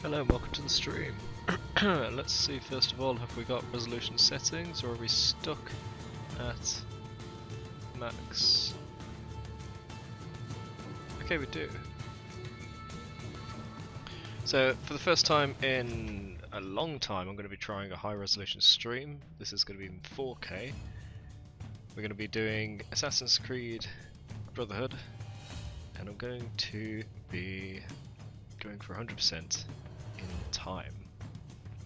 Hello and welcome to the stream. Let's see first of all, have we got resolution settings or are we stuck at max? Okay, we do. So for the first time in a long time I'm going to be trying a high resolution stream. This is going to be in 4K. We're going to be doing Assassin's Creed Brotherhood and I'm going to be going for 100% in time.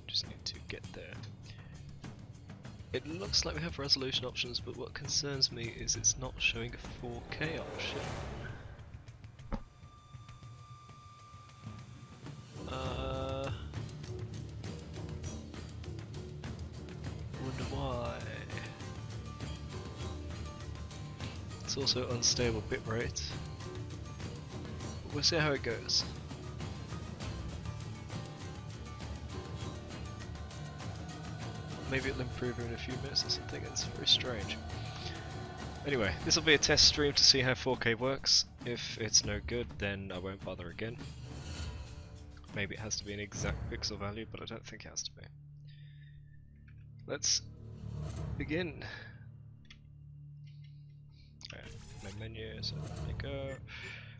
Just need to get there. It looks like we have resolution options, but what concerns me is it's not showing a 4K option. Wonder why. It's also unstable bitrate. We'll see how it goes. Maybe it'll improve in a few minutes or something. It's very strange. Anyway, this will be a test stream to see how 4K works. If it's no good, then I won't bother again. Maybe it has to be an exact pixel value, but I don't think it has to be. Let's begin. Right, main menu, so there we go.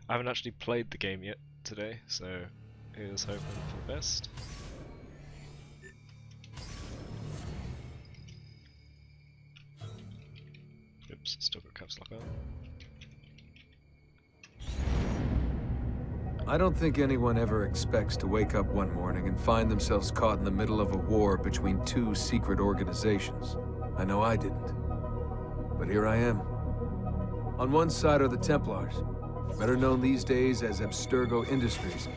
I haven't actually played the game yet today, so here's hoping for the best. Oops, still got caps lock on. I don't think anyone ever expects to wake up one morning and find themselves caught in the middle of a war between two secret organizations. I know I didn't. But here I am. On one side are the Templars, better known these days as Abstergo Industries.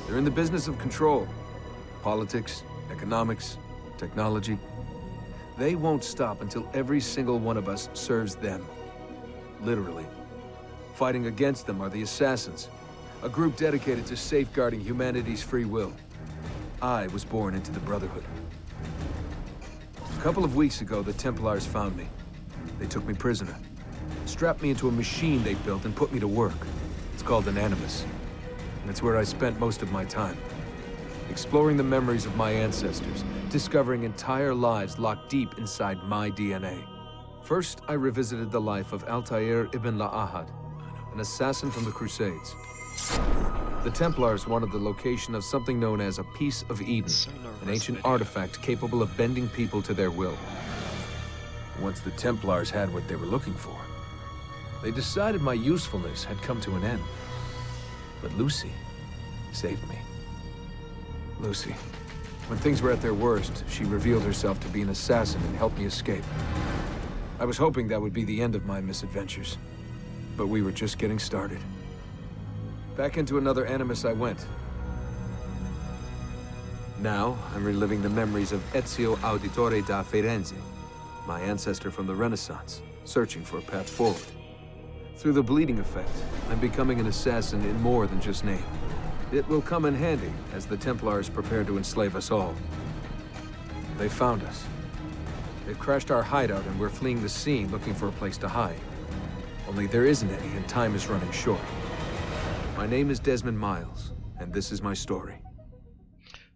They're in the business of control. Politics, economics, technology. They won't stop until every single one of us serves them. Literally. Fighting against them are the Assassins, a group dedicated to safeguarding humanity's free will. I was born into the Brotherhood. A couple of weeks ago, the Templars found me. They took me prisoner, strapped me into a machine they built and put me to work. It's called an Animus, and it's where I spent most of my time. Exploring the memories of my ancestors, discovering entire lives locked deep inside my DNA. First, I revisited the life of Altair ibn La'ahad, an assassin from the Crusades. The Templars wanted the location of something known as a Piece of Eden, an ancient artifact capable of bending people to their will. Once the Templars had what they were looking for, they decided my usefulness had come to an end. But Lucy saved me. Lucy. When things were at their worst, she revealed herself to be an assassin and helped me escape. I was hoping that would be the end of my misadventures, but we were just getting started. Back into another Animus I went. Now, I'm reliving the memories of Ezio Auditore da Firenze, my ancestor from the Renaissance, searching for a path forward. Through the bleeding effect, I'm becoming an assassin in more than just name. It will come in handy as the Templars prepare to enslave us all. They found us. They've crashed our hideout and we're fleeing the scene looking for a place to hide. Only there isn't any and time is running short. My name is Desmond Miles, and this is my story.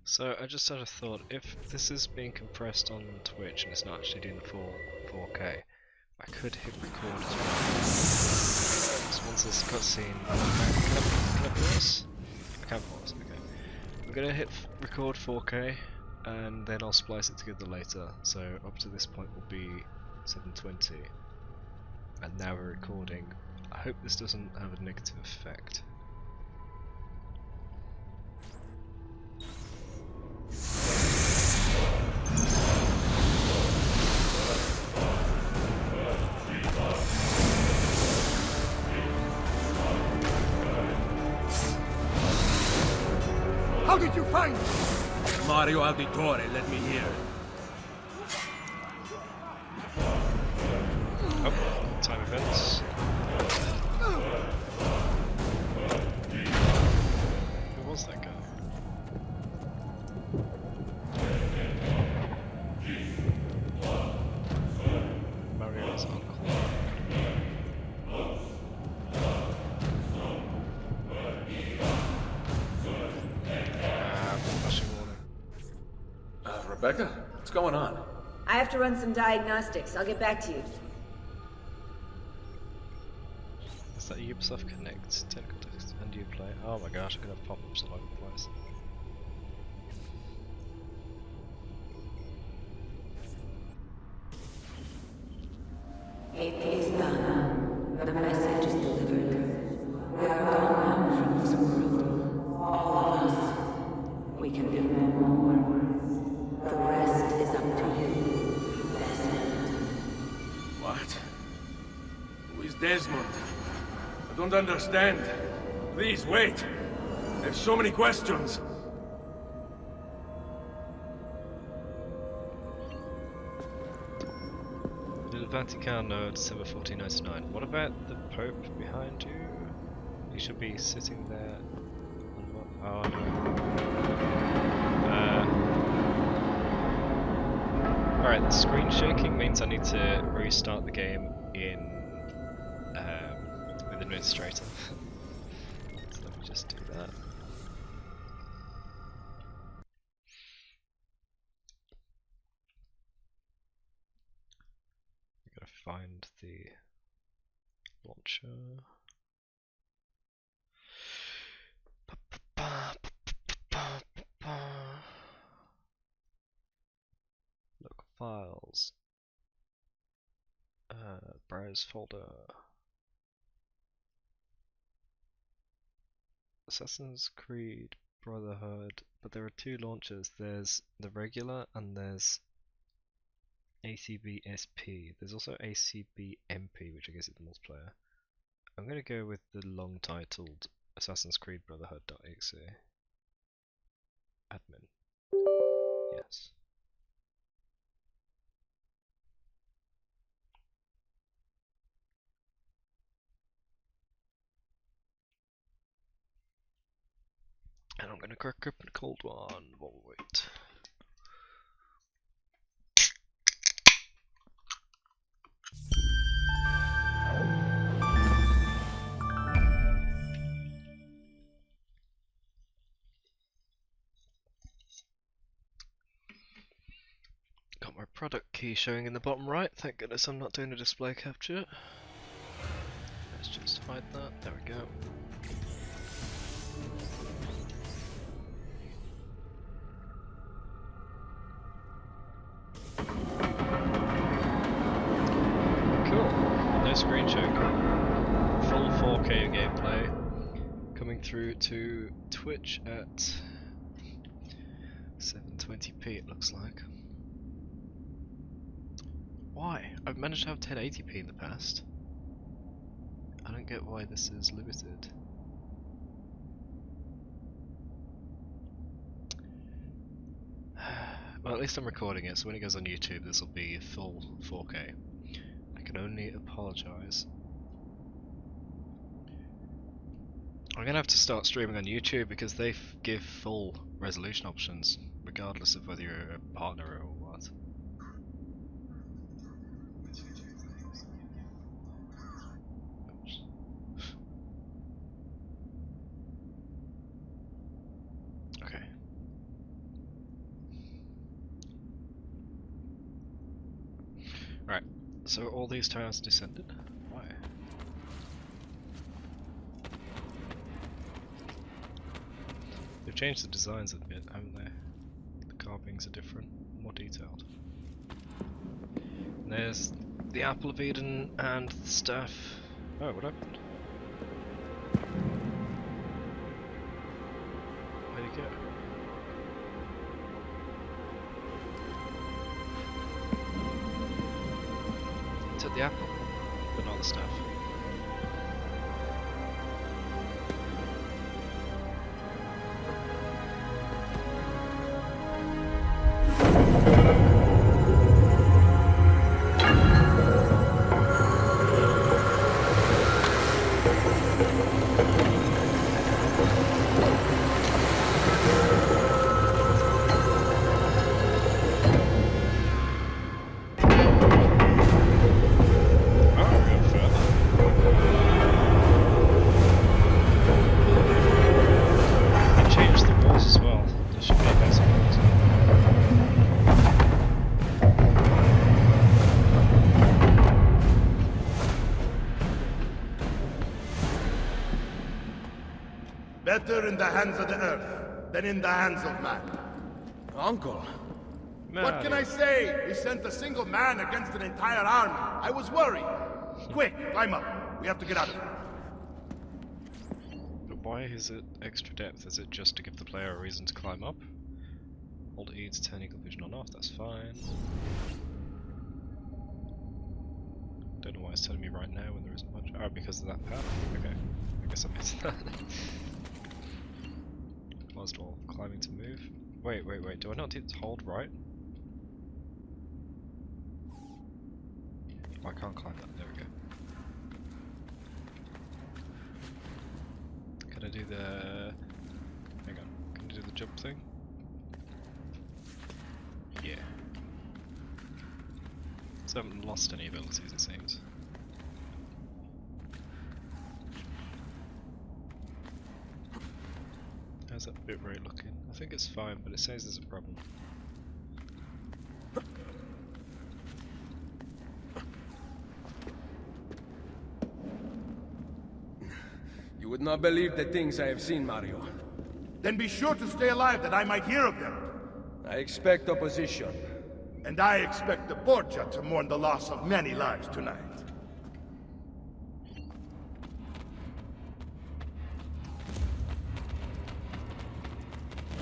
So I just had a thought, if this is being compressed on Twitch and it's not actually doing the full 4K, I could hit record as well. So once this cutscene... Can I pause? I can pause, okay. I'm gonna hit record 4K and then I'll splice it together later. So up to this point will be 720. And now we're recording. I hope this doesn't have a negative effect. How did you find me? Mario Auditore, let me hear. Oh, time events. Who was that guy? Mario's uncle. Rebecca, what's going on? I have to run some diagnostics. I'll get back to you. Is that Ubisoft Connect? Technical text and Uplay. Oh my gosh, I'm gonna have pop-ups all over the place. It is done. The message is delivered. We are gone now from this world. All of us. We can do no more. The rest is up to you, Desmond. What? Who is Desmond? I don't understand. Please, wait. I have so many questions. Vaticano, December 1499. What about the Pope behind you? He should be sitting there. Oh no. Alright, the screen shaking means I need to restart the game in with Administrator. So let me just do that. Find the launcher. Look, files. Browse folder. Assassin's Creed Brotherhood, but there are two launchers. There's the regular and there's ACB SP. There's also ACB MP, which I guess is the multiplayer. I'm going to go with the long titled Assassin's Creed Brotherhood.exe. Admin. Yes. And I'm going to crack up a cold one while we wait. Got my product key showing in the bottom right. Thank goodness I'm not doing a display capture. Let's just hide that. There we go. Cool. No screen shaking. Full 4K gameplay coming through to Twitch at 720p it looks like. Why? I've managed to have 1080p in the past. I don't get why this is limited. Well, at least I'm recording it, so when it goes on YouTube this will be full 4K. I can only apologise. I'm gonna have to start streaming on YouTube because they give full resolution options, regardless of whether you're a partner or what. Okay. Right, so all these towers descended? Why? They've changed the designs a bit, haven't they? The carvings are different, more detailed. And there's the Apple of Eden and the staff. Oh, what happened? Where'd he go? He took the apple, but not the staff. Oh, we're going further. Better in the hands of the earth than in the hands of man. Uncle. What can I say? We sent a single man against an entire army. I was worried. Quick, climb up. We have to get out of here. But why is it extra depth? Is it just to give the player a reason to climb up? Hold E to turn eagle vision on off, that's fine. Don't know why it's telling me right now when there isn't much. Oh, because of that path? Okay. I guess I missed that. Whilst while climbing to move. Wait, do I not need to hold right? Oh, I can't climb that, there we go. Can I do the... hang on, can I do the jump thing? Yeah. So I haven't lost any abilities, it seems. How's that bitrate looking? I think it's fine, but it says there's a problem. You would not believe the things I have seen, Mario. Then be sure to stay alive that I might hear of them. I expect opposition. And I expect the Borgia to mourn the loss of many lives tonight.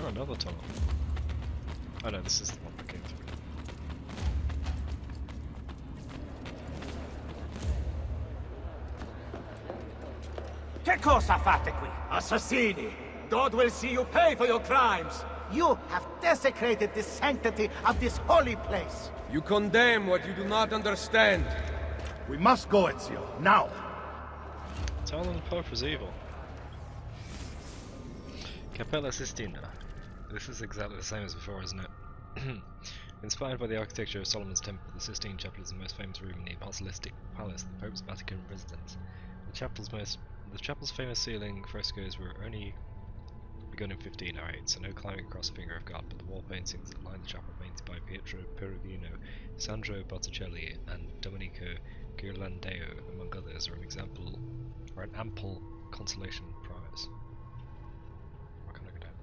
Oh, another tunnel. Oh no, this is the one that came through. Che cosa fate qui? Assassini! God will see you pay for your crimes! You have desecrated the sanctity of this holy place! You condemn what you do not understand. We must go, Ezio, now! Tell them the Pope is evil. Cappella Sistina. This is exactly the same as before, isn't it? Inspired by the architecture of Solomon's Temple, the Sistine Chapel is the most famous room in the Apostolic Palace, the Pope's Vatican residence. The chapel's famous ceiling frescoes were only begun in 1508, so no climbing across the finger of God, but the wall paintings that line the chapel painted by Pietro Perugino, Sandro Botticelli, and Domenico Ghirlandaio, among others, are an ample consolation prize. What can I go down?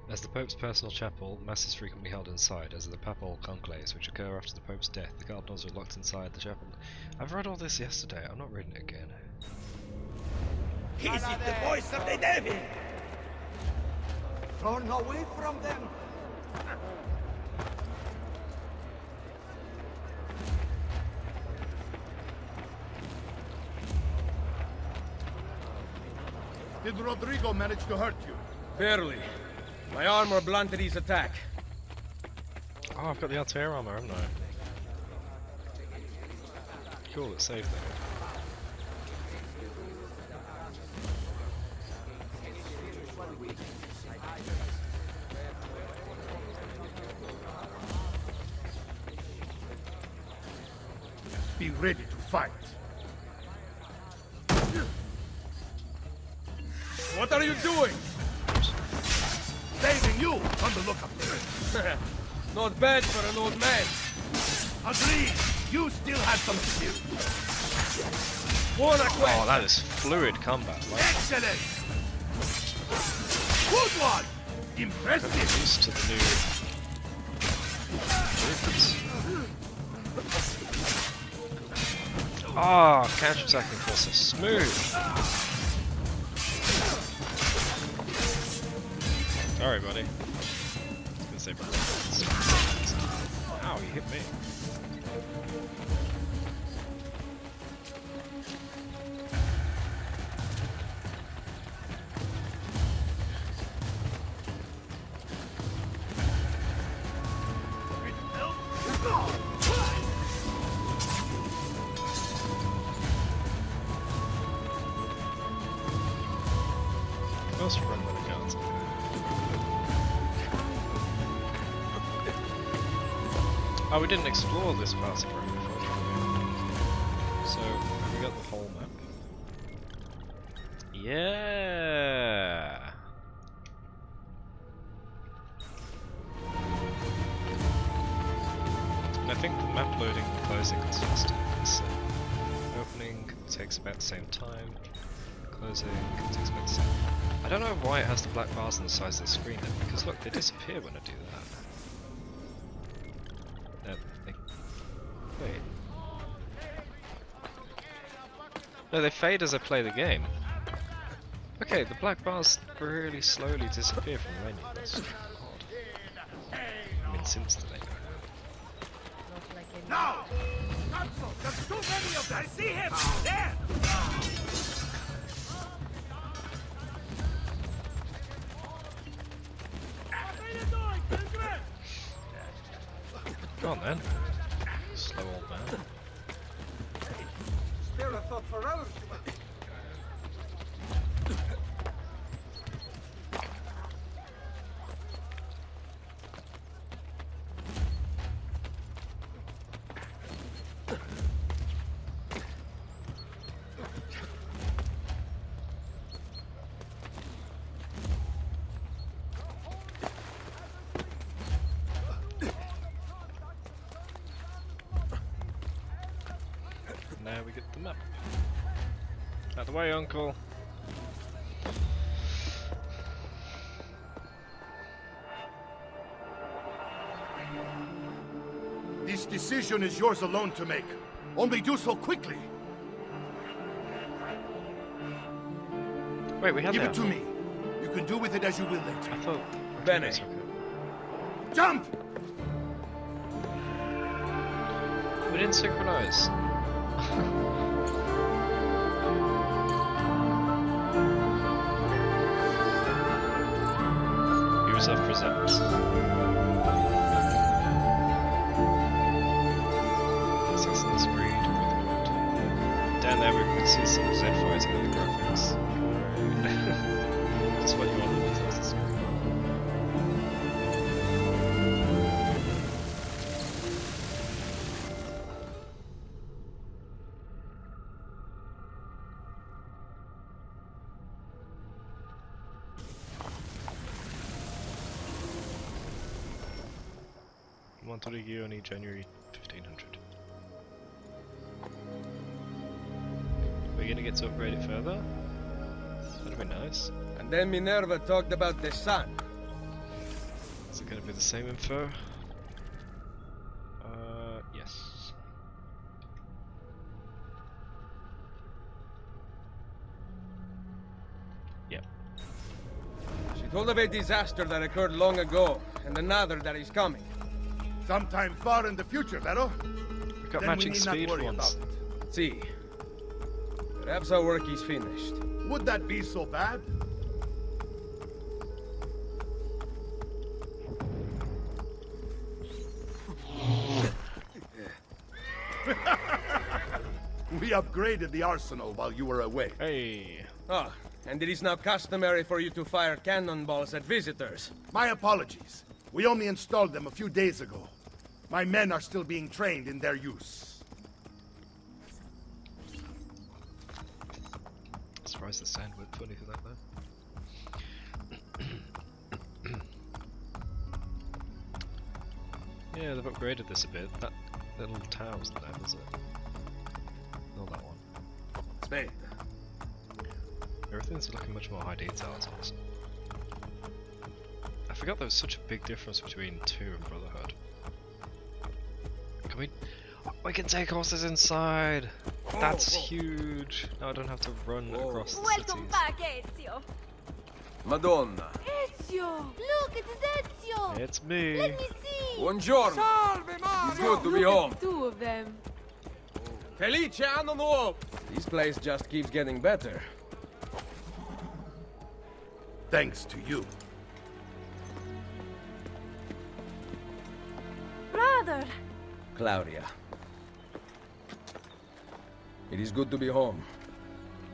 As the Pope's personal chapel, Mass is frequently held inside, as are the papal conclaves, which occur after the Pope's death. The cardinals are locked inside the chapel. I've read all this yesterday, I'm not reading it again. Is it the voice of the devil? Run away from them! Did Rodrigo manage to hurt you? Barely. My armor blunted his attack. Oh, I've got the anti-air armor, haven't I? Cool, it saved that. Be ready to fight. What are you doing? Saving you on the lookout. Not bad for an old man. Agreed. You still have some skill. Oh, that is fluid combat. Like, Excellent. Good one. I'm Impressive. used to the new movements. Ah, counter-attacking feels so smooth. Sorry, buddy. I was gonna say, ow, you hit me. Most run by the guards. Oh, we didn't explore this passage room before. So, we got the whole map. Yeah! And I think the map loading and closing is faster. This opening takes about the same time. closing. It's expensive. I don't know why it has the black bars on the sides of the screen then, because look, they disappear when I do that. Wait. No, they fade as I play the game. Okay, the black bars really slowly disappear from the menu. That's odd. I mean, since today. Now! Cancel! There's too many of them! I see him! There! Go on then. Slow old man. Still a thought for us. Now we get the map. Out the way, Uncle. This decision is yours alone to make. Only do so quickly. Wait, we have Give that. it to me. You can do with it as you will I later. thought. Bene. Okay. Jump! We didn't synchronize. Ubisoft presents. Assassin's Creed Brotherhood. Down there we can see some Z fighting and the graphics. That's what you want with Assassin's Creed. Monteriggioni, January 1500. We're gonna get to upgrade it further? That'd be nice. And then Minerva talked about the sun. Is it gonna be the same info? Yes. Yep. She told of a disaster that occurred long ago, and another that is coming. Sometime far in the future, Vero. We've got Then we matching need not speed for worry once. about it. See. Perhaps our work is finished. Would that be so bad? We upgraded the arsenal while you were away. Hey! Ah, and it is now customary for you to fire cannonballs at visitors. My apologies. We only installed them a few days ago. My men are still being trained in their use. I'm surprised the sound went funny for that though. Yeah, they've upgraded this a bit. That little tower wasn't there, was it? Not that one. Spade. Everything's looking much more high detail, it's awesome. I forgot there was such a big difference between 2 and Brotherhood. Can we... We can take horses inside! That's huge! Now I don't have to run across the Welcome cities. back, Ezio. Madonna. Ezio! Look, it's Ezio! It's me! Let me see! Buongiorno. Salve, Mario! It's good to be Look home. at 2 of them. Felice anno nuovo! This place just keeps getting better. Thanks to you. Brother! Claudia. It is good to be home.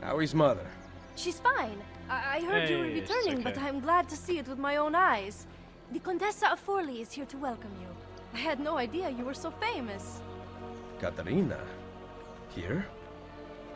How is mother? She's fine. I heard you were Hey, it's returning, but okay. I'm glad to see it with my own eyes. The Contessa of Forli is here to welcome you. I had no idea you were so famous. Caterina? Here?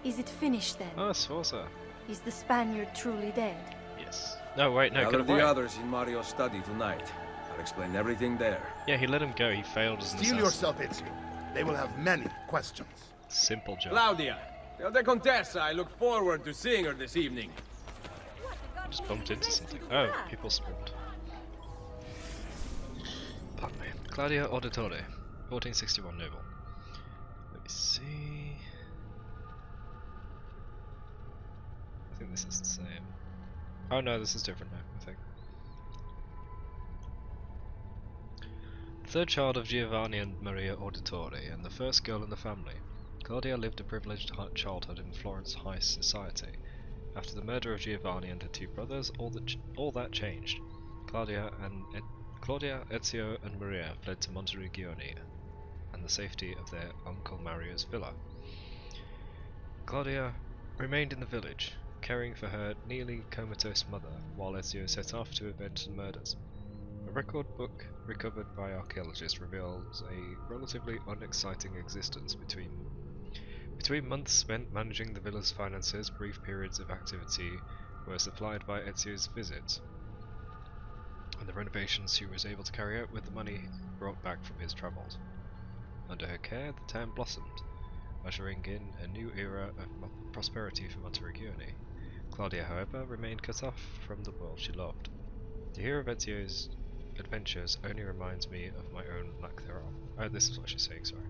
Is it finished then? Oh, Sforza. Is the Spaniard truly dead? Yes. No, wait, no, Gather get the away. others in Mario's study tonight. I'll explain everything there. Yeah, he let him go, he failed as an Steel assassin. yourself, Ezio. They will have many questions. Simple job. Claudia, Tell the Contessa I look forward to seeing her this evening. Just bumped into something. Oh, people spawned. Pardon me. Claudia Auditore, 1461 noble. Let me see. I think this is the same. Oh no, this is different now, I think. Third child of Giovanni and Maria Auditore, and the first girl in the family, Claudia lived a privileged childhood in Florence high society. After the murder of Giovanni and her two brothers, all that changed. Claudia, Ezio, and Maria fled to Monteregione and the safety of their uncle Mario's villa. Claudia remained in the village, caring for her nearly comatose mother, while Ezio set off to avenge the murders. A record book recovered by archaeologists reveals a relatively unexciting existence between months spent managing the villa's finances. Brief periods of activity were supplied by Ezio's visits, and the renovations she was able to carry out with the money brought back from his travels. Under her care, the town blossomed, ushering in a new era of prosperity for Monteregione. Claudia, however, remained cut off from the world she loved. To hear of Ezio's adventures only reminds me of my own lack thereof. Oh, this is what she's saying, sorry.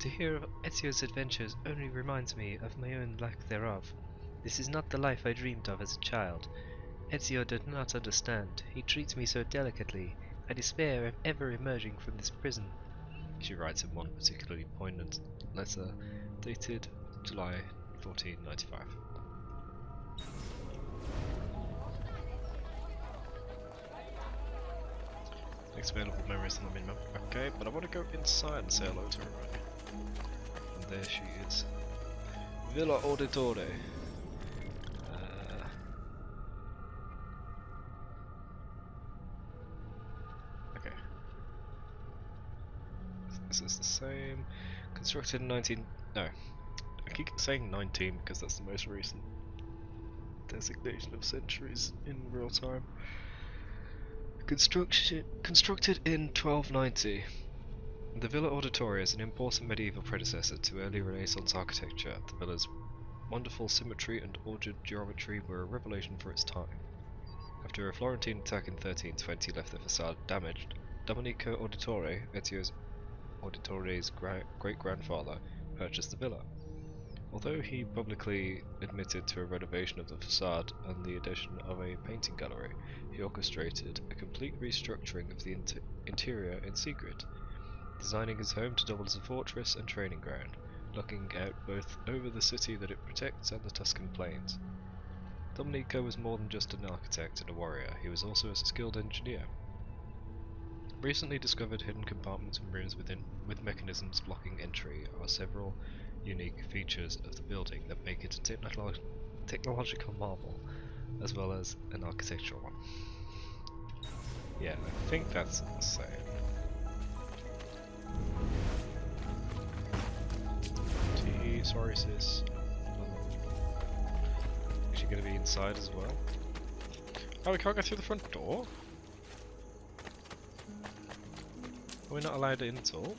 To hear of Ezio's adventures only reminds me of my own lack thereof. This is not the life I dreamed of as a child. Ezio did not understand. He treats me so delicately. I despair of ever emerging from this prison. She writes in one particularly poignant letter dated July 1495. Next available memories on the minimap. Okay, but I want to go inside and say hello to her. And there she is. Villa Auditore. Okay. This is the same. Constructed in 19... No. I keep saying 19 because that's the most recent designation of centuries in real time. Constructed in 1290, the Villa Auditore is an important medieval predecessor to early Renaissance architecture. The villa's wonderful symmetry and ordered geometry were a revelation for its time. After a Florentine attack in 1320 left the facade damaged, Domenico Auditore, Ezio Auditore's great-grandfather, purchased the villa. Although he publicly admitted to a renovation of the facade and the addition of a painting gallery, he orchestrated a complete restructuring of the interior in secret, designing his home to double as a fortress and training ground, looking out both over the city that it protects and the Tuscan plains. Domenico was more than just an architect and a warrior, he was also a skilled engineer. Recently discovered hidden compartments and rooms with mechanisms blocking entry are several unique features of the building that make it a technological marvel, as well as an architectural one. Yeah, I think that's the same. Sorry sis. Is she going to be inside as well? Oh, we can't go through the front door? Are we not allowed in at all?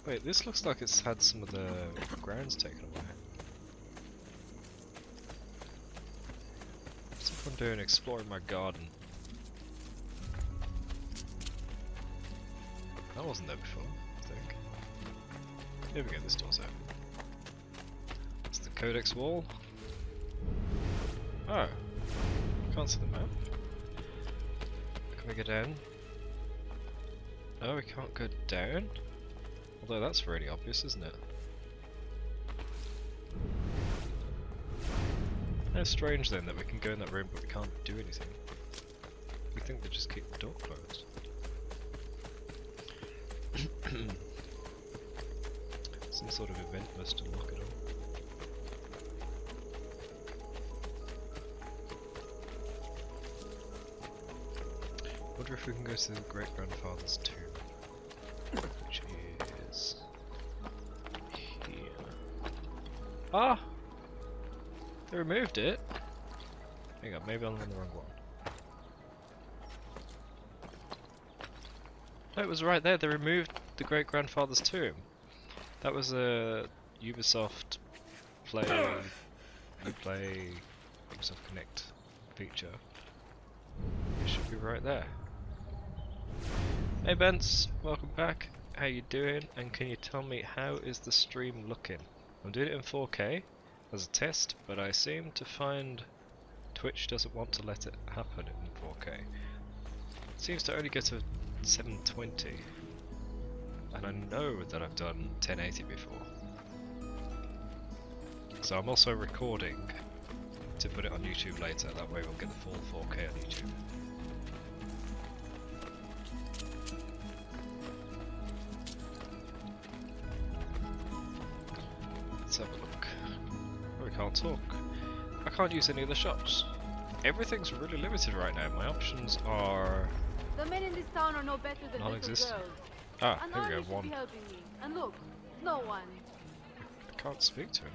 Wait, this looks like it's had some of the grounds taken away. What's everyone doing exploring my garden? That wasn't there before, I think. Here we go, this door's open. It's the codex wall. Oh. Can't see the map. Can we go down? No, we can't go down? Although that's really obvious, isn't it? How strange then that we can go in that room but we can't do anything. We think they just keep the door closed. Some sort of event must unlock it all. Wonder if we can go to the great-grandfather's tomb, which is here. Ah! They removed it? Hang on, maybe I'm on the wrong one. No, it was right there, they removed the great-grandfather's tomb. That was a Ubisoft play Ubisoft Connect feature. It should be right there. Hey Bence, welcome back. How you doing? And can you tell me how is the stream looking? I'm doing it in 4K as a test, but I seem to find Twitch doesn't want to let it happen in 4K. It seems to only get to 720. And I know that I've done 1080 before. So I'm also recording to put it on YouTube later, that way we'll get the full 4K on YouTube. Let's have a look. Oh, we can't talk. I can't use any of the shops. Everything's really limited right now. My options are The men in this town are no better than little non-existent. girls. Ah, An here we army go, should one. be helping me. And look, no one. I can't speak to him.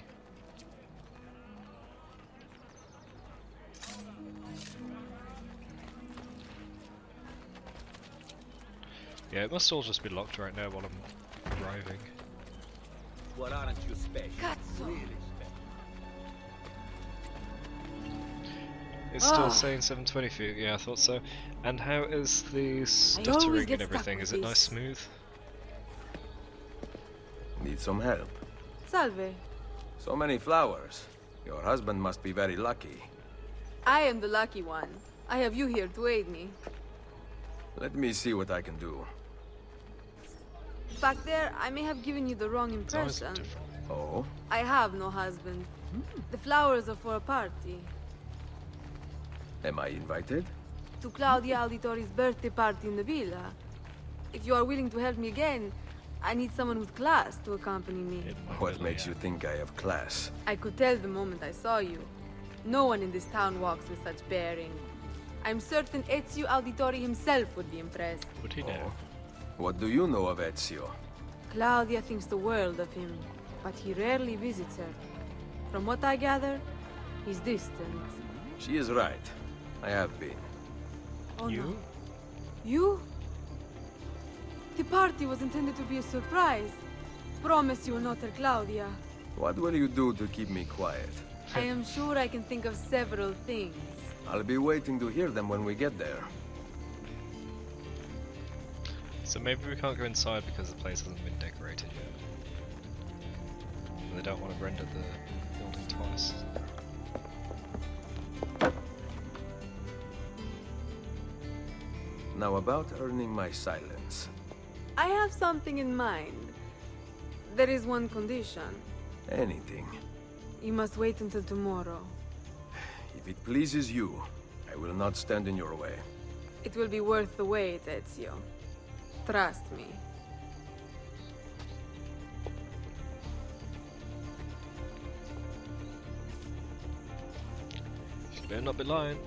Yeah, it must all just be locked right now while I'm driving. What aren't you special? Cazzo. Really special. It's still saying 720 for you. Yeah, I thought so. And how is the stuttering get and stuck everything? with Is it nice this. smooth? Need some help. Salve. So many flowers. Your husband must be very lucky. I am the lucky one. I have you here to aid me. Let me see what I can do. Back there, I may have given you the wrong It's always impression. different. Oh? I have no husband. The flowers are for a party. Am I invited? To Claudia Auditori's birthday party in the villa. If you are willing to help me again, I need someone with class to accompany me. In my What villa, makes yeah. you think I have class? I could tell the moment I saw you. No one in this town walks with such bearing. I'm certain Ezio Auditori himself would be impressed. Would he know? Oh. What do you know of Ezio? Claudia thinks the world of him, but he rarely visits her. From what I gather, he's distant. She is right. I have been. Oh You? no. You? The party was intended to be a surprise. Promise you will not tell Claudia. What will you do to keep me quiet? I am sure I can think of several things. I'll be waiting to hear them when we get there. So maybe we can't go inside because the place hasn't been decorated yet. And they don't want to render the building twice. Now about earning my silence. I have something in mind. There is one condition. Anything. You must wait until tomorrow. If it pleases you, I will not stand in your way. It will be worth the wait, Ezio. Trust me. You better not be lying.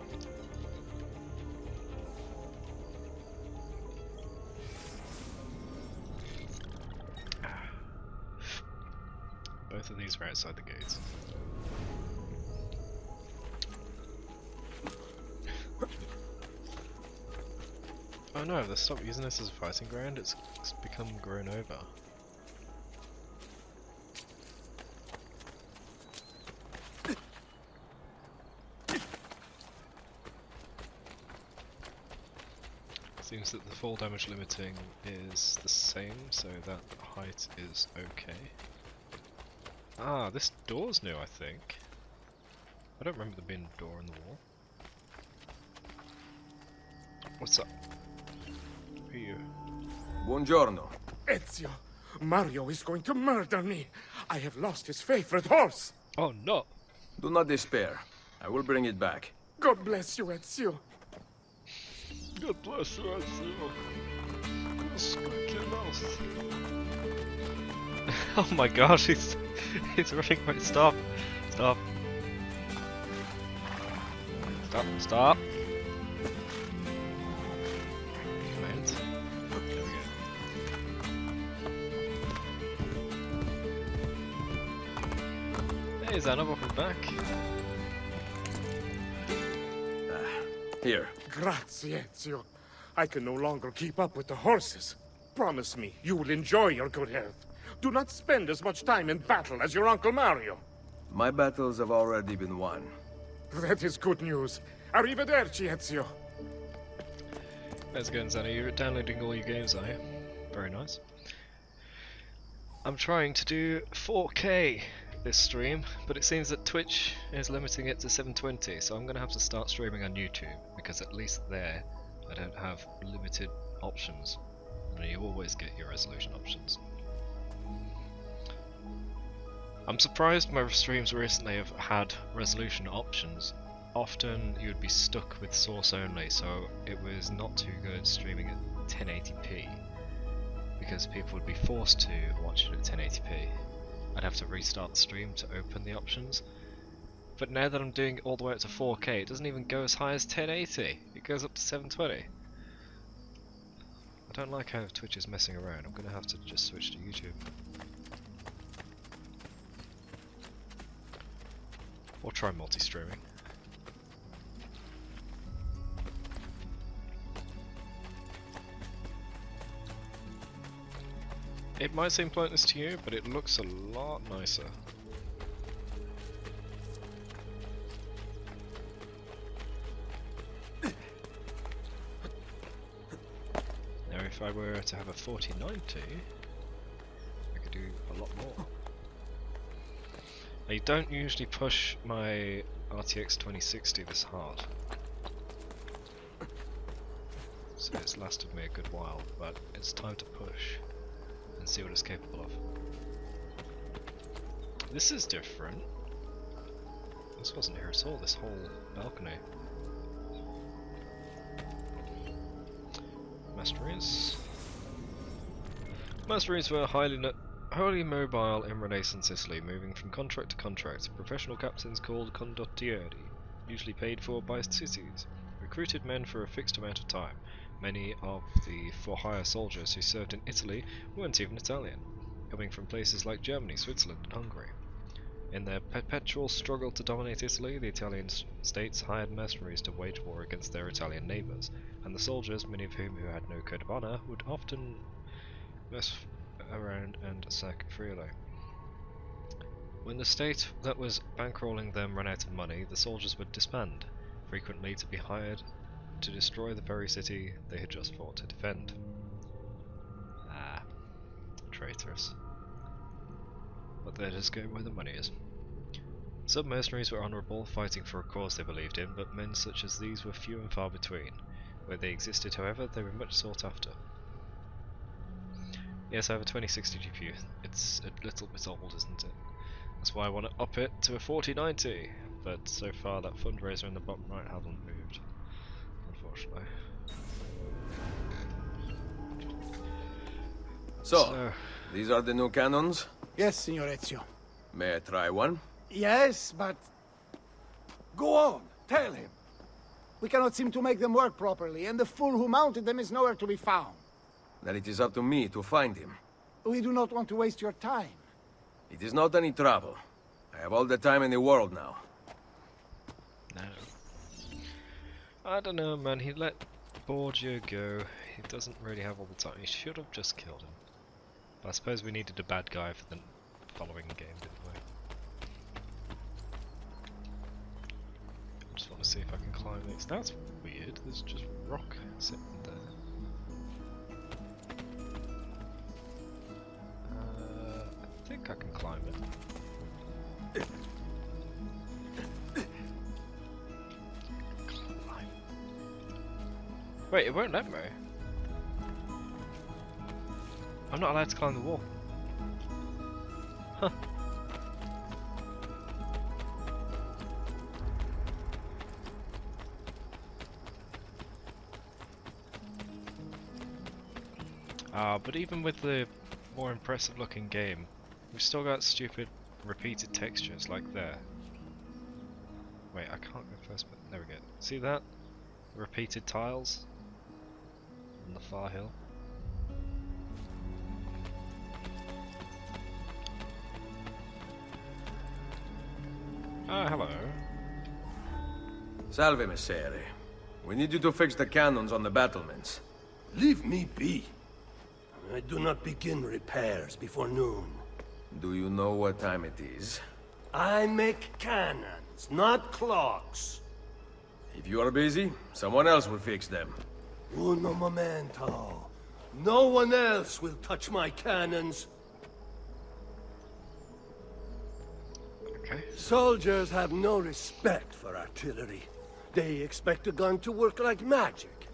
Both of these are outside the gates. Oh no, they stopped using this as a fighting ground, it's become grown over. Seems that the fall damage limiting is the same, so that height is okay. Ah, this door's new, I think. I don't remember there being a door in the wall. What's up? Who are you? Buongiorno. Ezio, Mario is going to murder me. I have lost his favorite horse. Oh no! Do not despair. I will bring it back. God bless you, Ezio. God bless you, Ezio. Squeaky mouse. Oh my gosh, he's running away. Stop! Stop! Stop! Stop! Mount. There we go. Hey Zana, welcome back. Here. Grazie, Ezio. I can no longer keep up with the horses. Promise me you will enjoy your good health. Do not spend as much time in battle as your Uncle Mario. My battles have already been won. That is good news. Arrivederci, Ezio. How's it going, Zanny? You're downloading all your games, are you? Very nice. I'm trying to do 4K this stream, but it seems that Twitch is limiting it to 720, so I'm going to have to start streaming on YouTube, because at least there I don't have limited options. And you always get your resolution options. I'm surprised my streams recently have had resolution options. Often you would be stuck with source only, so it was not too good streaming at 1080p, because people would be forced to watch it at 1080p. I'd have to restart the stream to open the options. But now that I'm doing it all the way up to 4K, it doesn't even go as high as 1080. It goes up to 720. I don't like how Twitch is messing around. I'm going to have to just switch to YouTube. Or try multi-streaming. It might seem pointless to you, but it looks a lot nicer. Now if I were to have a 4090, I could do a lot more. I don't usually push my RTX 2060 this hard, so it's lasted me a good while, but it's time to push and see what it's capable of. This is different. This wasn't here at all, this whole balcony. Masteries. Masteries were highly mobile in Renaissance Italy, moving from contract to contract. Professional captains called condottieri, usually paid for by cities, recruited men for a fixed amount of time. Many of the for-hire soldiers who served in Italy weren't even Italian, coming from places like Germany, Switzerland and Hungary. In their perpetual struggle to dominate Italy, the Italian states hired mercenaries to wage war against their Italian neighbours, and the soldiers, many of whom had no code of honour, would often mess around and sack freely. When the state that was bankrolling them ran out of money, the soldiers would disband, frequently to be hired to destroy the very city they had just fought to defend. Ah, traitors. But they just go where the money is. Some mercenaries were honourable, fighting for a cause they believed in, but men such as these were few and far between. Where they existed, however, they were much sought after. Yes, I have a 2060 GPU. It's a little bit old, isn't it? That's why I want to up it to a 4090, but so far that fundraiser in the bottom right hasn't moved, unfortunately. So, these are the new cannons? Yes, Signor Ezio. May I try one? Yes, but... Go on, tell him. We cannot seem to make them work properly, and the fool who mounted them is nowhere to be found. Then it is up to me to find him. We do not want to waste your time. It is not any trouble. I have all the time in the world now. No. I don't know, man. He let Borgia go. He doesn't really have all the time. He should have just killed him. But I suppose we needed a bad guy for the following game, didn't we? I just want to see if I can climb this. That's weird. There's just rock sitting there. I think I can climb it. Climb. Wait, it won't let me. I'm not allowed to climb the wall. Huh. But even with the more impressive looking game, we've still got stupid repeated textures like there. Wait, I can't go first, but there we go. See that? Repeated tiles on the far hill. Ah, hello. Salve, Messere. We need you to fix the cannons on the battlements. Leave me be. I do not begin repairs before noon. Do you know what time it is? I make cannons, not clocks. If you are busy, someone else will fix them. Uno momento. No one else will touch my cannons. Okay. Soldiers have no respect for artillery. They expect a gun to work like magic.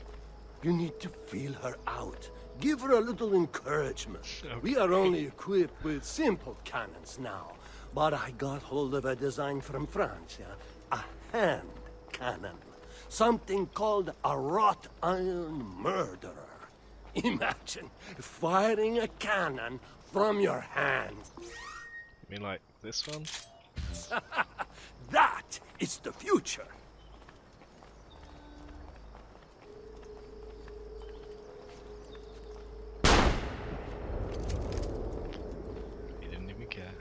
You need to feel her out. Give her a little encouragement. Okay. We are only equipped with simple cannons now. But I got hold of a design from France, a hand cannon. Something called a wrought iron murderer. Imagine firing a cannon from your hand. You mean like this one? That is the future. He didn't even care.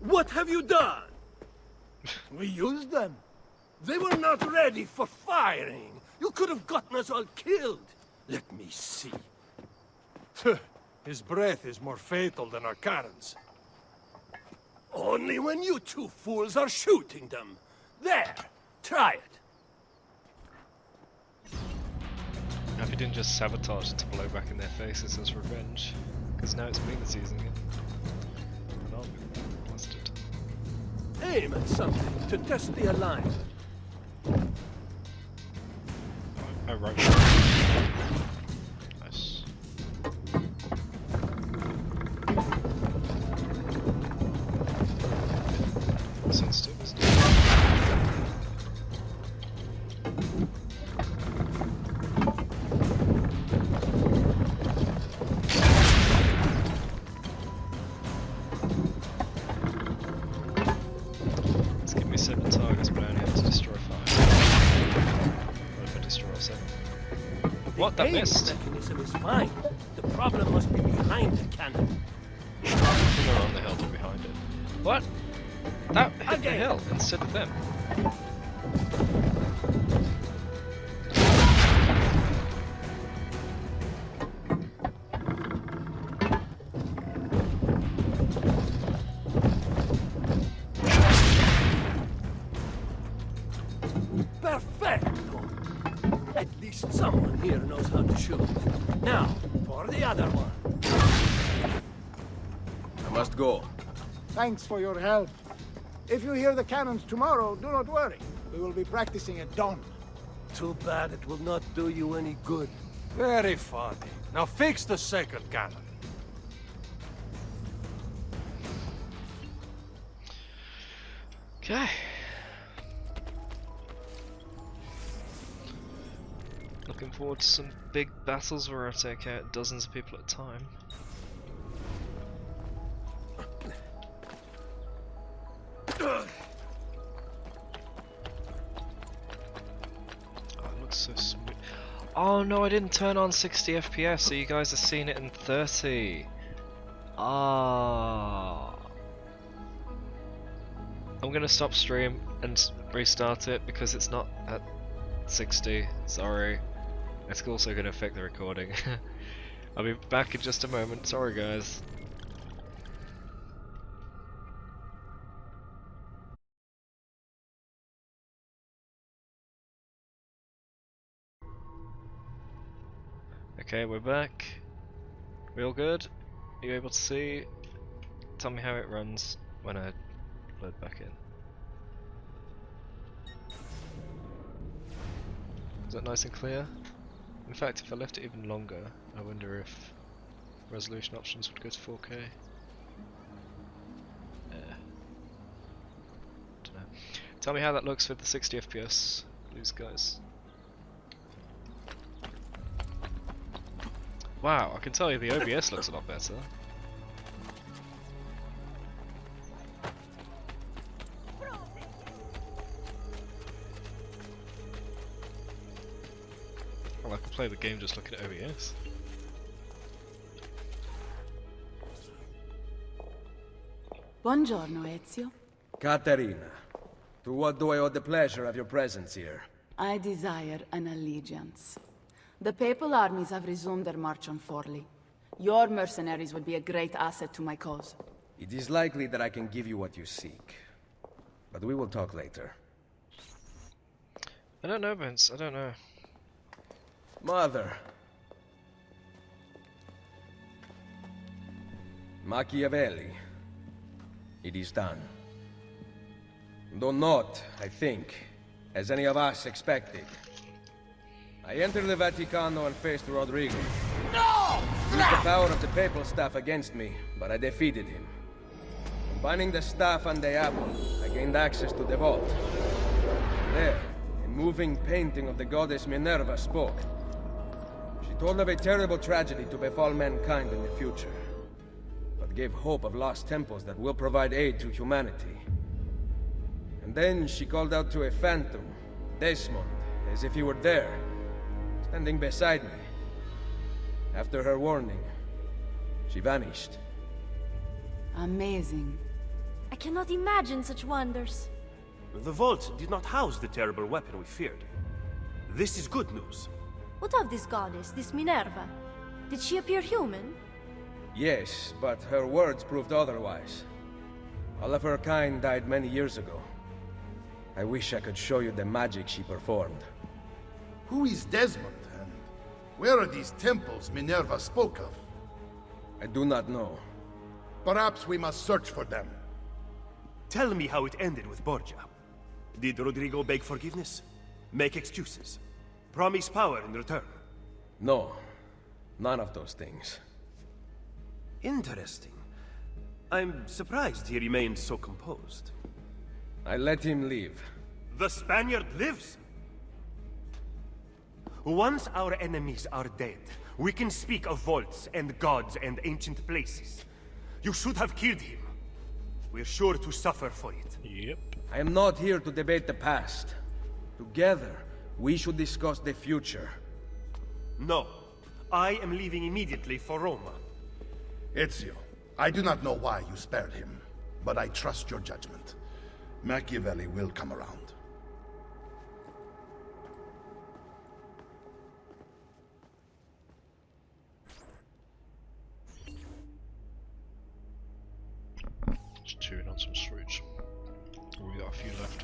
What have you done? We used them. They were not ready for firing. You could have gotten us all killed. Let me see. His breath is more fatal than our cannons. Only when you two fools are shooting them. There, try it. Now if he didn't just sabotage it to blow back in their faces as revenge, because now it's me that's using it. But I'll bust it. Aim at something to test the alignment. Oh, right. Nice. Sensitive, isn't it? Let's give me 7 targets, but I only have to destroy 5. What if I destroy 7? What? That Aim missed? mechanism is fine. The problem must be behind the cannon. They're on the hill to behind it. What? That hit the Again. hill instead of them. Perfecto! At least someone here knows how to shoot. Now, for the other one. I must go. Thanks for your help. If you hear the cannons tomorrow, do not worry. We will be practicing at dawn. Too bad it will not do you any good. Very funny. Now fix the second cannon. Okay. Looking forward to some big battles where I take out dozens of people at a time. Oh, it looks so smooth. Oh no, I didn't turn on 60 FPS, so you guys are seeing it in 30. Ah. I'm gonna stop stream and restart it because it's not at 60. Sorry. It's also gonna affect the recording. I'll be back in just a moment. Sorry, guys. Okay, we're back. We all good? Are you able to see? Tell me how it runs when I load back in. Is that nice and clear? In fact, if I left it even longer, I wonder if resolution options would go to 4K. Dunno. Tell me how that looks with the 60 FPS, please, guys. Wow, I can tell you the OBS looks a lot better. Well, I can play the game just looking at OBS. Buongiorno, Ezio. Caterina, To what do I owe the pleasure of your presence here? I desire an allegiance. The Papal armies have resumed their march on Forli. Your mercenaries would be a great asset to my cause. It is likely that I can give you what you seek. But we will talk later. I don't know, Vince. I don't know. Mother. Machiavelli. It is done. Though not, I think, as any of us expected. I entered the Vaticano and faced Rodrigo. No! He used the power of the papal staff against me, but I defeated him. Combining the staff and the apple, I gained access to the vault. There, a moving painting of the goddess Minerva spoke. She told of a terrible tragedy to befall mankind in the future, but gave hope of lost temples that will provide aid to humanity. And then she called out to a phantom, Desmond, as if he were there, standing beside me. After her warning, she vanished. Amazing. I cannot imagine such wonders. The vault did not house the terrible weapon we feared. This is good news. What of this goddess, this Minerva? Did she appear human? Yes, but her words proved otherwise. All of her kind died many years ago. I wish I could show you the magic she performed. Who is Desmond, and where are these temples Minerva spoke of? I do not know. Perhaps we must search for them. Tell me how it ended with Borgia. Did Rodrigo beg forgiveness? Make excuses? Promise power in return? No, none of those things. Interesting. I'm surprised he remained so composed. I let him leave. The Spaniard lives! Once our enemies are dead, we can speak of vaults and gods and ancient places. You should have killed him. We're sure to suffer for it. Yep. I am not here to debate the past. Together, we should discuss the future. No. I am leaving immediately for Roma. Ezio, I do not know why you spared him, but I trust your judgment. Machiavelli will come around. Just chewing on some fruits. We got a few left.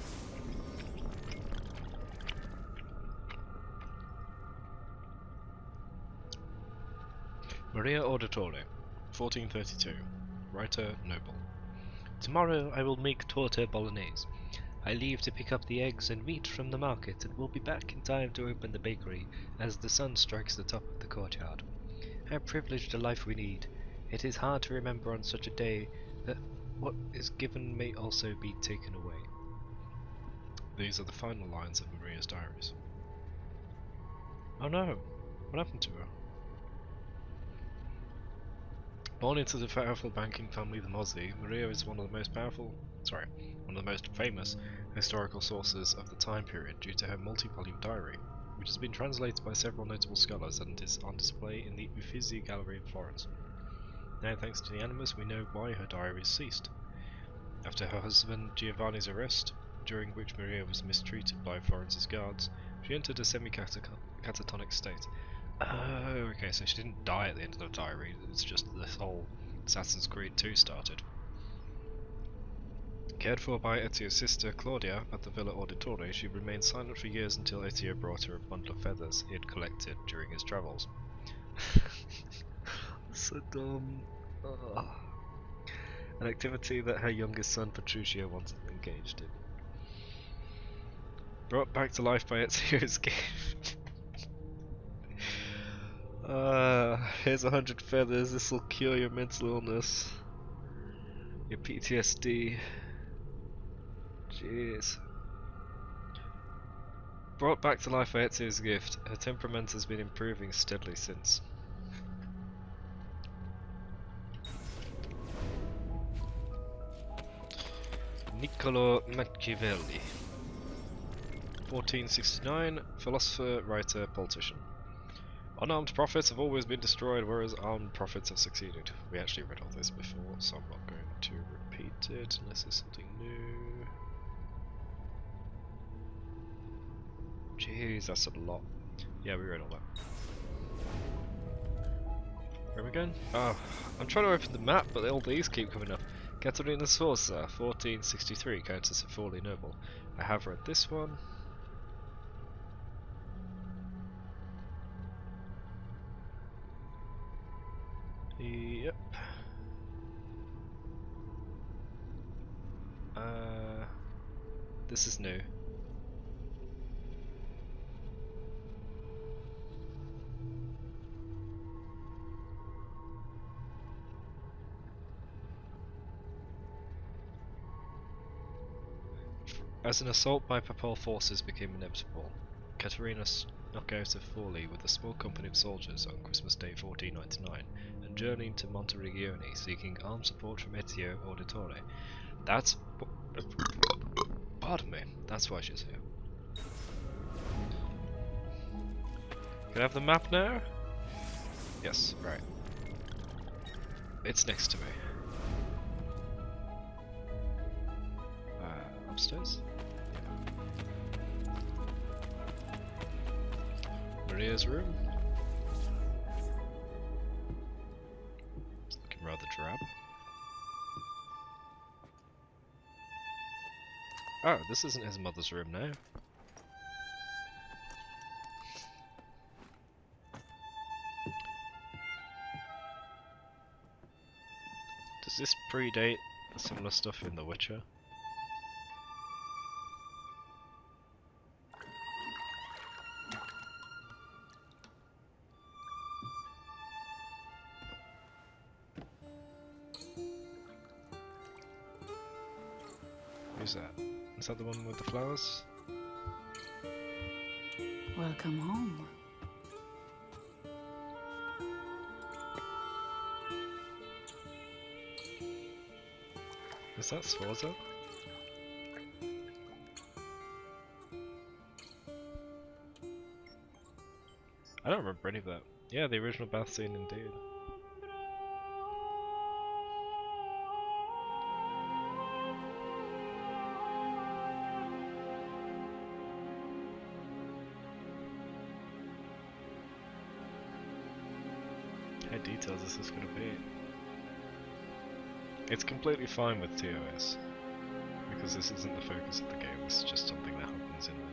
Maria Auditore, 1432. Writer, noble. Tomorrow I will make torta bolognese. I leave to pick up the eggs and meat from the market and will be back in time to open the bakery as the sun strikes the top of the courtyard. How privileged a life we lead. It is hard to remember on such a day that what is given may also be taken away. These are the final lines of Maria's diaries. Oh no! What happened to her? Born into the powerful banking family the Mozzi, Maria is one of the most famous historical sources of the time period due to her multi-volume diary, which has been translated by several notable scholars and is on display in the Uffizi Gallery in Florence. Now, thanks to the Animus, we know why her diary ceased. After her husband Giovanni's arrest, during which Maria was mistreated by Florence's guards, she entered a semi-catatonic state. Oh, okay, so she didn't die at the end of the diary, it's just this whole Assassin's Creed 2 started. Cared for by Ezio's sister Claudia at the Villa Auditore, she remained silent for years until Ezio brought her a bundle of feathers he had collected during his travels. So dumb. Ugh. An activity that her youngest son Petruchio once engaged in. Brought back to life by Ezio's gift. Here's 100 feathers, this'll cure your mental illness. Your PTSD. Jeez. Brought back to life by Ezio's gift, her temperament has been improving steadily since. Niccolo Machiavelli, 1469, philosopher, writer, politician. Unarmed prophets have always been destroyed, whereas armed prophets have succeeded. We actually read all this before, so I'm not going to repeat it unless there's something new. Jeez, that's a lot. Yeah, we read all that. Where are we going? Oh, I'm trying to open the map, but all these keep coming up. Katarina Sorsa, 1463, Countess of Forley Noble. I have read this one. Yep. This is new. As an assault by Papal forces became inevitable, Katerina snuck out of Forlì with a small company of soldiers on Christmas Day 1499 and journeyed to Monteregione seeking armed support from Ezio Auditore. That's... Pardon me, that's why she's here. Can I have the map now? Yes, right. It's next to me. Upstairs? Maria's room. It's looking rather drab. Oh, this isn't his mother's room now. Does this predate similar stuff in The Witcher? Who's that? Is that the one with the flowers? Welcome home. Is that Sforza? I don't remember any of that. Yeah, the original bath scene indeed. How detailed is this going to be? It's completely fine with TOS, because this isn't the focus of the game, it's just something that happens in there.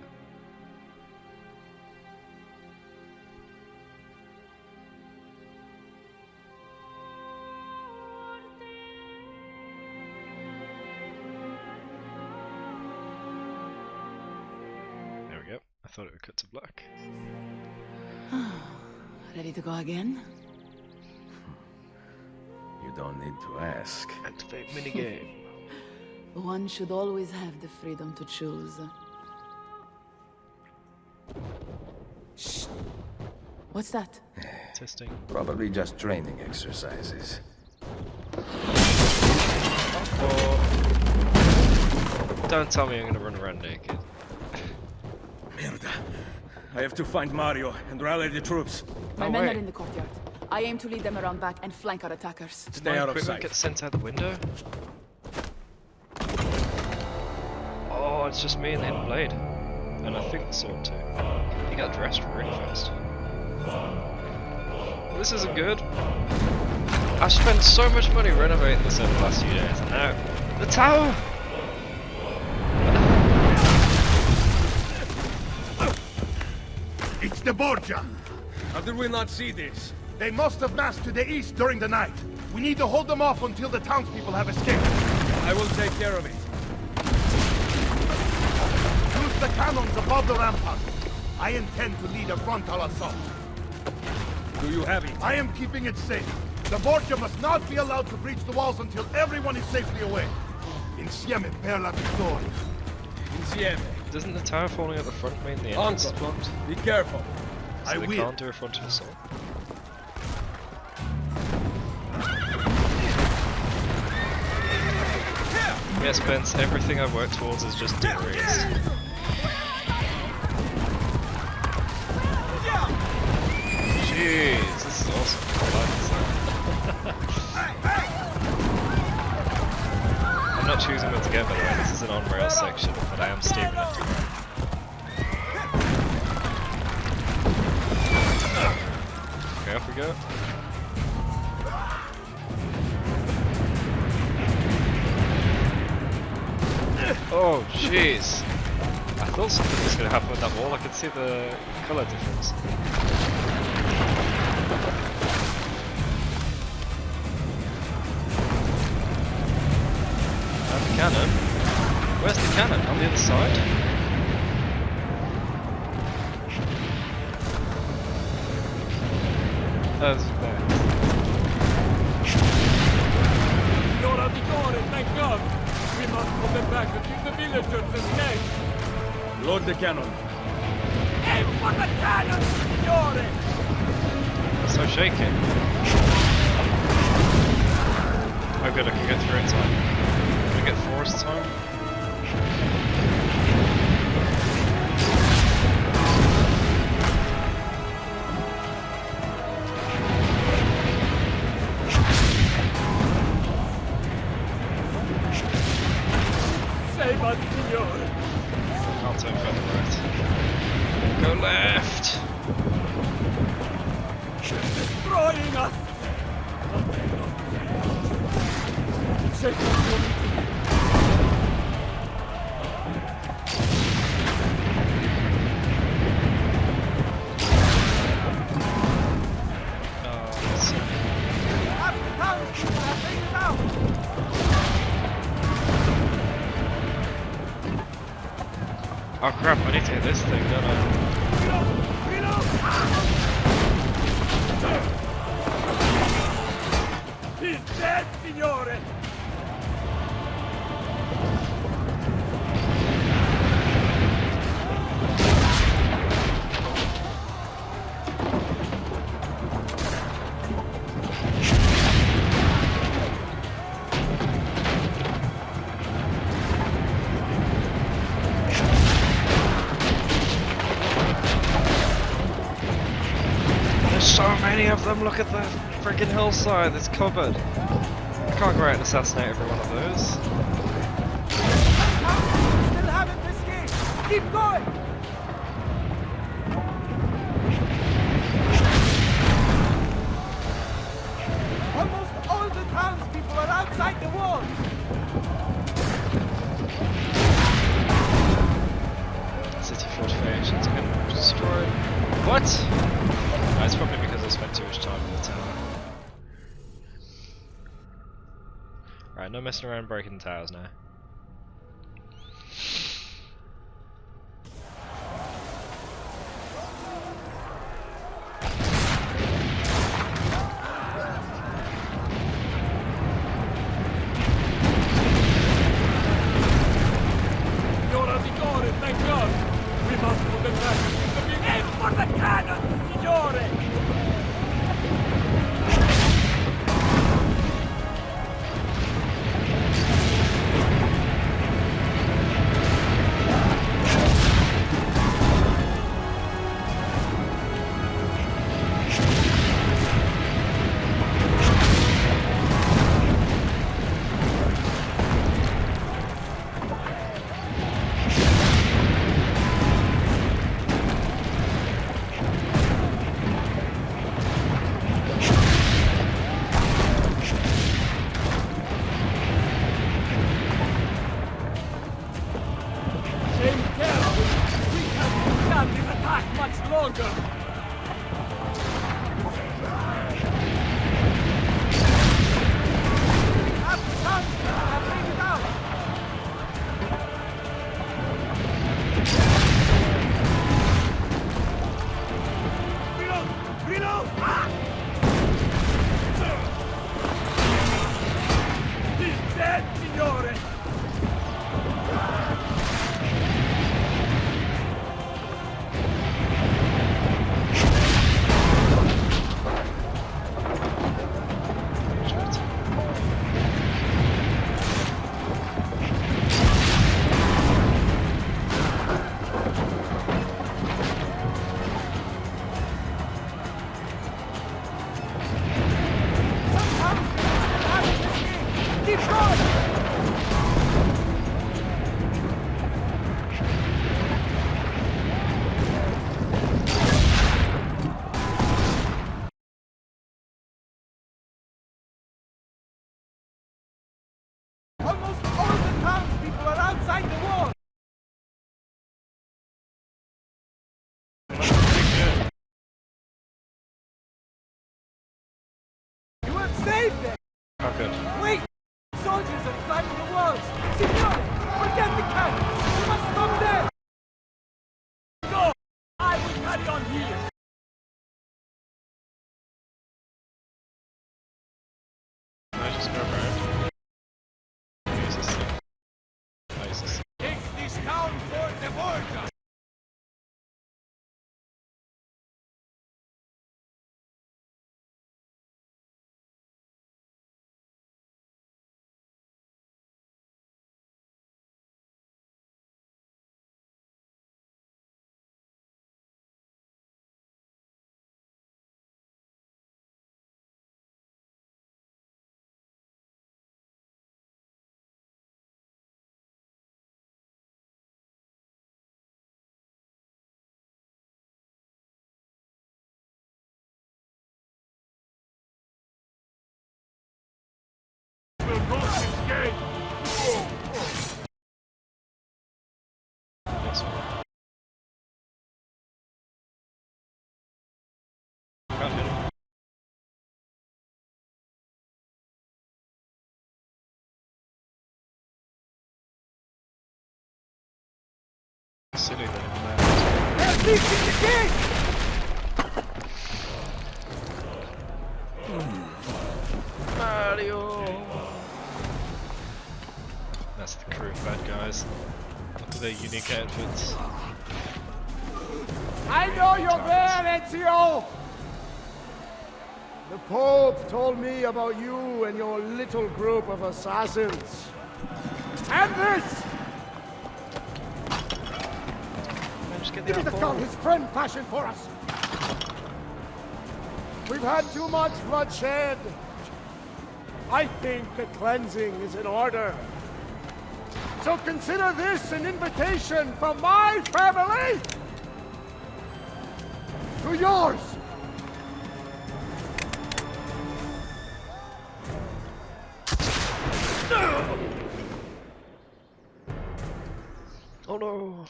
There we go, I thought it would cut to black. Ready to go again? You don't need to ask. Activate minigame. One should always have the freedom to choose. Shh. What's that? Testing. Probably just training exercises. Don't tell me I'm gonna run around naked. Merda. I have to find Mario and rally the troops. My men are in the courtyard. I aim to lead them around back and flank our attackers. Stay out of equipment sight. Get sent out the window? Oh, it's just me and the hidden blade. And I think the sword too. He got dressed really fast. This isn't good. I've spent so much money renovating this over the last few days, and now the tower! It's the Borgia! How did we not see this? They must have massed to the east during the night. We need to hold them off until the townspeople have escaped. I will take care of it. Use the cannons above the rampart. I intend to lead a frontal assault. Do you have it? I am keeping it safe. The Borgia must not be allowed to breach the walls until everyone is safely away. Insieme per la vittoria. Insieme. Doesn't the tower falling at the front mean the entrance is Uncle, blocked? be careful. So I they will. can't do a frontal assault? Yeah, Spence, everything I've worked towards is just erased. Jeez, this is awesome. I like this. I'm not choosing what to get, by the way. This is an on-rail section, but I am steering it to right. go. Oh, jeez. I thought something was going to happen with that wall. I could see the colour difference. And the cannon. Where's the cannon? On the other side? Oh, it's there. You're at the door, thank God! We must pull them back and keep the villagers escape! Load the cannon. Aim for the cannon, signore! So shaky. Oh good, I can get through in time. Can I get 4 this time? Save us, signore! Can't turn further right. Go left! Destroying us! Shake it. Oh crap, I need to hit this thing, don't I? He's dead, signore! There's so many of them, look at the freaking hillside, it's covered. I can't go out and assassinate every one of those. Still haven't escaped! Keep going! Almost all the townspeople are outside the walls! City fortifications are getting destroyed. What? No, it's probably because I spent too much time in the tower. Right, no messing around breaking the towers now. You're at the door, thank God! We must put them back! Aim for the cannon, signore! Take care! We can't stand this attack much longer! climbing the walls! Signore! Forget the cannons! We must stop there! Go! I will carry on here! Can I just go around? Use this thing. Oh, use this. Take this town for the border! This one. Can't hit him. Silly that it lands. They're reaching the gate! Mario! That's the crew of bad guys. Look at their unique outfits. I know you're there, Ezio! The Pope told me about you and your little group of assassins. And this! Just get Give me the apple. gun his friend fashioned for us! We've had too much bloodshed. I think a cleansing is in order. So consider this an invitation from my family to yours. Oh no!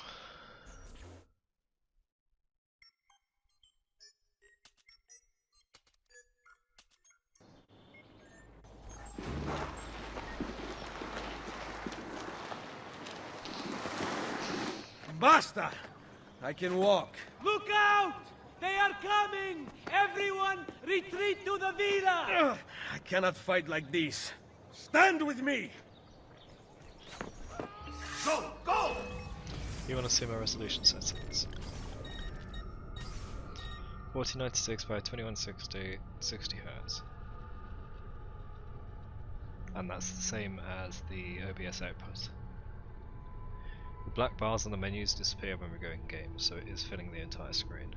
Basta! I can walk. Look out! They are coming! Everyone retreat to the villa! I cannot fight like this. Stand with me! Go! Go! You want to see my resolution settings? 1496 by 2160, 60 Hz. And that's the same as the OBS output. The black bars on the menus disappear when we go in game, so it is filling the entire screen.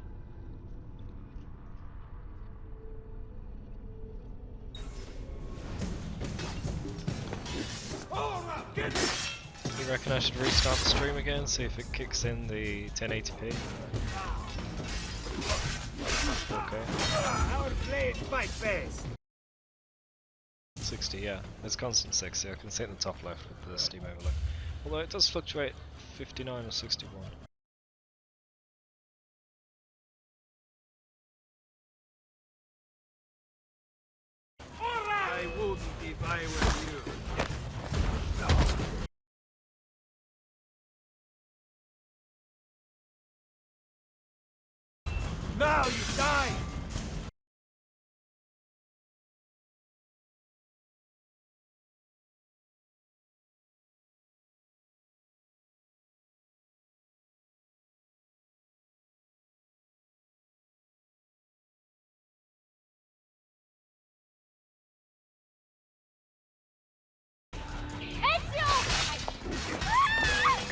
You reckon I should restart the stream again, see if it kicks in the 1080p? 4K. Our blades fight best. 60, yeah. It's constant 60, I can see it in the top left with the Steam overlay. Although it does fluctuate 59 or 61. I wouldn't if I were you. Now you die!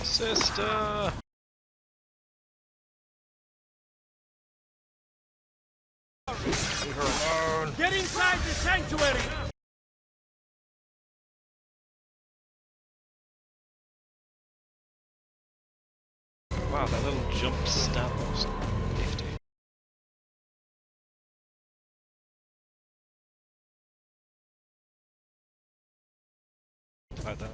Sister! Leave her alone! Get inside the sanctuary! Wow, that little jump stab was nifty. Like that.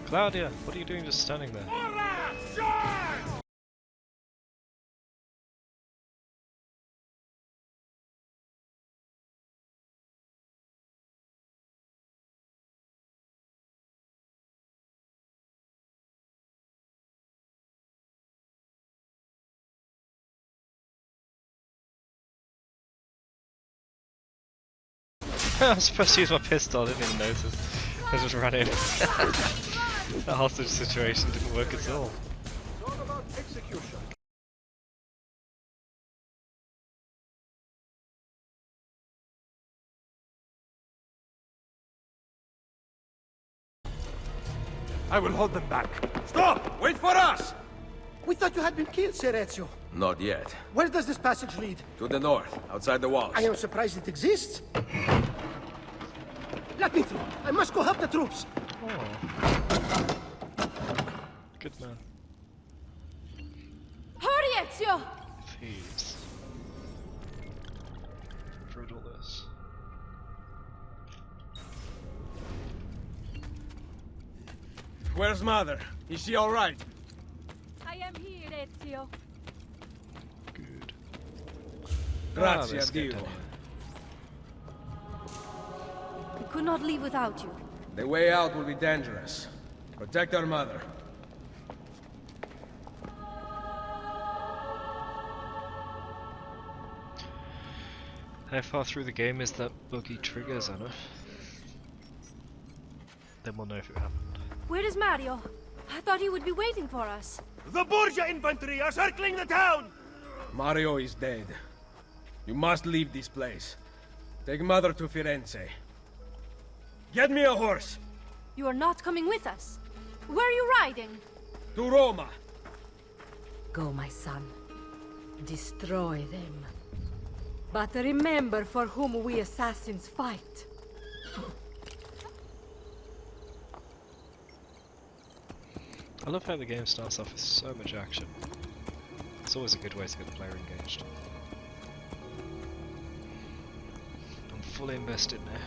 Claudia, what are you doing just standing there? I was supposed to use my pistol, I didn't even notice. I just ran in. That hostage situation didn't work at all. It's all about execution. I will hold them back. Stop! Wait for us! We thought you had been killed, Sir Ezio. Not yet. Where does this passage lead? To the north, outside the walls. I am surprised it exists. Let me through. I must go help the troops. Oh. Good man. Hurry, Ezio! Thieves. Read all this. Where's Mother? Is she alright? I am here, Ezio. Good. Grazie let's a get Dio. down We could not leave without you. The way out will be dangerous. Protect our mother. How far through the game is that buggy triggers, Anna? Then we'll know if it happened. Where is Mario? I thought he would be waiting for us. The Borgia infantry are circling the town! Mario is dead. You must leave this place. Take Mother to Firenze. Get me a horse! You are not coming with us. Where are you riding? To Roma! Go, my son. Destroy them. But remember for whom we assassins fight. I love how the game starts off with so much action. It's always a good way to get the player engaged. I'm fully invested now.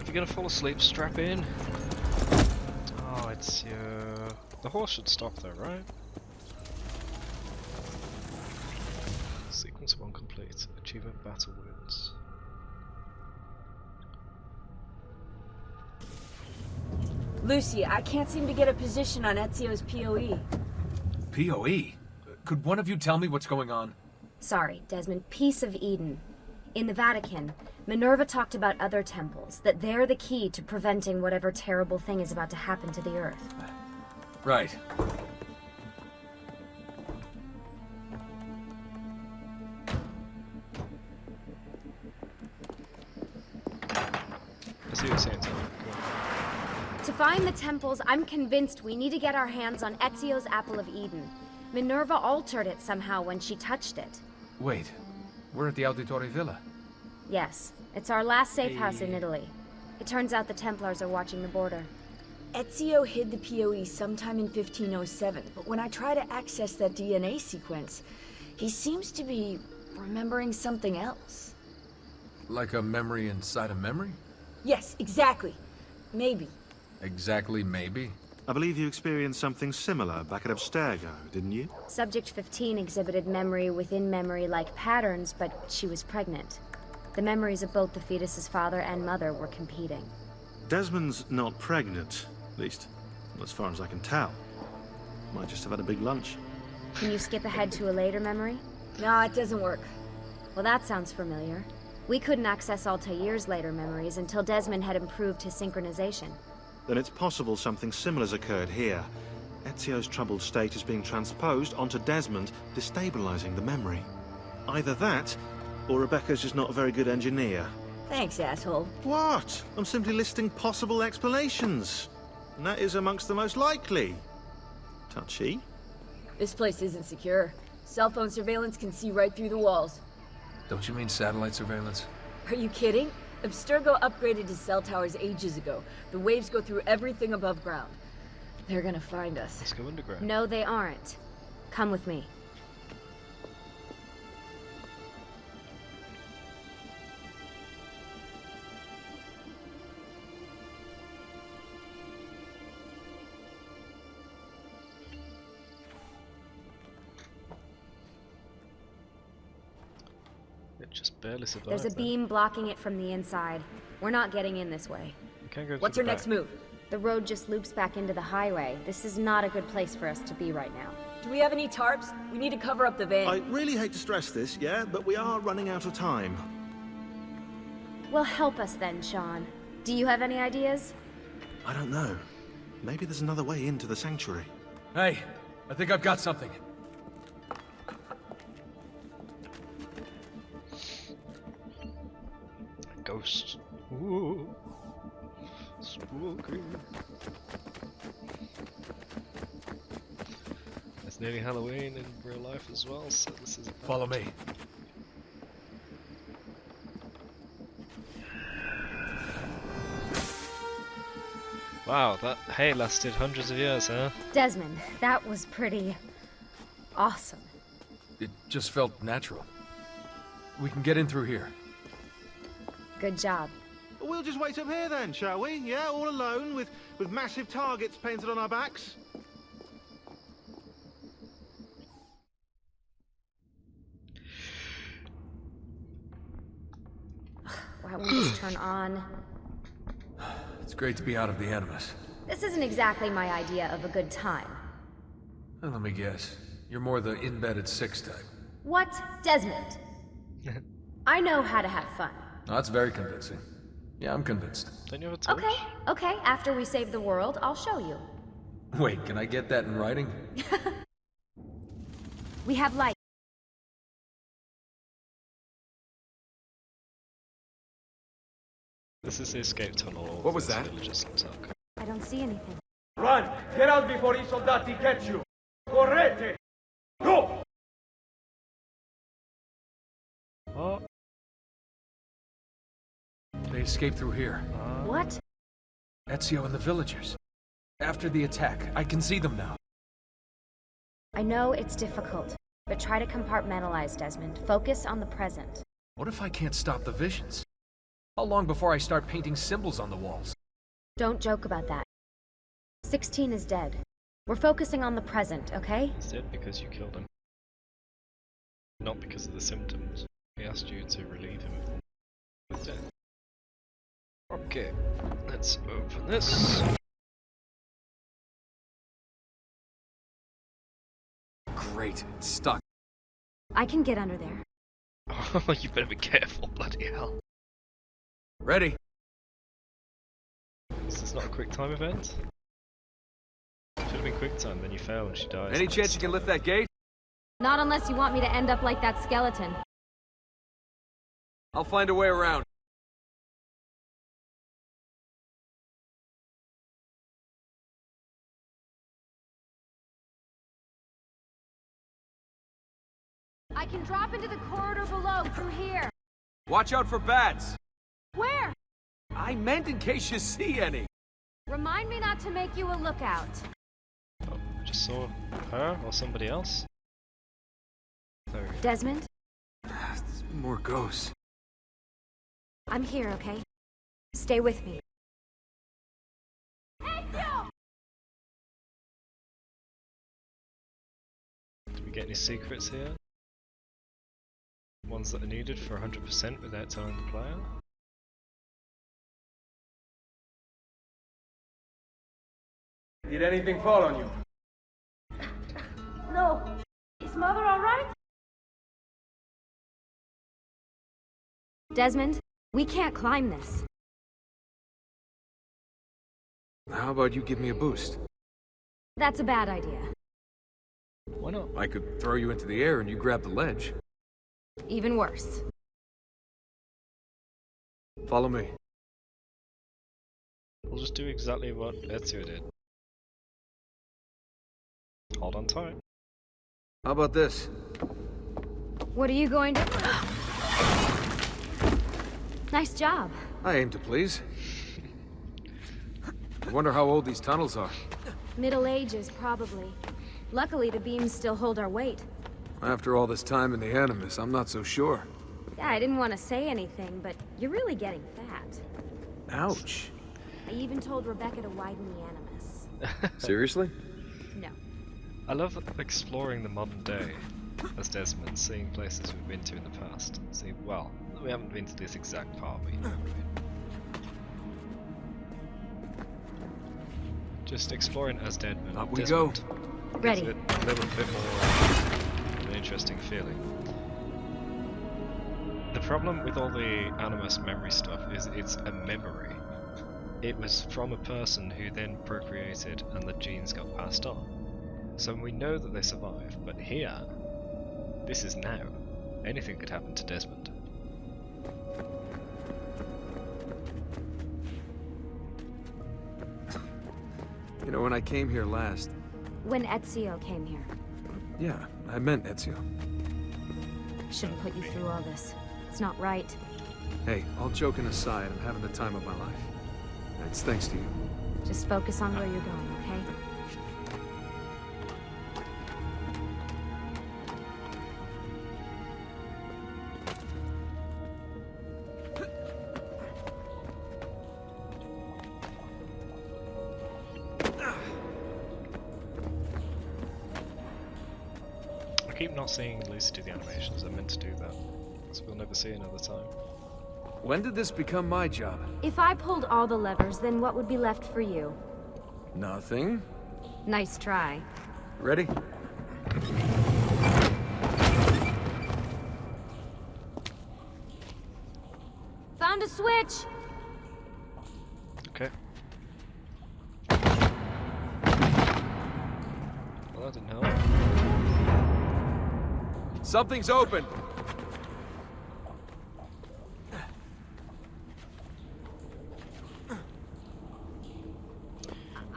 If you're gonna fall asleep, strap in. Oh, it's your... The horse should stop though, right? Sequence 1 complete. Achievement battle wounds. Lucy, I can't seem to get a position on Ezio's POE. POE? Could one of you tell me what's going on? Sorry, Desmond. Peace of Eden. In the Vatican, Minerva talked about other temples, that they're the key to preventing whatever terrible thing is about to happen to the Earth. Right. I see what you're saying, Tony. Go on. To find the temples, I'm convinced we need to get our hands on Ezio's Apple of Eden. Minerva altered it somehow when she touched it. Wait, we're at the Auditore Villa. Yes, it's our last safe house in Italy. It turns out the Templars are watching the border. Ezio hid the POE sometime in 1507, but when I try to access that DNA sequence, he seems to be remembering something else. Like a memory inside a memory? Yes, exactly. Maybe. Exactly, maybe? I believe you experienced something similar back at Abstergo, didn't you? Subject 15 exhibited memory within memory-like patterns, but she was pregnant. The memories of both the fetus's father and mother were competing. Desmond's not pregnant, at least, as far as I can tell. Might just have had a big lunch. Can you skip ahead to a later memory? No, it doesn't work. Well, that sounds familiar. We couldn't access Altair's later memories until Desmond had improved his synchronization. Then it's possible something similar's occurred here. Ezio's troubled state is being transposed onto Desmond, destabilizing the memory. Either that, or Rebecca's just not a very good engineer. Thanks, asshole. What? I'm simply listing possible explanations. And that is amongst the most likely. Touchy? This place isn't secure. Cell phone surveillance can see right through the walls. Don't you mean satellite surveillance? Are you kidding? Abstergo upgraded his cell towers ages ago. The waves go through everything above ground. They're gonna find us. Let's go underground. No, they aren't. Come with me. It just barely survived. There's a then. beam blocking it from the inside. We're not getting in this way. We can't go What's through our the next back. move? The road just loops back into the highway. This is not a good place for us to be right now. Do we have any tarps? We need to cover up the van. I really hate to stress this, yeah, but we are running out of time. Well, help us then, Sean. Do you have any ideas? I don't know. Maybe there's another way into the sanctuary. Hey, I think I've got something. Ghost. Ooh. Spooky. It's nearly Halloween in real life as well, so this is... Follow me. Wow, that hay lasted hundreds of years, huh? Desmond, that was pretty... awesome. It just felt natural. We can get in through here. Good job. We'll just wait up here then, shall we? Yeah, all alone, with massive targets painted on our backs? Why won't this turn on? It's great to be out of the Animus. This isn't exactly my idea of a good time. Well, let me guess. You're more the in-bed at 6 type. What? Desmond? I know how to have fun. Oh, that's very convincing. Yeah, I'm convinced. Don't you have a torch? Okay, after we save the world, I'll show you. Wait, can I get that in writing? We have light. This is the escape tunnel. What was that? I don't see anything. Run! Get out before I soldati catch you! Correte! Go! Oh. They escaped through here. What? Ezio and the villagers. After the attack, I can see them now. I know it's difficult, but try to compartmentalize, Desmond. Focus on the present. What if I can't stop the visions? How long before I start painting symbols on the walls? Don't joke about that. 16 is dead. We're focusing on the present, okay? He's dead because you killed him. Not because of the symptoms. He asked you to relieve him of them. He's dead. Okay, let's open this. Great, it's stuck. I can get under there. Oh, you better be careful, bloody hell. Ready? This is not a quick time event? Should have been quick time, then you fail and she dies. Any chance you can lift that gate? Not unless you want me to end up like that skeleton. I'll find a way around. I can drop into the corridor below, through here. Watch out for bats! Where? I meant in case you see any. Remind me not to make you a lookout. Oh, I just saw her or somebody else. There. Desmond? There's more ghosts. I'm here, okay? Stay with me. Did we get any secrets here? Ones that are needed for 100% without telling the player? Did anything fall on you? No. Is Mother alright? Desmond, we can't climb this. How about you give me a boost? That's a bad idea. Why not? I could throw you into the air and you grab the ledge. Even worse. Follow me. We'll just do exactly what Ezio did. Hold on tight. How about this? What are you going to... Nice job. I aim to please. I wonder how old these tunnels are. Middle Ages, probably. Luckily, the beams still hold our weight. After all this time in the Animus, I'm not so sure. Yeah, I didn't want to say anything, but you're really getting fat. Ouch. I even told Rebecca to widen the Animus. Seriously? No. I love exploring the modern day as Desmond, seeing places we've been to in the past. See, well, we haven't been to this exact part, but you know what I mean. Just exploring as Desmond. Up we go. Ready. Gives it a little bit more of an interesting feeling. The problem with all the Animus memory stuff is it's a memory. It was from a person who then procreated and the genes got passed on. So we know that they survived, but here, this is now. Anything could happen to Desmond. You know, when I came here last... When Ezio came here. Yeah, I meant Ezio. Shouldn't put you through all this. It's not right. Hey, all joking aside, I'm having the time of my life. And it's thanks to you. Just focus on where you're going, okay? I keep not seeing Lucy do the animations. I meant to do that. So we'll never see another time. When did this become my job? If I pulled all the levers, then what would be left for you? Nothing. Nice try. Ready? Found a switch! Okay. Well, that didn't help. Something's open!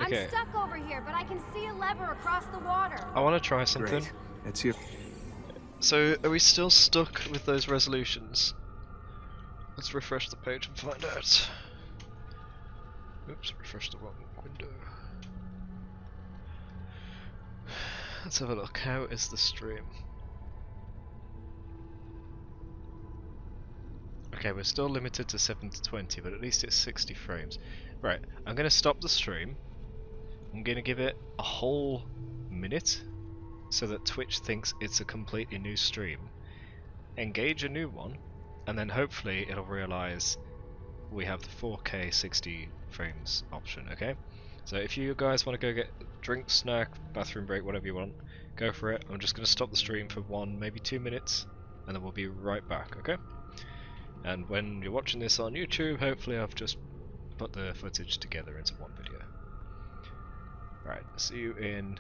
Okay. I'm stuck over here, but I can see a lever across the water. I want to try something. Great. It's here. So, are we still stuck with those resolutions? Let's refresh the page and find out. Oops, refresh the wrong window. Let's have a look. How is the stream? Okay, we're still limited to 720, but at least it's 60 frames. Right, I'm going to stop the stream. I'm going to give it a whole minute so that Twitch thinks it's a completely new stream. Engage a new one, and then hopefully it'll realise we have the 4K 60 frames option, okay? So if you guys want to go get a drink, snack, bathroom break, whatever you want, go for it. I'm just going to stop the stream for 1, maybe 2 minutes, and then we'll be right back, okay? And when you're watching this on YouTube, hopefully I've just put the footage together into one video. Right, see you in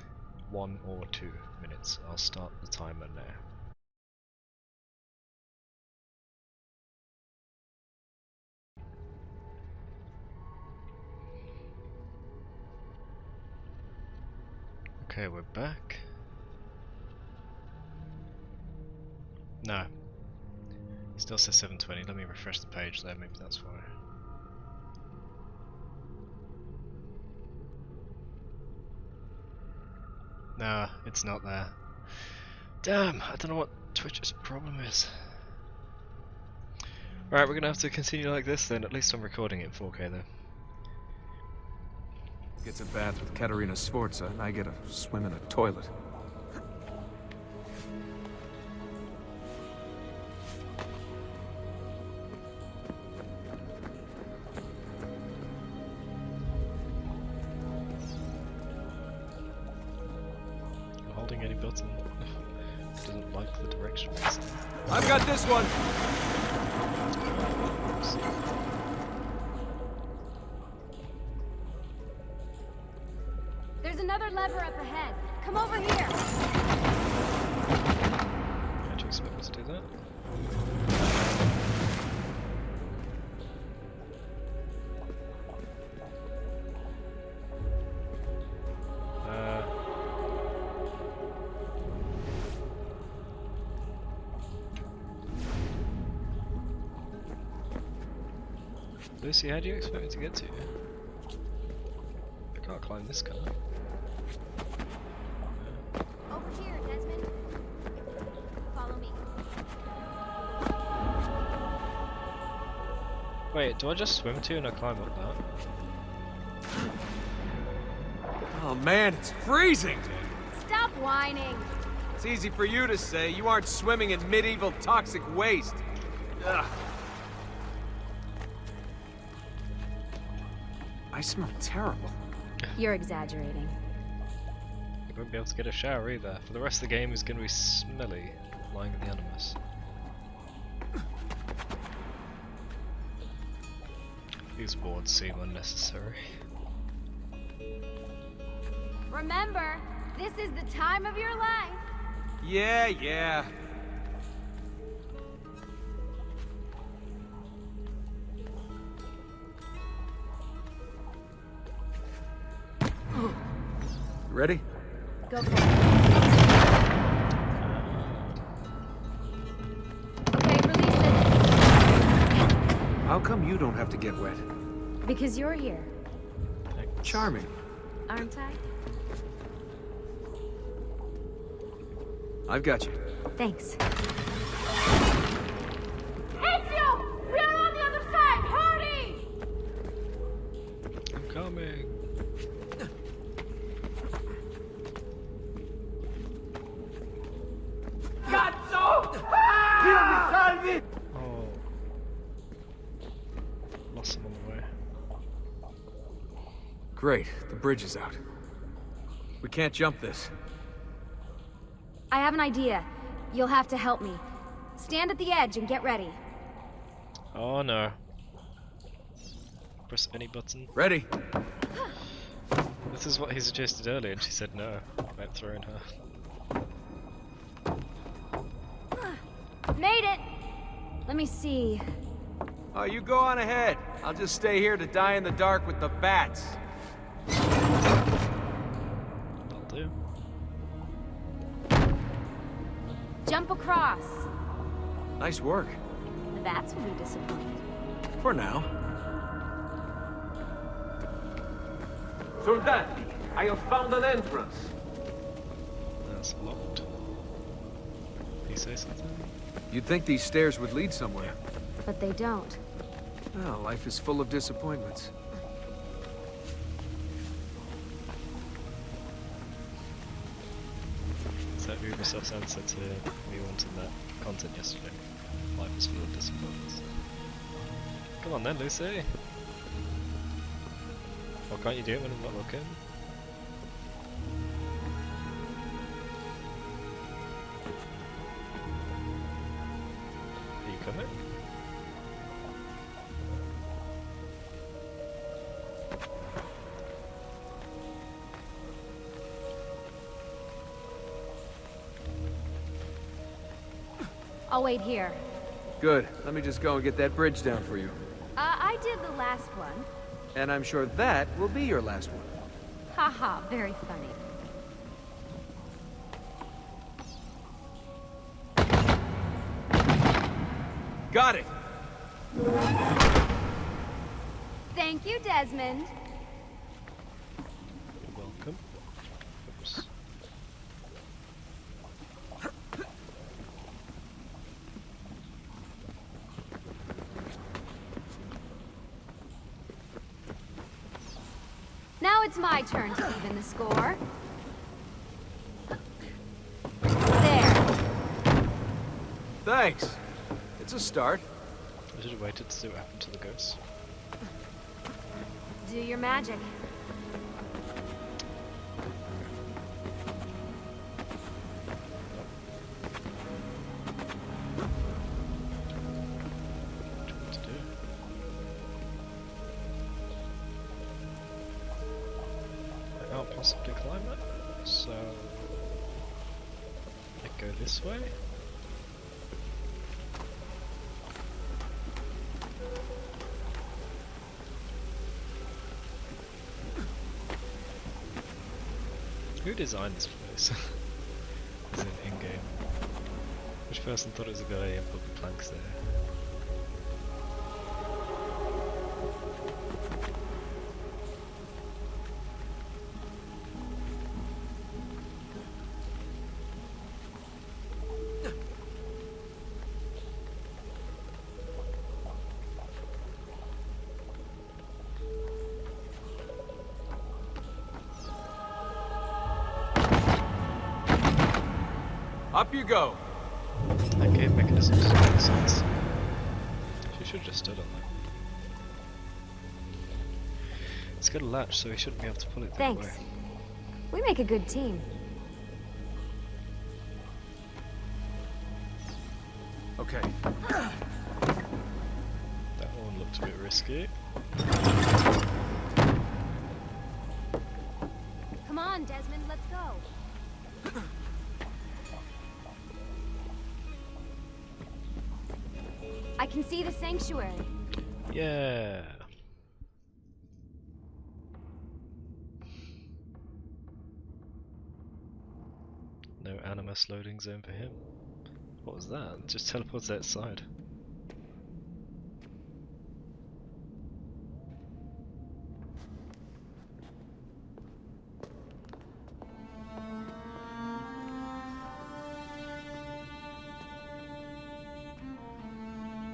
1 or 2 minutes. I'll start the timer now. Okay, we're back. No. Still says 720. Let me refresh the page there, maybe that's why. Nah, it's not there. Damn, I don't know what Twitch's problem is. Alright, we're gonna have to continue like this then. At least I'm recording it in 4K though. Gets a bath with Katerina Sforza, and I get a swim in a toilet. Holding any button doesn't like the directions. I've got this one! There's another lever up ahead. Come over here. How'd you expect me to do that? Lucy, how do you expect me to get to you? I can't climb this car. Over here, Desmond. Follow me. Wait, do I just swim to you and I climb up that? Oh man, it's freezing! Stop whining. It's easy for you to say. You aren't swimming in medieval toxic waste. Ugh. I smell terrible. You're exaggerating. He won't be able to get a shower either. For the rest of the game, he's going to be smelly, lying in the Animus. These wards seem unnecessary. Remember, this is the time of your life. Yeah. Ready? Go for it. Okay, release it. How come you don't have to get wet? Because you're here, Charming. aren't I? I've got you. Thanks. Ezio! We are on the other side! Hurry! I'm coming! Cazzo! Dio mi salvi! Oh. Lost him on the way. Great, the bridge is out. We can't jump this. I have an idea. You'll have to help me. Stand at the edge and get ready. Oh no. Press any button. Ready? This is what he suggested earlier and she said no about throwing her. Made it! Let me see. Oh, you go on ahead. I'll just stay here to die in the dark with the bats. That'll do. Jump across. Nice work. The bats will be disappointed. For now. Soldati, I have found an entrance. That's locked. Did he say something? You'd think these stairs would lead somewhere. But they don't. Well, life is full of disappointments. Is that Ubisoft's answer to me wanting that content yesterday? Life is full of disappointments. Come on then, Lucy! Why can't you do it when I'm not looking? Are you coming? I'll wait here. Good. Let me just go and get that bridge down for you. I did the last one. And I'm sure that will be your last one. Haha, very funny. Got it! Thank you, Desmond. You're welcome. Oops. Now it's my turn to even the score. There. Thanks. It's a start. I should have waited to see what happened to the ghosts. Do your magic. What to do? I can't possibly climb it, so I go this way. Who designed this place? As in game. Which person thought it was a good idea to put the planks there? Up you go. That cave mechanism doesn't make sense. She should have just stood on that. It's got a latch, so he shouldn't be able to pull it the other way. Thanks. We make a good team. Okay. That one looked a bit risky. Come on, Desmond, let's go. I can see the sanctuary. Yeah. No animus loading zone for him. What was that? Just teleports outside.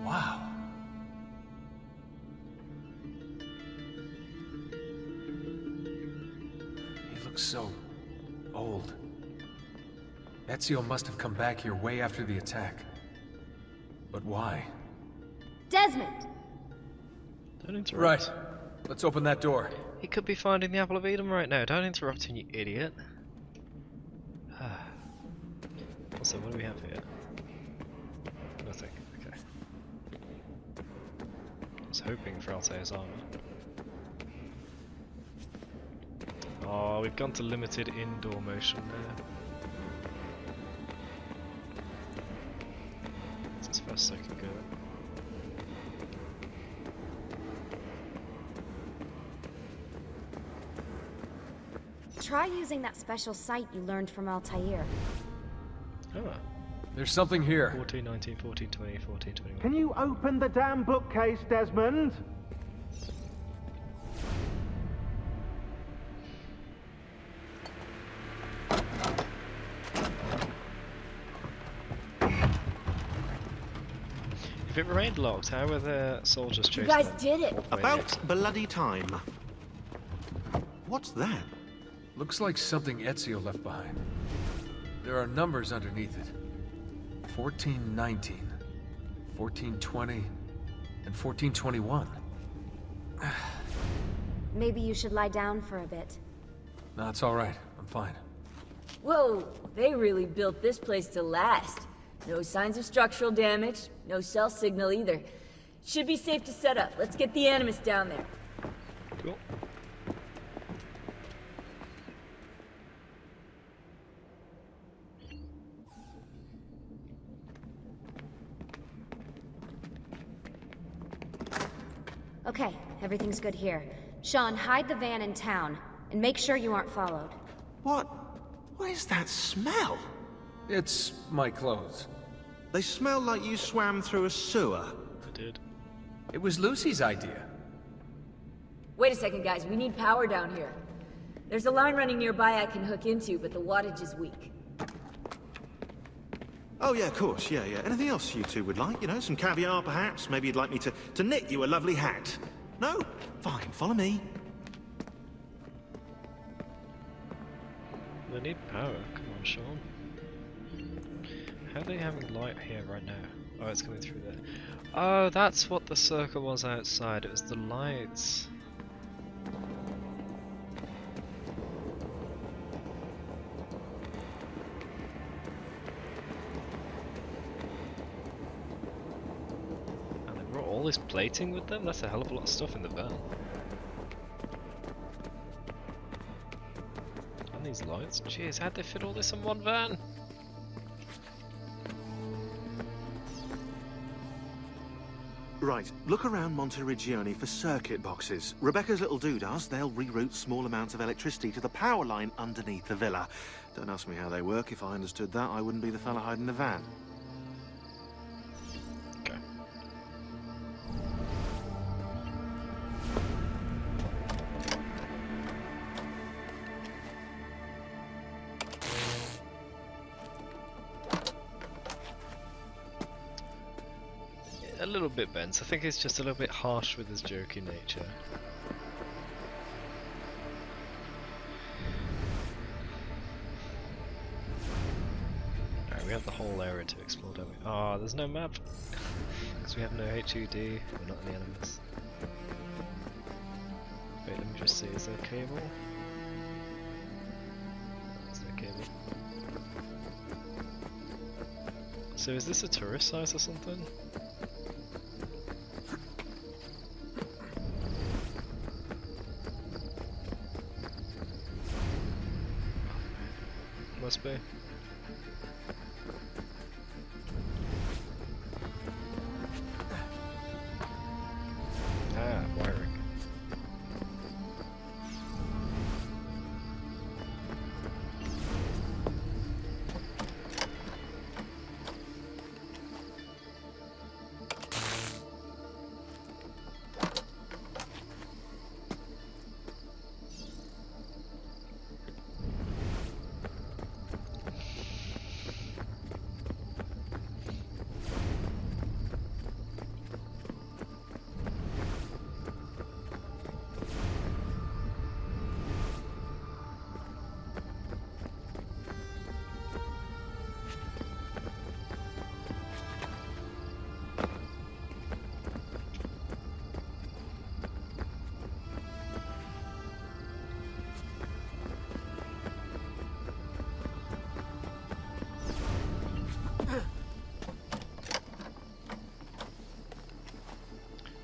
Wow. He looks so old. Ezio must have come back here way after the attack. But why? Desmond! Don't interrupt. Right. Let's open that door. He could be finding the Apple of Eden right now. Don't interrupt him, you idiot. Also, what do we have here? Nothing. Okay. I was hoping for Altair's armor. Oh, we've gone to limited indoor motion there. It's as fast as I can go. Try using that special sight you learned from Altair. Ah. There's something here. 14, 19, 14, 20, 14, 21. Can you open the damn bookcase, Desmond? If it remained locked, how were the soldiers chasing You guys them? did it! About bloody time. What's that? Looks like something Ezio left behind. There are numbers underneath it. 1419, 1420, and 1421. Maybe you should lie down for a bit. No, it's all right. I'm fine. Whoa, they really built this place to last. No signs of structural damage, no cell signal either. Should be safe to set up. Let's get the Animus down there. Cool. Okay, everything's good here. Sean, hide the van in town, and make sure you aren't followed. What is that smell? It's my clothes. They smell like you swam through a sewer. I did. It was Lucy's idea. Wait a second, guys. We need power down here. There's a line running nearby I can hook into, but the wattage is weak. Oh yeah, of course, yeah. Anything else you two would like? You know, some caviar perhaps? Maybe you'd like me to knit you a lovely hat? No? Fine, follow me. They need power. Come on, Sean. How are they having light here right now? Oh, it's coming through there. Oh, that's what the circle was outside. It was the lights. And they brought all this plating with them? That's a hell of a lot of stuff in the van. And these lights? Jeez, how'd they fit all this in one van? Right, look around Monteriggioni for circuit boxes. Rebecca's little doodahs, they'll reroute small amounts of electricity to the power line underneath the villa. Don't ask me how they work. If I understood that, I wouldn't be the fella hiding the van. Okay. A little bit bent. I think he's just a little bit harsh with his joking nature. Alright, we have the whole area to explore, don't we? Ah, there's no map! Because we have no HUD, we're not in the Animus. Wait, let me just see, is there a cable? There's no cable. So is this a tourist site or something? Must be. Ah, wiring.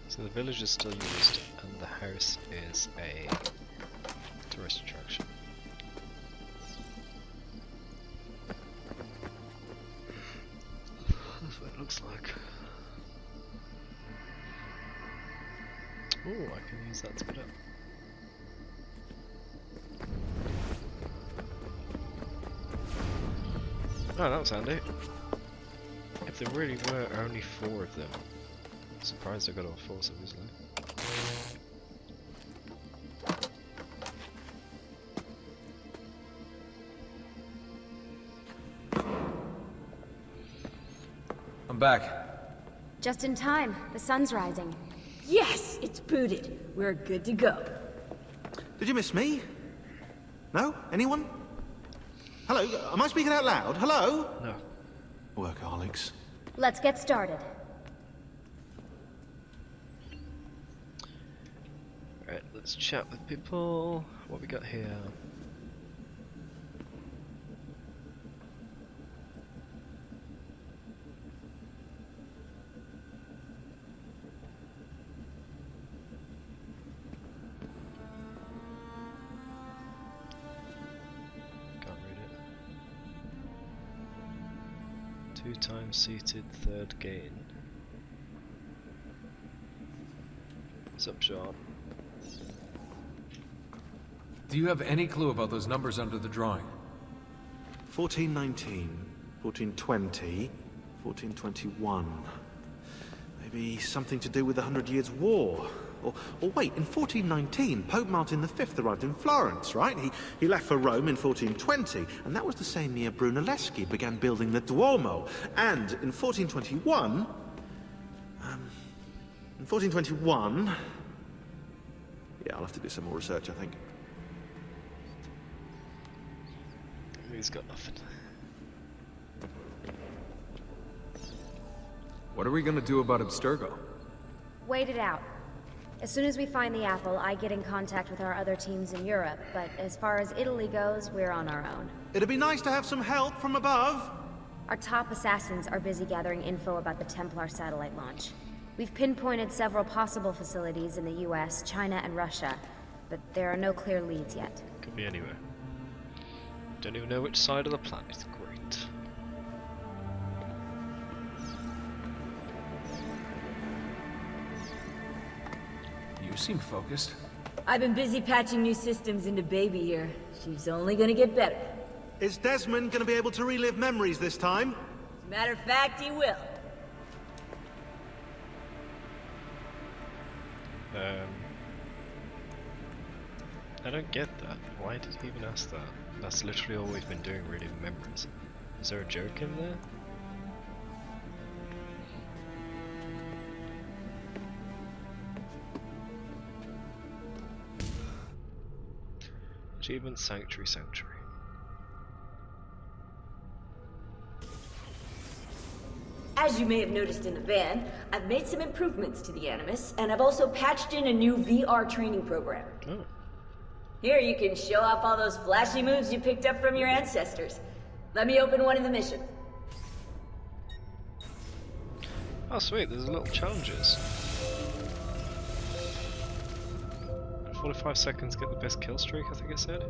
So the village is still used, and the house is a tourist attraction. That's what it looks like. Oh, I can use that to spit up. Oh, that was handy. If there really were only 4 of them, I'm surprised I got all 4 so easily. I'm back. Just in time. The sun's rising. Yes, it's booted. We're good to go. Did you miss me? No? Anyone? Hello? Am I speaking out loud? Hello? No. Workaholics. Let's get started. Right, let's chat with people. What we got here? Can't read it. 2 times seated, 3rd gain. What's up, Sean? Do you have any clue about those numbers under the drawing? 1419, 1420, 1421. Maybe something to do with the 100 Years' War. Or wait, in 1419, Pope Martin V arrived in Florence, right? He left for Rome in 1420, and that was the same year Brunelleschi began building the Duomo. And in 1421... in 1421... Yeah, I'll have to do some more research, I think. He's got nothing. What are we gonna do about Abstergo? Wait it out. As soon as we find the apple, I get in contact with our other teams in Europe, but as far as Italy goes, we're on our own. It'd be nice to have some help from above. Our top assassins are busy gathering info about the Templar satellite launch. We've pinpointed several possible facilities in the US, China, and Russia, but there are no clear leads yet. Could be anywhere. Don't even know which side of the planet. Great. You seem focused. I've been busy patching new systems into Baby here. She's only gonna get better. Is Desmond gonna be able to relive memories this time? As a matter of fact, he will. I don't get that. Why did he even ask that? That's literally all we've been doing, reading memories. Is there a joke in there? Achievement Sanctuary. As you may have noticed in the van, I've made some improvements to the Animus, and I've also patched in a new VR training program. Oh. Here you can show off all those flashy moves you picked up from your ancestors. Let me open one of the missions. Oh sweet, there's little challenges. 45 seconds, get the best kill streak, I think it said.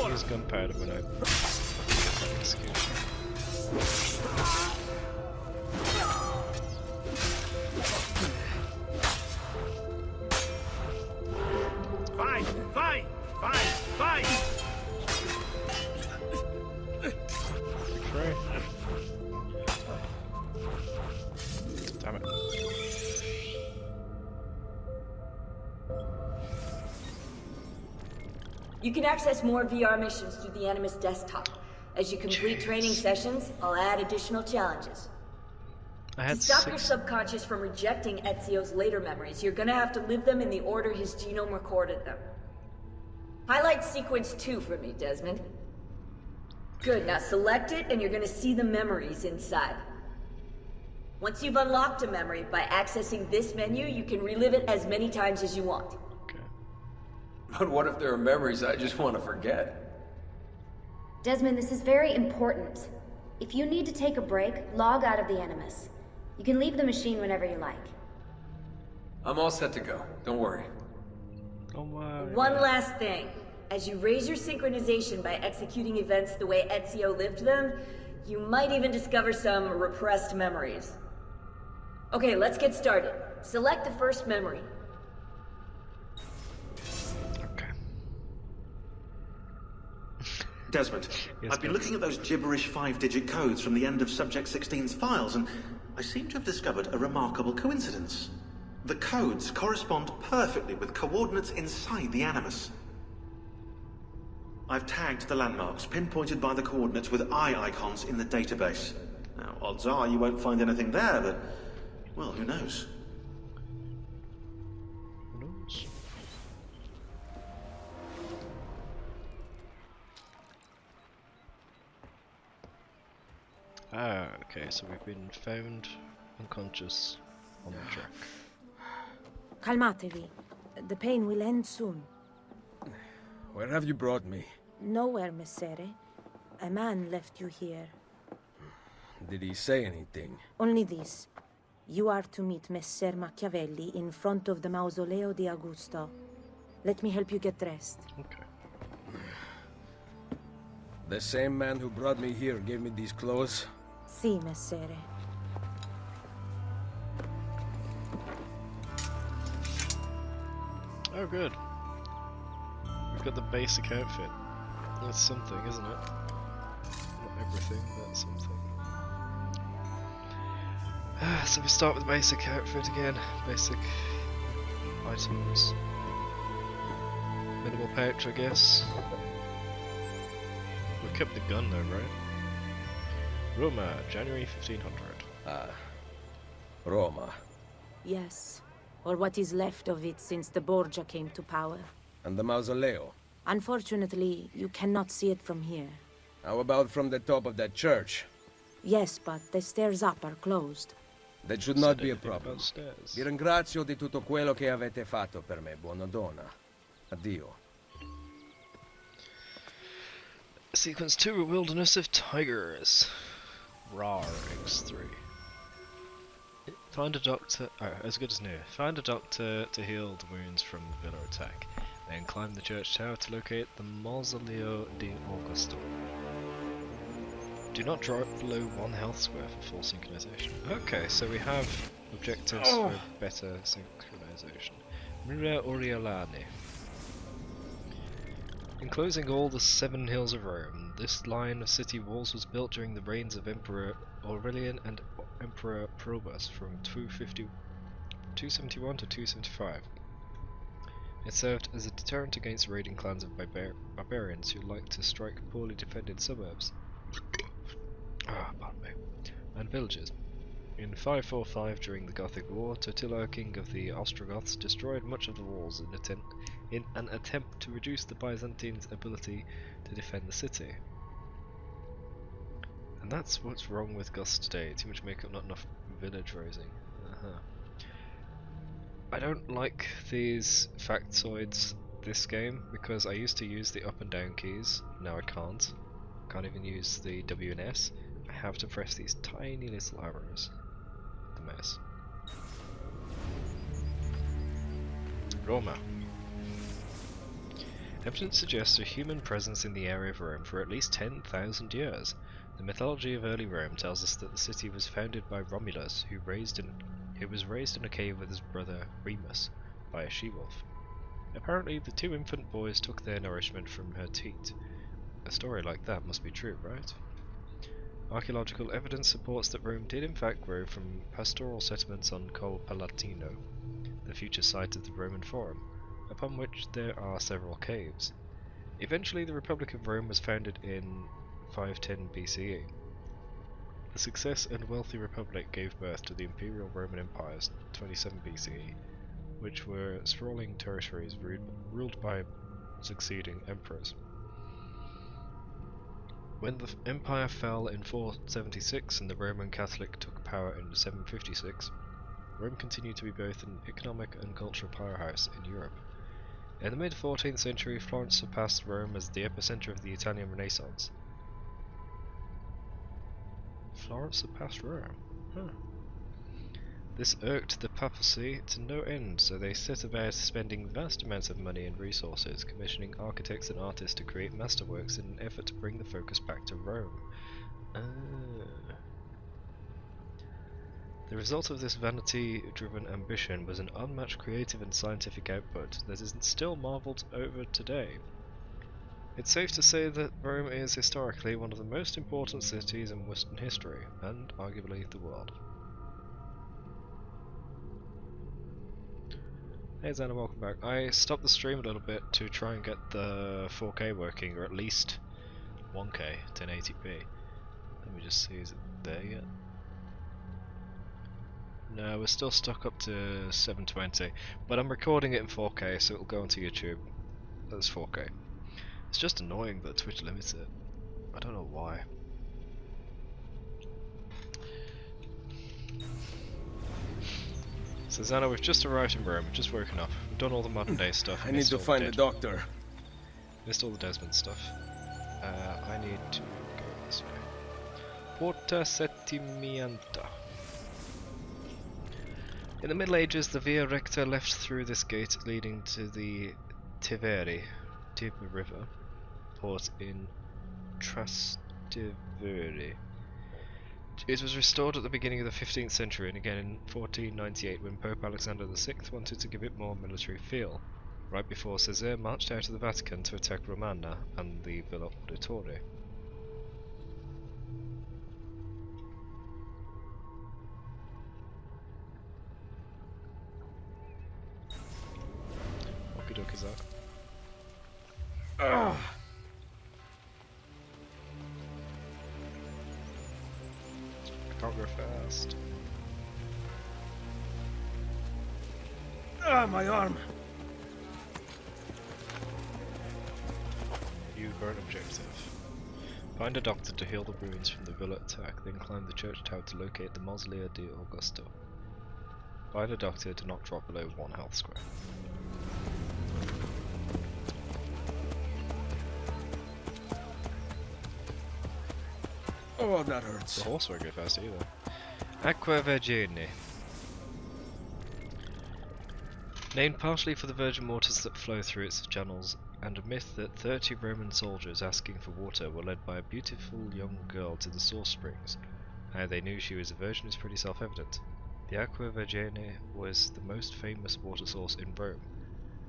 Use gunpowder when I get execution. Fight! Fight! Fight! Fight! Free. Damn it. You can access more VR missions through the Animus desktop. As you complete training sessions, I'll add additional challenges. To stop your subconscious from rejecting Ezio's later memories, you're gonna have to live them in the order his genome recorded them. Highlight sequence 2 for me, Desmond. Good, now select it and you're gonna see the memories inside. Once you've unlocked a memory, by accessing this menu, you can relive it as many times as you want. But what if there are memories I just want to forget? Desmond, this is very important. If you need to take a break, log out of the Animus. You can leave the machine whenever you like. I'm all set to go. Don't worry. Don't worry. One last thing. As you raise your synchronization by executing events the way Ezio lived them, you might even discover some repressed memories. Okay, let's get started. Select the first memory. Desmond, Yes, I've been looking at those gibberish 5-digit codes from the end of Subject 16's files, and I seem to have discovered a remarkable coincidence. The codes correspond perfectly with coordinates inside the Animus. I've tagged the landmarks, pinpointed by the coordinates with eye icons in the database. Now, odds are you won't find anything there, but, well, who knows? Who knows? Ah, okay, so we've been found unconscious on the track. Calmatevi. The pain will end soon. Where have you brought me? Nowhere, Messere. A man left you here. Did he say anything? Only this. You are to meet Messer Machiavelli in front of the Mausoleo di Augusto. Let me help you get dressed. Okay. The same man who brought me here gave me these clothes? Si, Messere. Oh, good. We've got the basic outfit. That's something, isn't it? Not everything, but something. So we start with basic outfit again. Basic items. Minimal pouch, I guess. We kept the gun though, right? Roma, January 1500. Roma. Yes. Or what is left of it since the Borgia came to power. And the Mausoleo? Unfortunately, you cannot see it from here. How about from the top of that church? Yes, but the stairs up are closed. That should not be a problem. Vi ringrazio di tutto quello che avete fatto per me, buona donna. Addio. Sequence 2, Wilderness of Tigers. RAR X3. Find a doctor. Oh, as good as new. Find a doctor to heal the wounds from the Villa attack. Then climb the church tower to locate the Mausoleo di Augusto. Do not drop below 1 health square for full synchronization. Okay, so we have objectives for better synchronization. Mura Oriolani. Enclosing all the 7 hills of Rome, this line of city walls was built during the reigns of Emperor Aurelian and Emperor Probus from 271 to 275. It served as a deterrent against raiding clans of barbarians who liked to strike poorly defended suburbs pardon me, and villages. In 545, during the Gothic War, Totila, king of the Ostrogoths, destroyed much of the walls in in an attempt to reduce the Byzantines' ability to defend the city. And that's what's wrong with Gus today. Too much makeup, not enough village raising. I don't like these factoids this game because I used to use the up and down keys. Now I can't. Can't even use the W and S. I have to press these tiny little arrows. The mess. Roma. Evidence suggests a human presence in the area of Rome for at least 10,000 years. The mythology of early Rome tells us that the city was founded by Romulus, who was raised in a cave with his brother Remus by a she-wolf. Apparently, the two infant boys took their nourishment from her teat. A story like that must be true, right? Archaeological evidence supports that Rome did in fact grow from pastoral settlements on Col Palatino, the future site of the Roman Forum, upon which there are several caves. Eventually, the Republic of Rome was founded in 510 BCE. The success and wealthy republic gave birth to the Imperial Roman Empires 27 BCE, which were sprawling territories ruled by succeeding emperors. When the empire fell in 476 and the Roman Catholic took power in 756, Rome continued to be both an economic and cultural powerhouse in Europe. In the mid-14th century, Florence surpassed Rome as the epicenter of the Italian Renaissance. Florence surpassed Rome? Huh. This irked the papacy to no end, so they set about spending vast amounts of money and resources, commissioning architects and artists to create masterworks in an effort to bring the focus back to Rome. The result of this vanity-driven ambition was an unmatched creative and scientific output that is still marvelled over today. It's safe to say that Rome is historically one of the most important cities in Western history, and arguably the world. Hey Zana, welcome back. I stopped the stream a little bit to try and get the 4K working, or at least 1K, 1080p. Let me just see, is it there yet? No, we're still stuck up to 720, but I'm recording it in 4K, so it'll go onto YouTube as 4K. It's just annoying that Twitch limits it. I don't know why. So Zana, we've just arrived in Rome, just woken up. We've done all the modern day stuff. I need to find the doctor. Missed all the Desmond stuff. I need to go this way. Porta Settimienta. In the Middle Ages, the Via Recta left through this gate leading to the Tiber River port in Trastevere. It was restored at the beginning of the 15th century and again in 1498 when Pope Alexander VI wanted to give it more military feel, right before Caesar marched out of the Vatican to attack Romana and the Villa Auditore. Okie dokie, Zach. Can't go fast. My arm. You current objective. Find a doctor to heal the wounds from the villa attack, then climb the church tower to locate the Mausoleo di Augusto. Find a doctor, do not drop below 1 health square. Oh, that hurts. The horse won't go fast either. Aqua Vergine. Named partially for the virgin waters that flow through its channels, and a myth that 30 Roman soldiers asking for water were led by a beautiful young girl to the source springs. How they knew she was a virgin is pretty self-evident. The Aqua Vergine was the most famous water source in Rome.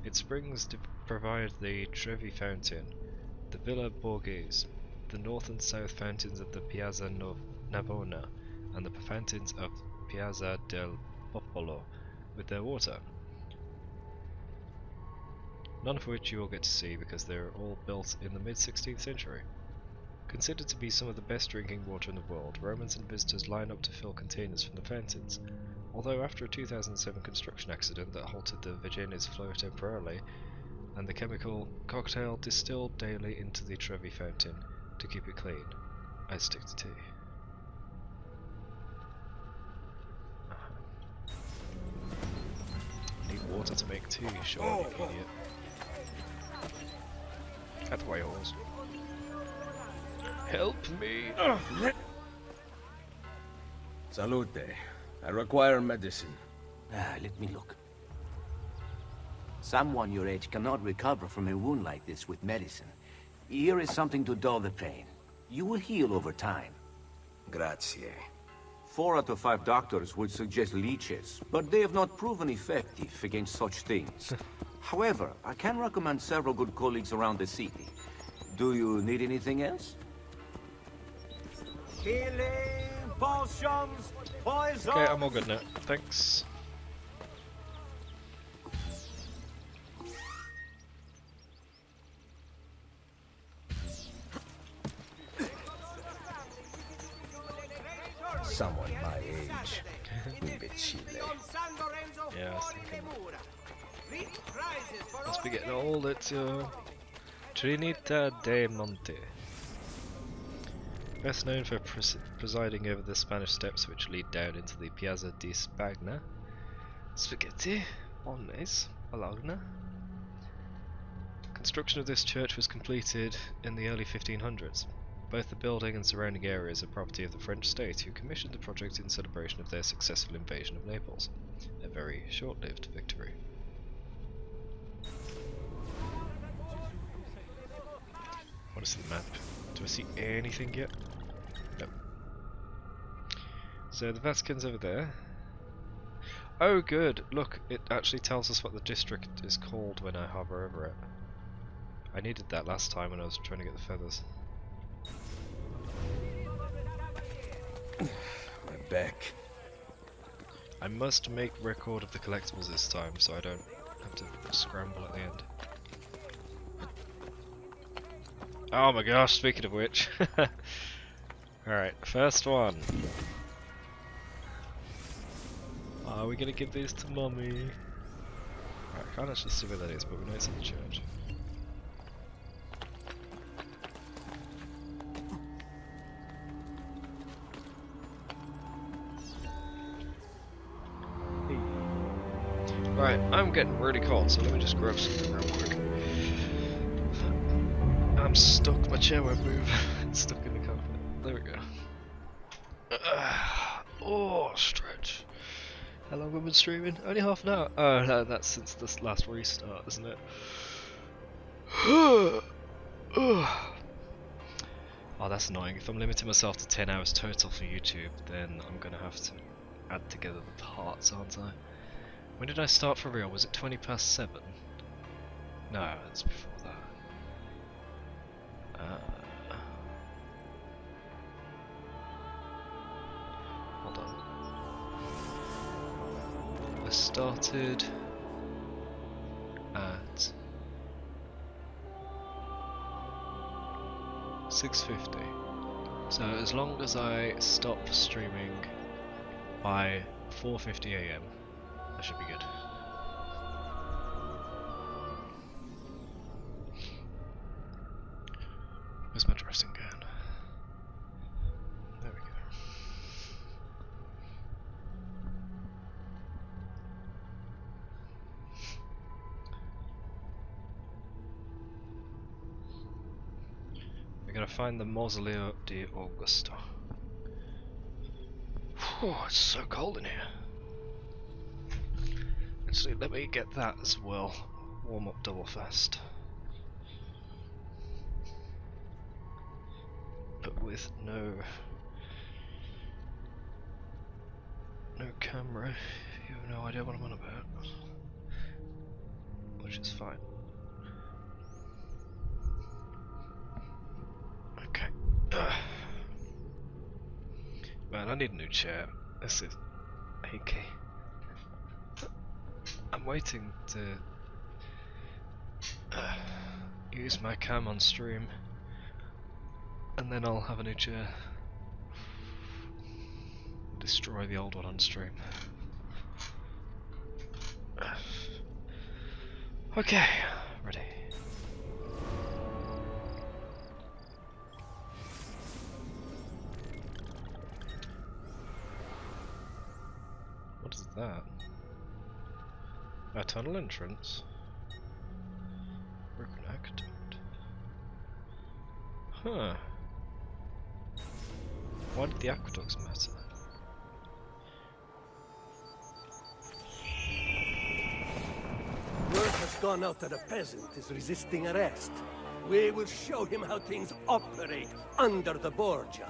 Its springs provide the Trevi Fountain, the Villa Borghese, the north and south fountains of the Piazza Navona, and the fountains of Piazza del Popolo with their water. None of which you will get to see because they were all built in the mid-16th century. Considered to be some of the best drinking water in the world, Romans and visitors line up to fill containers from the fountains. Although after a 2007 construction accident that halted the Vergine's flow temporarily, and the chemical cocktail distilled daily into the Trevi fountain to keep it clean. I'd stick to tea. Need water to make tea, sure, you idiot. Out the way, horse. Help me! Salute. I require medicine. Let me look. Someone your age cannot recover from a wound like this with medicine. Here is something to dull the pain. You will heal over time. Grazie. 4 out of 5 doctors would suggest leeches, but they have not proven effective against such things. However, I can recommend several good colleagues around the city. Do you need anything else? Healing potions, poison. Okay, I'm all good now. Thanks. Someone my age. Imbecile. Yeah, I was thinking. Must be getting old, it's Trinita de Monte. Best known for presiding over the Spanish steps which lead down into the Piazza di Spagna. Spaghetti, Bolognese, Bologna. Construction of this church was completed in the early 1500s. Both the building and surrounding areas are property of the French state, who commissioned the project in celebration of their successful invasion of Naples. A very short-lived victory. What is the map? Do I see anything yet? No. So the Vatican's over there. Oh good, look, it actually tells us what the district is called when I hover over it. I needed that last time when I was trying to get the feathers. My back. I must make record of the collectibles this time so I don't have to scramble at the end. Oh my gosh, speaking of which. Alright, first one. Are we gonna give these to Mummy? Right, I can't actually see where that is, but we know it's in the church. Right, I'm getting really cold, so let me just grab something real quick. I'm stuck, my chair won't move. It's stuck in the carpet. There we go. Oh, stretch. How long have we been streaming? Only half an hour. Oh, no, that's since this last restart, isn't it? Oh, that's annoying. If I'm limiting myself to 10 hours total for YouTube, then I'm gonna have to add together the parts, aren't I? When did I start for real? Was it 7:20? No, it's before that. Hold on. I started at 6:50. So as long as I stop streaming by 4:50 AM, that should be good. Where's my dressing gown? There we go. We gotta find the Mausoleo di Augusto. Whew, it's so cold in here. Actually, let me get that as well. Warm up double fast. But with no camera, you have no idea what I'm on about. Which is fine. Okay. Man, I need a new chair. This is achy. I'm waiting to use my cam on stream, and then I'll have a new chair. Destroy the old one on stream. Okay, Ready. What is that? A tunnel entrance? Broken aqueduct. Huh. Why did the aqueducts matter? Word has gone out that a peasant is resisting arrest. We will show him how things operate under the Borgia.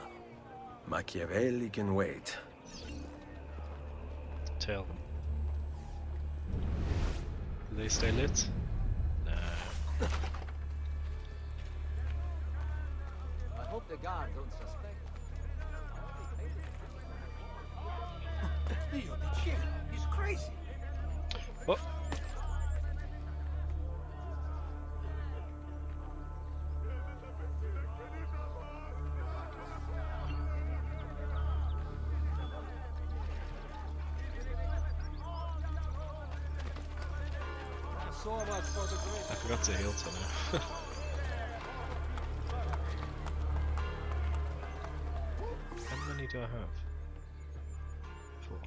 Machiavelli can wait. Tell them. Do they stay lit? Nah. I hope the guard don't suspect. Dio di cielo, he's crazy. What? I forgot to heal to now. How many do I have? 4.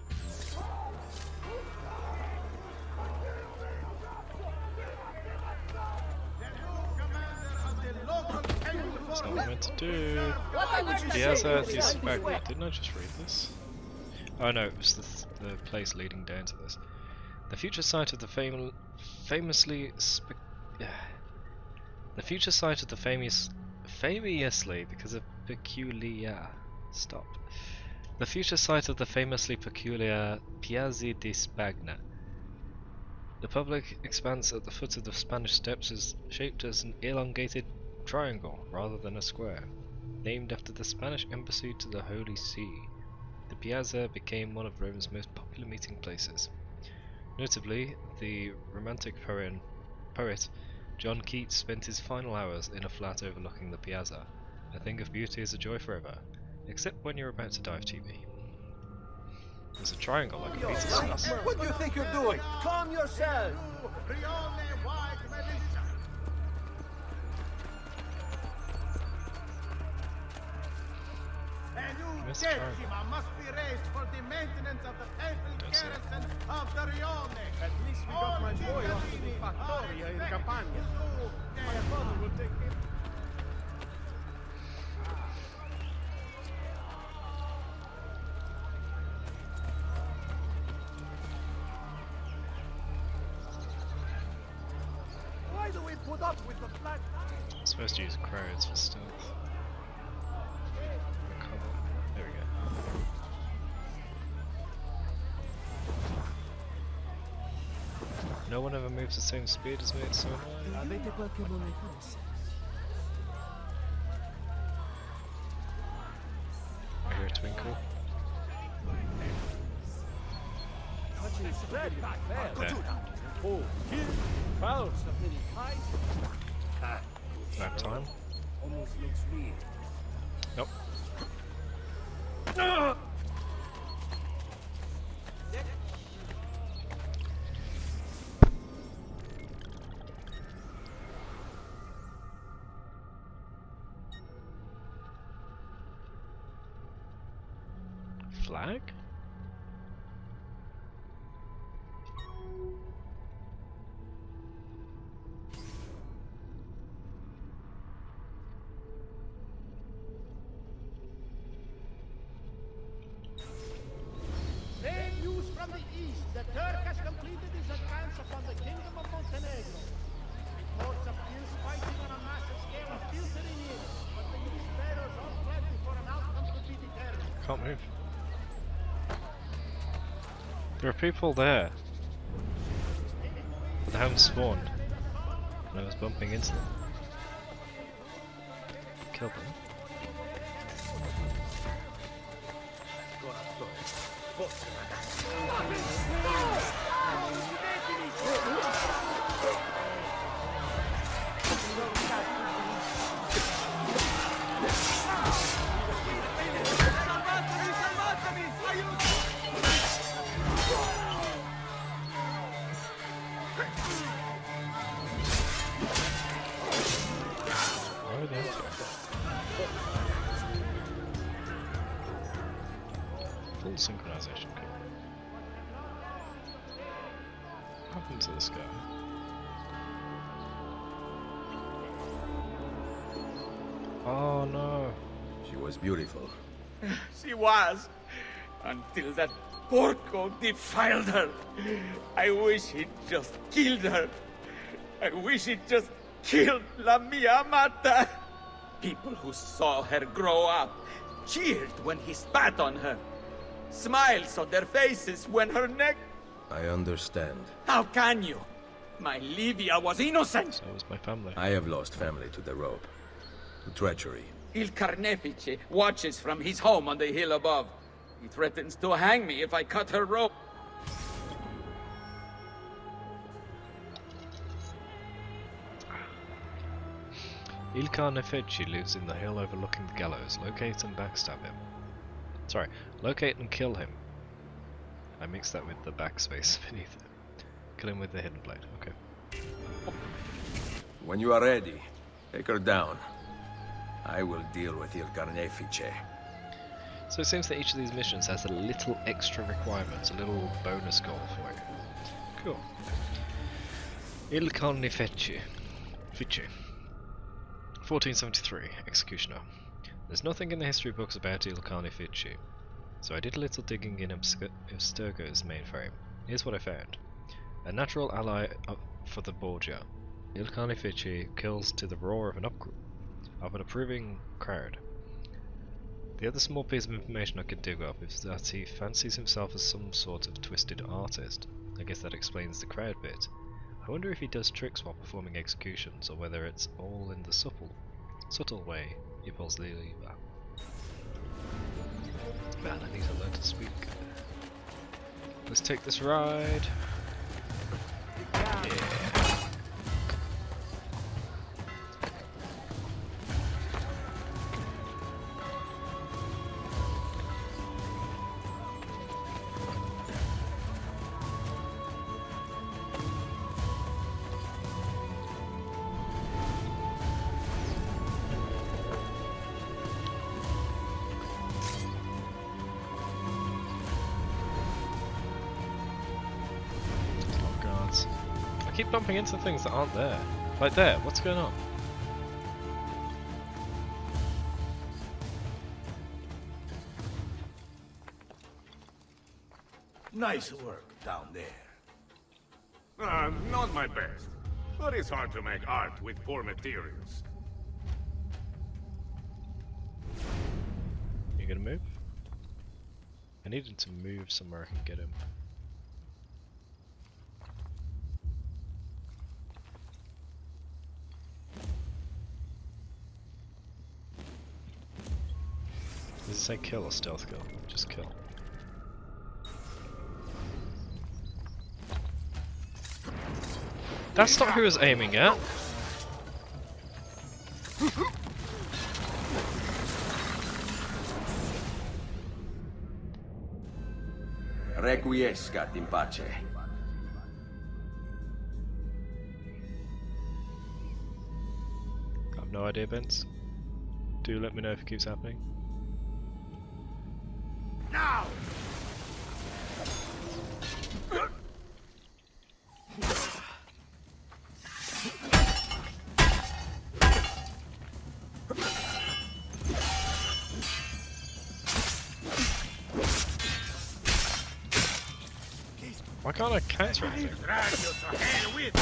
That's not what I meant to do. Piazza di Spagna. Didn't I just read this? Oh no, it was the place leading down to this. The future site of the famously because of peculiar. Stop. The future site of the famously peculiar Piazza di Spagna. The public expanse at the foot of the Spanish Steps is shaped as an elongated triangle rather than a square. Named after the Spanish embassy to the Holy See, the Piazza became one of Rome's most popular meeting places. Notably, the romantic poet John Keats spent his final hours in a flat overlooking the Piazza. A thing of beauty is a joy forever, except when you're about to dive TV. There's a triangle like a pizza sauce. What do you think you're doing? Calm yourself! Missed triangle. must be raised for the maintenance of the papal garrison of the Rione. At least we got my boy off to the Fattoria in Campania. My father will take him. Why do we put up with the flat? I'm supposed to use crowds for stealth. There we go. No one ever moves the same speed as me, it's so annoying. I hear a twinkle. There. Oh, here, fouls. Nap time. Almost looks real. Nope. Flag? Great news from the east. The Turk has completed his advance upon the Kingdom of Montenegro. Reports of fierce fighting on a massive scale are filtering in, but the newspapers are plenty for an outcome to be determined. Can't move. There are people there. They haven't spawned. And I was bumping into them. Kill them. Full synchronization. Cool. What happened to this guy? Oh no. She was beautiful. She was, until that porco defiled her. I wish he'd just killed her. I wish he'd just killed La Mia Amata. People who saw her grow up cheered when he spat on her. Smiles on their faces when her neck... I understand. How can you? My Livia was innocent. So was my family. I have lost family to the rope. To treachery. Il Carnefice watches from his home on the hill above. He threatens to hang me if I cut her rope. Il Carnefice lives in the hill overlooking the gallows. Locate and backstab him. Sorry, locate and kill him. I mixed that with the backspace beneath it. Kill him with the hidden blade. Okay. When you are ready, take her down. I will deal with Il Carnefice. So it seems that each of these missions has a little extra requirement, a little bonus goal for you. Cool. Il Carnefice. Fice. 1473, Executioner. There's nothing in the history books about Il Carnefice, so I did a little digging in Abstergo's mainframe. Here's what I found. A natural ally for the Borgia, Il Carnefice kills to the roar of an approving crowd. The other small piece of information I could dig up is that he fancies himself as some sort of twisted artist. I guess that explains the crowd bit. I wonder if he does tricks while performing executions, or whether it's all in the subtle way he pulls the lever. Man, I need to learn to speak. Let's take this ride. Yeah. I keep bumping into things that aren't there. Like there, what's going on? Nice work down there. Not my best. But it's hard to make art with poor materials. You gonna move? I needed to move somewhere I can get him. Does it say kill or stealth kill? Just kill. That's not who I was aiming at. Requiescat in pace. I've no idea, Vince. Do let me know if it keeps happening. Now! Why can't I counter anything? Drag you to hell with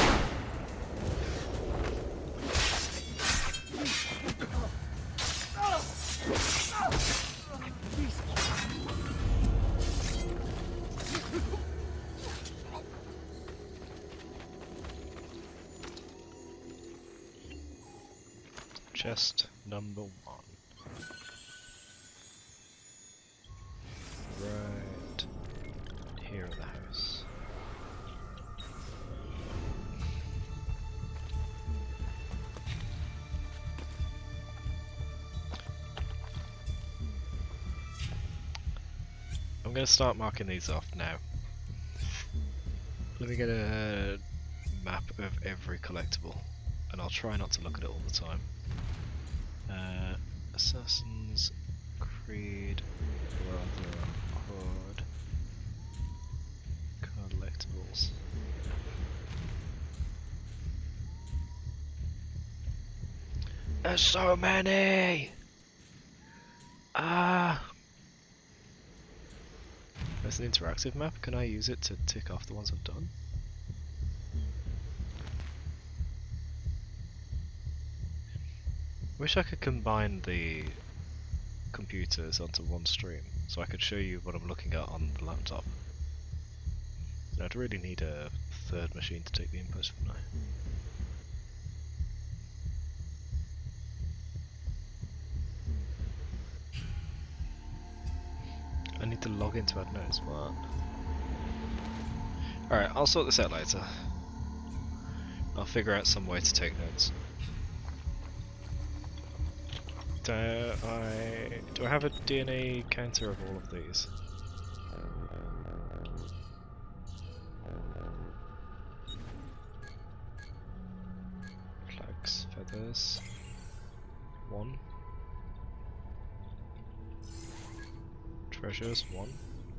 Chest number 1. Right here in the house. I'm going to start marking these off now. Let me get a map of every collectible, and I'll try not to look at it all the time. Assassin's Creed Brotherhood. collectibles. There's so many! Ah! There's an interactive map. Can I use it to tick off the ones I've done? Wish I could combine the computers onto one stream, so I could show you what I'm looking at on the laptop. I'd really need a third machine to take the inputs from now. I need to log into AdNotes, what? Alright, I'll sort this out later. I'll figure out some way to take notes. Do I have a DNA counter of all of these? Flags, feathers. 1. Treasures, 1.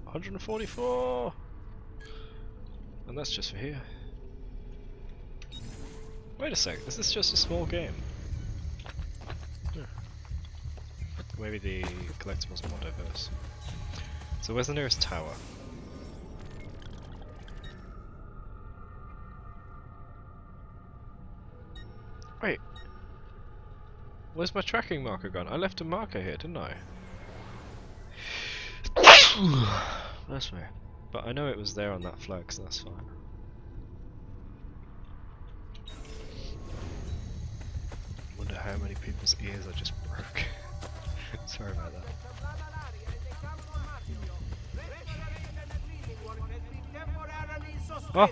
144! And that's just for here. Wait a sec, is this just a small game? Maybe the collectibles are more diverse. So where's the nearest tower? Wait. Where's my tracking marker gone? I left a marker here, didn't I? That's weird. But I know it was there on that flag, so that's fine. Wonder how many people's ears I just broke. Sorry about that. Oh!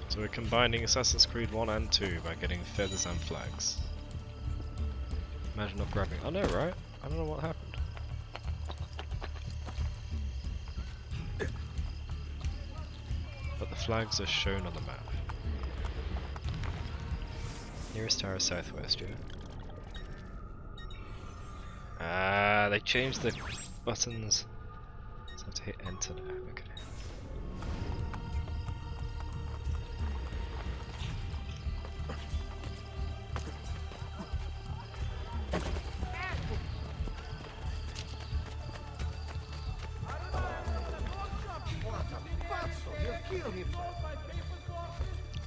So we're combining Assassin's Creed 1 and 2 by getting feathers and flags. Imagine not grabbing. I know, right? I don't know what happened. But the flags are shown on the map. Nearest tower southwest, yeah. Ah, they changed the buttons. So I have to hit enter now. Okay.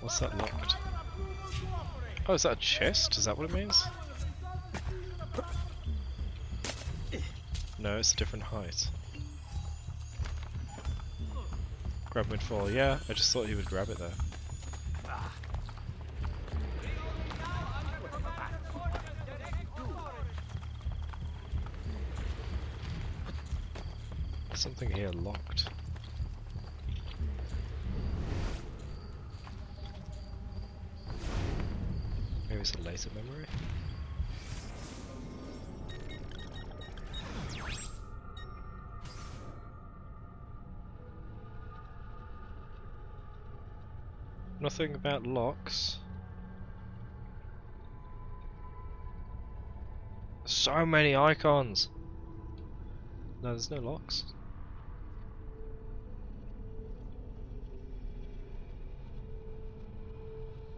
What's that locked? Oh, is that a chest? Is that what it means? No, it's a different height. Grab mid-fall, yeah, I just thought he would grab it there. Something here locked. Maybe it's a laser memory? Nothing about locks. So many icons! No, there's no locks.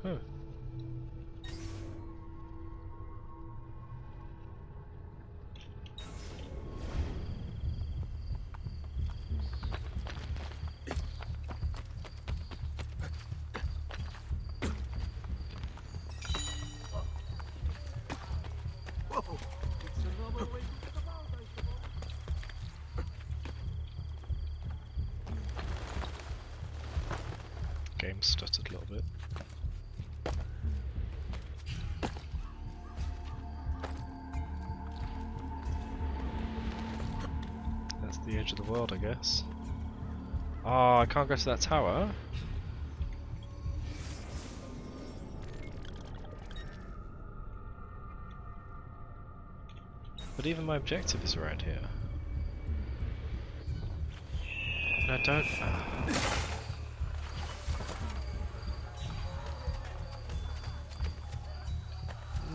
Huh. Game stuttered a little bit. That's the edge of the world, I guess. Oh, I can't go to that tower. But even my objective is around here. And I don't...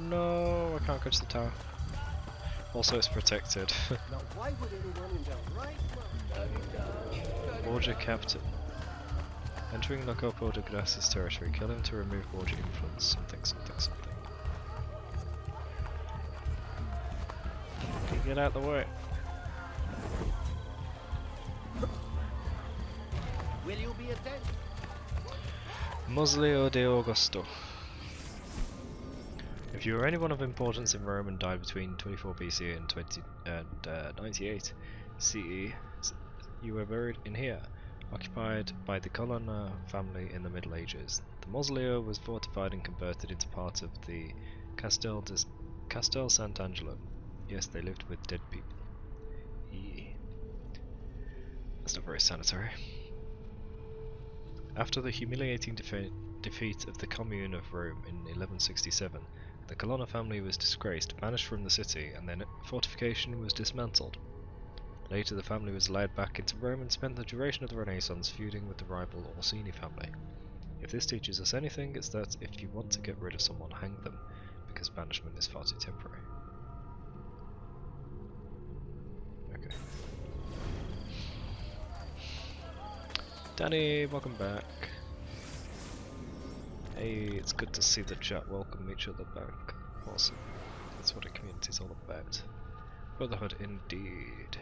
No, I can't go to the tower. Also, it's protected. Now, why would anyone in their right mind... Borgia captain. Entering Leopold de Gracia's territory, kill him to remove Borgia influence. Something, something, something. Okay, get out of the way. Will you be attended? Mausoleo de Augusto. If you were anyone of importance in Rome and died between 24 BC and 98 CE, you were buried in here, occupied by the Colonna family in the Middle Ages. The mausoleo was fortified and converted into part of the Castel Sant'Angelo. Yes, they lived with dead people. Eee. That's not very sanitary. After the humiliating defeat of the Commune of Rome in 1167, the Colonna family was disgraced, banished from the city, and their fortification was dismantled. Later the family was allowed back into Rome and spent the duration of the Renaissance feuding with the rival Orsini family. If this teaches us anything, it's that if you want to get rid of someone, hang them, because banishment is far too temporary. Okay. Danny, welcome back. Hey, it's good to see the chat welcome each other back. Awesome. That's what a community's all about. Brotherhood indeed.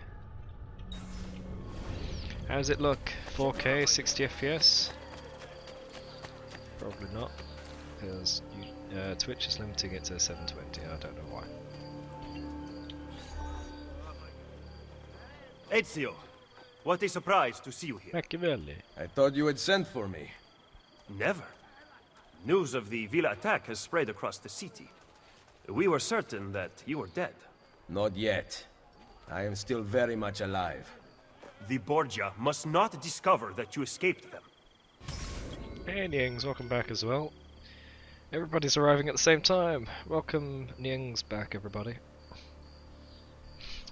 How does it look? 4K, 60 FPS? Probably not, because Twitch is limiting it to 720. I don't know why. Ezio, what a surprise to see you here. Machiavelli. I thought you had sent for me. Never. News of the Villa attack has spread across the city. We were certain that you were dead. Not yet. I am still very much alive. The Borgia must not discover that you escaped them. Hey Nyings, welcome back as well. Everybody's arriving at the same time. Welcome Nyings back, everybody.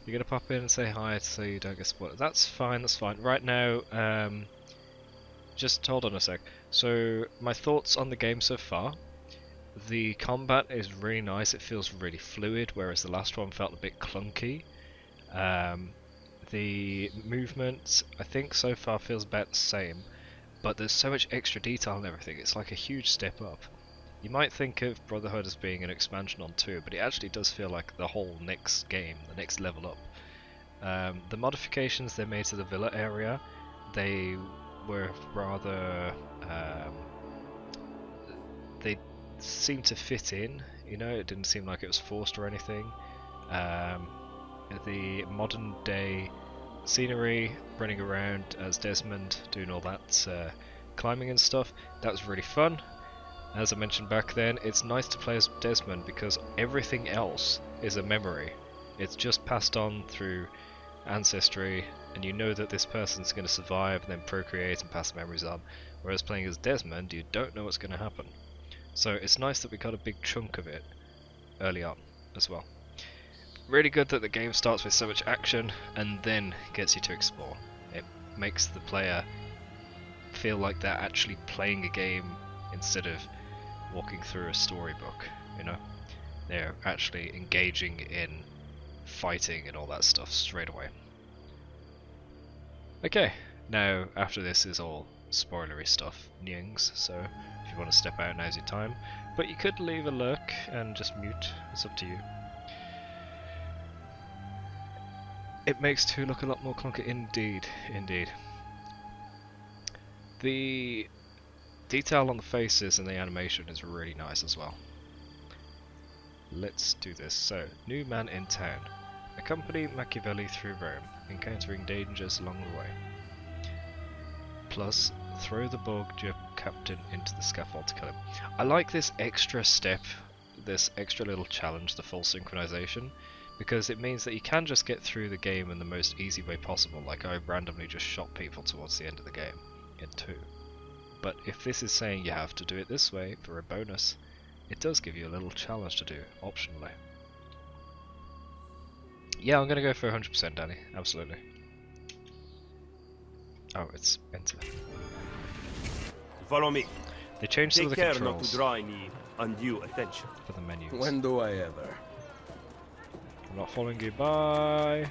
You're gonna pop in and say hi so you don't get spoiled. That's fine, that's fine. Right now, just hold on a sec. So, my thoughts on the game so far. The combat is really nice, it feels really fluid, whereas the last one felt a bit clunky. The movement, I think so far feels about the same, but there's so much extra detail and everything, it's like a huge step up. You might think of Brotherhood as being an expansion on 2, but it actually does feel like the whole next game, the next level up. The modifications they made to the villa area, they were rather... they seemed to fit in, you know, it didn't seem like it was forced or anything. The modern day scenery, running around as Desmond, doing all that climbing and stuff, that was really fun. As I mentioned back then, it's nice to play as Desmond because everything else is a memory. It's just passed on through ancestry, and you know that this person's going to survive and then procreate and pass the memories on, whereas playing as Desmond, you don't know what's going to happen. So it's nice that we got a big chunk of it early on as well. Really good that the game starts with so much action and then gets you to explore. It makes the player feel like they're actually playing a game instead of walking through a storybook, you know? They're actually engaging in fighting and all that stuff straight away. Okay, now after this is all spoilery stuff, Nyings, so if you want to step out, now's your time. But you could leave a lurk and just mute, it's up to you. It makes 2 look a lot more clunky, indeed, indeed. The detail on the faces and the animation is really nice as well. Let's do this. So, new man in town. Accompany Machiavelli through Rome, encountering dangers along the way. Plus, throw the Borgia captain into the scaffold to kill him. I like this extra step, this extra little challenge, the full synchronization, because it means that you can just get through the game in the most easy way possible, like I randomly just shot people towards the end of the game in 2. But if this is saying you have to do it this way for a bonus, it does give you a little challenge to do, optionally. Yeah, I'm going to go for 100% Danny, absolutely. Oh, it's enter. Follow me. They changed some of the Take care controls. not to draw any undue attention. For the menus. When do I ever? I'm not following you. Bye.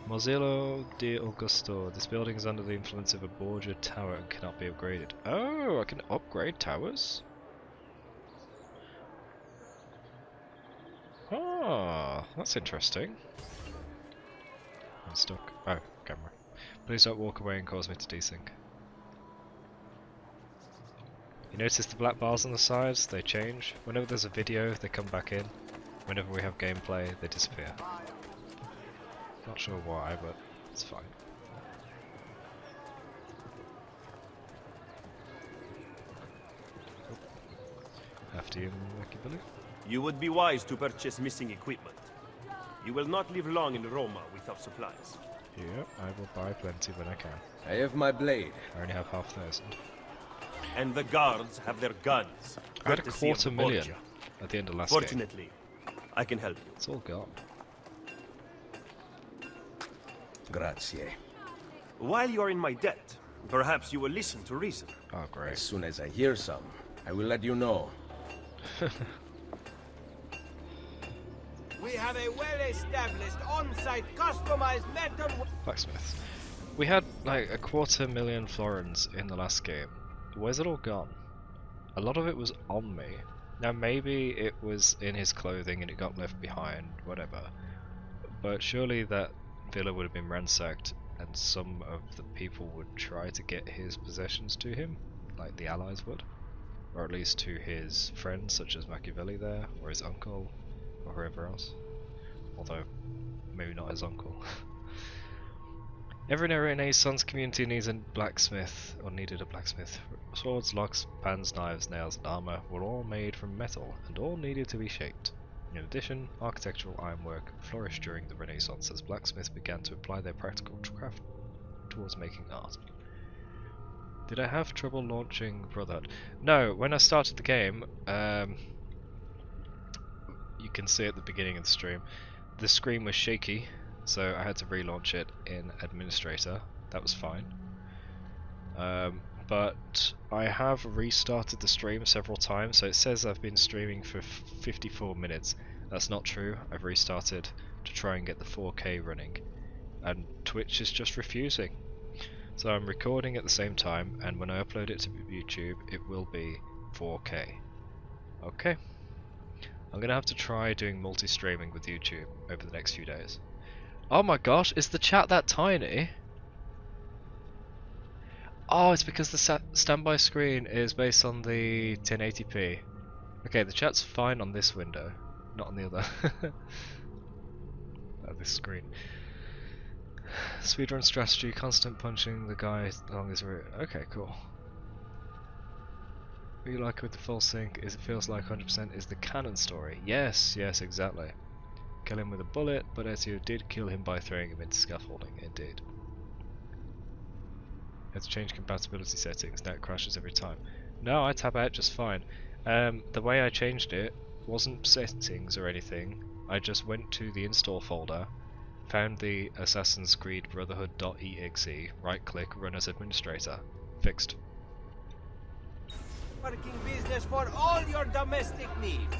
Mozillo de Augusto. This building is under the influence of a Borgia tower and cannot be upgraded. Oh, I can upgrade towers? Ah, that's interesting. I'm stuck. Oh, camera. Please don't walk away and cause me to desync. You notice the black bars on the sides? They change. Whenever there's a video, they come back in. Whenever we have gameplay, they disappear. Not sure why, but it's fine. After you, Billy. You would be wise to purchase missing equipment. You will not live long in Roma without supplies. Yep, I will buy plenty when I can. I have my blade. I only have 500,000. And the guards have their guns. I had courtesy of the $250,000 Borgia. at the end of last game. Fortunately, I can help you. It's all gone. Grazie. While you are in my debt, perhaps you will listen to reason. Oh, great. As soon as I hear some, I will let you know. We have a well-established, on-site, customized metal... Blacksmith. We had like 250,000 florins in the last game. Where's it all gone? A lot of it was on me. Now maybe it was in his clothing and it got left behind, whatever. But surely that villa would have been ransacked and some of the people would try to get his possessions to him, like the allies would. Or at least to his friends such as Machiavelli there, or his uncle, or whoever else. Although, maybe not his uncle. Every Renaissance community needs a blacksmith, or needed a blacksmith. Swords, locks, pans, knives, nails, and armor were all made from metal, and all needed to be shaped. In addition, architectural ironwork flourished during the Renaissance as blacksmiths began to apply their practical craft towards making art. Did I have trouble launching Brotherhood? No, when I started the game, you can see at the beginning of the stream, the screen was shaky, so I had to relaunch it in Administrator. That was fine. But I have restarted the stream several times, so it says I've been streaming for 54 minutes. That's not true. I've restarted to try and get the 4K running, and Twitch is just refusing. So I'm recording at the same time, and when I upload it to YouTube, it will be 4K. Okay. I'm gonna have to try doing multi-streaming with YouTube over the next few days. Oh my gosh, is the chat that tiny? Oh, it's because the standby screen is based on the 1080p. Okay, the chat's fine on this window, not on the other. This screen. Speedrun strategy, constant punching the guy along his route. Okay, cool. What you like with the full sync is it feels like 100% is the canon story. Yes, yes, exactly. Kill him with a bullet, but Ezio did kill him by throwing him into scaffolding, indeed. Had to change compatibility settings, now it crashes every time. No, I tab out just fine. The way I changed it wasn't settings or anything. I just went to the install folder, found the Assassin's Creed Brotherhood.exe, right click, run as administrator. Fixed. Working business for all your domestic needs.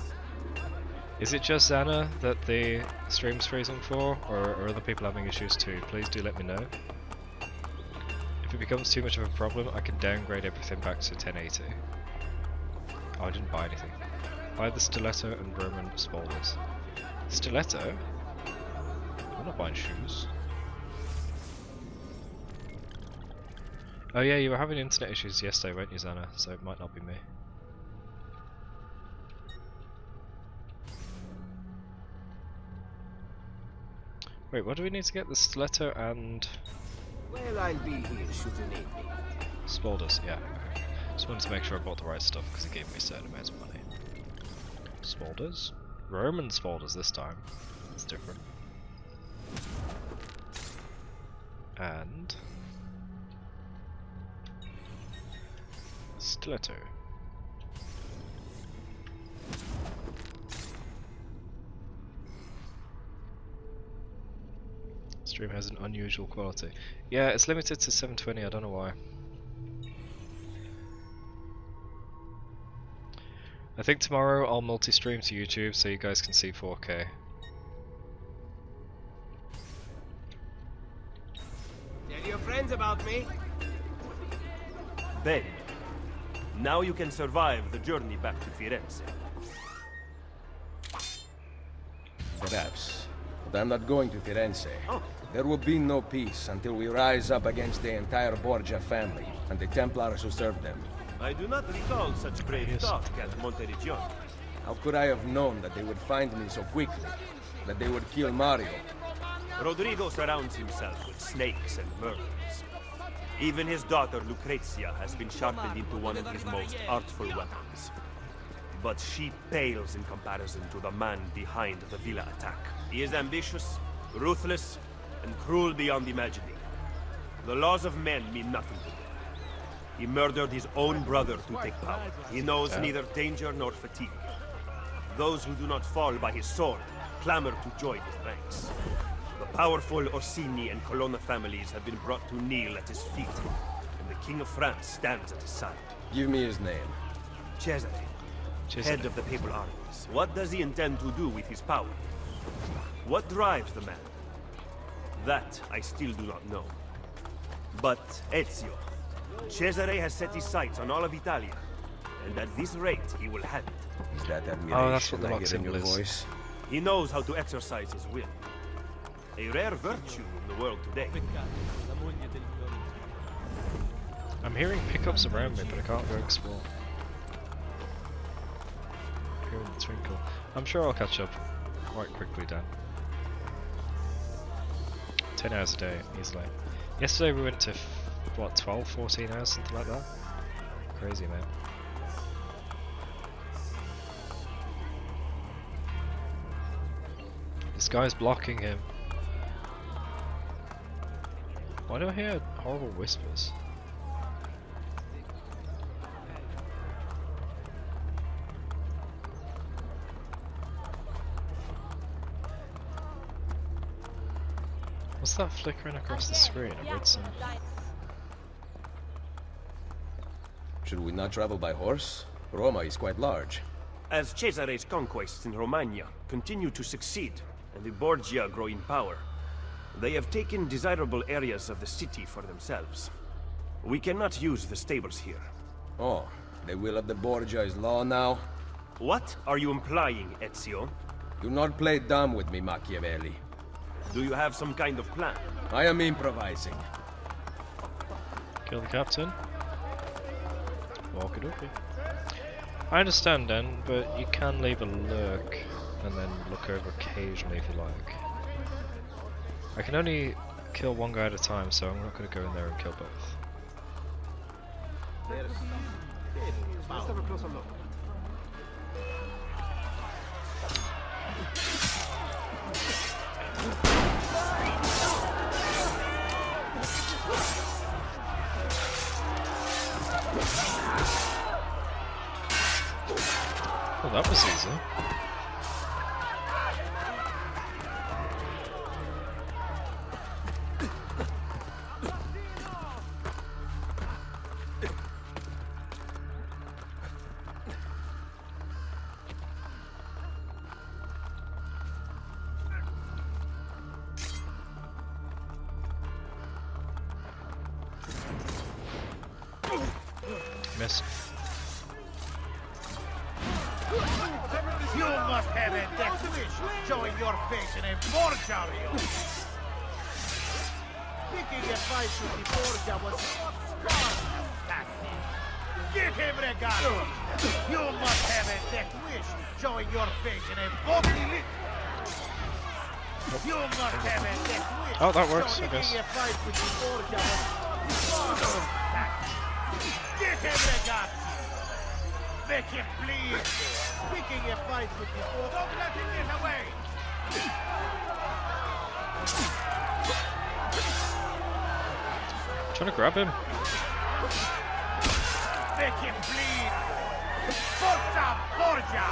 Is it just Xana that the stream's freezing for, or are other people having issues too? Please do let me know. If it becomes too much of a problem, I can downgrade everything back to 1080. Oh, I didn't buy anything. Buy the stiletto and Roman spoilers. Stiletto? I'm not buying shoes. Oh yeah, you were having internet issues yesterday, weren't you, Xana? So it might not be me. Wait, what do we need to get? The stiletto and... Well, I'll be here should you need me. Spolders, yeah. Okay. Just wanted to make sure I bought the right stuff because it gave me a certain amount of money. Spolders? Roman spolders this time. That's different. And... stiletto. Stream has an unusual quality. Yeah, it's limited to 720, I don't know why. I think tomorrow I'll multi-stream to YouTube so you guys can see 4K. Tell your friends about me. Ben, now you can survive the journey back to Firenze. Perhaps. But I'm not going to Firenze. There will be no peace until we rise up against the entire Borgia family and the Templars who serve them. I do not recall such brave talk at Monteriggioni. How could I have known that they would find me so quickly? That they would kill Mario? Rodrigo surrounds himself with snakes and murderers. Even his daughter Lucrezia has been sharpened into one of his most artful weapons. But she pales in comparison to the man behind the villa attack. He is ambitious, ruthless, and cruel beyond imagining. The laws of men mean nothing to him. He murdered his own brother to take power. He knows neither danger nor fatigue. Those who do not fall by his sword clamor to join his ranks. The powerful Orsini and Colonna families have been brought to kneel at his feet, and the King of France stands at his side. Give me his name. Cesare, head of the papal armies. What does he intend to do with his power? What drives the man? That I still do not know. But Ezio, Cesare has set his sights on all of Italia, and at this rate he will have it. Is that admiration Oh, that's what the I lock hear in your symbol is. voice? He knows how to exercise his will. A rare virtue in the world today. I'm hearing pickups around me, but I can't go explore. Hearing the twinkle. I'm sure I'll catch up quite quickly, Dan. 10 hours a day, easily. Yesterday we went to, what, 12, 14 hours, something like that? Crazy, man. This guy's blocking him. Why do I hear horrible whispers? What's that flickering across the screen? I read some... Should we not travel by horse? Roma is quite large. As Cesare's conquests in Romagna continue to succeed, and the Borgia grow in power, they have taken desirable areas of the city for themselves. We cannot use the stables here. Oh, the will of the Borgia is law now? What are you implying, Ezio? Do not play dumb with me, Machiavelli. Do you have some kind of plan? I am improvising. Kill the captain. Walk it up. I understand, Dan, but you can leave a lurk and then look over occasionally if you like. I can only kill one guy at a time, so I'm not going to go in there and kill both. Let's have a closer look. Oh, that was easy. Miss. You must have a death wish showing your face in a Borgia. Picking a fight with the Borgia was fantastic. Give him regard. You must have a death wish showing your face in a Borgia. You must have a death wish. Oh, that works, I guess. Picking a fight with the Borgia was fantastic. Give him regard. Make him bleed. Picking a fight with the Borgia. Don't let him get away. Trying to grab him. Make him bleed. Forza Borgia.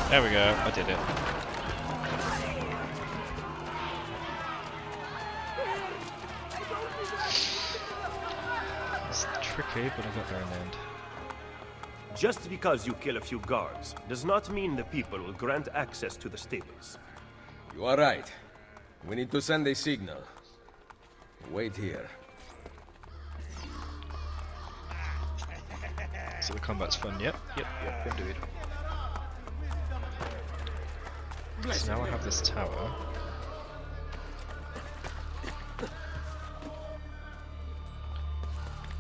There we go, I did it. It's tricky, but I got there in the end. Just because you kill a few guards does not mean the people will grant access to the stables. You are right. We need to send a signal. Wait here. So the combat's fun, yep, indeed. So now I have this tower.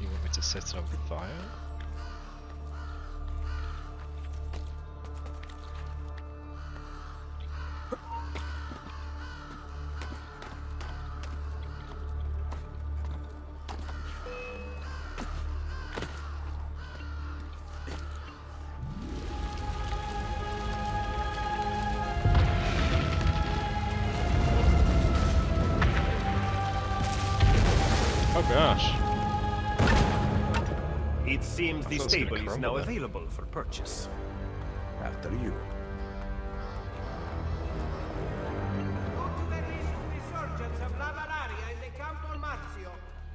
You want me to set it on fire? Oh gosh. It seems the Sounds gonna stable is crumble now then. available for purchase. After you. Resurgence of La Malaria in the Campo Marzio.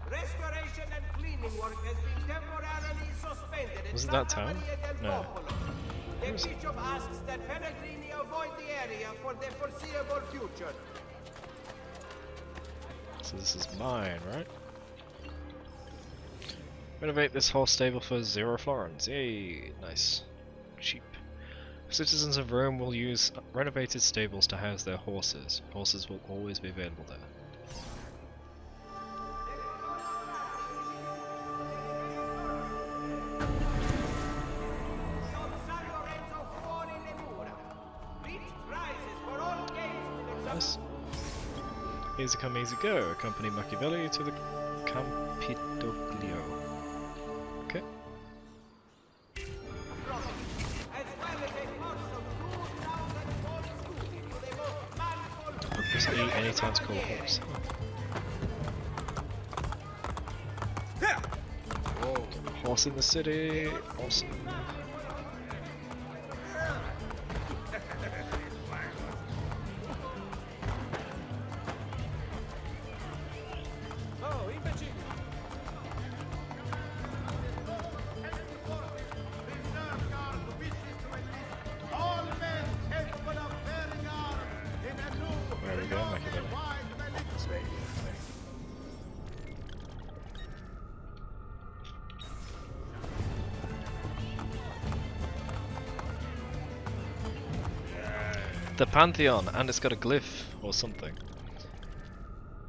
Restoration and cleaning work has been temporarily suspended in Wasn't that Santa town? Maria del No. Popolo. The bishop asks that Pellegrini avoid the area for the foreseeable future. So this is mine, right? Renovate this horse stable for 0 florins. Yay, nice. Cheap. Citizens of Rome will use renovated stables to house their horses. Horses will always be available there. Nice. Easy come, easy go. Accompany Machiavelli to the Campidoglio. Okay. Press E anytime to call a horse. Whoa, horse in the city. Awesome. There we go, Machiavelli. The Pantheon, and it's got a glyph or something.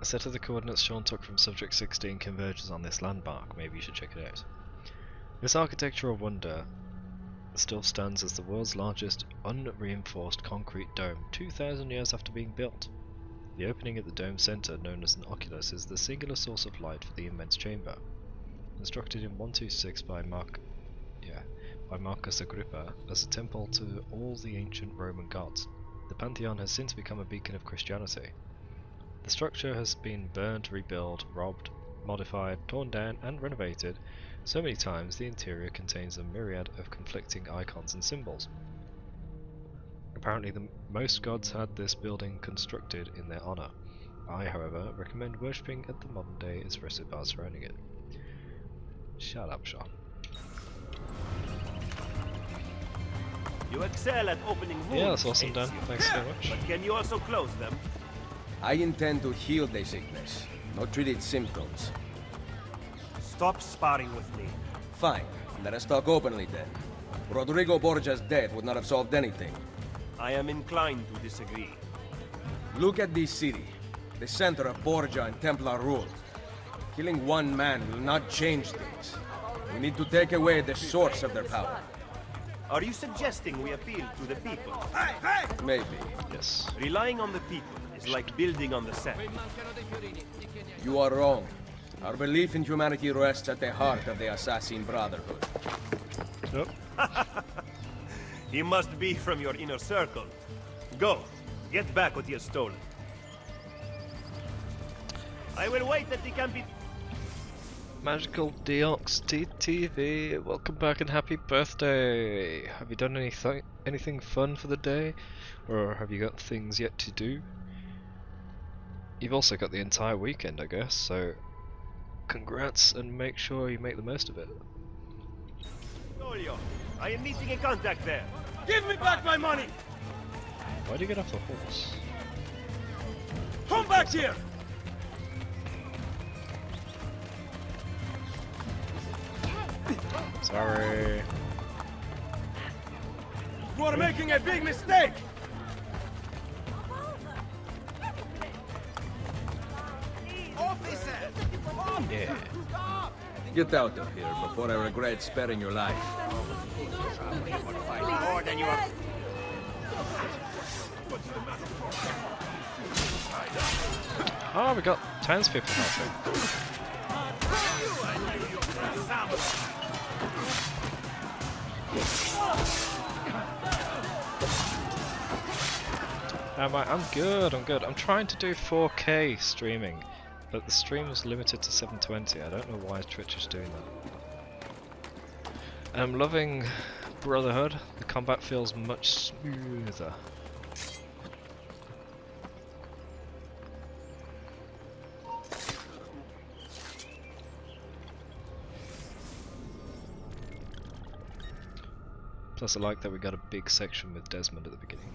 A set of the coordinates Sean took from Subject 16 converges on this landmark. Maybe you should check it out. This architectural wonder still stands as the world's largest unreinforced concrete dome 2,000 years after being built. The opening at the dome center, known as an oculus, is the singular source of light for the immense chamber. Constructed in 126 by Marcus Agrippa as a temple to all the ancient Roman gods, the Pantheon has since become a beacon of Christianity. The structure has been burned, rebuilt, robbed, modified, torn down, and renovated so many times the interior contains a myriad of conflicting icons and symbols. Apparently most gods had this building constructed in their honor. I, however, recommend worshipping at the modern day espresso bar surrounding it. Shut up, Shaw. You excel at opening wounds. Yeah, that's awesome, Dan. Ezio. Thanks very much. But can you also close them? I intend to heal the sickness, not treat its symptoms. Stop sparring with me. Fine. Let us talk openly then. Rodrigo Borgia's death would not have solved anything. I am inclined to disagree. Look at this city, the center of Borgia and Templar rule. Killing one man will not change things. We need to take away the source of their power. Are you suggesting we appeal to the people? Maybe. Yes. Relying on the people is like building on the sand. You are wrong. Our belief in humanity rests at the heart of the Assassin Brotherhood. Nope. He must be from your inner circle. Go, get back what he has stolen. I will wait at the Magical Deox TTV, welcome back and happy birthday! Have you done anything fun for the day? Or have you got things yet to do? You've also got the entire weekend, I guess, so congrats and make sure you make the most of it. Dolio, I am meeting a contact there. Give me back my money! Why'd you get off the horse? Come back here! Sorry. You are making a big mistake! Yeah. Get out of here before I regret sparing your life. More than you are. Oh, we got townspeople helping. I'm good, I'm good. I'm trying to do 4K streaming, but the stream is limited to 720. I don't know why Twitch is doing that. I'm loving Brotherhood. The combat feels much smoother. Plus I like that we got a big section with Desmond at the beginning.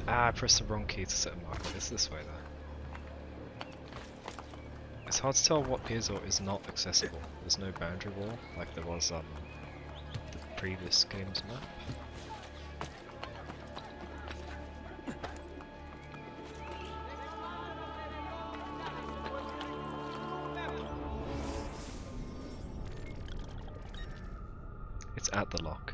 Ah, I pressed the wrong key to set a marker. It's this way though. It's hard to tell what is or is not accessible. There's no boundary wall like there was on the previous game's map. It's at the lock.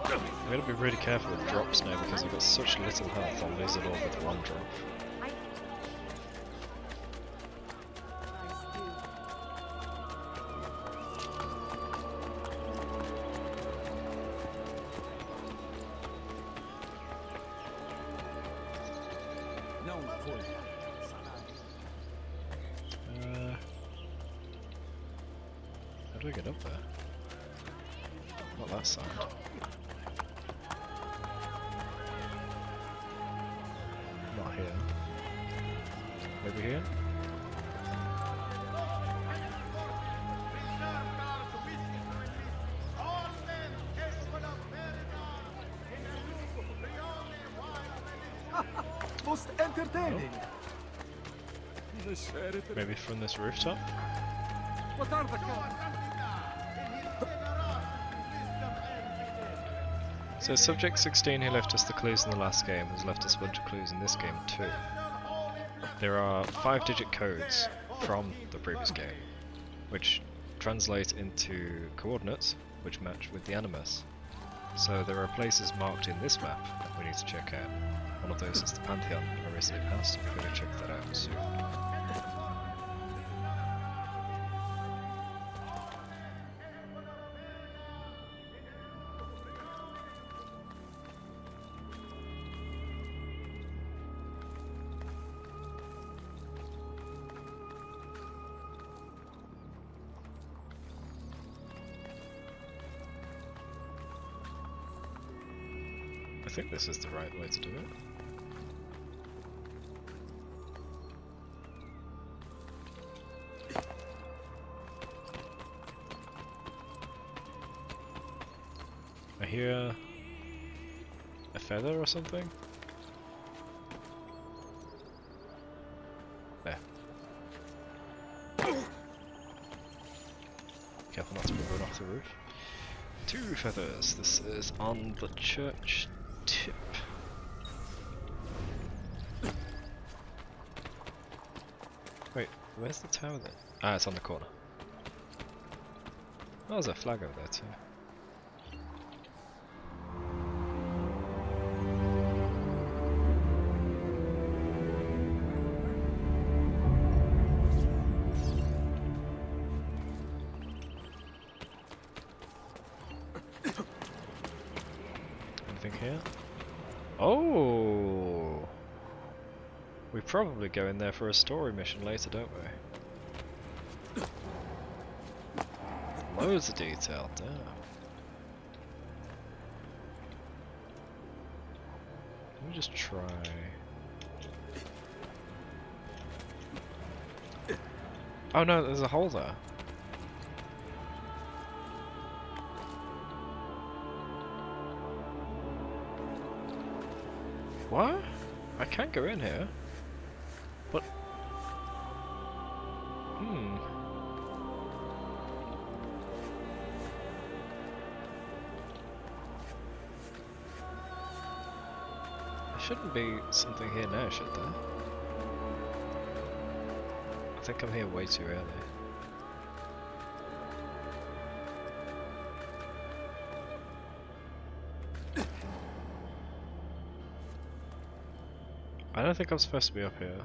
I'm gonna be really careful with drops now because I've got such little health, I'll lose it all with one drop. How do I get up there? Not that side. Not here. Maybe here? Most entertaining. Maybe from this rooftop? What are the So Subject 16 who left us the clues in the last game has left us a bunch of clues in this game too. There are 5-digit codes from the previous game, which translate into coordinates which match with the Animus. So there are places marked in this map that we need to check out. One of those is the Pantheon, a resident house, so we're going to check that out soon. I think this is the right way to do it. I hear a feather or something? There. Careful not to be run off the roof. 2 feathers. This is on the church tip. Wait, where's the tower then? Ah, it's on the corner. Oh, there's a flag over there too. Anything here? Oh! We probably go in there for a story mission later, don't we? Loads of detail, damn. Let me just try. Oh no, there's a hole there. What? I can't go in here. What? There shouldn't be something here now, should there? I think I'm here way too early. I don't think I'm supposed to be up here.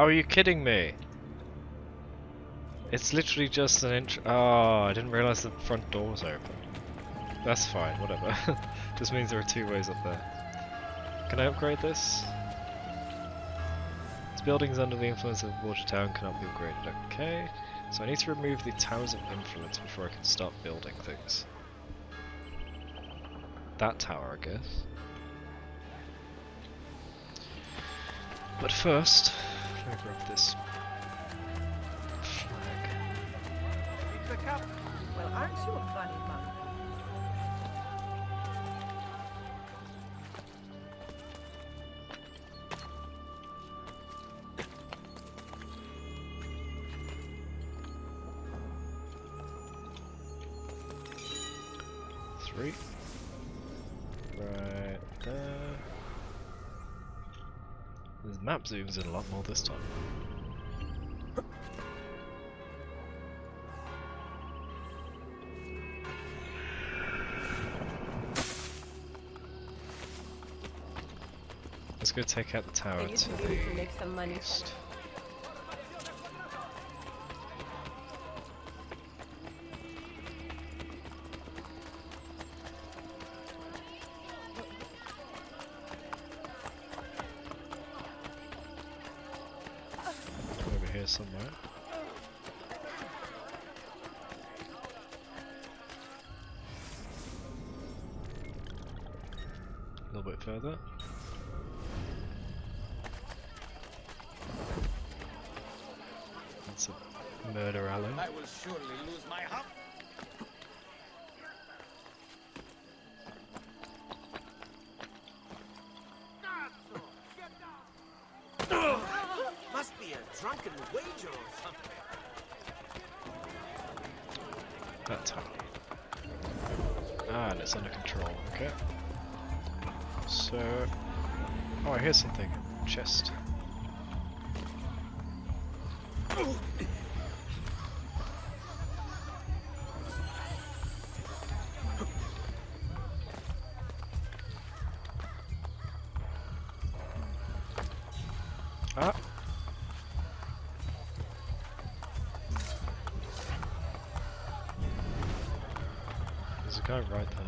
Oh, are you kidding me? It's literally just an inch. Oh, I didn't realize the front door was open. That's fine, whatever. Just means there are two ways up there. Can I upgrade this? This building's under the influence of Water Town, cannot be upgraded. Okay. So I need to remove the towers of influence before I can start building things. That tower, I guess. But first, let me grab this flag. Well, aren't you a funny man? Three. Right there. The map zooms in a lot more this time. Let's go take out the tower to the east. Over here somewhere. A little bit further. That's a murder alley. I will surely lose my hump. Must be a drunken wager or something. That tower. Ah, and it's under control, okay. So... Oh, I hear something. Chest. Ah! There's a guy right there.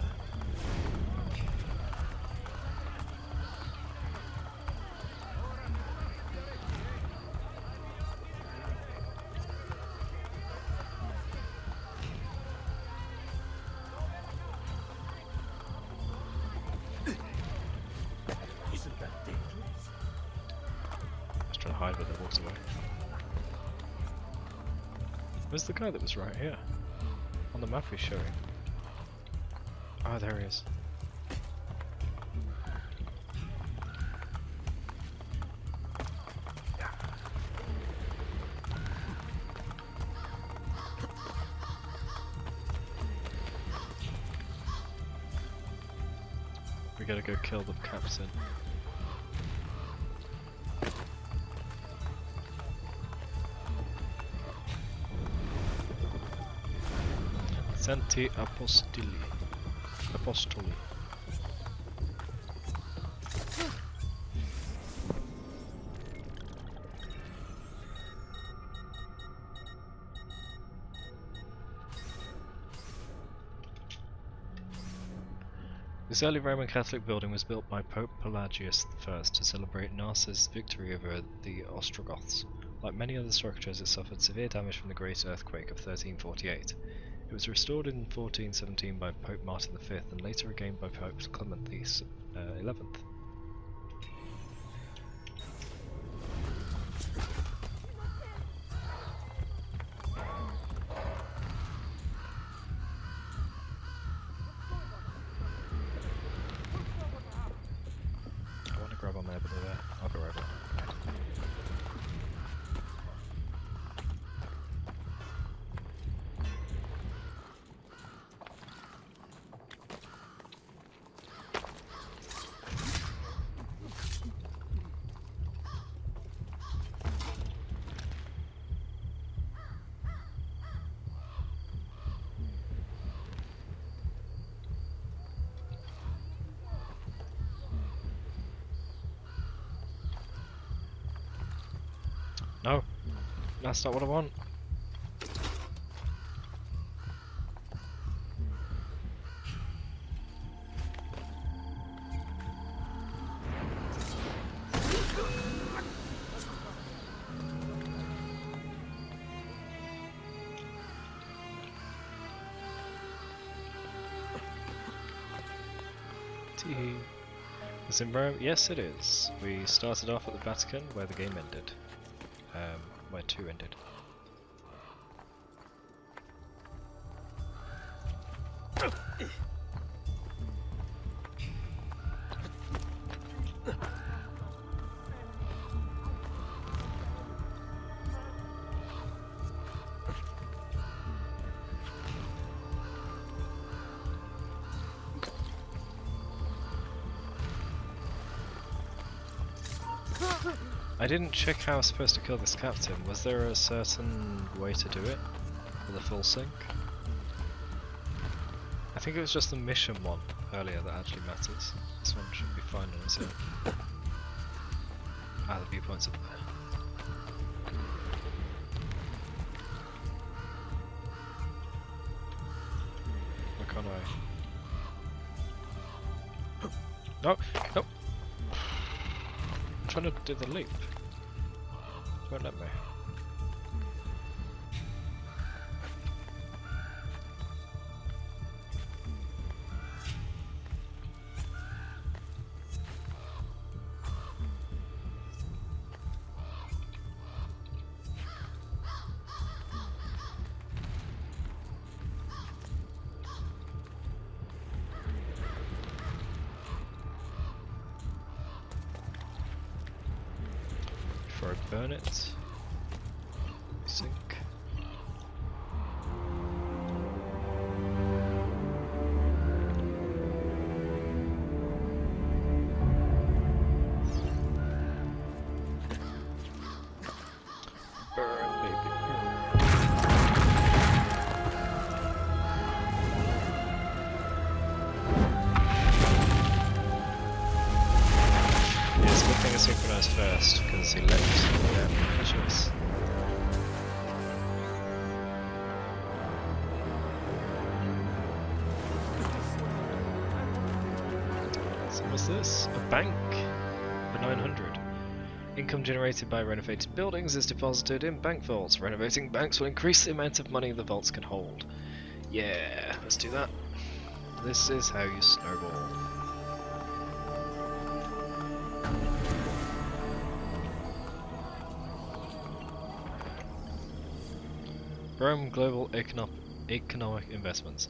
Isn't that dangerous? Just trying to hide, but they walked away. Where's the guy that was right here? On the map he's showing. Ah, there he is. We gotta go kill the captain. Senti apostili. Apostoli. This early Roman Catholic building was built by Pope Pelagius I to celebrate Narses' victory over the Ostrogoths. Like many other structures, it suffered severe damage from the Great Earthquake of 1348. It was restored in 1417 by Pope Martin V and later regained by Pope Clement XI. I want to grab on there, but there. I'll go over. No, that's not what I want. Tee. Is in Rome? Yes, it is. We started off at the Vatican, where the game ended. Where 2 ended. I didn't check how I was supposed to kill this captain. Was there a certain way to do it? For the full sync? I think it was just the mission one earlier that actually matters. This one should be fine on its own. Ah, the viewpoint's up there. Why can't I? No! No! I'm trying to do the leap. Won't let me. Before I burn it. Sink. Burn, baby, burn. Yeah, it's a good thing I synchronized first, because he let choice. So what's this? A bank for 900. Income generated by renovated buildings is deposited in bank vaults. Renovating banks will increase the amount of money the vaults can hold. Yeah, let's do that. This is how you snowball. Rome Global Economic Investments.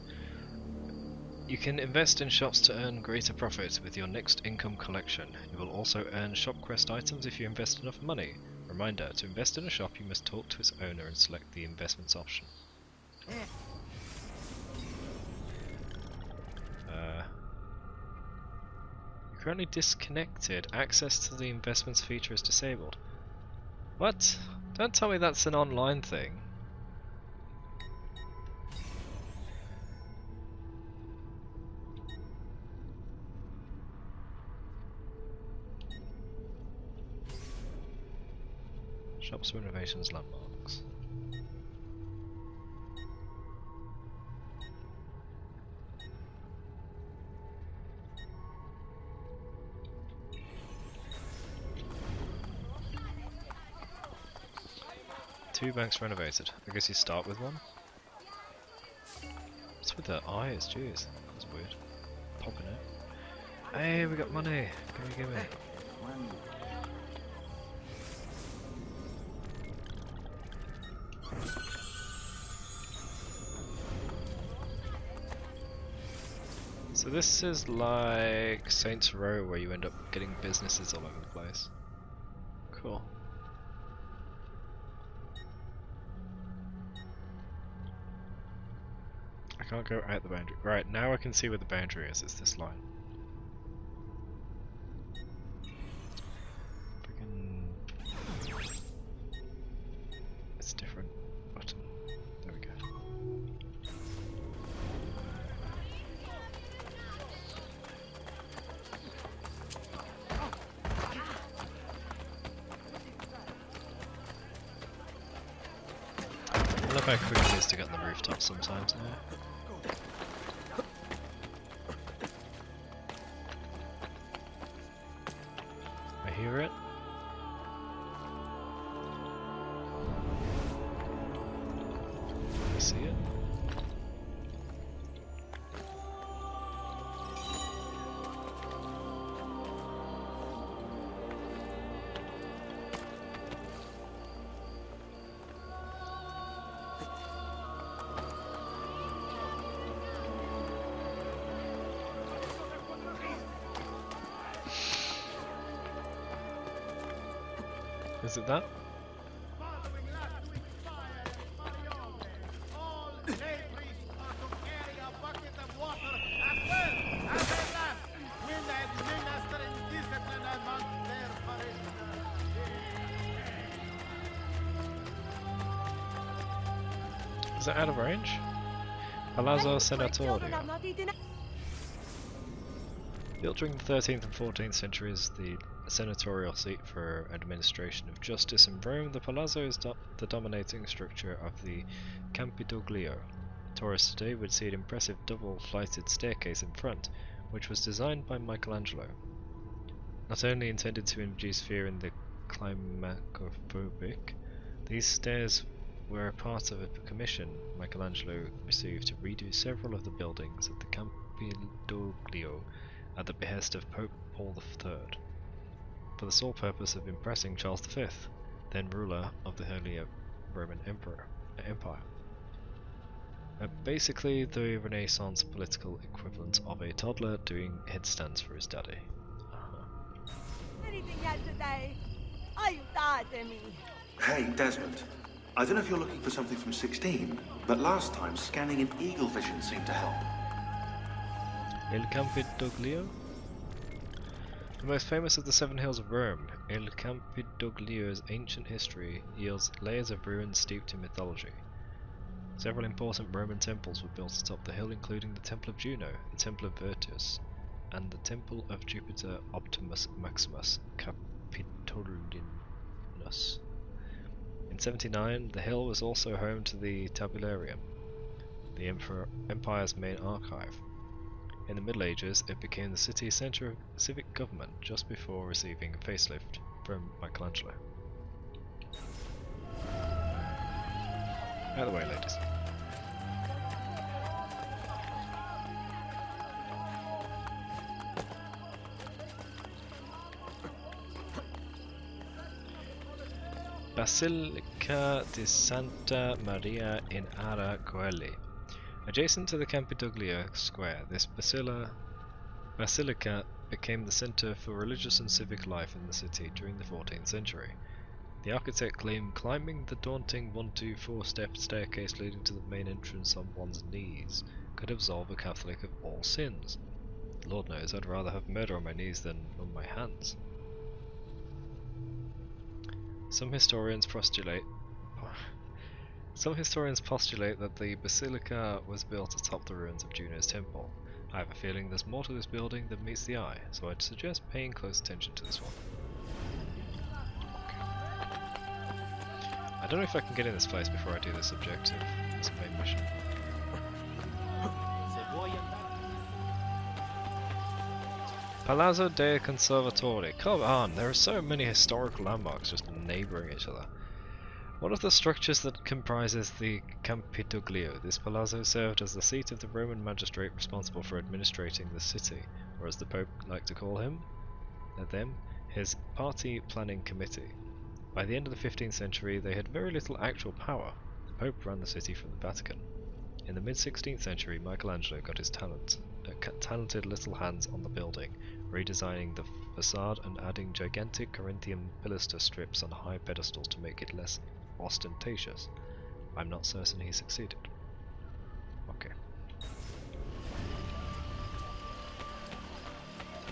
You can invest in shops to earn greater profits with your next income collection. You will also earn shop quest items if you invest enough money. Reminder, to invest in a shop you must talk to its owner and select the investments option. You're currently disconnected. Access to the investments feature is disabled. What? Don't tell me that's an online thing. Shops, renovations, landmarks. Two banks renovated. I guess you start with one. What's with the eyes? Jeez, that's weird. Popping it. Hey, we got money. Give me. So this is like Saints Row, where you end up getting businesses all over the place. Cool. I can't go out the boundary. Right, now I can see where the boundary is. It's this line. It's different button. There we go. I love how quick it is to get on the rooftop sometimes now. I hear it. I see it. Is it that? Is it out of range? Palazzo Senatorio. Built during the 13th and 14th centuries, the senatorial seat for administration of justice in Rome, the Palazzo is the dominating structure of the Campidoglio. Tourists today would see an impressive double-flighted staircase in front, which was designed by Michelangelo. Not only intended to induce fear in the climacophobic, these stairs were a part of a commission Michelangelo received to redo several of the buildings of the Campidoglio at the behest of Pope Paul III, for the sole purpose of impressing Charles V, then ruler of the Holy Roman Empire. Basically the Renaissance political equivalent of a toddler doing headstands for his daddy. Anything yet today? Aiutatemi! Hey, Desmond. I don't know if you're looking for something from 16, but last time scanning in eagle vision seemed to help. El Campidoglio? The most famous of the seven hills of Rome, El Campidoglio's ancient history yields layers of ruins steeped in mythology. Several important Roman temples were built atop the hill, including the Temple of Juno, the Temple of Virtus, and the Temple of Jupiter Optimus Maximus Capitolinus. In 79, the hill was also home to the Tabularium, the empire's main archive. In the Middle Ages, it became the city's centre of civic government just before receiving a facelift from Michelangelo. Out of the way, ladies. Basilica di Santa Maria in Ara Coeli. Adjacent to the Campidoglio Square, this basilica became the centre for religious and civic life in the city during the 14th century. The architect claimed climbing the daunting 1-2-4-step staircase leading to the main entrance on one's knees could absolve a Catholic of all sins. Lord knows, I'd rather have murder on my knees than on my hands. Some historians postulate that the basilica was built atop the ruins of Juno's temple. I have a feeling there's more to this building than meets the eye, so I'd suggest paying close attention to this one. I don't know if I can get in this place before I do this objective, this main mission. Palazzo dei Conservatori. Come on, there are so many historical landmarks just neighbouring each other. One of the structures that comprises the Campitoglio, this palazzo served as the seat of the Roman magistrate responsible for administrating the city, or as the Pope liked to call them, his party planning committee. By the end of the 15th century, they had very little actual power. The Pope ran the city from the Vatican. In the mid-16th century, Michelangelo got his talented little hands on the building, redesigning the facade and adding gigantic Corinthian pilaster strips on high pedestals to make it less ostentatious. I'm not certain he succeeded. Okay.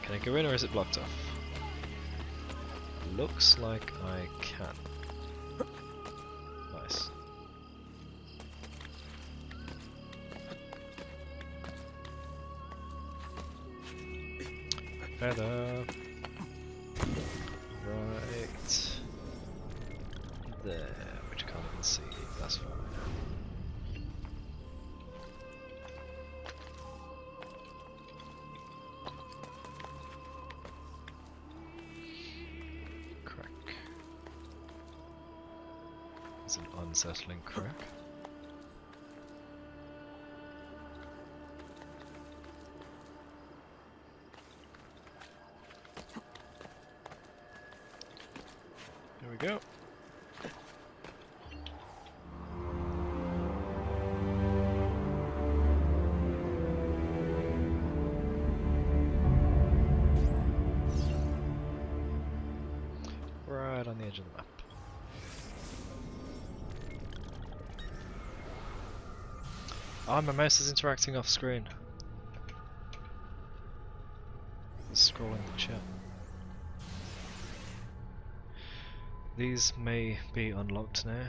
Can I go in or is it blocked off? Looks like I can. Nice. Feather. Right. There, which I can't even see. That's fine. Crack. It's an unsettling crack. There we go. Right on the edge of the map. Oh, my mouse is interacting off screen. It's scrolling the chat. These may be unlocked now.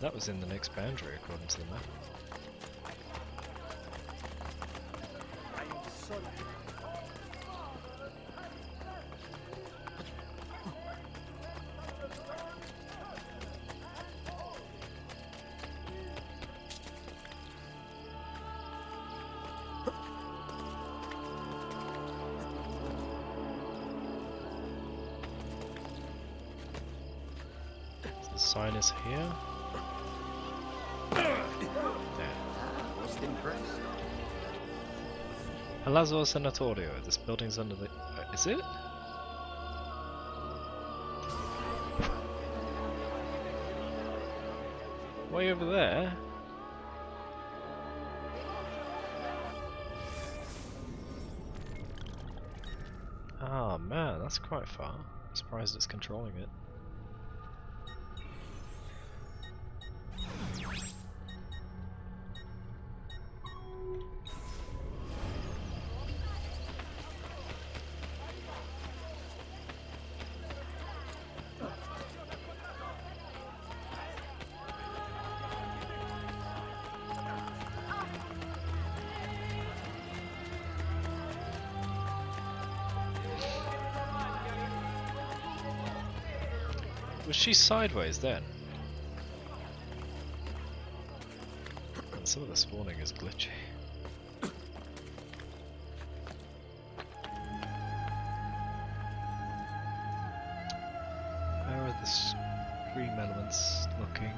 That was in the next boundary according to the map. The sign is here. Most impressed. Palazzo Senatorio. This building's under the... is it? Way over there? Oh man, that's quite far. I'm surprised it's controlling it. Was she sideways then? And some of the spawning is glitchy. How are the stream elements looking?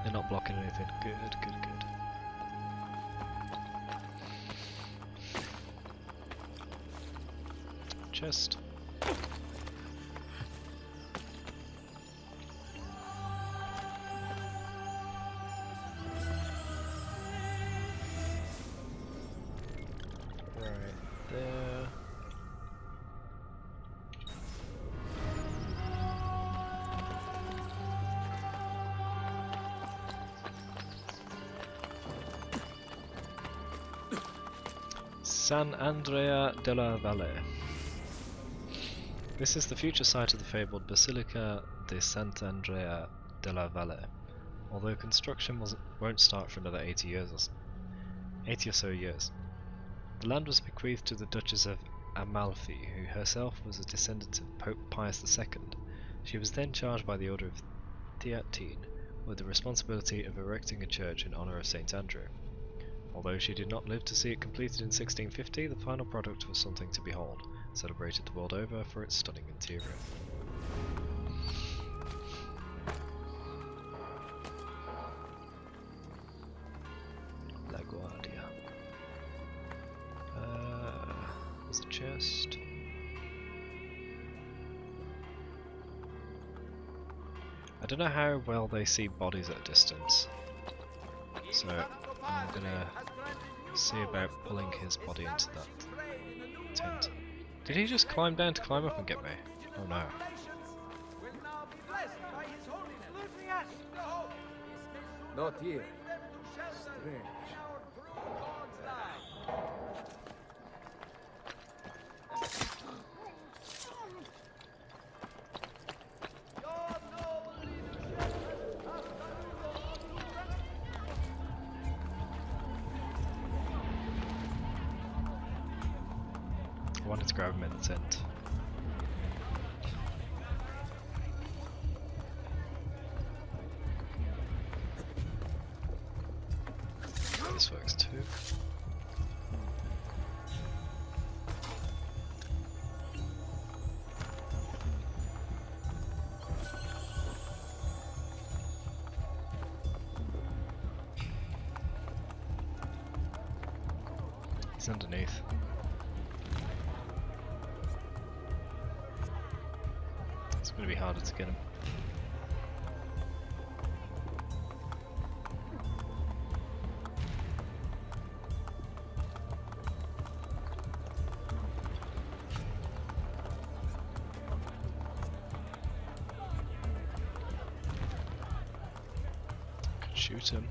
They're not blocking anything. Good, good, good. Chest. San Andrea della Valle. This is the future site of the fabled Basilica de Sant'Andrea della Valle, although construction won't start for another 80 or so years. The land was bequeathed to the Duchess of Amalfi, who herself was a descendant of Pope Pius II. She was then charged by the Order of Theatine with the responsibility of erecting a church in honour of St. Andrew. Although she did not live to see it completed in 1650, the final product was something to behold, celebrated the world over for its stunning interior. La Guardia. There's a chest. I don't know how well they see bodies at a distance, so I'm gonna see about pulling his body into that tent. Did he just climb down to climb up and get me? Oh no. Not here. Strange. I wanted to grab him in the tent. This works too. He's underneath. It's going to be harder to get him. Could shoot him.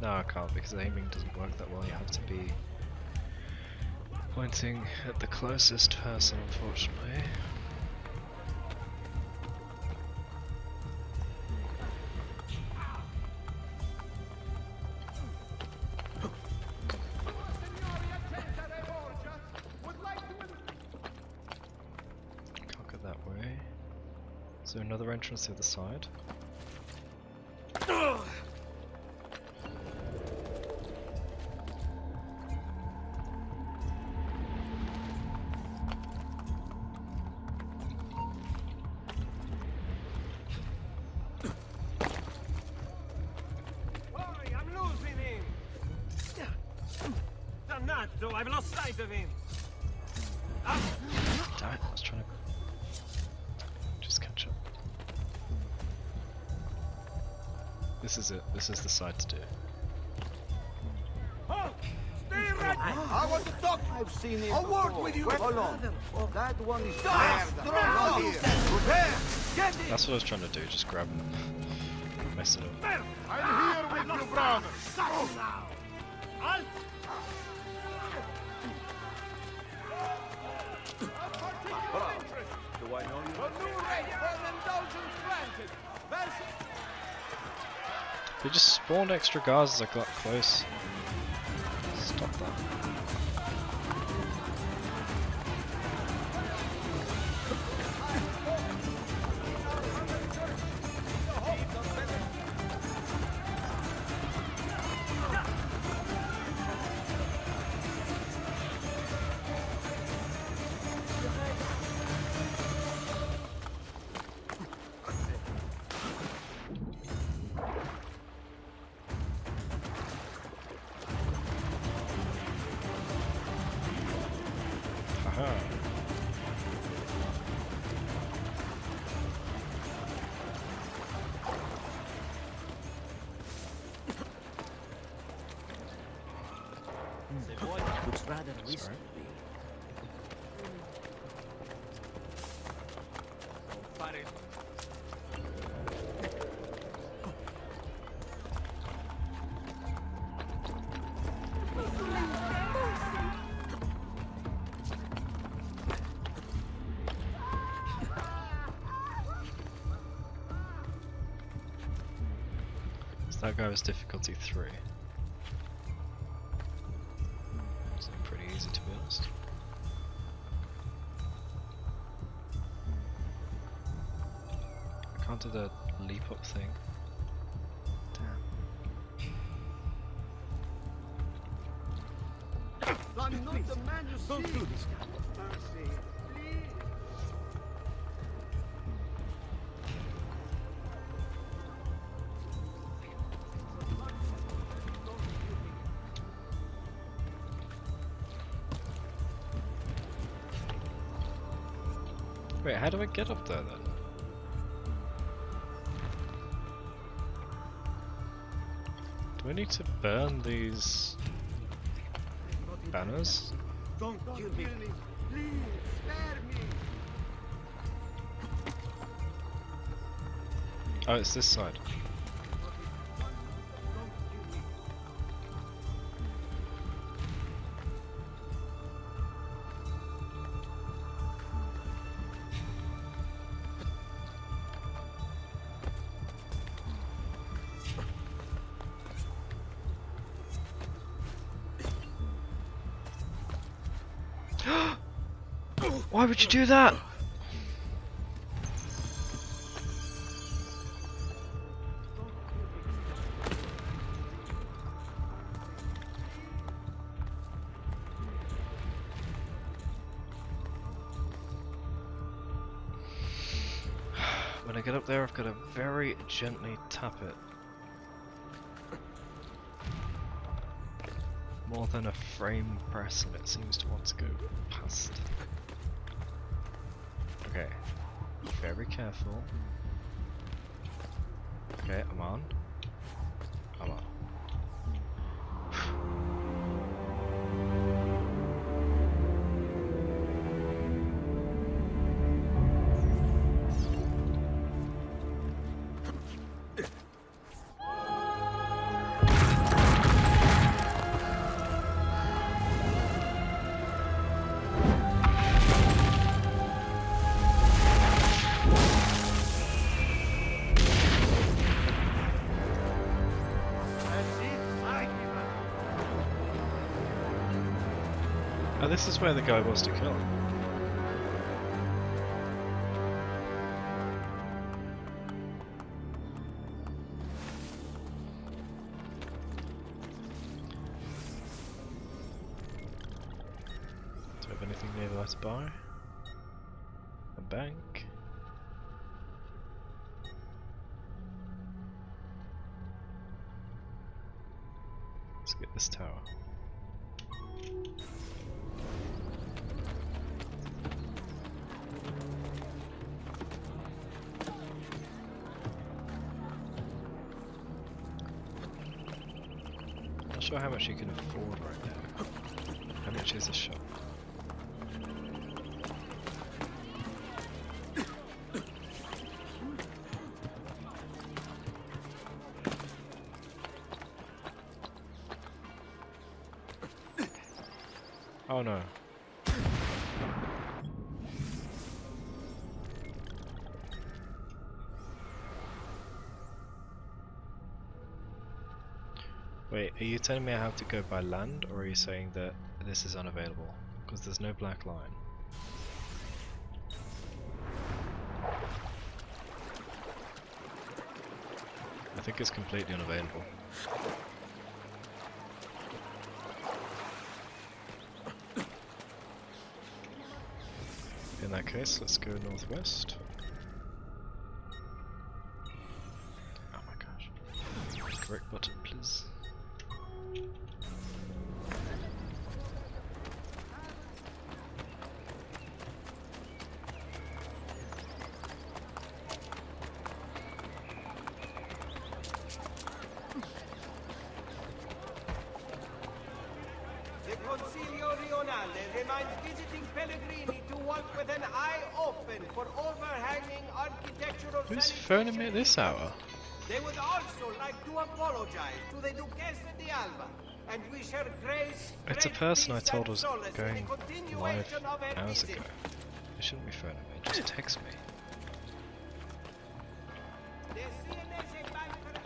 No, I can't because aiming doesn't work that well. You have to be pointing at the closest person, unfortunately. Can't go that way. Is there another entrance the other side? I've lost sight of him. Damn it, I was trying to just catch up. This is it. This is the side to do. Oh, stay right. I want to talk. I've seen him. I'll work with you. Hold on. That one is Stop! there. Not here. Prepare. Get it. That's what I was trying to do. Just grab him, mess it up. I'm here with you, brother. Stop now. Halt. Do I know you? A new rate for indulgence granted. They just spawned extra guards as I got close. Stop that. Looks rather risky. So that guy was difficulty 3. So pretty easy to be honest. I can't do the leap up thing. I'm not the man you Don't see. do this. Mercy, please. Wait, how do I get up there then? Do I need to burn these banners? Don't kill me. Please, spare me. Oh, it's this side. Why would you do that? When I get up there, I've got to very gently tap it. More than a frame press, and it seems to want to go past. Okay, very careful. Okay, I'm on. I'm on. Oh, this is where the guy was to kill. Do I have anything nearby to buy? A bank? Let's get this tower. Not sure how much you can afford right now. How much is a shop? Oh no. Wait, are you telling me I have to go by land, or are you saying that this is unavailable? Because there's no black line. I think it's completely unavailable. In that case, let's go northwest. Oh my gosh. Correct button, please. The Consiglio Rionale reminds visiting Pellegrini to walk with an eye open for overhanging architectural Who's phoning me at this hour? They would also like to apologize to the Duchessa di Alba and wish her grace. It's a person I told was solace in going the continuation live of her hours visit. ago. They shouldn't be phoning me, just text me. The CNS banker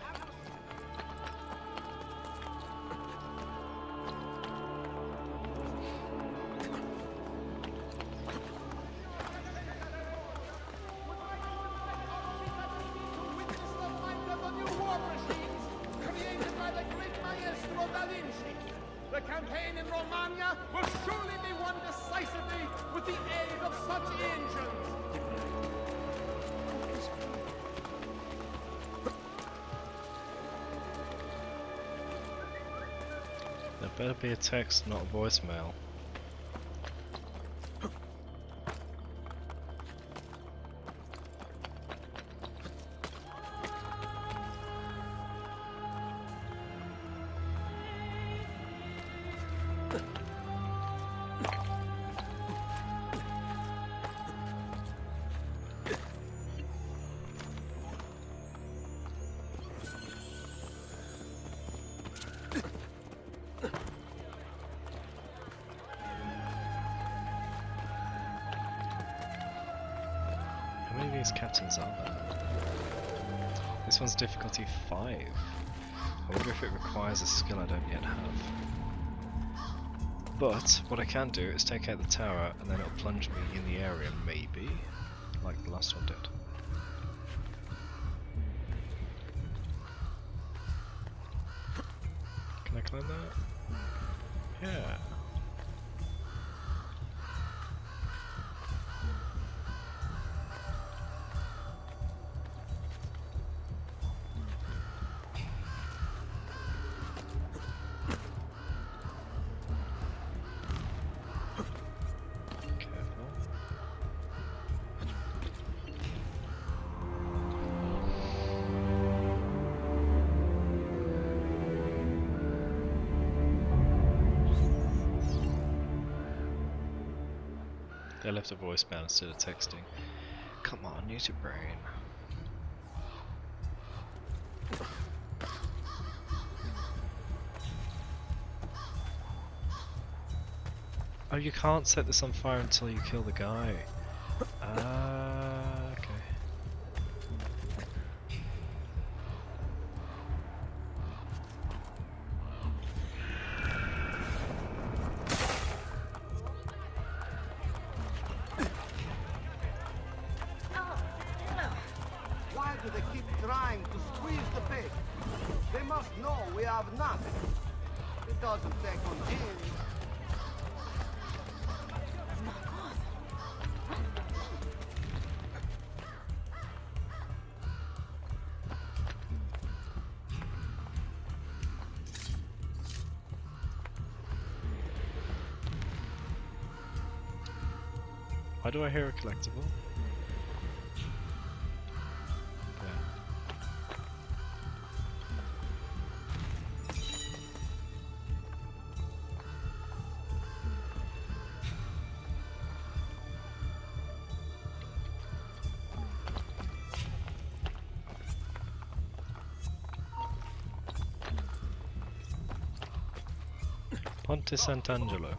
The campaign in Romagna will surely be won decisively with the aid of such engines. There better be a text, not a voicemail. How many of these captains are there? This one's difficulty 5. I wonder if it requires a skill I don't yet have. But what I can do is take out the tower and then it'll plunge me in the area, maybe, like the last one did. Can I climb that? Yeah. They left a voicemail instead of texting. Come on, use your brain. Oh, you can't set this on fire until you kill the guy. Ah, okay. Why do they keep trying to squeeze the pig? They must know we have nothing. It doesn't take on gin. Why do I hear a collectible? Ponte Sant'Angelo.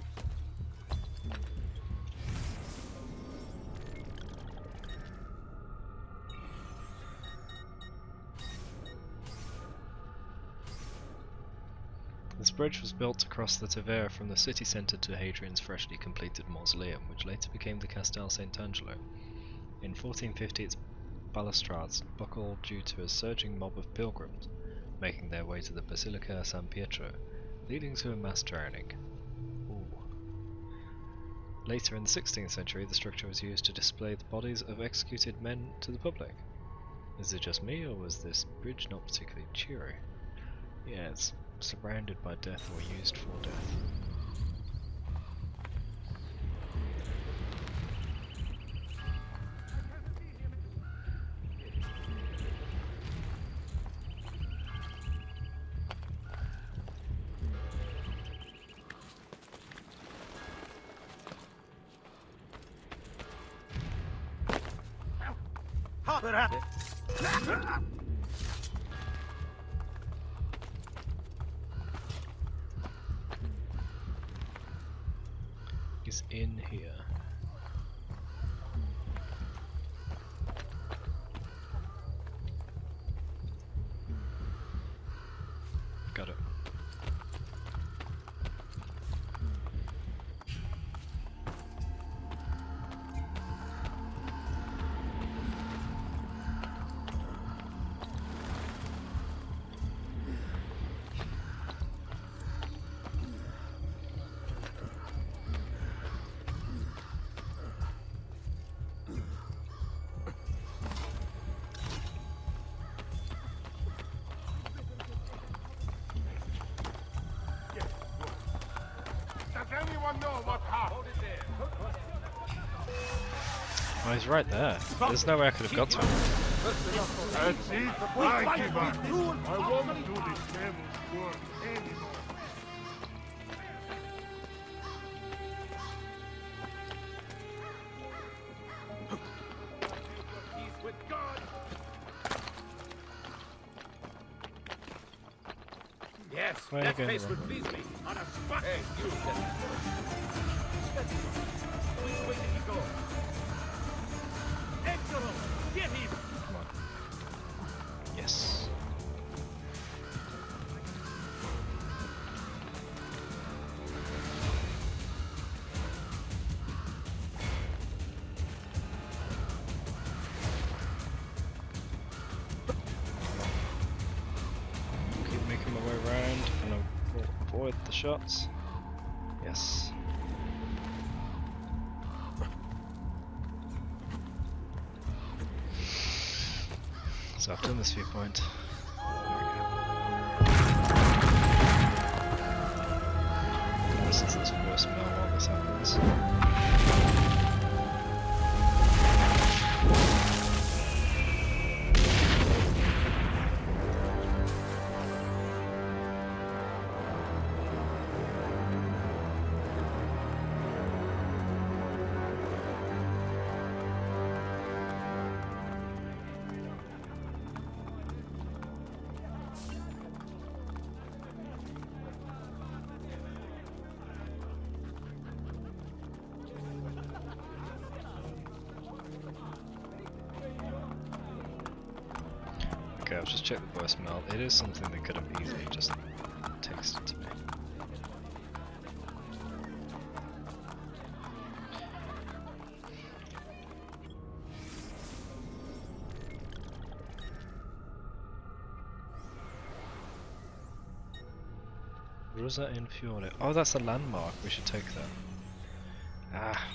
This bridge was built across the Tevere from the city centre to Hadrian's freshly completed mausoleum, which later became the Castel Sant'Angelo. In 1450 its balustrades buckled due to a surging mob of pilgrims making their way to the Basilica San Pietro, leading to a mass drowning. Ooh. Later in the 16th century the structure was used to display the bodies of executed men to the public. Is it just me, or was this bridge not particularly cheery? Yeah, it's surrounded by death or used for death. He's in here. Got it. he's right there. There's no way I could have got to him. That's it. I give up. I won't do this devil's work anymore. He's with God. Yes, Where that are you face going? would please me. On a spot. Hey, you. Which way did he go? Excellent. Get him. Come on. Yes. Keep making my way around and avoid the shots. Yes. So I've done this viewpoint. Gonna listen to this voicemail while this happens. Okay, I've just checked the voicemail. It is something they could have easily just texted to me. Rosa in Fiore. Oh, that's a landmark. We should take that. Ah.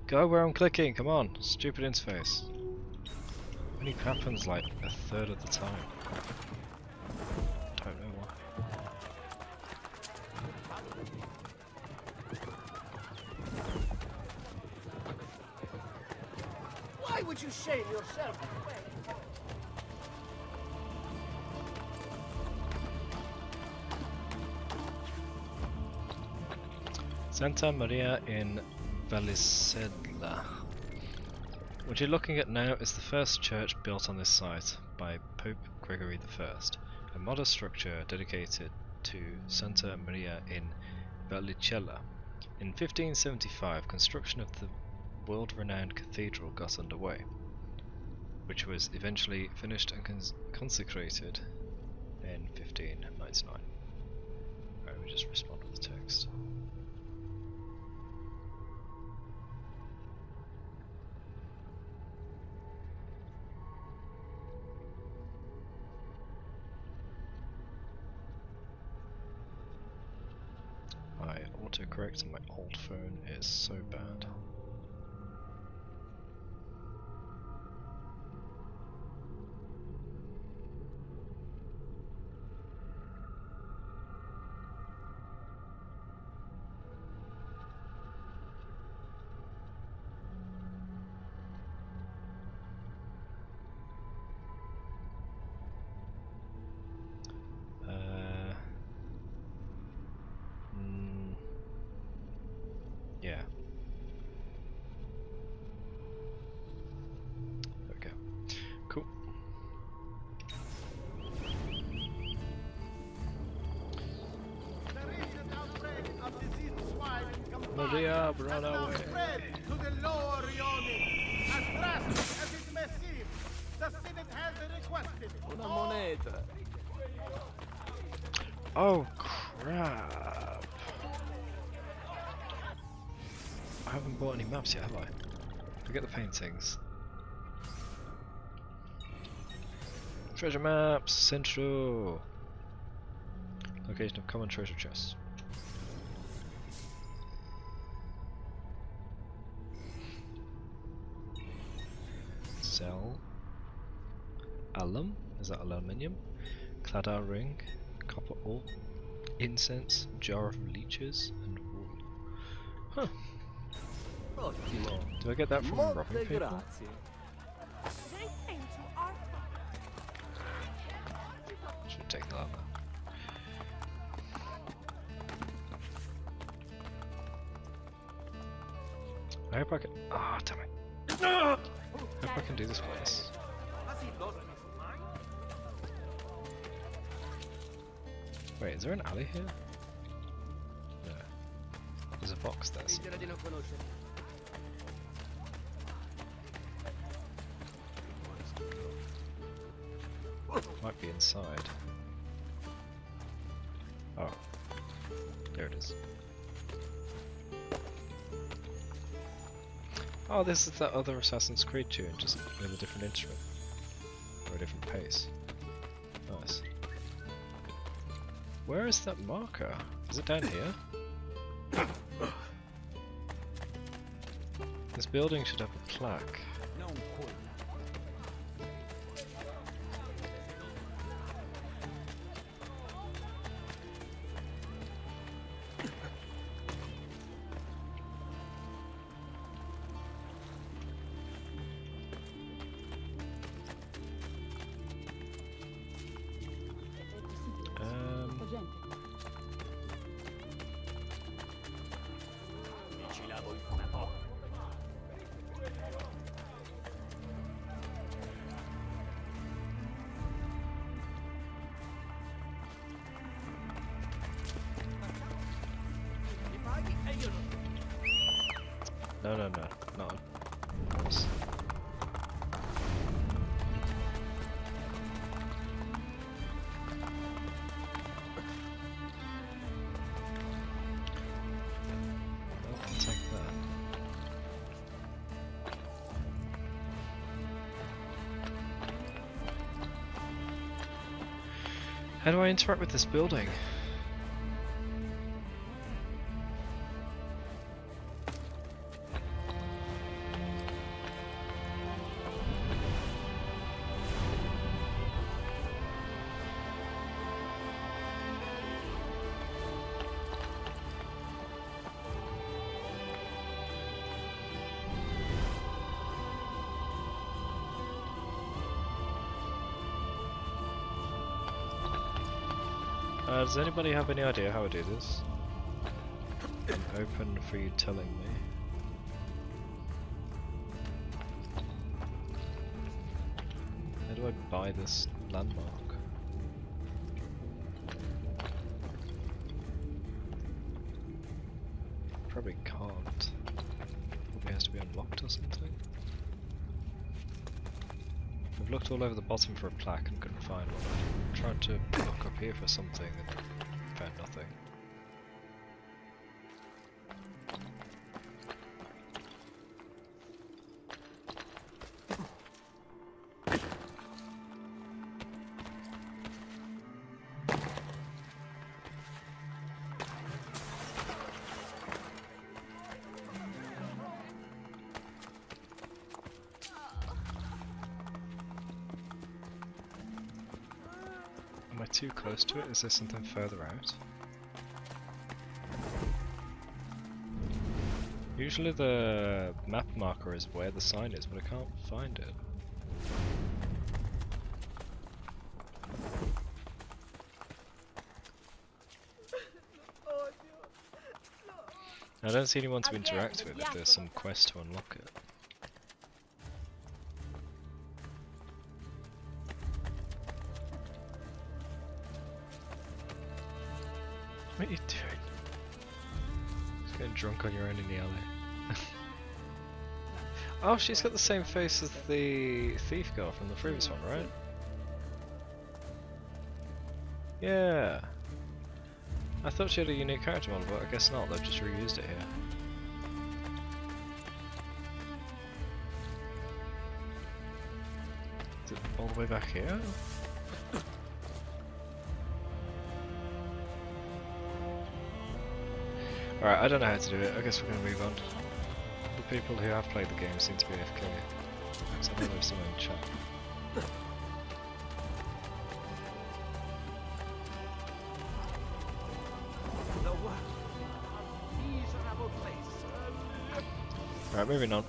Go where I'm clicking, come on, stupid interface. Only happens like a third of the time. Don't know why. Why would you shame yourself? Santa Maria in Vallicella. What you're looking at now is the first church built on this site by Pope Gregory I, a modest structure dedicated to Santa Maria in Vallicella. In 1575, construction of the world-renowned cathedral got underway, which was eventually finished and consecrated in 1599. Right, let me just respond with the text. My autocorrect on my old phone is so bad. Yeah. Okay. Cool. Maria, run away. To the lower Rioni, as drastic as it may seem, the Senate has requested. Una moneta. Oh crap! I haven't bought any maps yet, have I? Forget the paintings. Treasure maps, Central. Location of common treasure chests. Sell. Alum, is that aluminium? Cladar ring, copper ore, incense, jar of leeches, and wool. Huh. Ottimo. Do I get that from robbing people? Grazie. Should take that. I hope I can. Ah, damn it. I hope I can do this once. Wait, is there an alley here? No. There's a box there. Somewhere. Might be inside. Oh. There it is. Oh, this is that other Assassin's Creed tune, just with a different instrument. Or a different pace. Nice. Where is that marker? Is it down here? This building should have a plaque. No, no, no, not. I'll take that. How do I interact with this building? Does anybody have any idea how I do this? I'm open for you telling me. How do I buy this landmark? Probably can't. Probably has to be unlocked or something. I've looked all over the bottom for a plaque and couldn't find one. I tried to look up here for something and found nothing. Am I too close to it? Is there something further out? Usually the map marker is where the sign is, but I can't find it. I don't see anyone to interact with if there's some quest to unlock it. What are you doing? Just getting drunk on your own in the alley. Oh, she's got the same face as the thief girl from the previous one, right? Yeah. I thought she had a unique character model, but I guess not. They've just reused it here. Is it all the way back here? Alright, I don't know how to do it. I guess we're going to move on. The people who have played the game seem to be AFK. So I know there's someone in chat. The world, a miserable place. Right, moving on.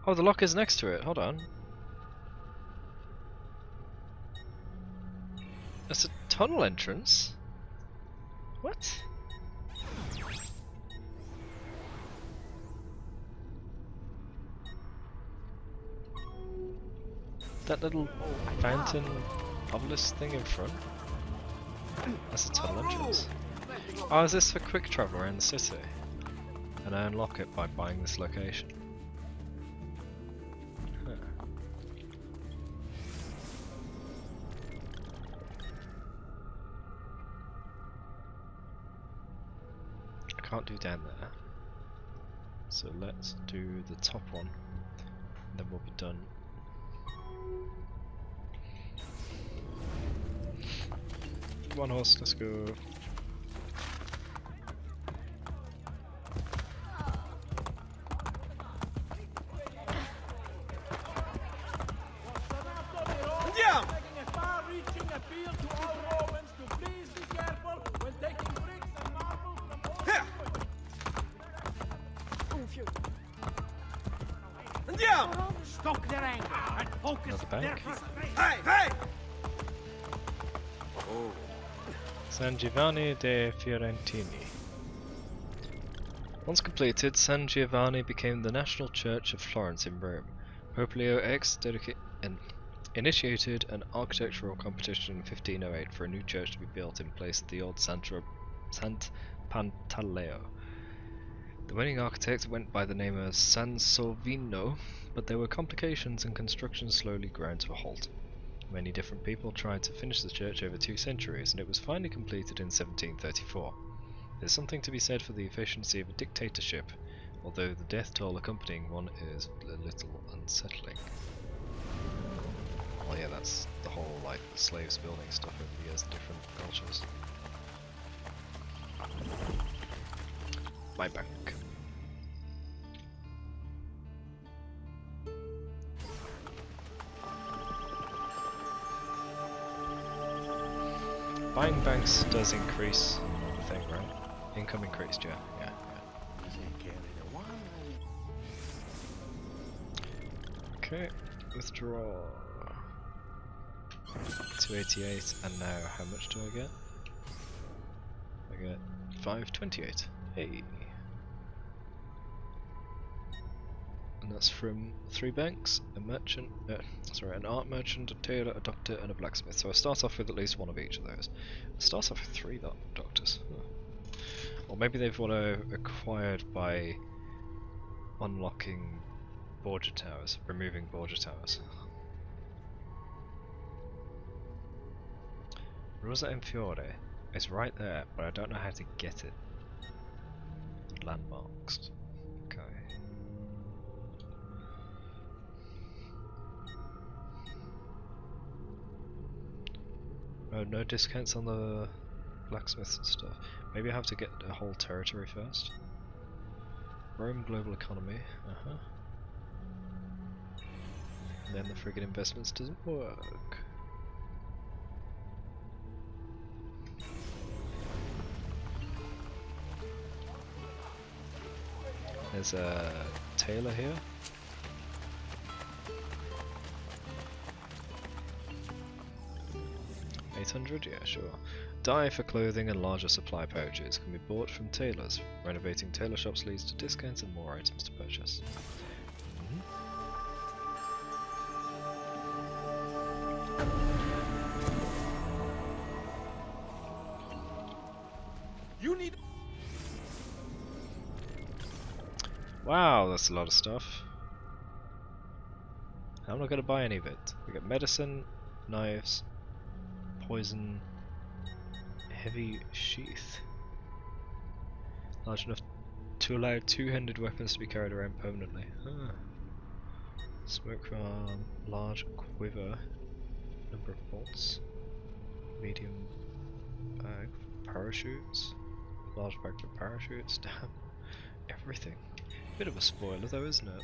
Oh, the lock is next to it. Hold on. It's a tunnel entrance? What? That little fountain obelisk thing in front? That's a tunnel entrance. Oh, is this for quick travel around the city? And I unlock it by buying this location. Huh. I can't do down there. So let's do the top one. And then we'll be done. One horse, let's go. Yeah. Making a far-reaching appeal to all Romans to please be careful when taking bricks and marble from all. Yeah. Stoke their anger and focus their frustration. Hey, hey! Oh. San Giovanni de Fiorentini. Once completed, San Giovanni became the national church of Florence in Rome. Pope Leo X initiated an architectural competition in 1508 for a new church to be built in place of the old Sant Pantaleo. The winning architect went by the name of Sansovino, but there were complications and construction slowly ground to a halt. Many different people tried to finish the church over 2 centuries, and it was finally completed in 1734. There's something to be said for the efficiency of a dictatorship, although the death toll accompanying one is a little unsettling. Well, yeah, that's the whole, like, slaves building stuff over the years, different cultures. My bank. Buying banks does increase the thing, right? Income increased, yeah. Okay, withdraw. 288, and now how much do I get? I get 528. Hey! And that's from 3 banks, a merchant, an art merchant, a tailor, a doctor, and a blacksmith. So I start off with at least one of each of those. I start off with 3 doctors. Huh. Or maybe they've acquired by unlocking Borgia Towers, removing Borgia Towers. Rosa Enfiore is right there, but I don't know how to get it. Landmarks. Okay. Oh, no discounts on the blacksmiths and stuff. Maybe I have to get a whole territory first. Rome global economy. And then the friggin' investments doesn't work. There's a tailor here. $800? Yeah, sure. Dye for clothing and larger supply pouches can be bought from tailors. Renovating tailor shops leads to discounts and more items to purchase. You need. Wow, that's a lot of stuff. I'm not going to buy any of it. We got medicine, knives, poison, heavy sheath. Large enough to allow 2-handed weapons to be carried around permanently. Huh. Smoke from large quiver. Number of bolts. Medium bag for parachutes. Large bag for parachutes. Damn. Everything. Bit of a spoiler though, isn't it?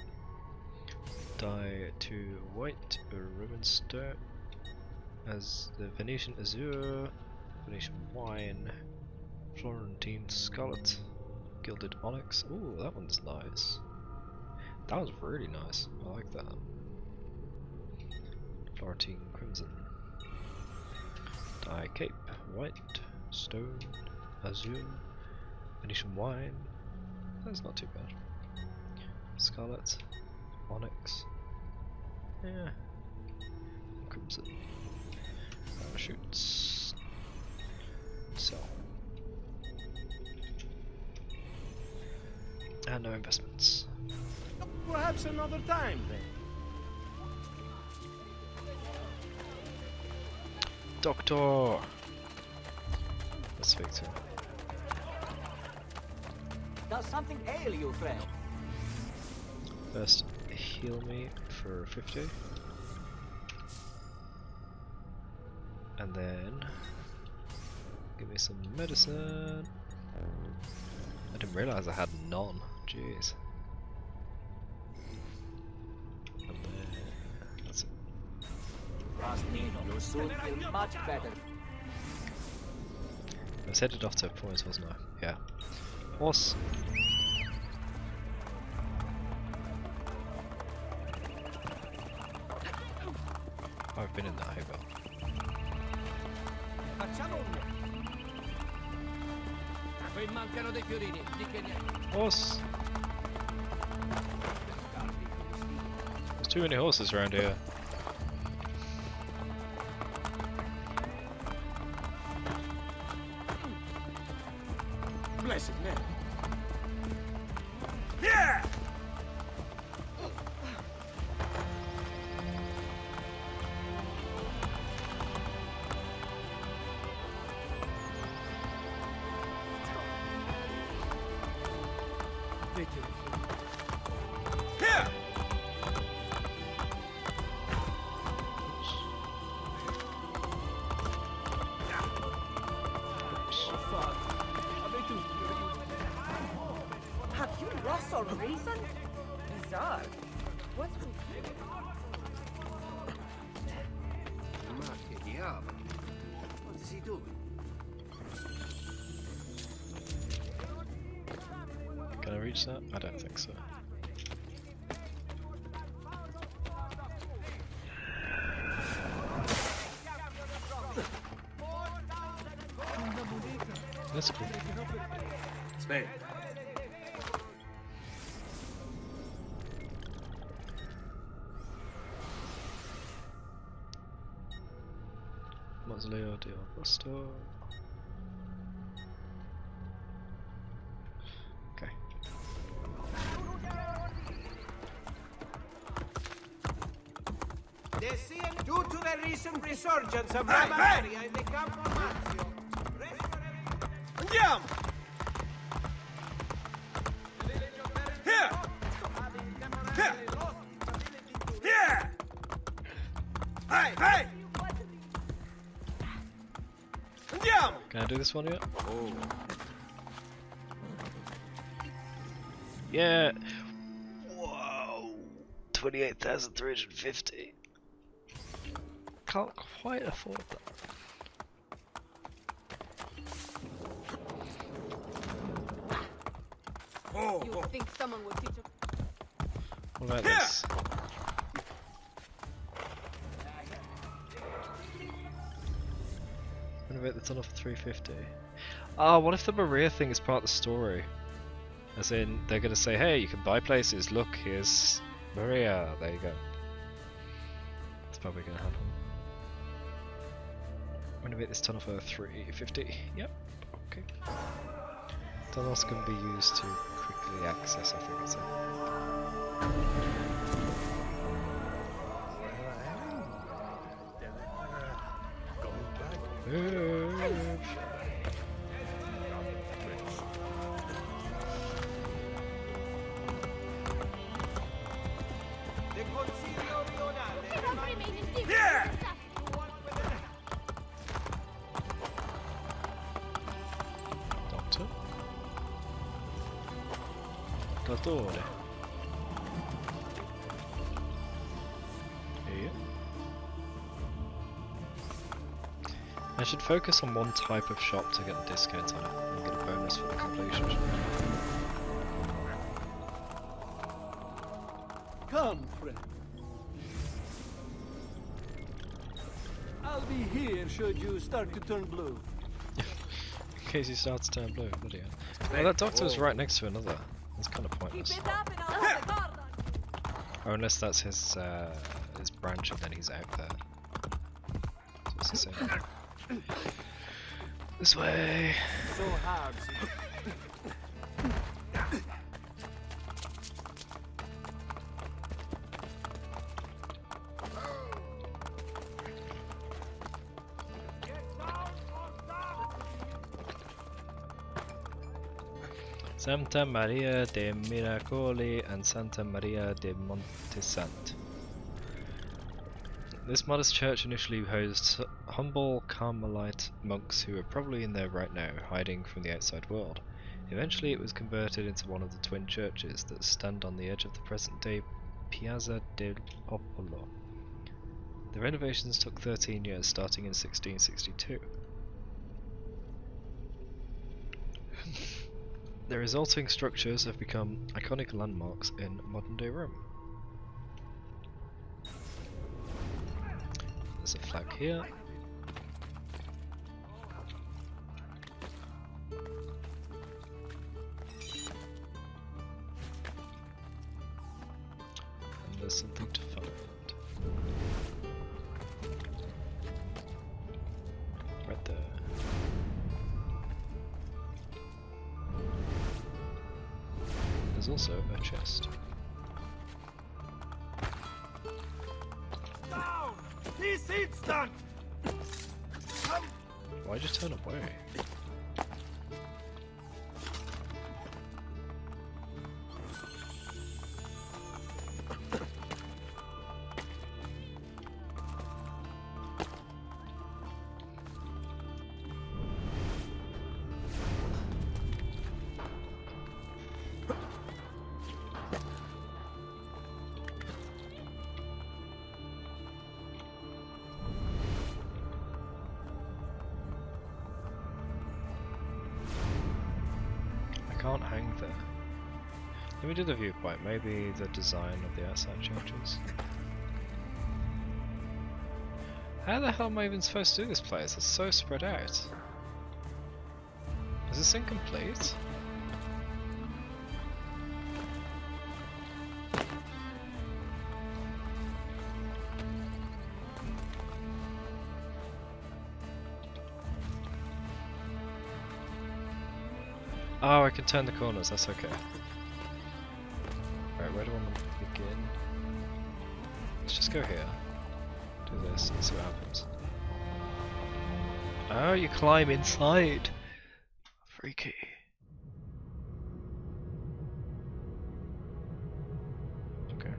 Dye to white, Roman stone, as the Venetian azure, Venetian wine, Florentine Scarlet. Gilded Onyx. Ooh, that one's nice. That was really nice. I like that. Florentine Crimson. Dye Cape. White. Stone. Azure. Venetian Wine. That's not too bad. Scarlet. Onyx. Yeah. Crimson. Parachutes. Sell. And no investments. Perhaps another time then. Doctor! Let's speak to him. Does something ail you, friend? First, heal me for 50. And then give me some medicine. I didn't realise I had none. Jeez. And then that's it. Trust me, you'll soon feel much better. I was headed off to points, wasn't I? Yeah. Horse. I've been in that hay bale. Horse! There's too many horses around here. Blessed man. Yeah! Here! Have you lost all reason? Bizarre. What's with you? Ma che diavolo? What is he doing? Can I reach that? I don't think so. That's cool. Stay. Mausoleo di Augusto. Okay. Due to the recent resurgence of la malaria in the Campo Marzio. Andiamo! Here! Here! Here! Hey! Hey! Andiamo! Can I do this one yet? Oh. Yeah! Whoa! 28,350. Can't quite afford that. Oh, you think someone would teach a... What about this? Renovate the tunnel for 350. Ah, what if the Maria thing is part of the story? As in, they're gonna say, hey, you can buy places, look, here's Maria, there you go. That's probably gonna happen. Renovate this tunnel for 350. Yep, okay. Tunnels can be used to quickly access, I think it's it. Yeah! Doctor? Dottore. I should focus on one type of shop to get a discount on it and get a bonus for the completion. Come, friend. I'll be here should you start to turn blue. In case he starts to turn blue, bloody hell. Well, that doctor was right next to another. That's kind of pointless. Oh, unless that's his branch and then he's out there. So it's the same. This way. So hard. Santa Maria de Miracoli and Santa Maria de Montesant. This modest church initially housed humble Carmelite monks who are probably in there right now, hiding from the outside world. Eventually it was converted into one of the twin churches that stand on the edge of the present-day Piazza del Popolo. The renovations took 13 years, starting in 1662. The resulting structures have become iconic landmarks in modern-day Rome. There's a flag here. And there's something to find. Right there. There's also a chest. Down! This instant! Why'd you turn away? Can't hang there. Let me do the viewpoint. Maybe the design of the outside changes. How the hell am I even supposed to do this place? It's so spread out. Is this incomplete? Oh, I can turn the corners, that's okay. Right, where do I want to begin? Let's just go here. Do this and see what happens. Oh, you climb inside! Freaky. Okay.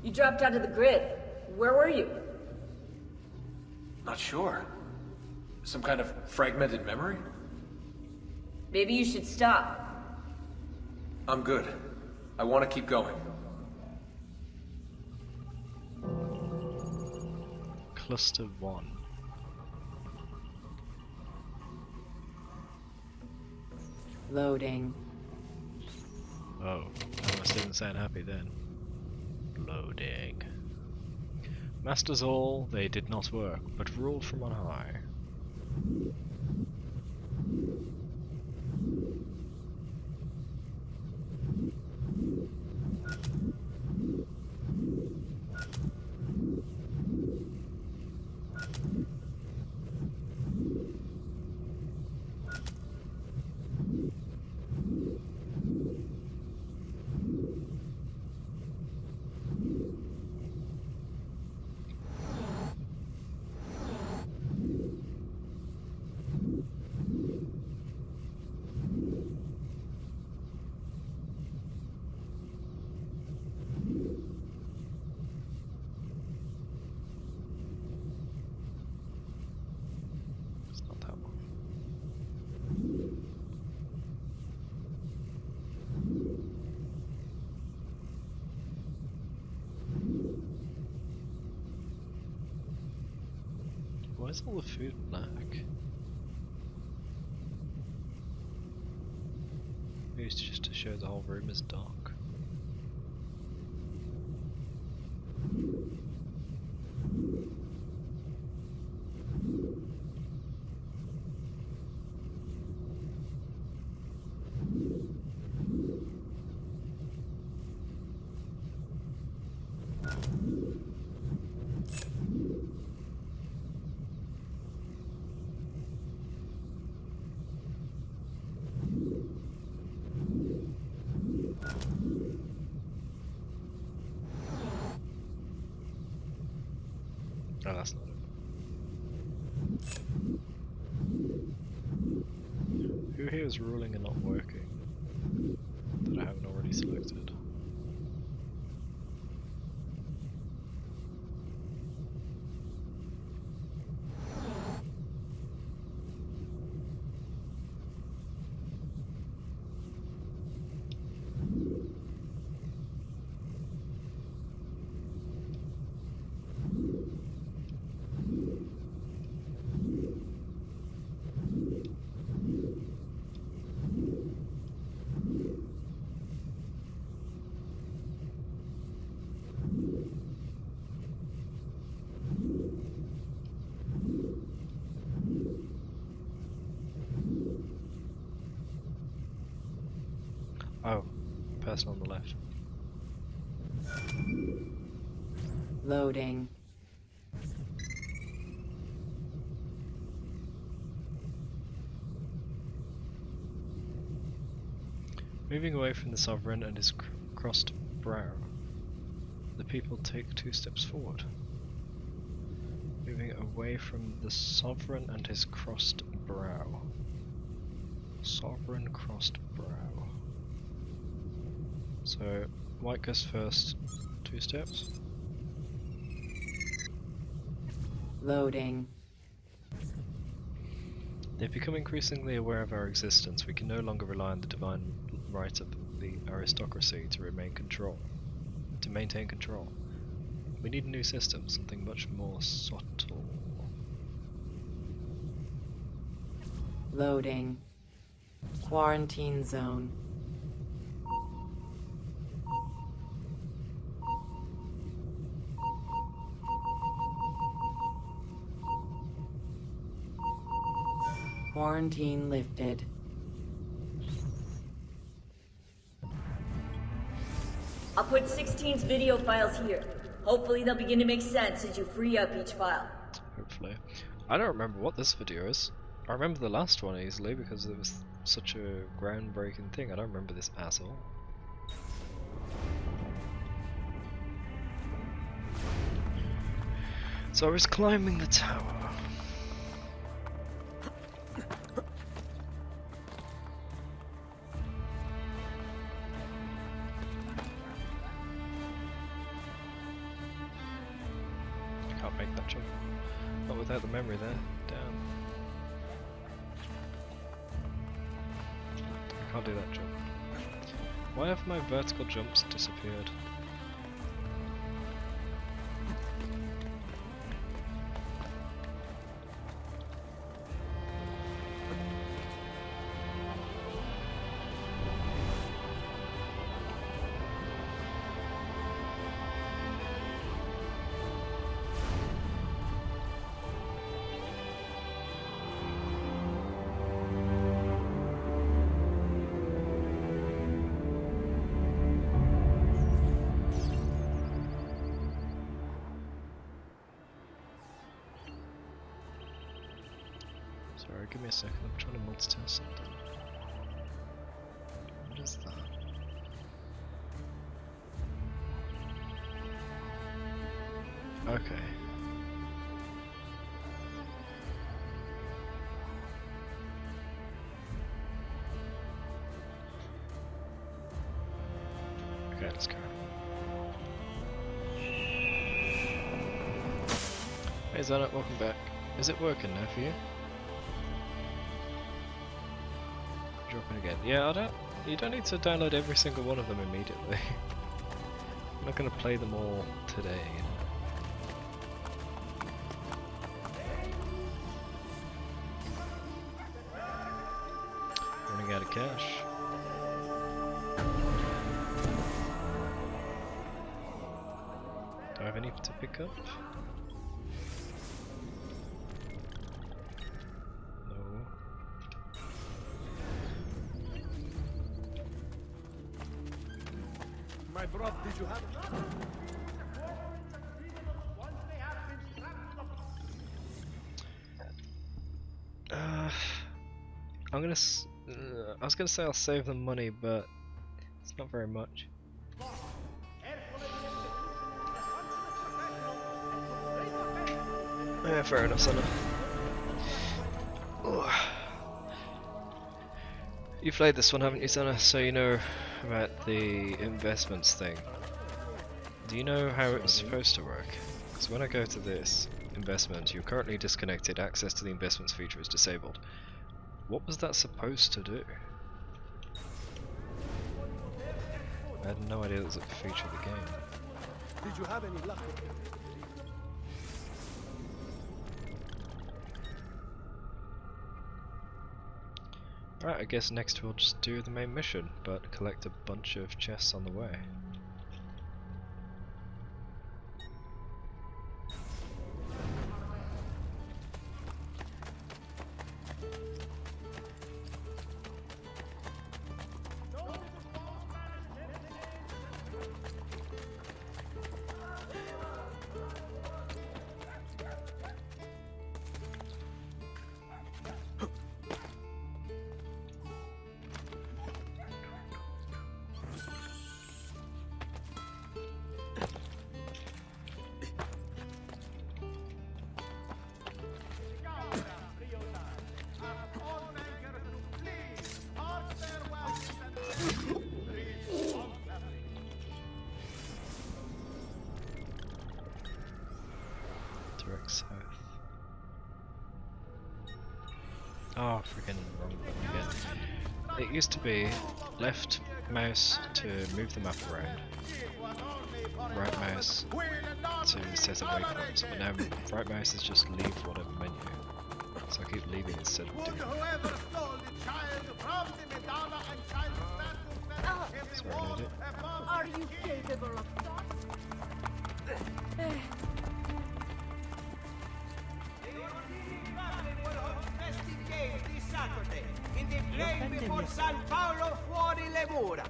You dropped out of the grid. Where were you? Not sure. Some kind of fragmented memory? Maybe you should stop. I'm good. I want to keep going. Cluster 1. Loading. Oh, I must didn't sound happy then. Loading. Masters all, they did not work, but ruled from on high. Why is all the food black? Maybe it's just to show the whole room is dark. Oh, that's not it. Who here is ruling and not working that I haven't already selected? Oh, person on the left. Loading. Moving away from the sovereign and his crossed brow, the people take 2 steps forward. Moving away from the sovereign and his crossed brow. Sovereign crossed brow. So, white goes first, 2 steps. Loading. They've become increasingly aware of our existence. We can no longer rely on the divine right of the aristocracy to maintain control. We need a new system, something much more subtle. Loading. Quarantine zone. Quarantine lifted. I'll put 16's video files here. Hopefully they'll begin to make sense as you free up each file. Hopefully. I don't remember what this video is. I remember the last one easily because it was such a groundbreaking thing. I don't remember this at all. So I was climbing the tower. Can't make that jump. Not without the memory there. Damn. I can't do that jump. Why have my vertical jumps disappeared? Sorry, give me a second, I'm trying to multitask something. What is that? Okay. Okay, let's go. Hey Zanet, welcome back. Is it working now for you? Dropping again. Yeah, you don't need to download every single one of them immediately. I'm not going to play them all today. cash. Do I have any to pick up? No. My brother, did you have I'm gonna. I was gonna say I'll save them money, but it's not very much. Yeah, fair enough, Senna. You've played this one, haven't you, Senna? So you know about the investments thing. Do you know how it's supposed to work? Because when I go to this investment, you're currently disconnected. Access to the investments feature is disabled. What was that supposed to do? I had no idea it was a feature of the game. Did you have any luck? Right, I guess next we'll just do the main mission, but collect a bunch of chests on the way. Direct south. Oh, freaking wrong button again. It used to be left mouse to move the map around, right mouse to set up waypoints, but now right mouse is just leave whatever menu. So I keep leaving instead of doing it. Sorry, load it. Are you capable of thought? This Saturday in the plain before San Paolo fuori le mura.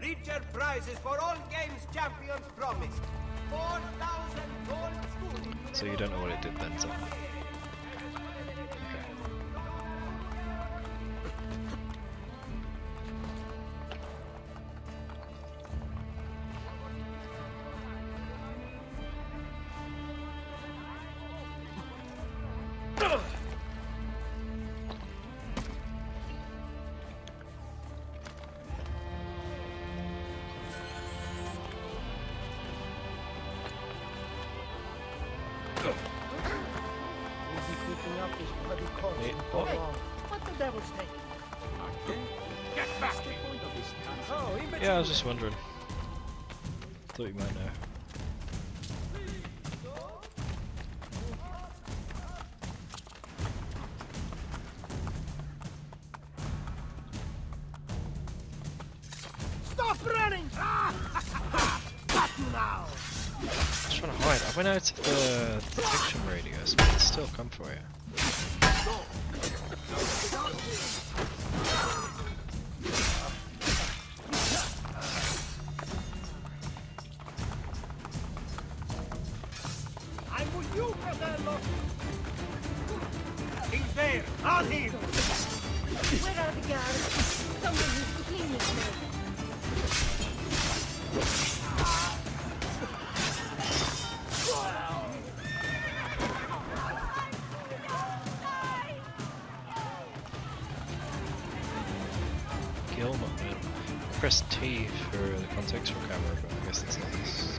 Richer prizes for all games champions promised. 4,000 gold schooling. So you don't know what it did then, so. Hey, what the devil's taking? Get back! Yeah, I was just wondering. Thought you might know. Stop running! Got you now! I was trying to hide. I went out of the detection radius, but it's still come for you. I'm with you, Fratello! He's there! On him! Where are the guards? Someone needs to clean this place. Kill man. Press T for the contextual camera, but I guess it's not this.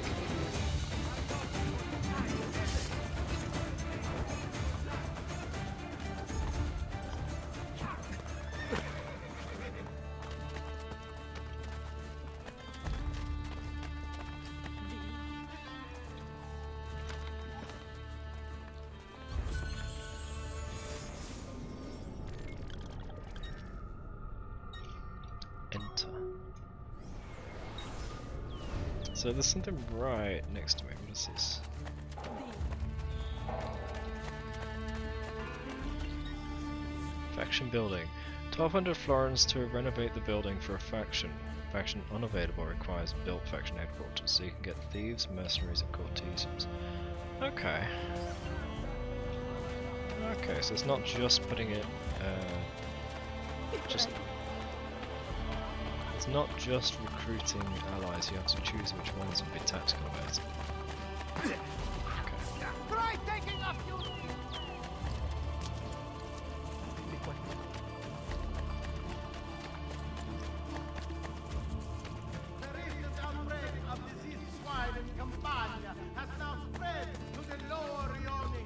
So there's something right next to me. What is this? Faction building. 1200 florins to renovate the building for a faction. Faction unavailable requires built faction headquarters, so you can get thieves, mercenaries, and courtesans. Okay. Okay, so it's not just putting it. It's not just recruiting allies. You have to choose which ones and be tactical about it. Try taking off your The recent outbreak of diseased swine in Campania has now spread to the lower Rioni.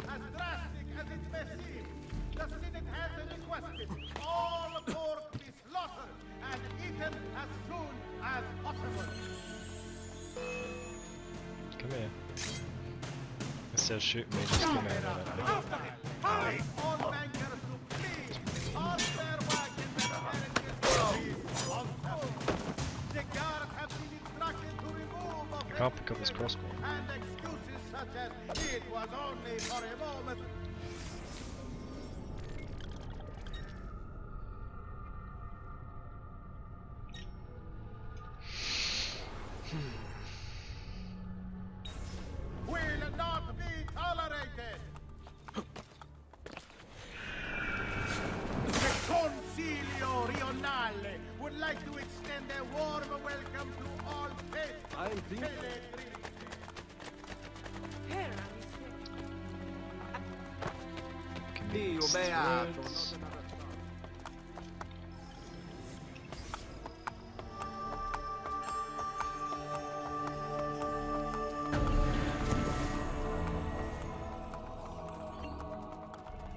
As drastic as it may seem, the Senate has requested all pork be slaughtered and eaten as soon as possible. Come here. Instead of shooting me, just come here. All bankers to flee. All their wagons and carriages on them. The guards have been instructed to remove I can't pick up this crossbow. and excuses such as it was only for a moment. Will not be tolerated. The Concilio Rionale would like to extend a warm welcome to all faithful Dio beato.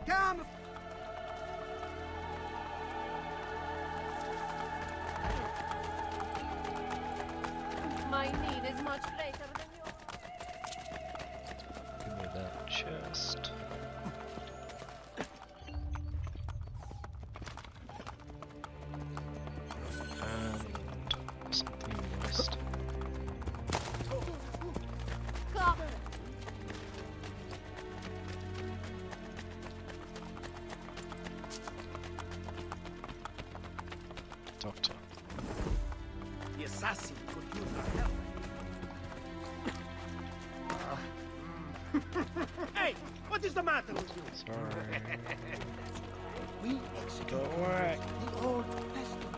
Come! My need is much greater than yours. Give me that chest. And something missed. Doctor. The assassin could use our help. Hey, what is the matter with you? Sorry. We execute the Old Testament.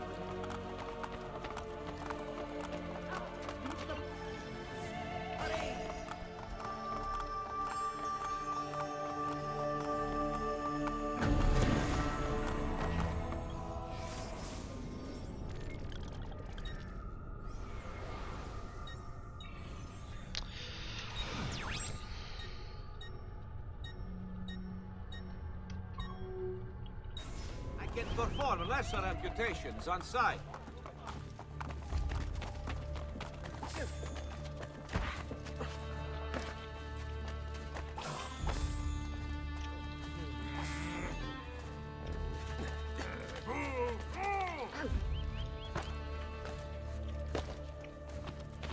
I can perform lesser amputations on sight.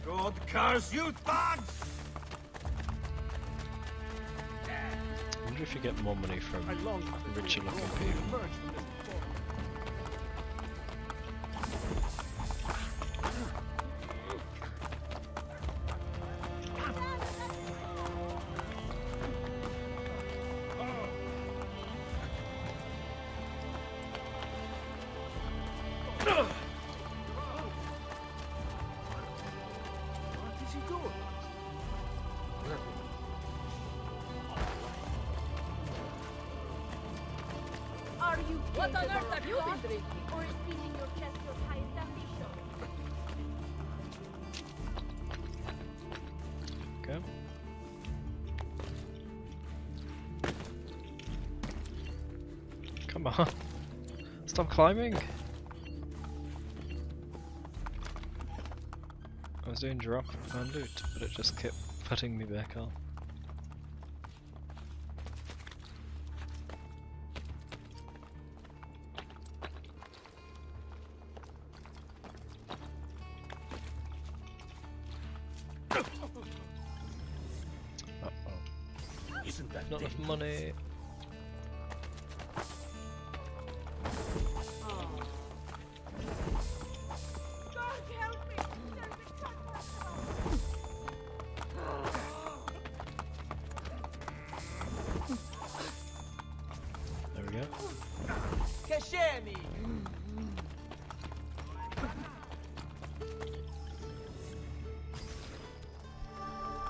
God curse you, thugs! I wonder if you get more money from richer looking people. What is he doing? Are you what on earth have you been drinking? Or is feeding your chest your highest ambition? Okay. Come on. Stop climbing. I was doing drop and loot, but it just kept putting me back on. Isn't that not enough money. There we go. Che scemi!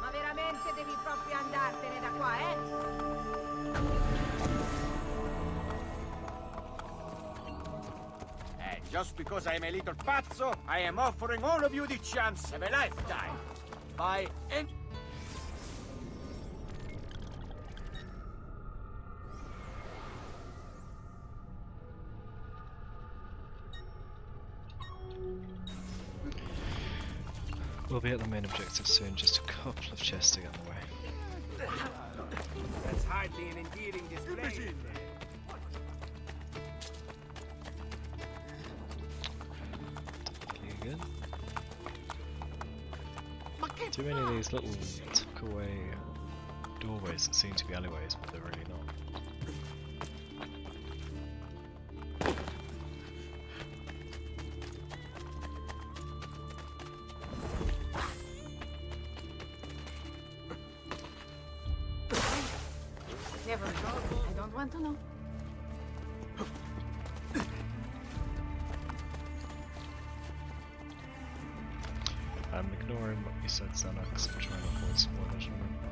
Ma veramente devi proprio andartene da qua, eh? Just because I am a little pazzo, I am offering all of you the chance of a lifetime. By any... We'll be at the main objective soon, just a couple of chests to get in the way. That's hardly an endearing display. Good. Too many of these little tuck away doorways that seem to be alleyways, but they're really not. Never know. I don't want to know. I'm ignoring what you said, Xanax. I'm trying to avoid spoilers, remember.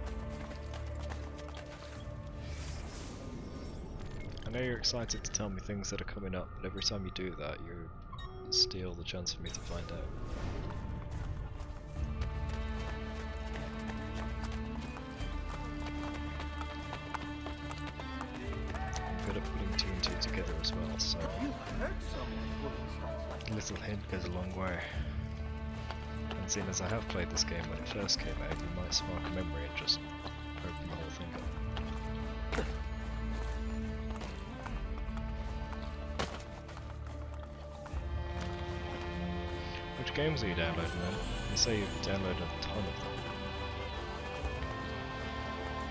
I know you're excited to tell me things that are coming up, but every time you do that, you steal the chance for me to find out. I'm good at putting two and two together as well, so a little hint goes a long way. And seeing as I have played this game when it first came out, you might spark a memory and just open the whole thing up. Which games are you downloading then? You say you've downloaded a ton of them.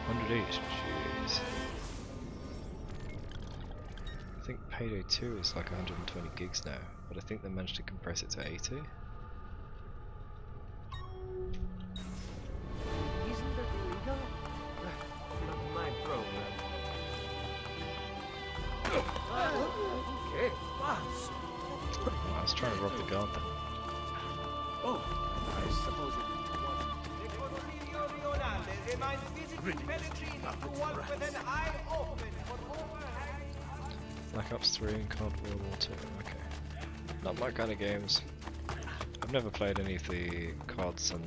100 each, jeez. I think Payday 2 is like 120 gigs now, but I think they managed to compress it to 80. I was trying to rob the guard then. Oh, I suppose it Black Ops 3 and COD World War 2, okay. Not my kind of games. I've never played any of the CODs and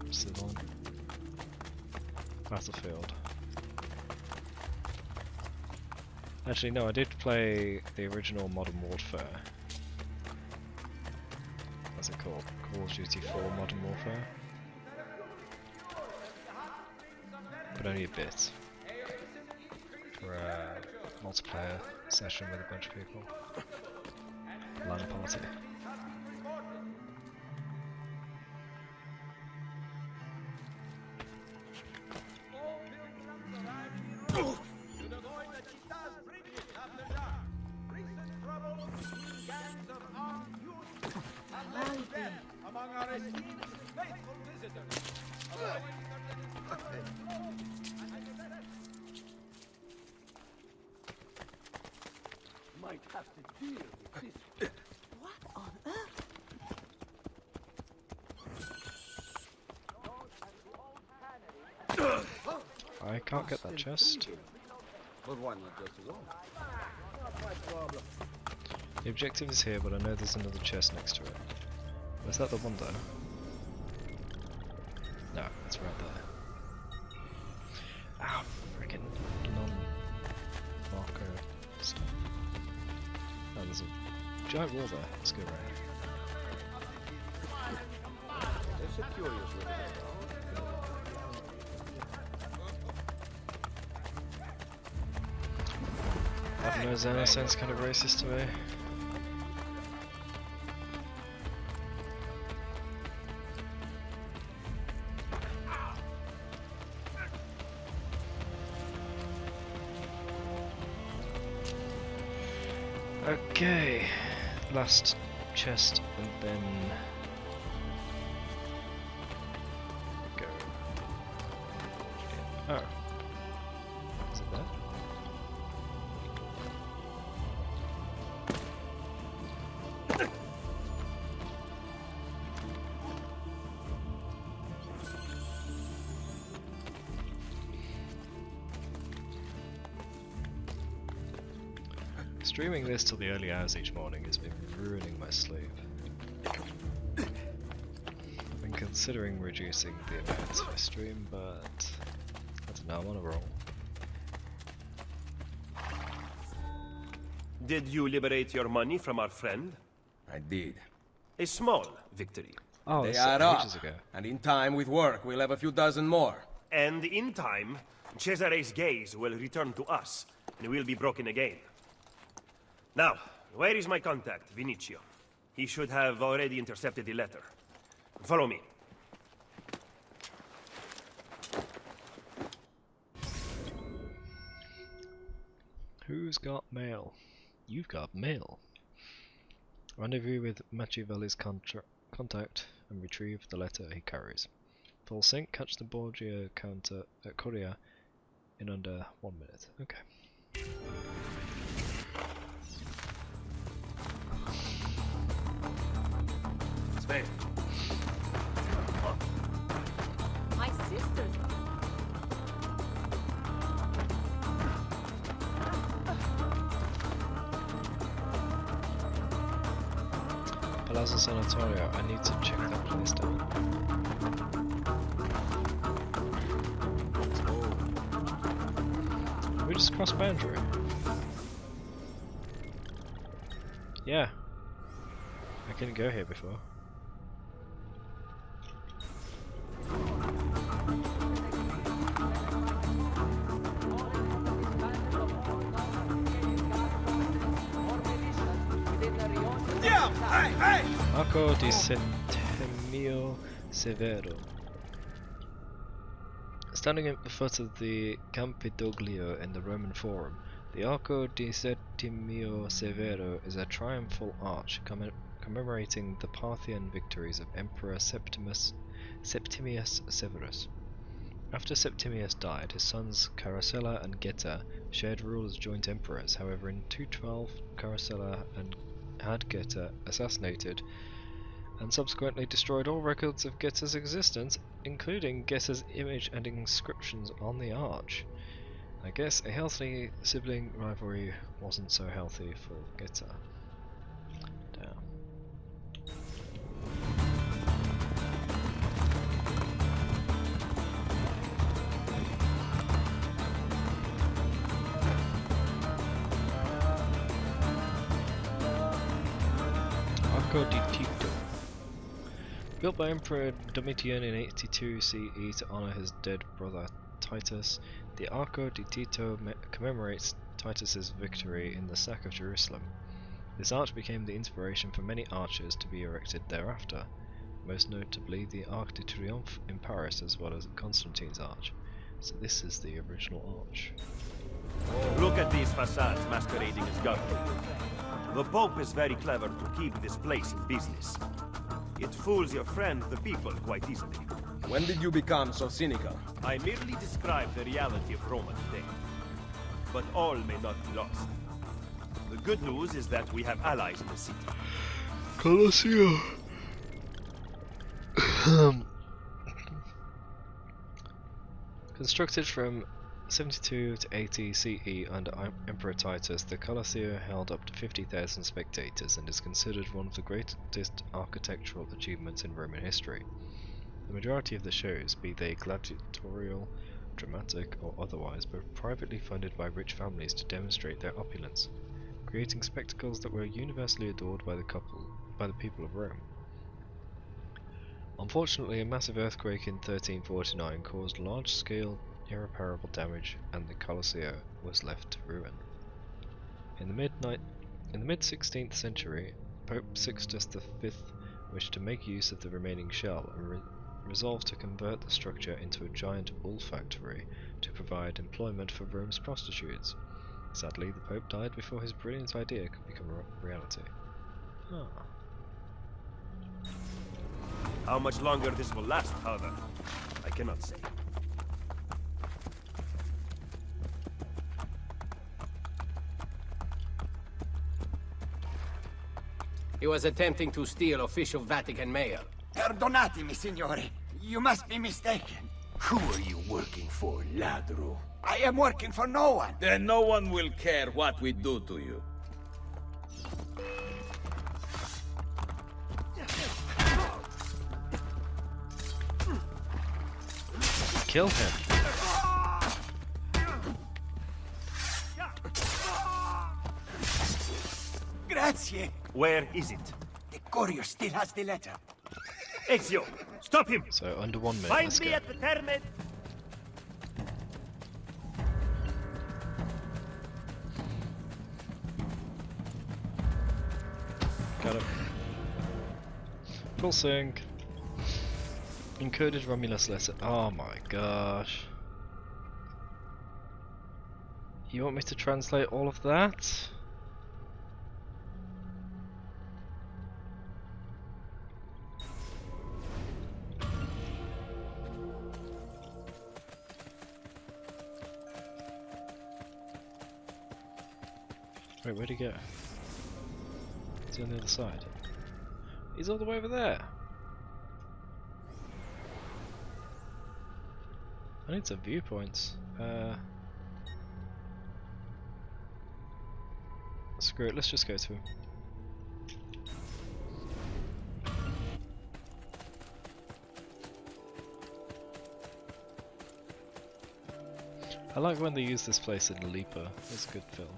what's the other one? Battlefield. Actually no, I did play the original Modern Warfare. What's it called? Call of Duty 4 Modern Warfare. But only a bit. For a multiplayer session with a bunch of people. LAN party. among our esteemed faithful visitors. Might have to deal with this. What on earth? I can't get that chest. But why not just one? Not my problem. The objective is here, but I know there's another chest next to it. Was that the one though? No, it's right there. Ah, freaking non-marker stuff. Oh, there's a giant wall there. Let's go around. It's a curious little I don't know, Xana sounds kind of racist to me. Okay, last chest and then go. Oh, is it there? Streaming this till the early hours each morning has been ruining my sleep. I've been considering reducing the amount I stream, but I don't know, I'm on a roll. Did you liberate your money from our friend? I did. A small victory. Oh, they that's add up, ages ago. and in time with work, we'll have a few dozen more. And in time, Cesare's gaze will return to us, and we'll be broken again. Now, where is my contact, Vinicio? He should have already intercepted the letter. Follow me. Who's got mail? You've got mail. Rendezvous with Machiavelli's contact and retrieve the letter he carries. Full sync, catch the Borgia counter at Courier in under 1 minute. Okay. Spain. My sister's. Palazzo Sanatorio, I need to check that place down. We just crossed boundary. Yeah. I couldn't go here before. Arco di Settimio Severo. Standing at the foot of the Campidoglio in the Roman Forum, the Arco di Settimio Severo is a triumphal arch commemorating the Parthian victories of Emperor Septimius Severus. After Septimius died, his sons Caracalla and Geta shared rule as joint emperors. However, in 212, Caracalla had Geta assassinated and subsequently destroyed all records of Geta's existence, including Geta's image and inscriptions on the arch. I guess a healthy sibling rivalry wasn't so healthy for Geta. Damn. Arco di Tito. Built by Emperor Domitian in 82 CE to honor his dead brother Titus, the Arco di Tito commemorates Titus's victory in the sack of Jerusalem. This arch became the inspiration for many arches to be erected thereafter, most notably the Arc de Triomphe in Paris as well as Constantine's arch. So this is the original arch. Look at these facades masquerading as government. The Pope is very clever to keep this place in business. It fools your friend, the people, quite easily. When did you become so cynical? I merely describe the reality of Roma today. But all may not be lost. The good news is that we have allies in the city. Colosseum. Constructed from 72 to 80 CE under Emperor Titus, the Colosseum held up to 50,000 spectators and is considered one of the greatest architectural achievements in Roman history. The majority of the shows, be they gladiatorial, dramatic or otherwise, were privately funded by rich families to demonstrate their opulence, creating spectacles that were universally adored by the people of Rome. Unfortunately, a massive earthquake in 1349 caused large-scale irreparable damage, and the Colosseum was left to ruin. In the mid-16th century, Pope Sixtus V wished to make use of the remaining shell and resolved to convert the structure into a giant wool factory to provide employment for Rome's prostitutes. Sadly, the Pope died before his brilliant idea could become a reality. Ah. How much longer this will last, however, I cannot say. He was attempting to steal official Vatican mail. Perdonatemi, signore. You must be mistaken. Who are you working for, ladro? I am working for no one. Then no one will care what we do to you. Kill him. Grazie. Where is it? The courier still has the letter. Ezio, stop him! So under 1 minute, Find let's me go. at the Terme. Got him. Full sync. Encoded Romulus letter. Oh my gosh. You want me to translate all of that? Wait, where'd he go? Is he on the other side? He's all the way over there! I need some viewpoints. Screw it, let's just go to him. I like when they use this place in Lipa. It's a good film.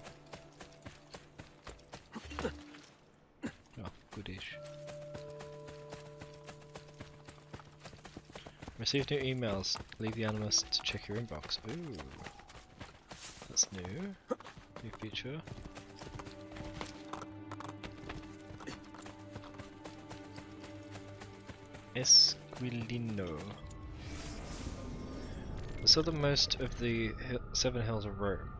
Oh, goodish. Receive new emails. Leave the Animus to check your inbox. Ooh. That's new. New feature. Esquilino. The southernmost of the 7 hills of Rome,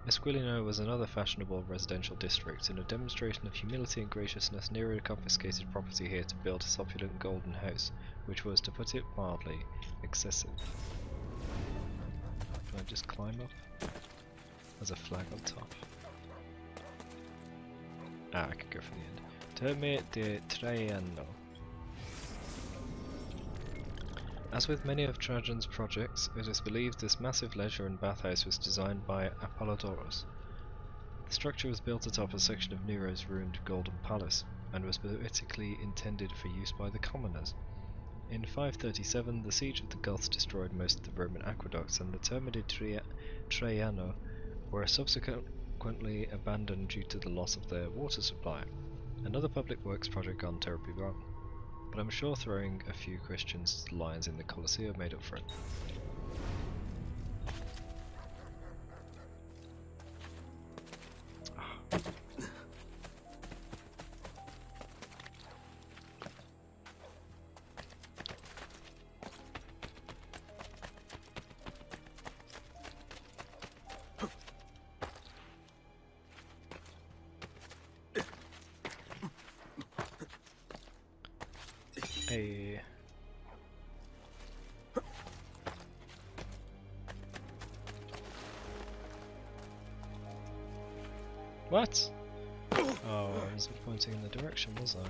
Esquilino was another fashionable residential district. In a demonstration of humility and graciousness, Nero confiscated property here to build his opulent golden house, which was, to put it mildly, excessive. Can I just climb up? There's a flag on top. Ah, I could go from the end. Terme de Traiano. As with many of Trajan's projects, it is believed this massive leisure and bathhouse was designed by Apollodorus. The structure was built atop a section of Nero's ruined Golden Palace, and was politically intended for use by the commoners. In 537, the siege of the Goths destroyed most of the Roman aqueducts, and the Terme de Traiano were subsequently abandoned due to the loss of their water supply. Another public works project gone terribly wrong. But I'm sure throwing a few Christians to the lions in the Colosseum made up for it. Hey. What? Oh, I was pointing in the direction, was I?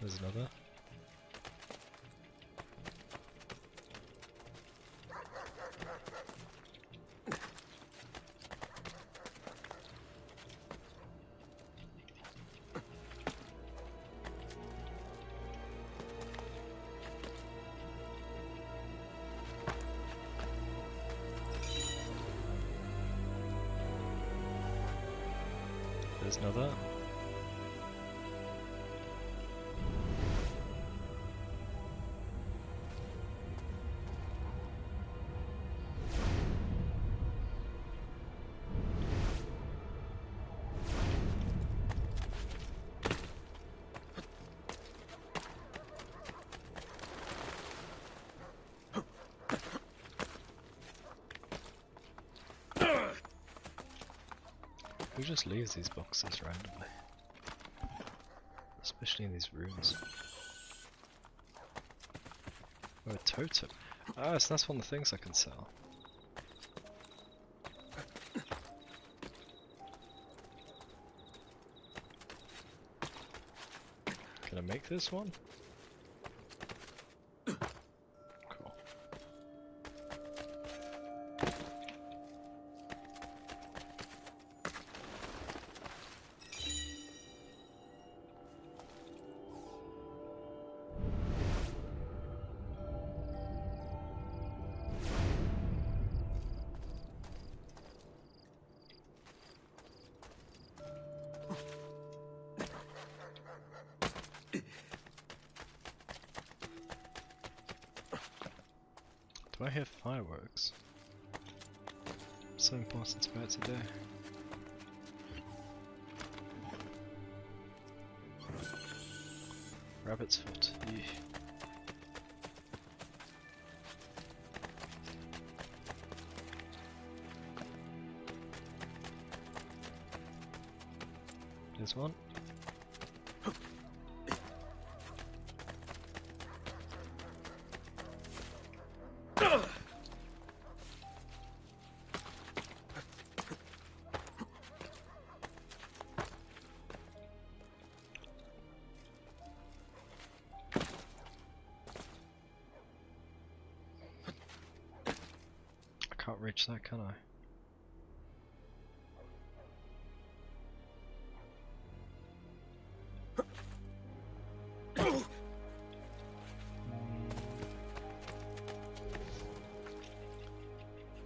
There's another. There's another. Who just leaves these boxes randomly? Especially in these rooms. Oh, a totem. Ah, so that's one of the things I can sell. Can I make this one? Cool. Do I hear fireworks? So important about today. Rabbit's foot. Eesh. There's one. I can't reach that, can I?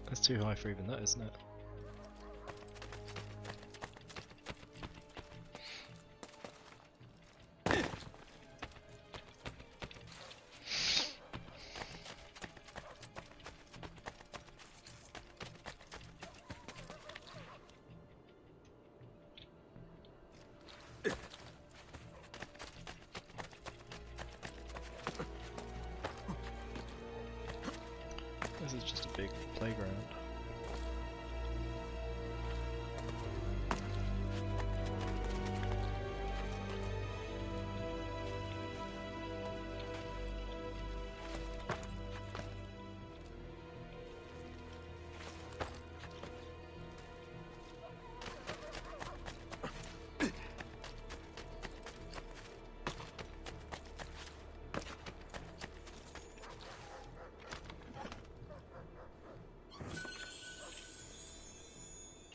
That's too high for even that, isn't it? This is just a big playground.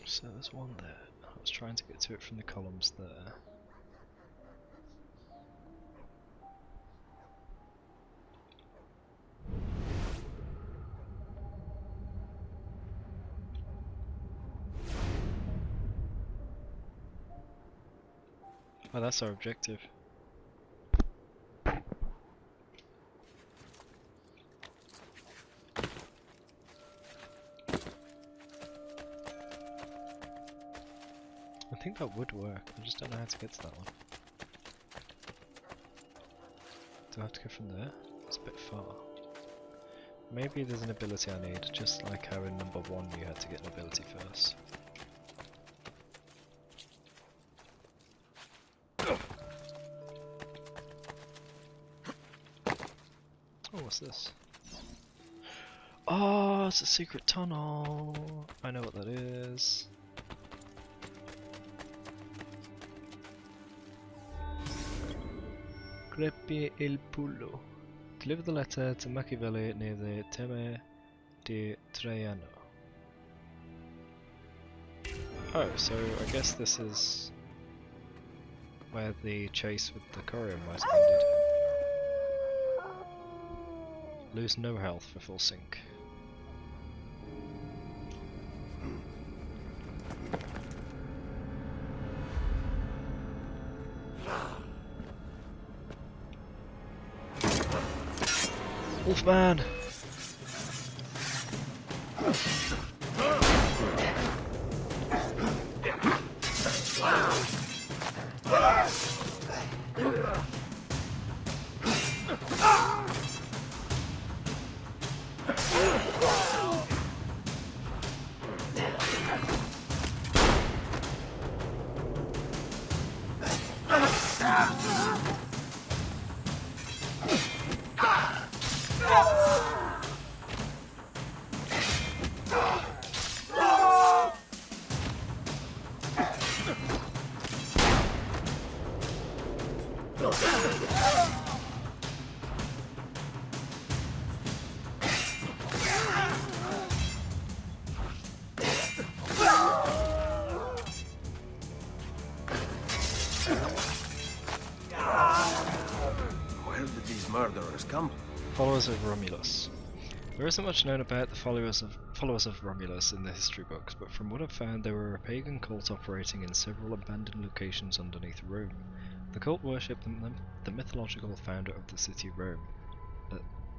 So there's one there. I was trying to get to it from the columns there. Oh, that's our objective. I think that would work, I just don't know how to get to that one. Do I have to go from there? It's a bit far. Maybe there's an ability I need, just like how in number 1 you had to get an ability first. Oh, what's this? Oh, it's a secret tunnel! I know what that is. Crepi il Pullo. Deliver the letter to Machiavelli near the Teme di Traiano. Oh, so I guess this is where the chase with the courier might have ended. Lose no health for full sync. Wolfman! has come. Followers of Romulus. There isn't much known about the followers of Romulus in the history books, but from what I've found, they were a pagan cult operating in several abandoned locations underneath Rome. The cult worshipped the mythological founder of the city Rome.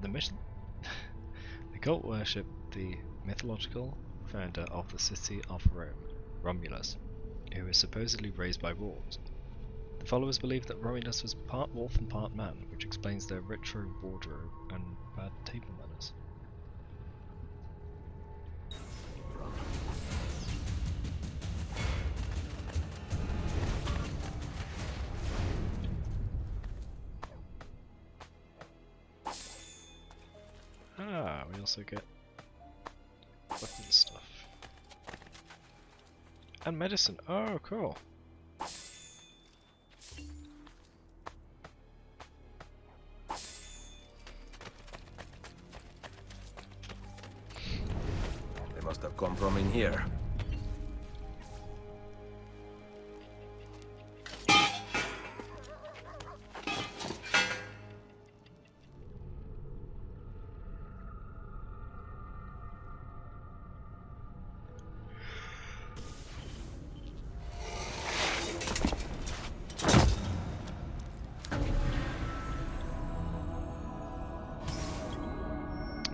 The cult worshipped the mythological founder of the city of Rome, Romulus, who was supposedly raised by wolves. The followers believed that Romulus was part wolf and part man, which explains their retro wardrobe and bad table manners. Ah, we also get weapon stuff. And medicine. Oh, cool. They must have come from in here.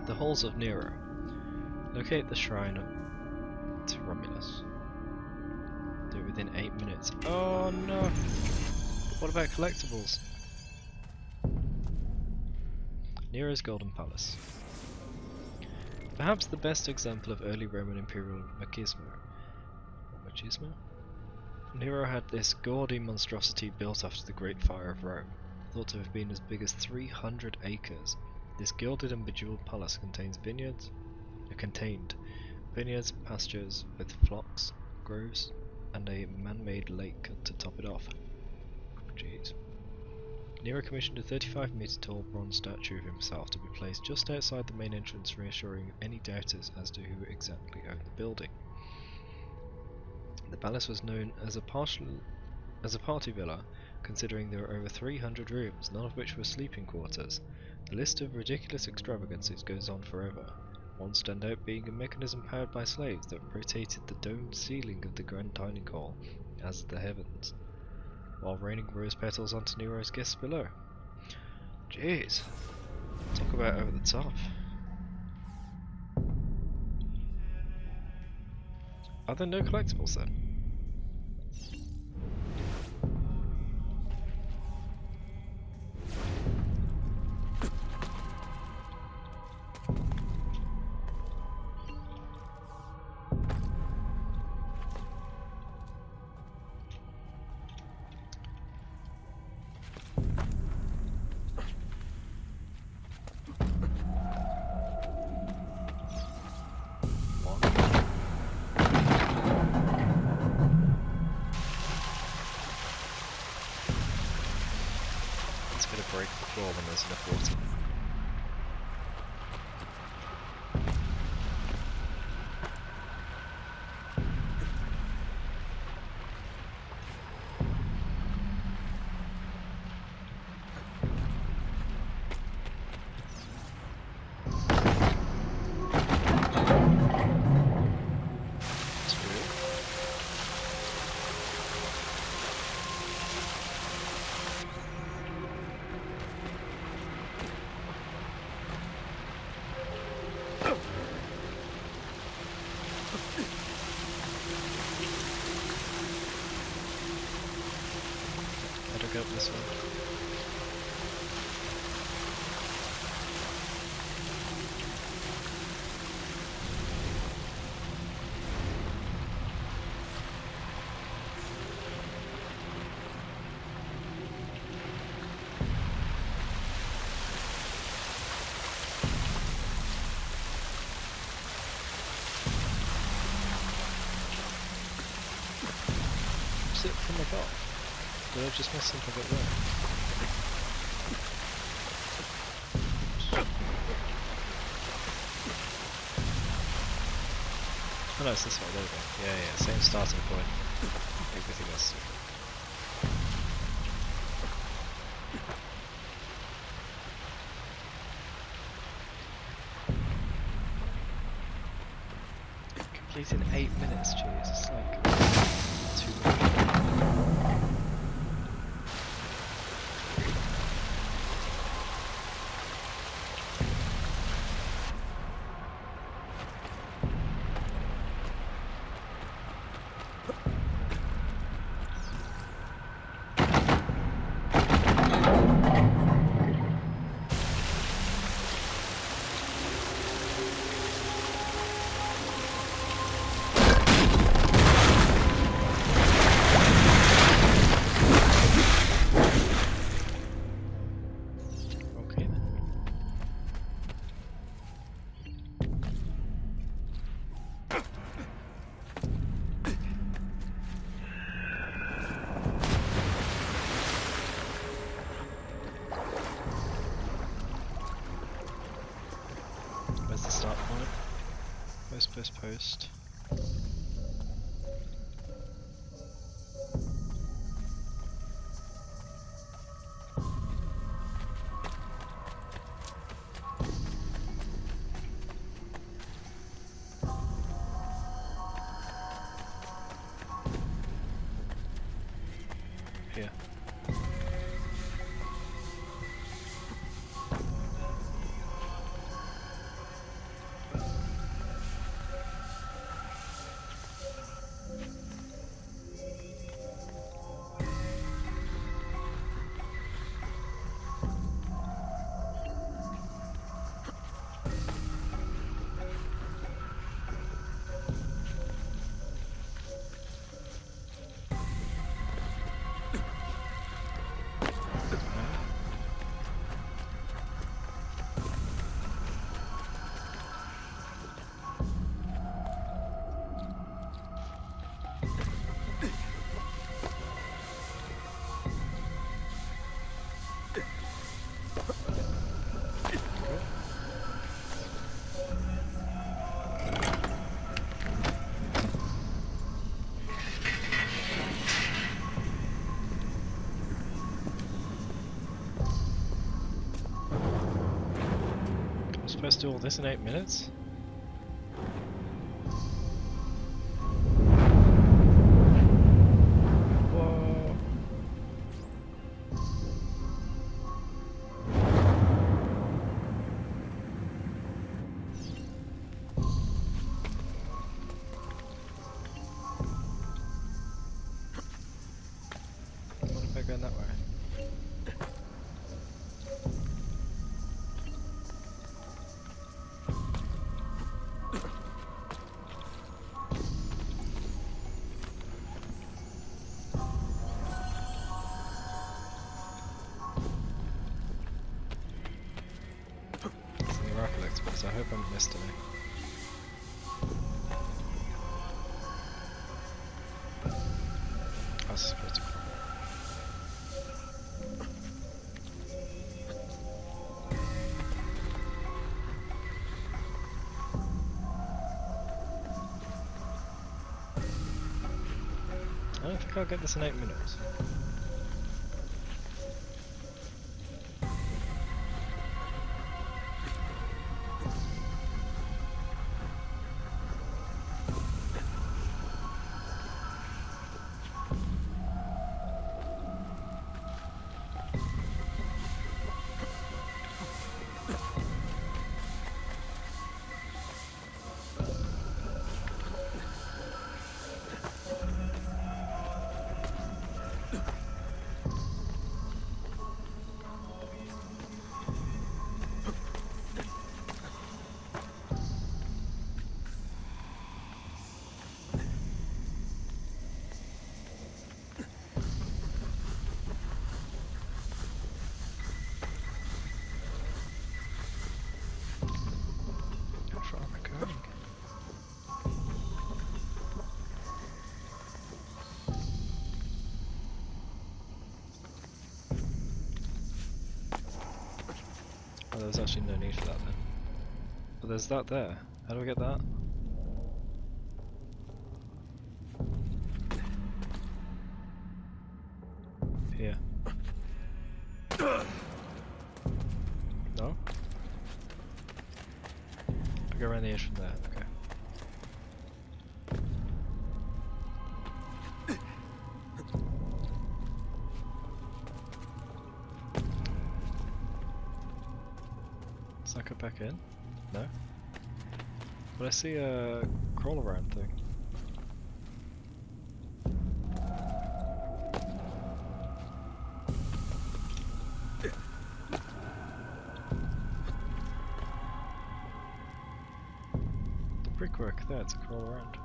The Halls of Nero. Locate the shrine to Romulus. Do it within 8 minutes. Oh no! What about collectibles? Nero's Golden Palace. Perhaps the best example of early Roman imperial machismo. Machismo? Nero had this gaudy monstrosity built after the Great Fire of Rome, thought to have been as big as 300 acres. This gilded and bejeweled palace contained vineyards, pastures with flocks, groves, and a man-made lake to top it off. Jeez. Nero commissioned a 35-meter tall bronze statue of himself to be placed just outside the main entrance, reassuring any doubters as to who exactly owned the building. The palace was known as a party villa, considering there were over 300 rooms, none of which were sleeping quarters. The list of ridiculous extravagances goes on forever. One standout being a mechanism powered by slaves that rotated the domed ceiling of the grand dining hall as the heavens, while raining rose petals onto Nero's guests below. Jeez. Talk about over the top. Are there no collectibles then? Break the floor when there's enough water. Go up this way. Is it from above? Did I just miss something up there? Oh no, it's this way, there we go. Yeah, same starting point. Everything else is different. complete in 8 minutes, jeez. It's like too much. Where's the start point? Post. Here. Supposed to do all this in 8 minutes? Whoa. What if I go that way? So I hope I haven't missed any. I was supposed to climb. I don't think I'll get this in 8 minutes. Oh, there's actually no need for that then. But there's that there. How do I get that? Here. No? I go around the edge from there, okay. Can I go back in? No? But I see a crawl around thing. The brickwork there to crawl around.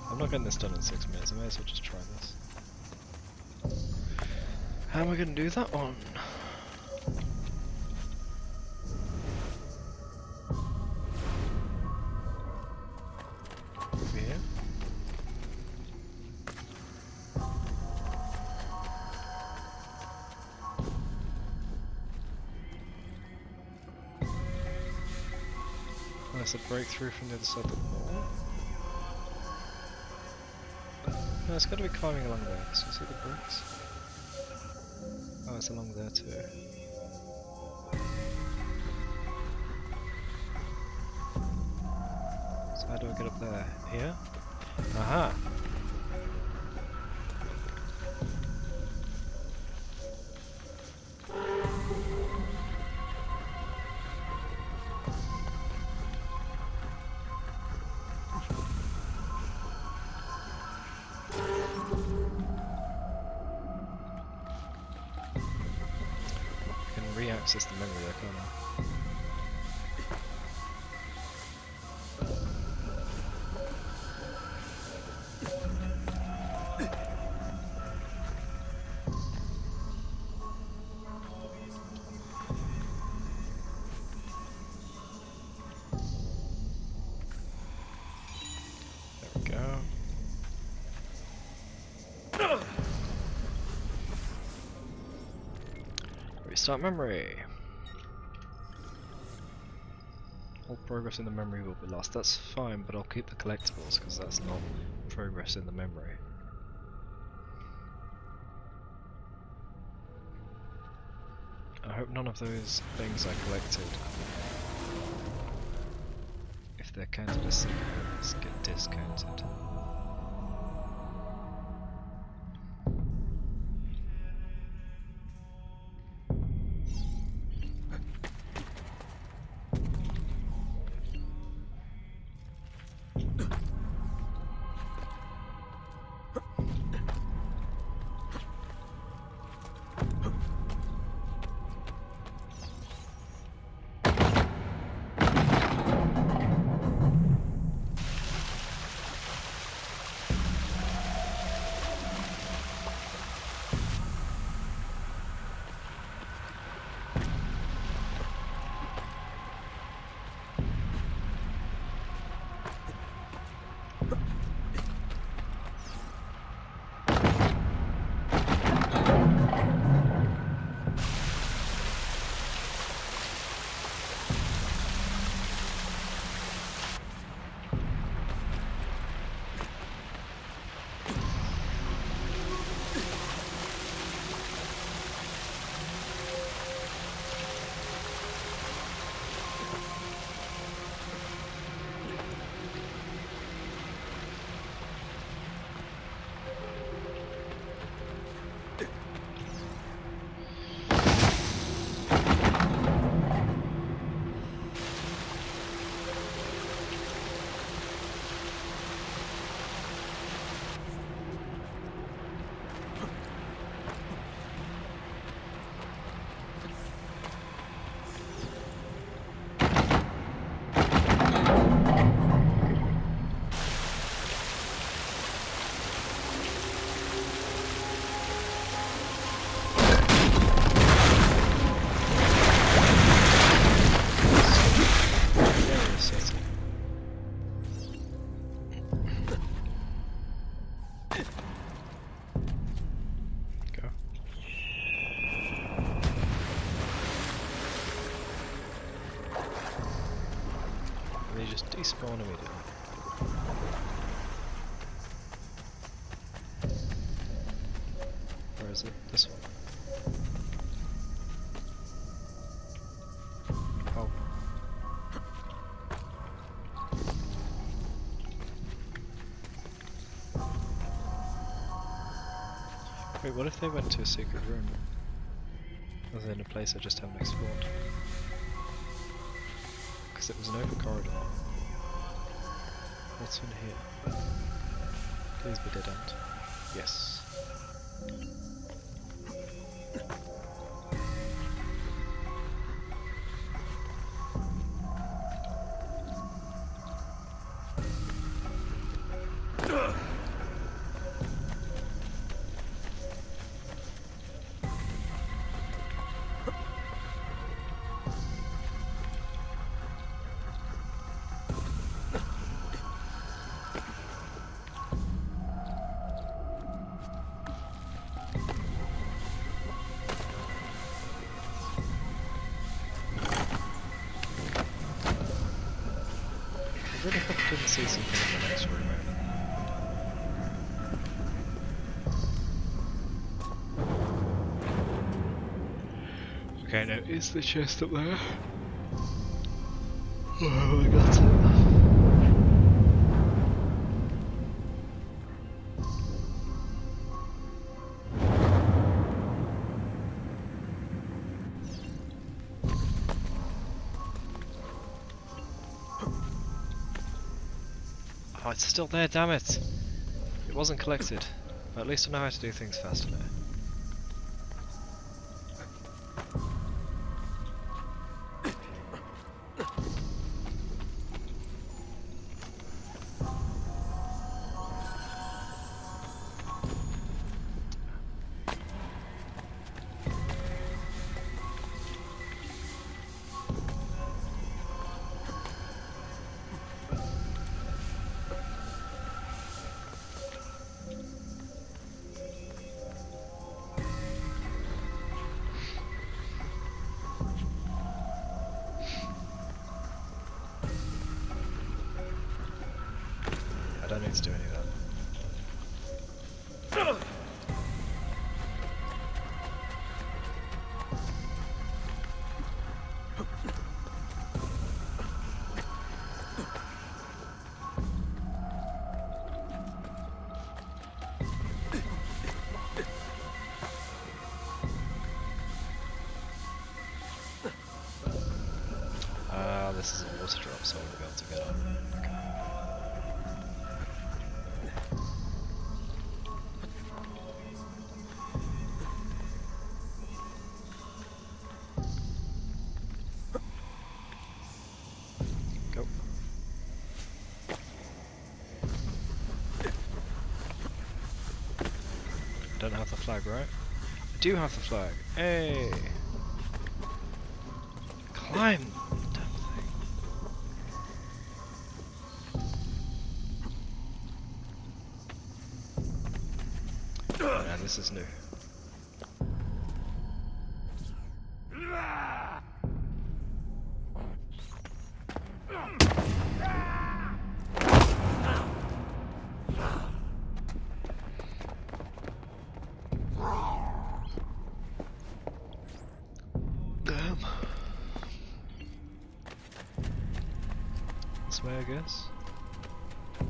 I'm not getting this done in 6 minutes, I may as well just try this. How am I going to do that one? Over here? There's a breakthrough from the other side of the wall. No, it's got to be climbing along there. So you see the bricks? Oh, it's along there too. So how do I get up there? Here? Aha! Re-access the memory there, can't I? There we go. Restart memory. All progress in the memory will be lost. That's fine, but I'll keep the collectibles because that's not progress in the memory. I hope none of those things I collected, if they're counted as secrets, get discounted. Just despawn immediately. Where is This one. Oh. Wait, what if they went to a secret room? Other than a place I just haven't explored? Because it was an open corridor. What's in here? Please be dead end. Yes. I really hope I didn't see something in the next room. Okay, now is the chest up there? Oh, I got it. Oh, it's still there, damn it! It wasn't collected. But at least I know how to do things faster now. I don't need to do any of that. This is a water drop, so I won't be able to get on. Go. I don't have the flag, right? I do have the flag. Hey! Climb! Yeah, this is new. Damn. This way, I guess.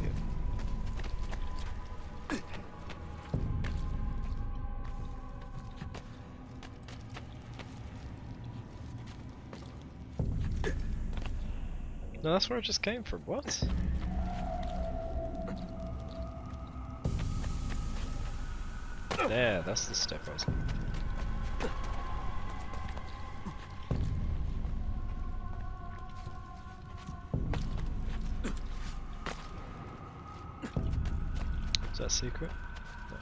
Yep. No, that's where I just came from. What? There, that's the step I was looking for. Is that a secret? No.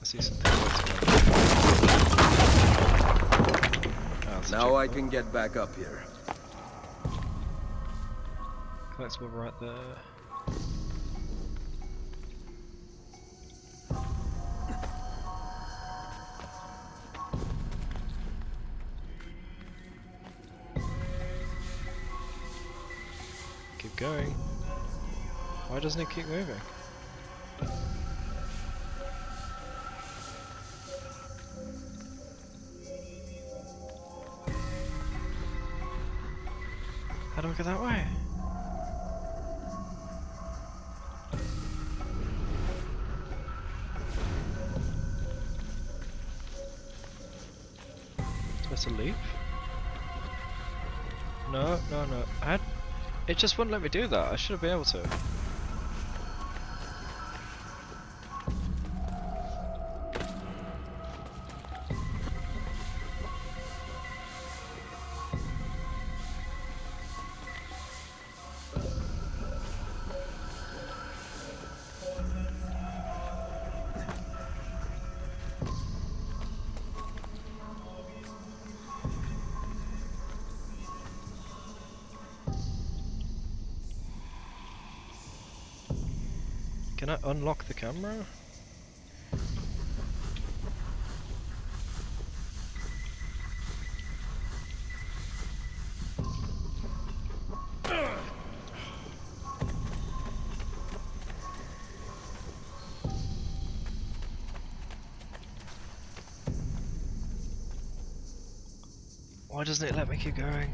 I see something. Oh, now I can get back up here. Collectible right there. going. Why doesn't it keep moving? How do I go that way? Supposed to leave? No. It just wouldn't let me do that. I should have been able to. Can I unlock the camera? Why doesn't it let me keep going?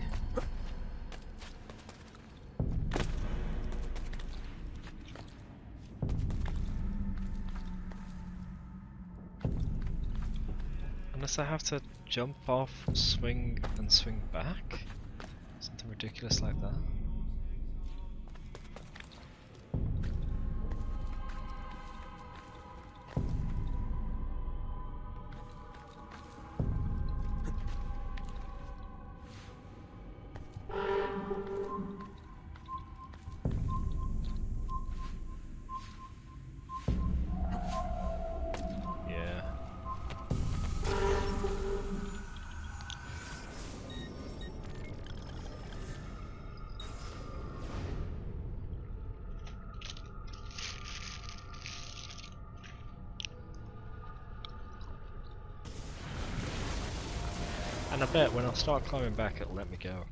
Unless I have to jump off, swing, and swing back? Something ridiculous like that. And I bet when I start climbing back it'll let me go.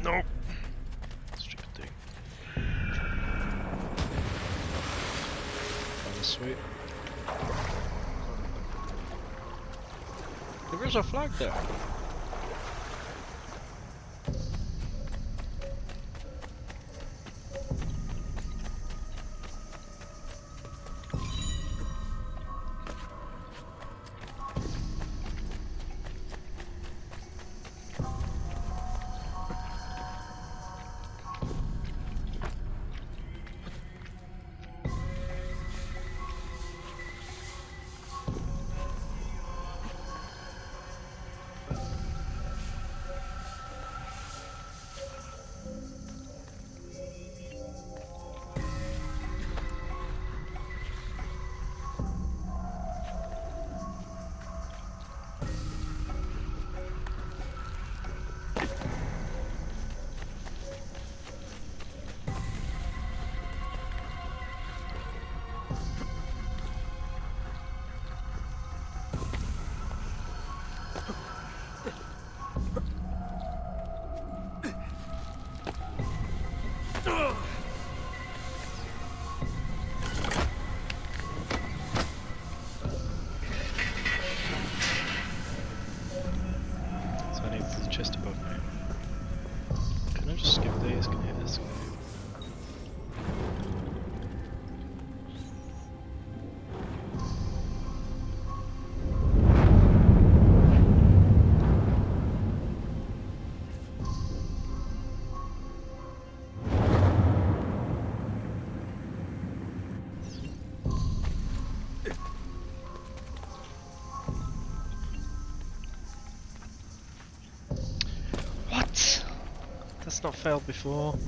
Nope. Stupid thing. That was sweet. There is a flag there. It's not failed before.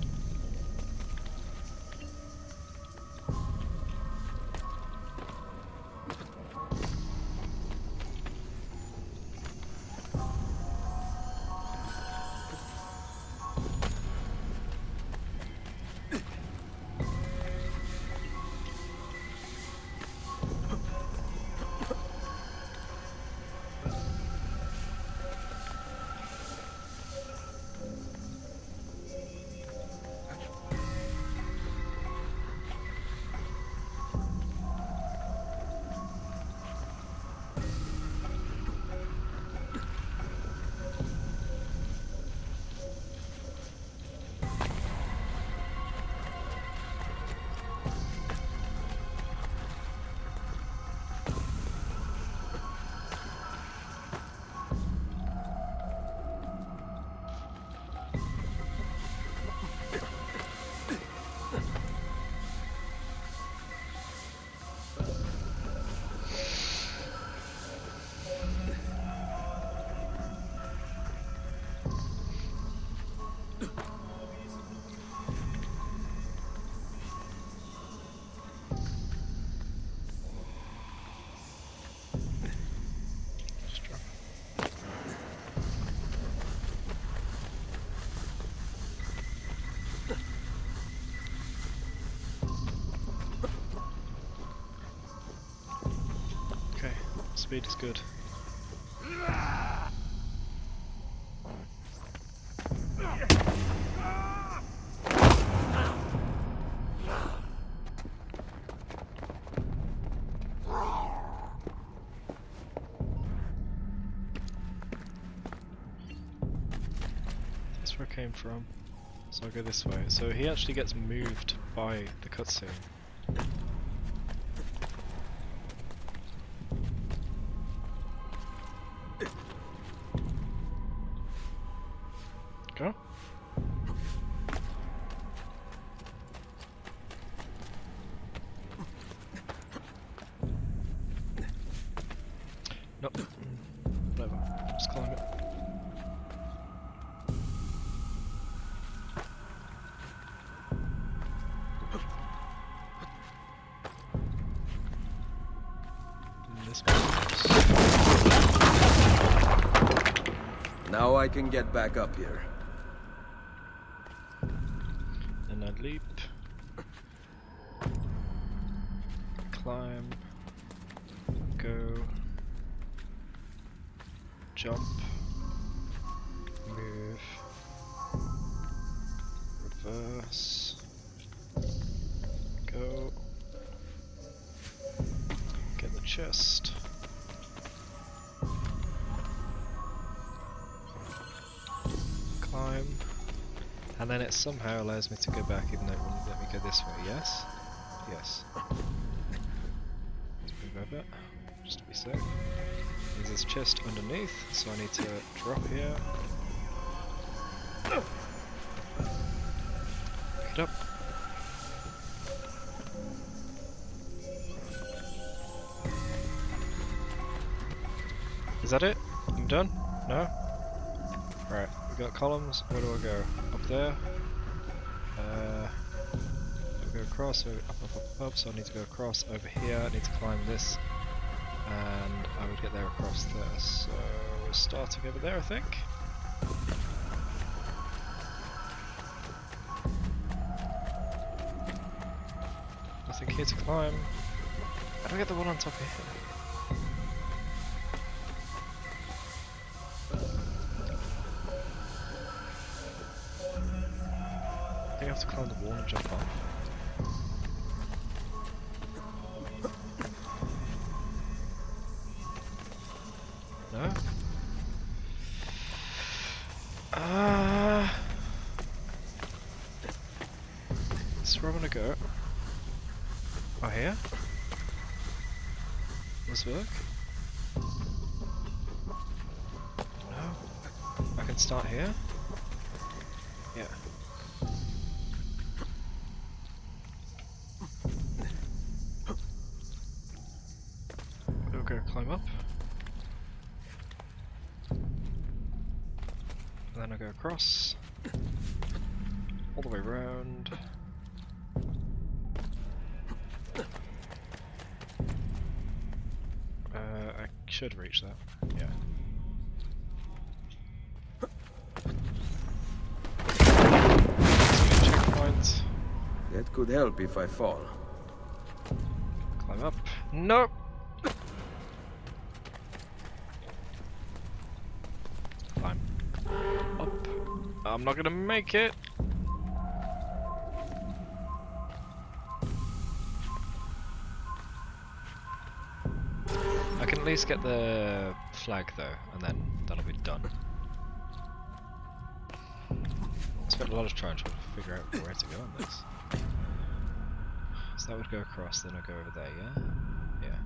Speed is good. That's where I came from. So I'll go this way. So he actually gets moved by the cutscene. Go. Nope. Whatever. Just climb it. And this goes. Now I can get back up here. And I'd leap, climb, go, jump, move, reverse, go, get the chest. Climb. And then it somehow allows me to go back even though it wouldn't let me go this way, yes? Yes. Let's move over, just to be safe. There's this chest underneath, so I need to drop here. Pick it up. Is that it? I'm done? No? Right. We've got columns, where do I go? Up there. I'll go across, so up, so I need to go across over here, I need to climb this, and I would get there across there, so we're starting over there I think. Nothing here to climb. How do I get the one on top of here? I have to climb the wall and jump off. No? This is where I want to go. Oh, here? Does this work? No? I can start here? Yeah. Go climb up, and then I go across, All the way around. I should reach that. Yeah. Checkpoint. That could help if I fall. Climb up. Nope. Climb up. I'm not gonna make it. I can at least get the flag though, and then that'll be done. Spent a lot of time trying to figure out where to go on this. So that would go across, then I go over there, yeah? Yeah.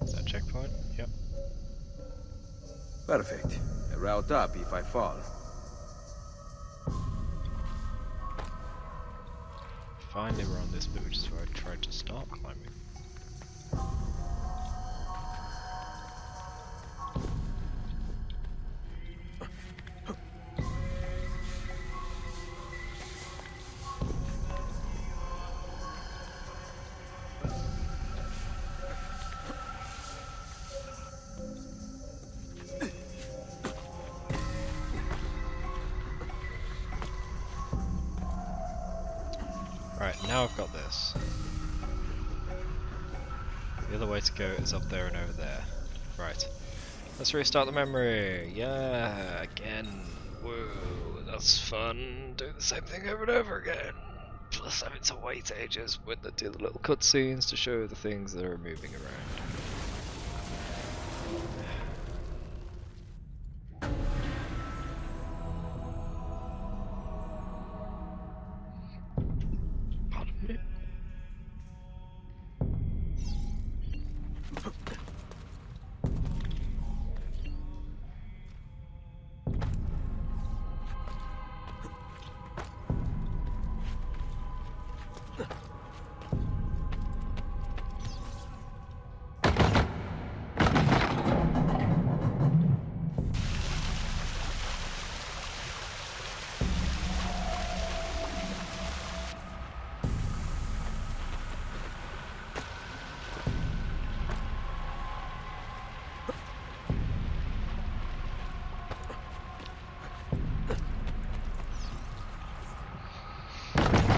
Is that checkpoint? Yep. Perfect. A route up if I fall. Finally we're on this bit, which is where I tried to start climbing. Right, now I've got this. The other way to go is up there and over there. Right. Let's restart the memory! Yeah, again. Whoa, that's fun. Do the same thing over and over again. Plus having to wait ages when they do the little cutscenes to show the things that are moving around.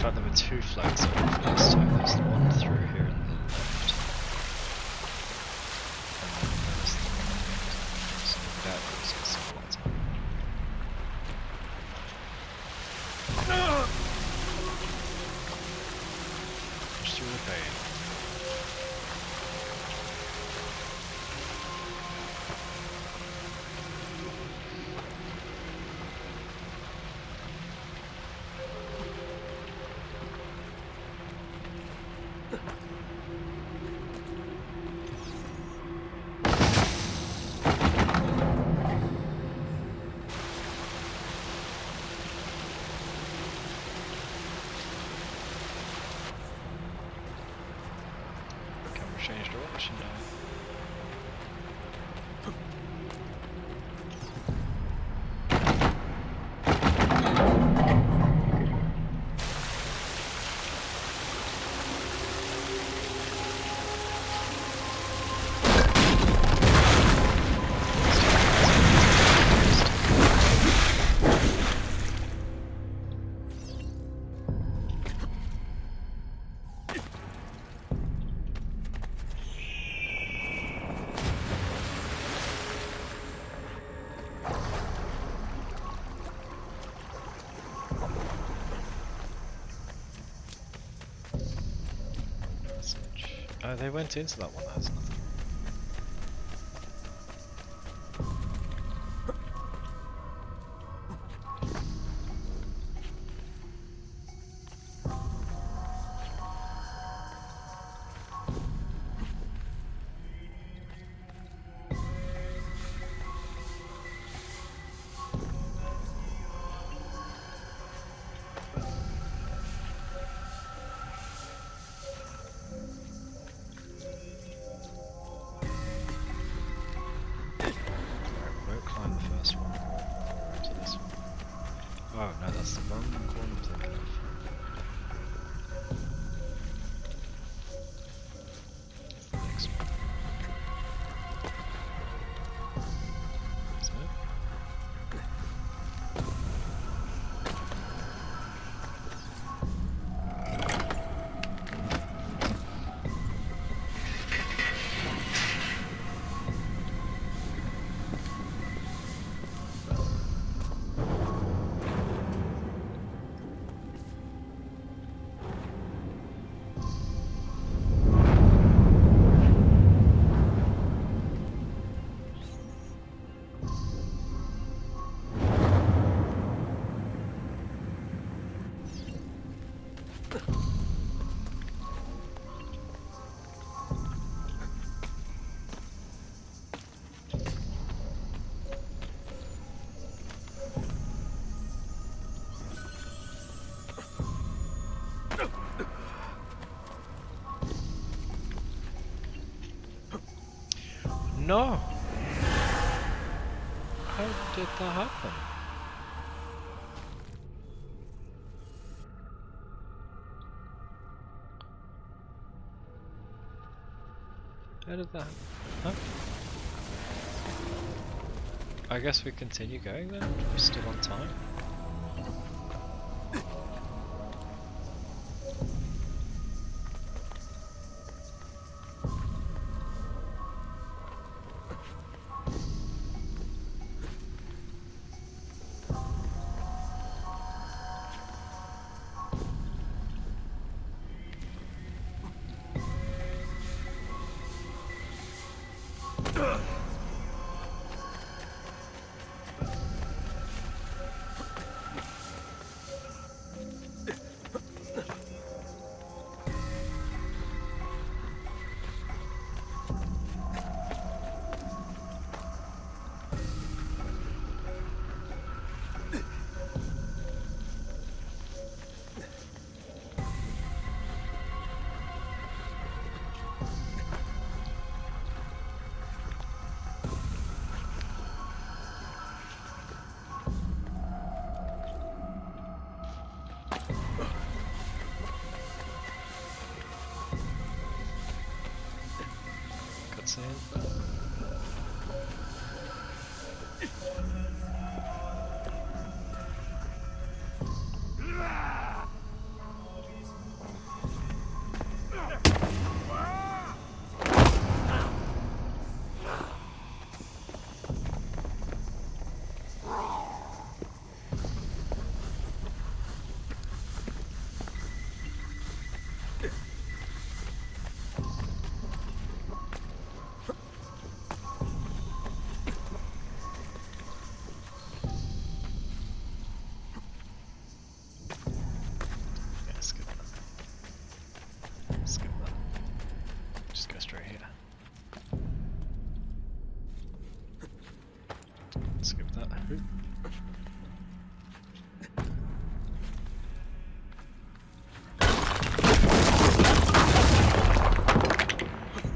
There were two flags on the first time. There's the one through here and the left. And then there's the one here. So that goes to some lights on. Push through the pain. Change direction now. Oh, they went into that one, that has nothing. No! How did that happen? How did that... Huh? I guess we continue going then? We're still on time?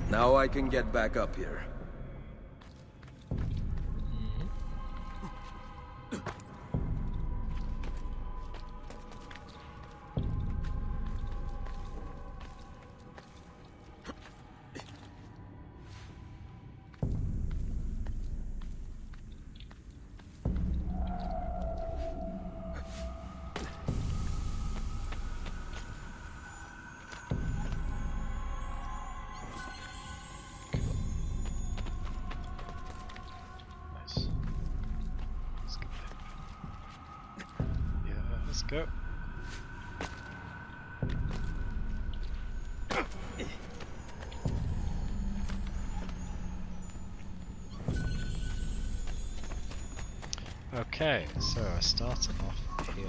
Now I can get back up here. Let's go. Okay, so I started off here.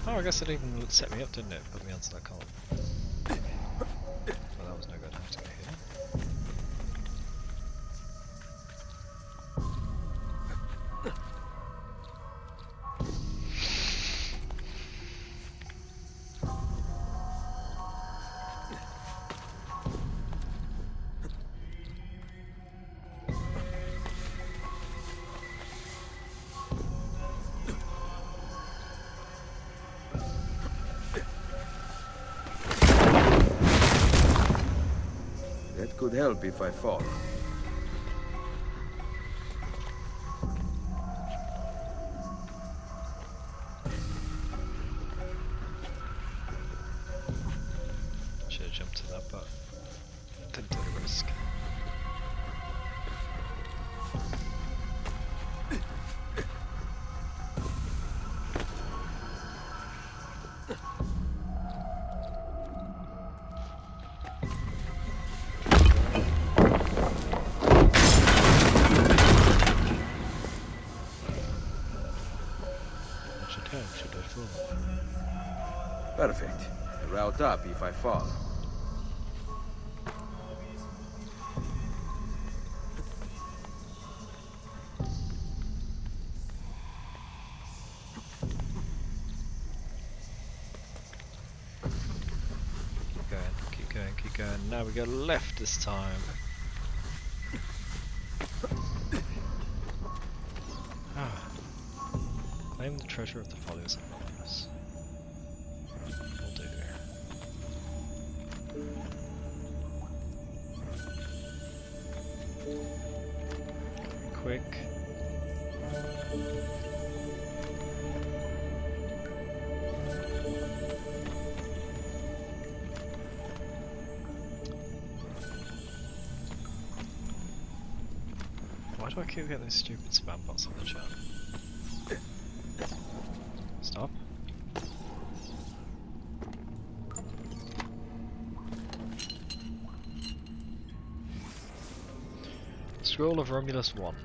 Oh, I guess it even set me up, didn't it? Put me onto that column. Well, that was no good. I have to go here. Could help if I fall. Should have jumped to that, but didn't take a risk. Should I fall? Perfect. Route up if I fall. Keep going, keep going, keep going. Now we go left this time. treasure of the follies of Romulus. Will do. Quick. Why do I keep getting these stupid spam bots on the chat? Stop. Scroll of Romulus 1.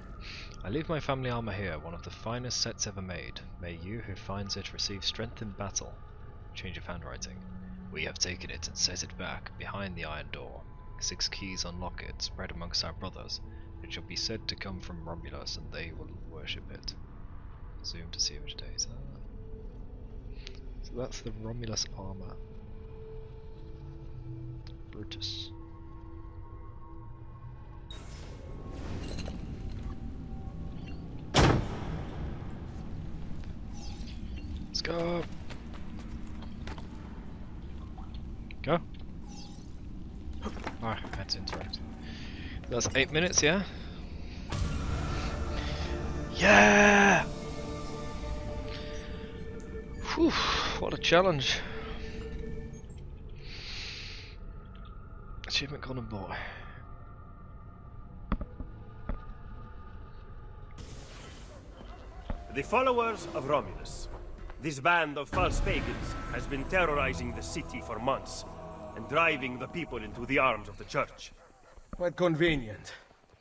I leave my family armor here, one of the finest sets ever made. May you who finds it receive strength in battle. Change of handwriting. We have taken it and set it back, behind the iron door. 6 keys unlock it, spread amongst our brothers. It shall be said to come from Romulus, and they will worship it. Zoom to see which days are. So that's the Romulus armor. Brutus. Let's go. Go. Alright, I had to interact. That's 8 minutes, yeah? Yeah! Whew, what a challenge. Achievement Golden Boy. The followers of Romulus. This band of false pagans has been terrorizing the city for months and driving the people into the arms of the church. Quite convenient.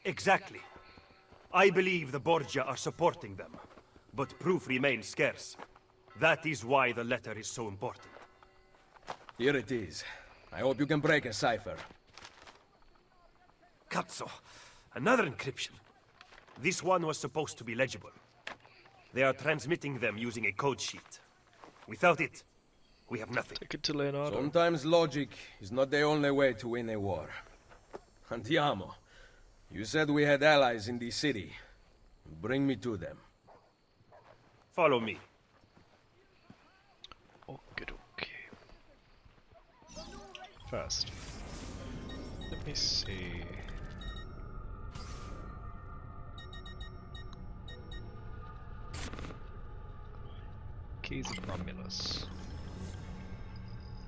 Exactly. I believe the Borgia are supporting them, but proof remains scarce. That is why the letter is so important. Here it is. I hope you can break a cipher. Cazzo! Another encryption. This one was supposed to be legible. They are transmitting them using a code sheet. Without it, we have nothing. Take it to Leonardo. Sometimes logic is not the only way to win a war. Andiamo. You said we had allies in the city. Bring me to them. Follow me. Okay. First, let me see. Keys of Romulus.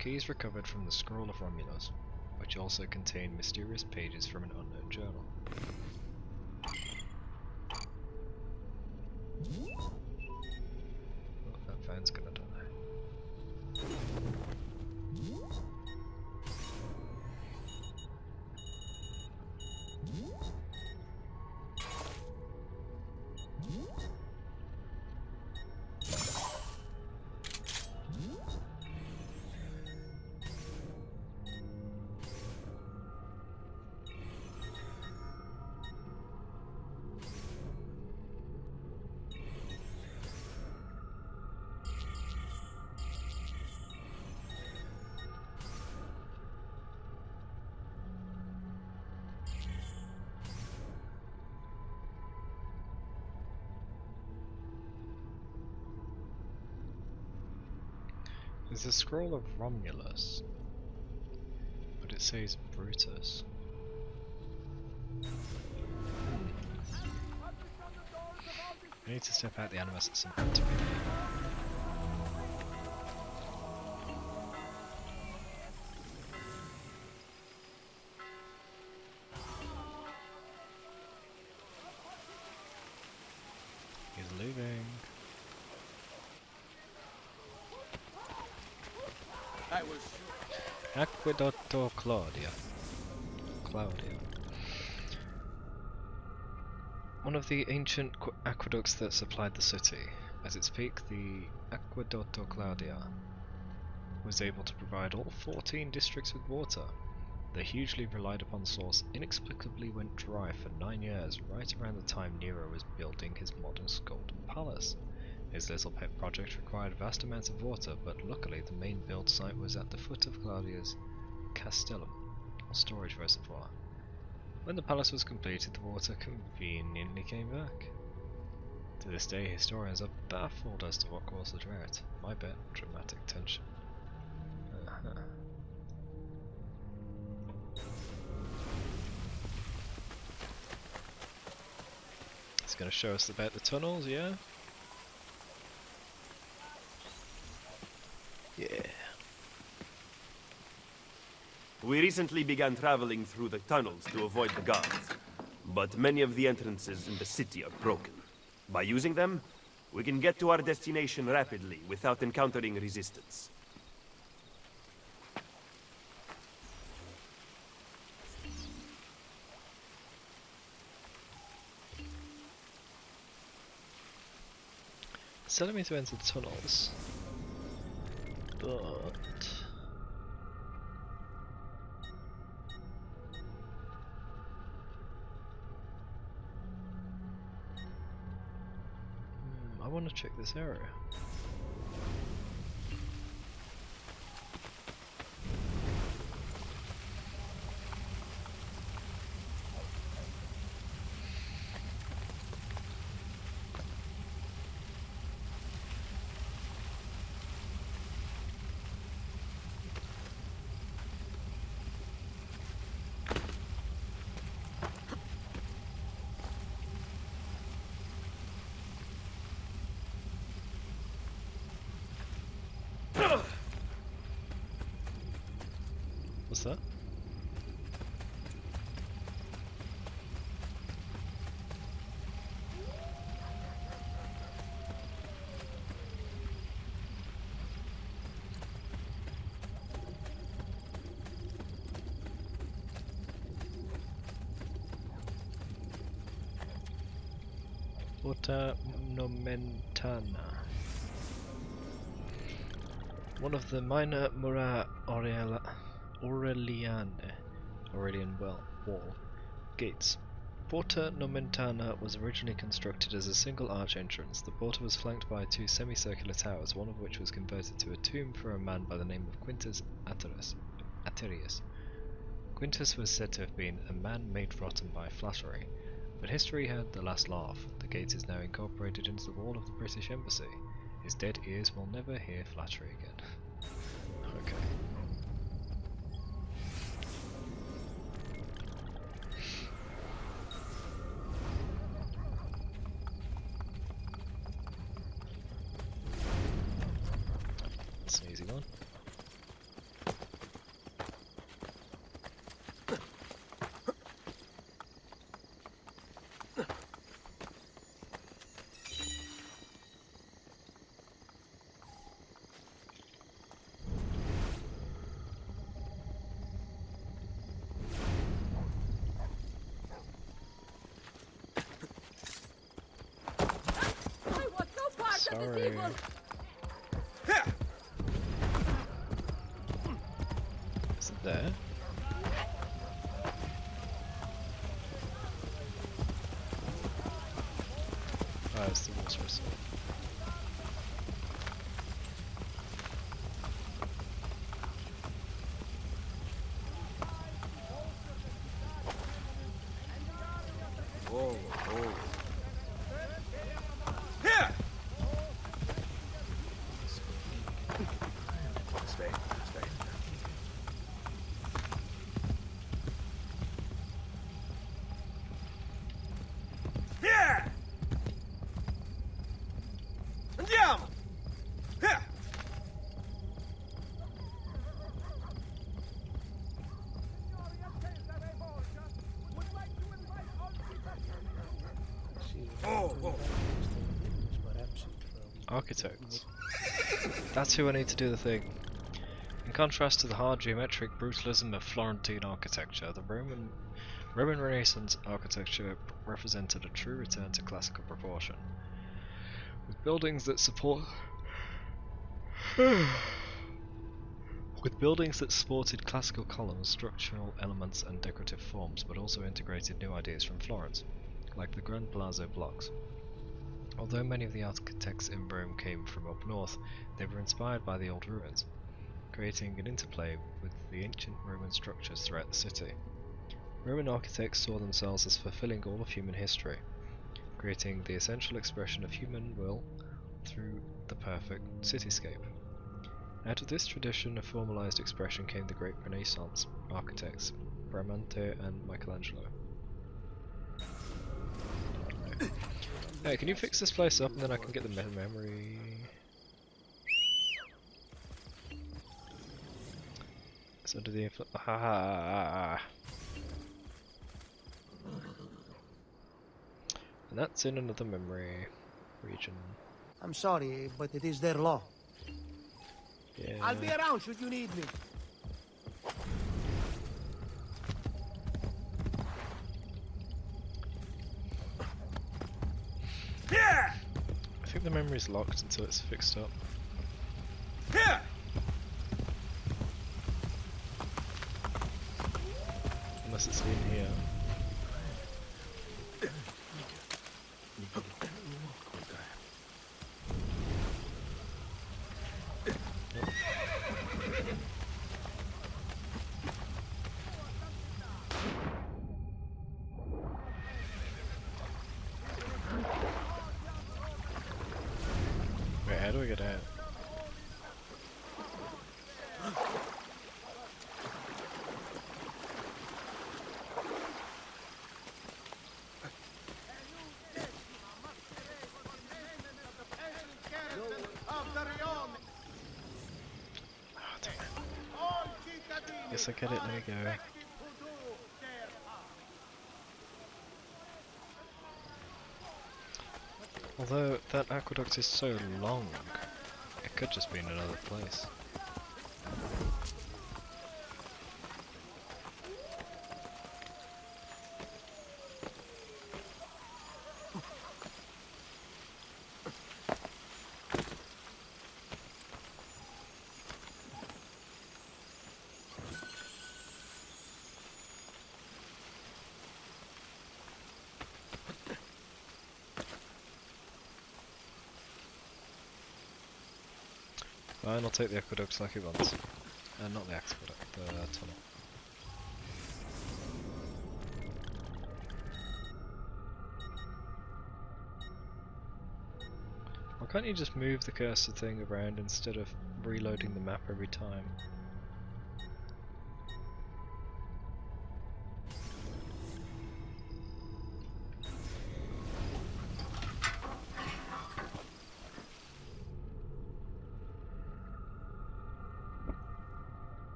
Keys recovered from the Scroll of Romulus, which also contain mysterious pages from an unknown journal. Oh, that phone's gonna die. There's a scroll of Romulus, but it says Brutus. I need to step out the animus at some point to read it. He's leaving. I was Aquedotto Claudia. One of the ancient aqueducts that supplied the city. At its peak, the Aquedotto Claudia was able to provide all 14 districts with water. The hugely relied upon source inexplicably went dry for 9 years, right around the time Nero was building his modern golden palace. His little pet project required vast amounts of water, but luckily the main build site was at the foot of Claudia's castellum, or storage reservoir. When the palace was completed, the water conveniently came back. To this day, historians are baffled as to what caused the drought. My bet, dramatic tension. It's going to show us about the tunnels, yeah? Yeah. We recently began traveling through the tunnels to avoid the guards, but many of the entrances in the city are broken. By using them, we can get to our destination rapidly without encountering resistance. It's telling me to enter the tunnels, but I want to check this area. What's that? Ornamentanna. One of the minor Mura Aurelian wall gates. Porta Nomentana was originally constructed as a single arch entrance. The porta was flanked by two semicircular towers, one of which was converted to a tomb for a man by the name of Quintus Atterius. Quintus was said to have been a man made rotten by flattery, but history had the last laugh. The gate is now incorporated into the wall of the British Embassy. His dead ears will never hear flattery again. Okay. That's an easy one. Sorry. Is it there? Oh, it's the water source. Whoa, whoa. Architects. That's who I need to do the thing. In contrast to the hard geometric brutalism of Florentine architecture, the Roman Renaissance architecture represented a true return to classical proportion, with buildings that supported classical columns, structural elements and decorative forms, but also integrated new ideas from Florence, like the Grand Palazzo blocks. Although many of the architects in Rome came from up north, they were inspired by the old ruins, creating an interplay with the ancient Roman structures throughout the city. Roman architects saw themselves as fulfilling all of human history. creating the essential expression of human will through the perfect cityscape. Out of this tradition of formalized expression came the great Renaissance architects Bramante and Michelangelo. Hey, can you fix this place up and then I can get the memory? It's under the influence. And that's in another memory region. I'm sorry, but it is their law. Yeah. I'll be around should you need me. I think the memory's locked until it's fixed up. Unless it's in here. Wait, how do I get out? Guess I get it, let me go. Although that aqueduct is so long, it could just be in another place. Fine, I'll take the aqueduct like it wants. Not the aqueduct, the tunnel. Why can't you just move the cursor thing around instead of reloading the map every time?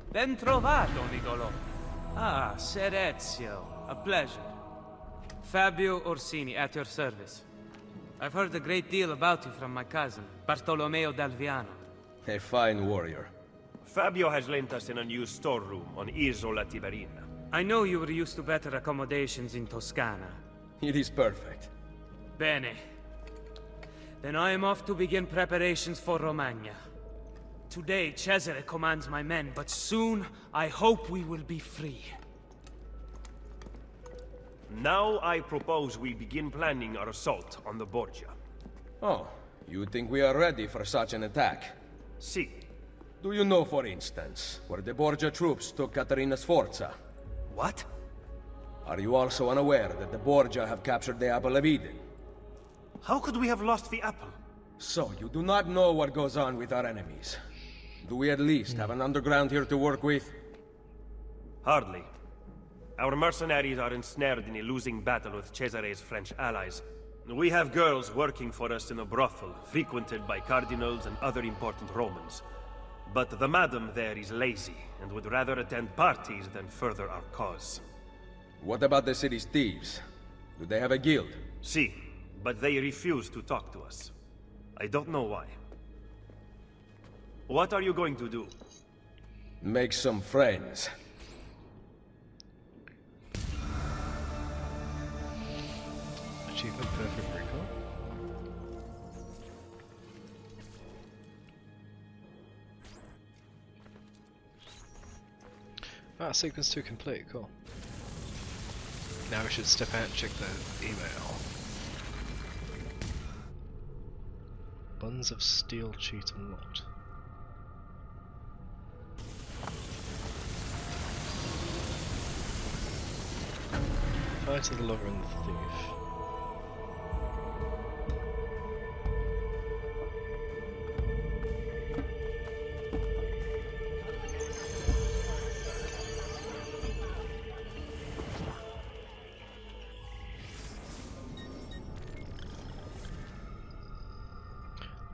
Ben trovato, Nicolò. Ah, Ser Ezio. A pleasure. Fabio Orsini, at your service. I've heard a great deal about you from my cousin, Bartolomeo d'Alviano. A fine warrior. Fabio has lent us in a new storeroom on Isola Tiberina. I know you were used to better accommodations in Toscana. It is perfect. Bene. Then I am off to begin preparations for Romagna. Today, Cesare commands my men, but soon, I hope we will be free. Now I propose we begin planning our assault on the Borgia. Oh, you think we are ready for such an attack? Si. Do you know, for instance, where the Borgia troops took Caterina Sforza? What? Are you also unaware that the Borgia have captured the Apple of Eden? How could we have lost the apple? So, you do not know what goes on with our enemies. Do we at least have an underground here to work with? Hardly. Our mercenaries are ensnared in a losing battle with Cesare's French allies. We have girls working for us in a brothel, frequented by cardinals and other important Romans. But the madam there is lazy, and would rather attend parties than further our cause. What about the city's thieves? Do they have a guild? Si, but they refuse to talk to us. I don't know why. What are you going to do? Make some friends. Achievement perfect recall. Ah, sequence 2 complete, cool. Now we should step out and check the email. Buns of steel cheat unlocked. Goodbye to the lover and the thief.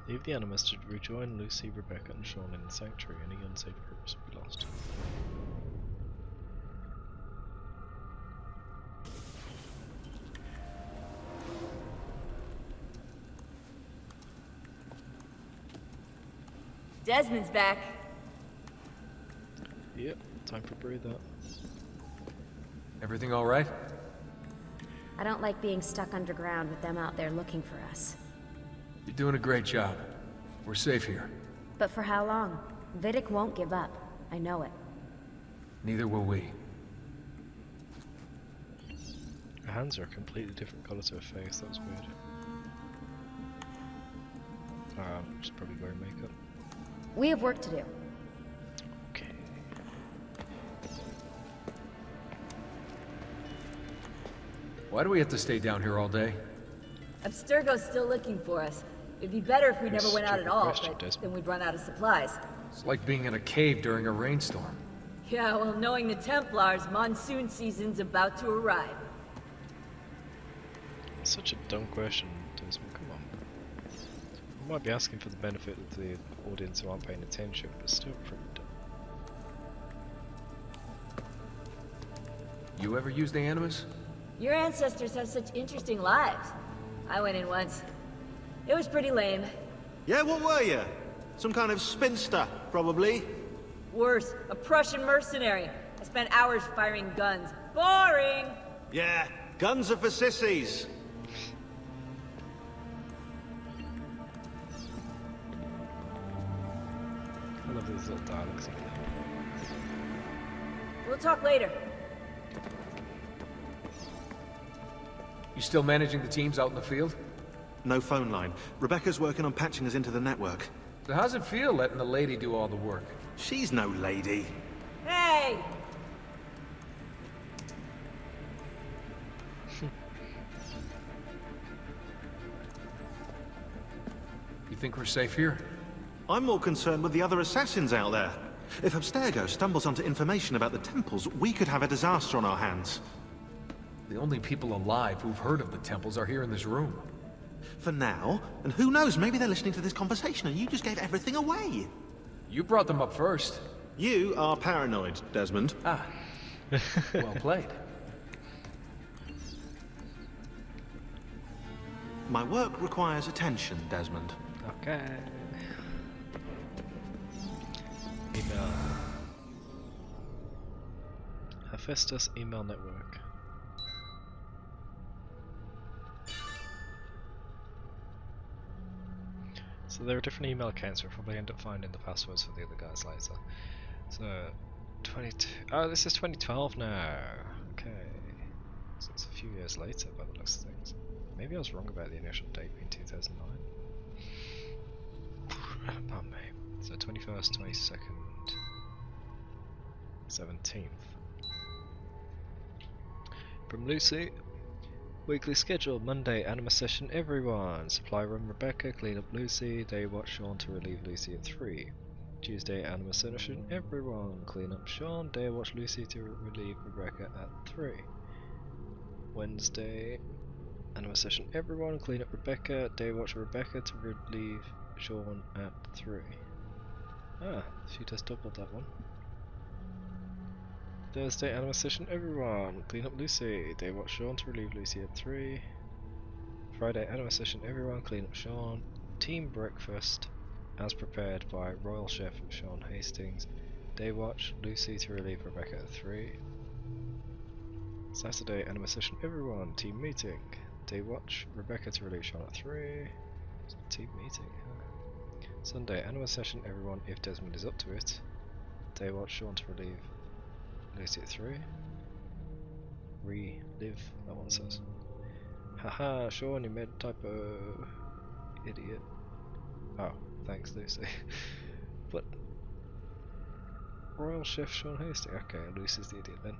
Leave the Animus to rejoin Lucy, Rebecca and Sean in the sanctuary. Any unsafe groups will be lost. Desmond's back. Yep, time for a breather. Everything all right? I don't like being stuck underground with them out there looking for us. You're doing a great job. We're safe here. But for how long? Vidic won't give up. I know it. Neither will we. Her hands are a completely different colour to her face, that was weird. She's probably wearing makeup. We have work to do. Okay. Why do we have to stay down here all day? Abstergo's still looking for us. It'd be better if we never went out at all, but then we'd run out of supplies. It's like being in a cave during a rainstorm. Yeah, well, knowing the Templars, monsoon season's about to arrive. Such a dumb question, Desmond, come on. I might be asking for the benefit of the audience who aren't paying attention, but still pretty dumb. You ever use the Animus? Your ancestors have such interesting lives. I went in once. It was pretty lame. Yeah, what were you? Some kind of spinster, probably? Worse, a Prussian mercenary. I spent hours firing guns. Boring! Yeah, guns are for sissies. I love these little dialogues. We'll talk later. You still managing the teams out in the field? No phone line. Rebecca's working on patching us into the network. So how's it feel letting the lady do all the work? She's no lady. Hey! You think we're safe here? I'm more concerned with the other assassins out there. If Abstergo stumbles onto information about the temples, we could have a disaster on our hands. The only people alive who've heard of the temples are here in this room. For now, and who knows, maybe they're listening to this conversation and you just gave everything away. You brought them up first. You are paranoid, Desmond. Ah. Well played. My work requires attention, Desmond. Okay. Email. Hephaestus email network. So there are different email accounts. We'll probably end up finding the passwords for the other guys later. So, 22. Oh, this is 2012 now. Okay. So it's a few years later by the looks of things. Maybe I was wrong about the initial date being 2009. Pardon me. So 21st, 22nd, 17th. From Lucy. Weekly schedule, Monday, Anima session everyone. Supply room Rebecca, clean up Lucy. Day watch Sean to relieve Lucy at 3. Tuesday, Anima session everyone. Clean up Sean. Day watch Lucy to relieve Rebecca at 3. Wednesday, Anima session everyone. Clean up Rebecca. Day watch Rebecca to relieve Sean at 3. Ah, she just doubled that one. Thursday, Anima session everyone. Clean up Lucy. Day watch Sean to relieve Lucy at 3. Friday, Anima session everyone. Clean up Sean. Team breakfast as prepared by Royal Chef Sean Hastings. Day watch Lucy to relieve Rebecca at 3. Saturday, Anima session everyone. Team meeting. Day watch Rebecca to relieve Sean at 3. Team meeting, huh? Sunday, Anima session everyone if Desmond is up to it. Day watch Sean to relieve Lucy at 3. Relive, that one says. Haha, Sean, you made a typo. Idiot. Oh, thanks, Lucy. But Royal Chef Sean Hastings. Okay, Lucy's the idiot then.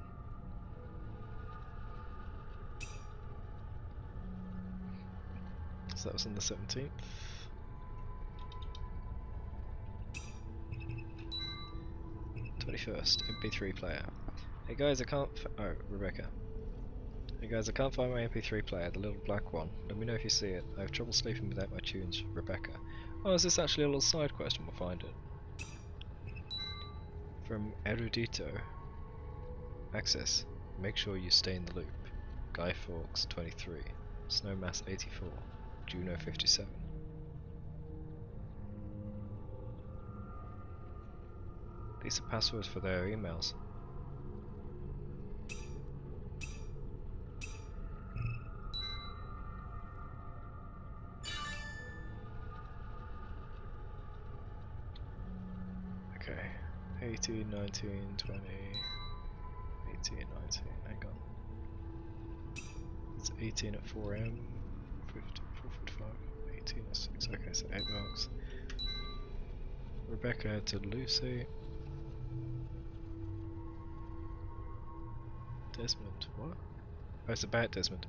So that was on the 17th. MP3 player. Hey guys, I can't. Oh, Rebecca. Hey guys, I can't find my MP3 player, the little black one. Let me know if you see it. I have trouble sleeping without my tunes, Rebecca. Oh, is this actually a little side quest and we'll find it? From Erudito. Access. Make sure you stay in the loop. Guy Fawkes 23. Snowmass 84. Juno 57. These are passwords for their emails. Okay. 18, 19, 20, 18, 19, hang on. It's 18 at 4am, 4:45, 18 at 6, okay, so 8 bucks. Rebecca to Lucy. Desmond, what? Oh, it's about Desmond.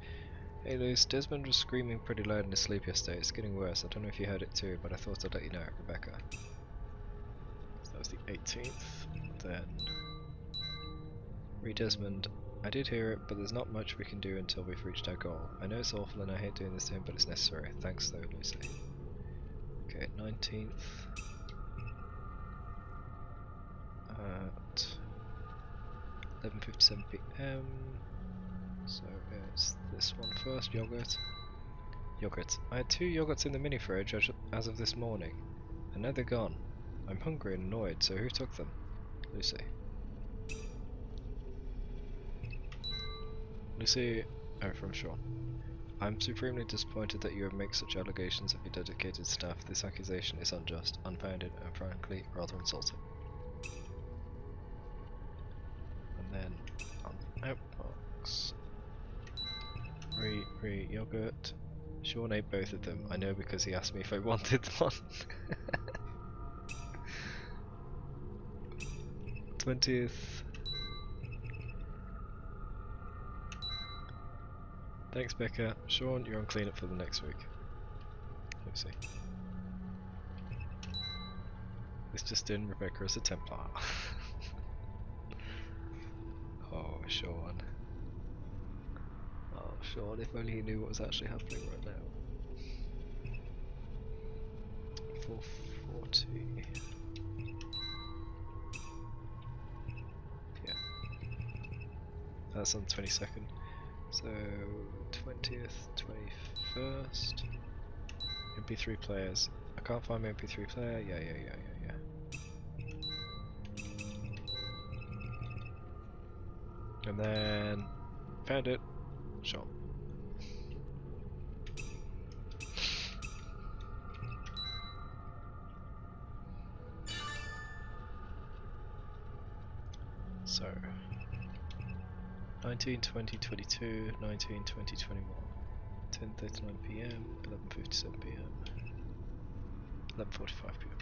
Hey Luce, Desmond was screaming pretty loud in his sleep yesterday. It's getting worse. I don't know if you heard it too, but I thought I'd let you know, Rebecca. So that was the 18th. Then read Desmond. I did hear it, but there's not much we can do until we've reached our goal. I know it's awful and I hate doing this to him, but it's necessary. Thanks though, Lucy. Okay, 19th. At 11:57 PM. So it's this one first, yogurt. Yogurt. I had 2 yogurts in the mini fridge as of this morning, and now they're gone. I'm hungry and annoyed, so who took them? Lucy. Lucy, oh, from Sean. I'm supremely disappointed that you make such allegations of your dedicated staff. This accusation is unjust, unfounded, and frankly rather insulting. And then on Outbox, yogurt. Sean ate both of them. I know because he asked me if I wanted one. 20th. Thanks, Becca. Sean, you're on cleanup for the next week. Lucy. This just in, Rebecca is a Templar. Oh, Sean. Oh, Sean, if only he knew what was actually happening right now. 440. Yeah. That's on the 22nd. So, 20th, 21st. MP3 players. I can't find my MP3 player. Yeah. And then, found it. Shot. So, 19, 20, 22, 19, 20, 21. 10:39 PM, 11:57 PM, 11:45 PM.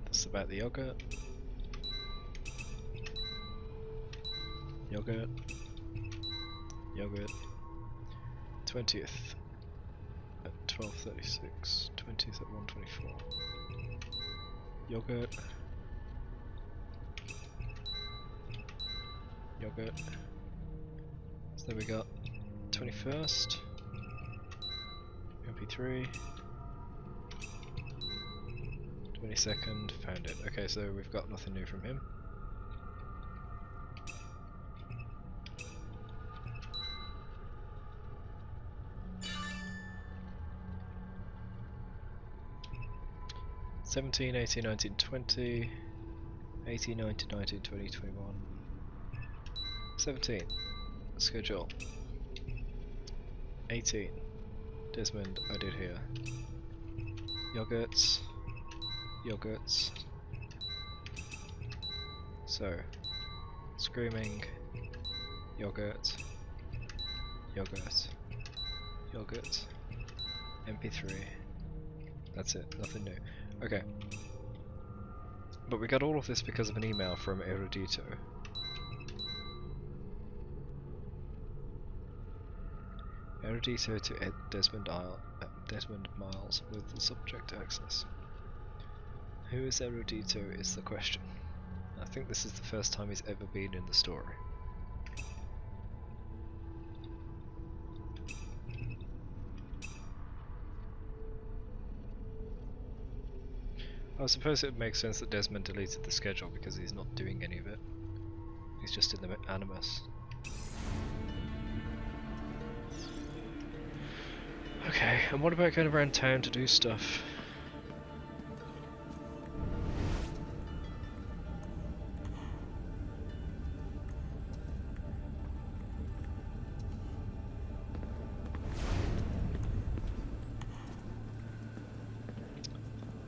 That's about the yogurt. Yogurt. 20th at 12:36. 20th at 1:24. Yogurt. So then we got 21st. MP3. 22nd. Found it. Okay, so we've got nothing new from him. '17, 18, 19, 20, 18, 19, 19, 20, 21, 17, schedule, 18, Desmond, I did hear, yogurts, so, screaming, yogurt, MP3, that's it, nothing new. Okay. But we got all of this because of an email from Erudito. Erudito to Desmond Desmond Miles with the subject access. Who is Erudito is the question. I think this is the first time he's ever been in the story. I suppose it would make sense that Desmond deleted the schedule because he's not doing any of it. He's just in the Animus. Okay, and what about going around town to do stuff?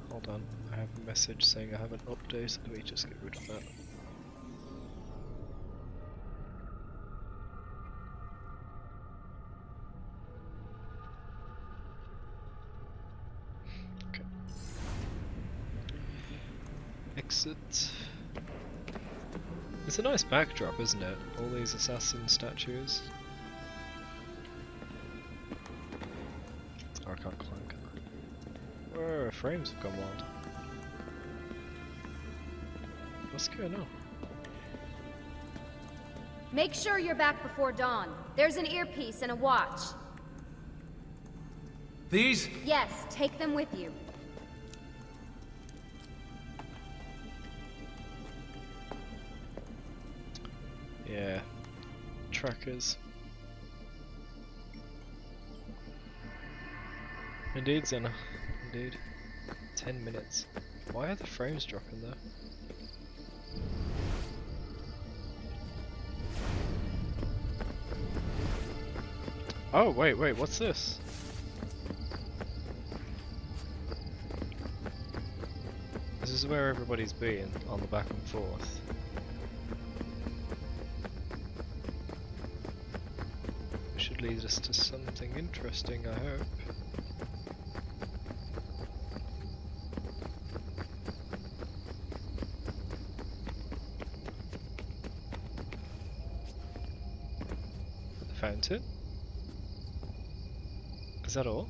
Hold on, I have a message saying I haven't updated. Let me just get rid of that. Okay. Exit. It's a nice backdrop, isn't it? All these assassin statues. Oh, I can't climb, can I? Whoa, frames have gone wild. What's going on? Make sure you're back before dawn. There's an earpiece and a watch. These? Yes, take them with you. Yeah. Trackers. Indeed, Zena. Indeed. 10 minutes. Why are the frames dropping though? Oh, wait, what's this? This is where everybody's been, on the back and forth. Should lead us to something interesting, I hope. The fountain? Is that all?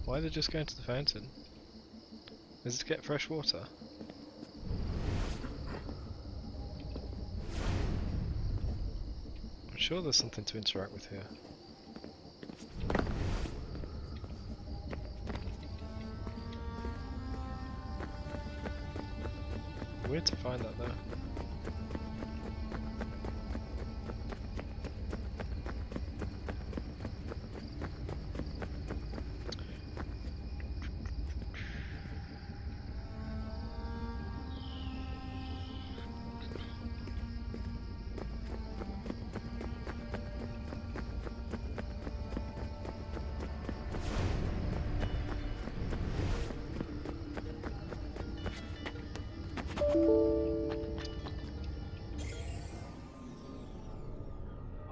Why are they just going to the fountain? Is it to get fresh water? I'm sure there's something to interact with here. Weird to find that though.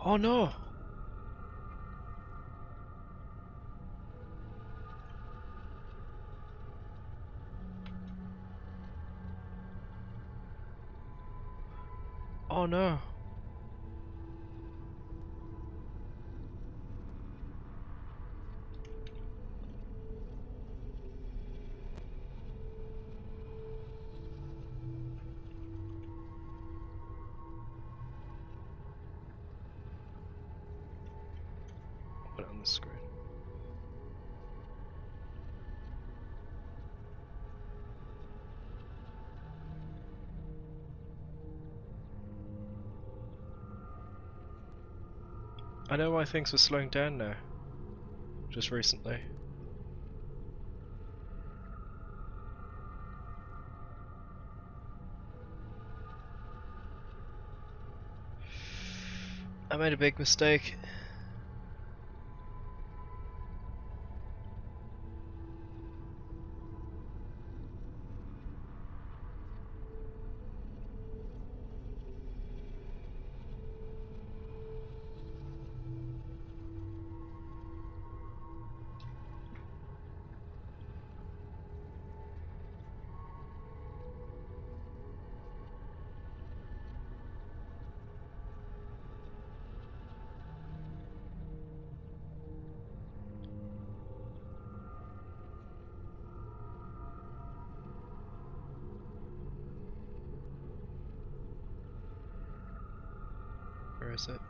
Oh no! Oh no! Put it on the screen. I know why things were slowing down now. Just recently. I made a big mistake. is it?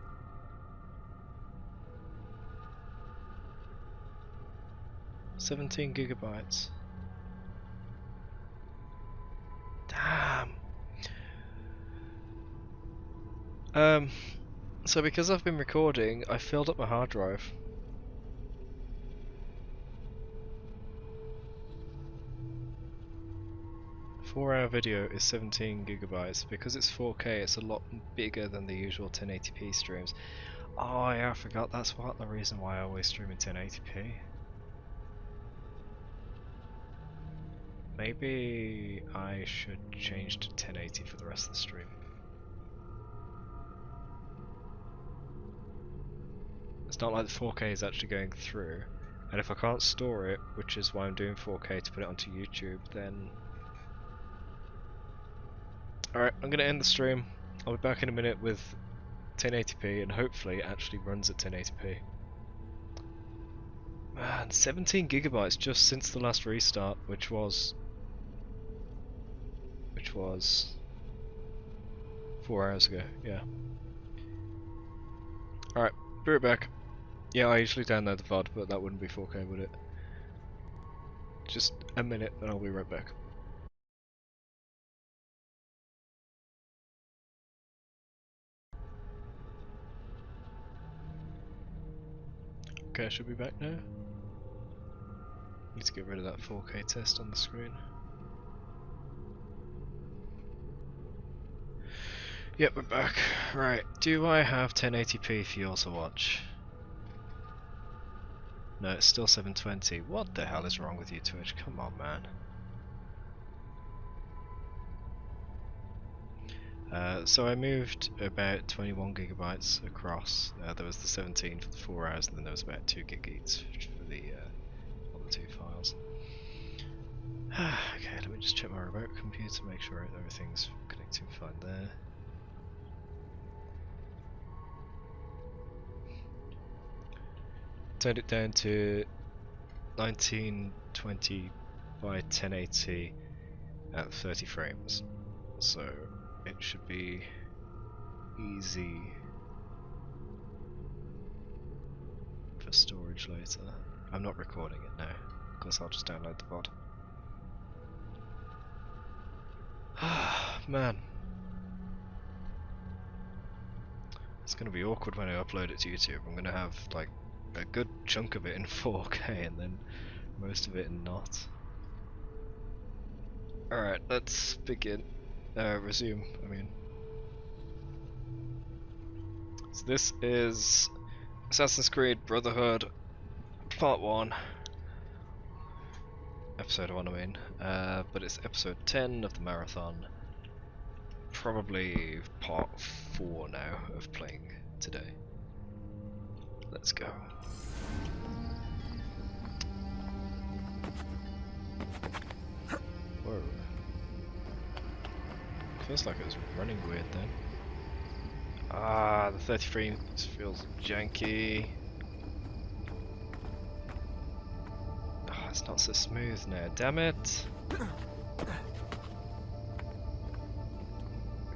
$17 GB. Damn. So because I've been recording, I filled up my hard drive. A 4-hour video is 17 GB. Because it's 4K, it's a lot bigger than the usual 1080p streams. Oh yeah, I forgot. That's the reason why I always stream in 1080p. Maybe I should change to 1080 for the rest of the stream. It's not like the 4K is actually going through, and if I can't store it, which is why I'm doing 4K to put it onto YouTube, then... Alright, I'm going to end the stream. I'll be back in a minute with 1080p, and hopefully it actually runs at 1080p. Man, 17 GB just since the last restart, which was 4 hours ago, yeah. Alright, be right back. Yeah, I usually download the VOD, but that wouldn't be 4K, would it? Just a minute, and I'll be right back. Okay, I should be back now. Need to get rid of that 4K test on the screen. Yep, we're back. Right, do I have 1080p for you all to watch? No, it's still 720. What the hell is wrong with you, Twitch? Come on, man. So I moved about 21 GB across. There was the 17 for the 4 hours, and then there was about 2 GB each for the other two files. Okay, let me just check my remote computer, make sure everything's connecting fine there. Turned it down to 1920 by 1080 at 30 frames, so it should be easy for storage later. I'm not recording it now, because I'll just download the VOD. Man, it's going to be awkward when I upload it to YouTube. I'm going to have like a good chunk of it in 4K and then most of it in not. Alright, let's begin. Resume, I mean. So this is Assassin's Creed Brotherhood Part 1. Episode 1, I mean. But it's episode 10 of the marathon. Probably part 4 now of playing today. Let's go. Whoa. Feels like it was running weird then. Ah, the 30 frames feels janky. Ah, it's not so smooth now, damn it. I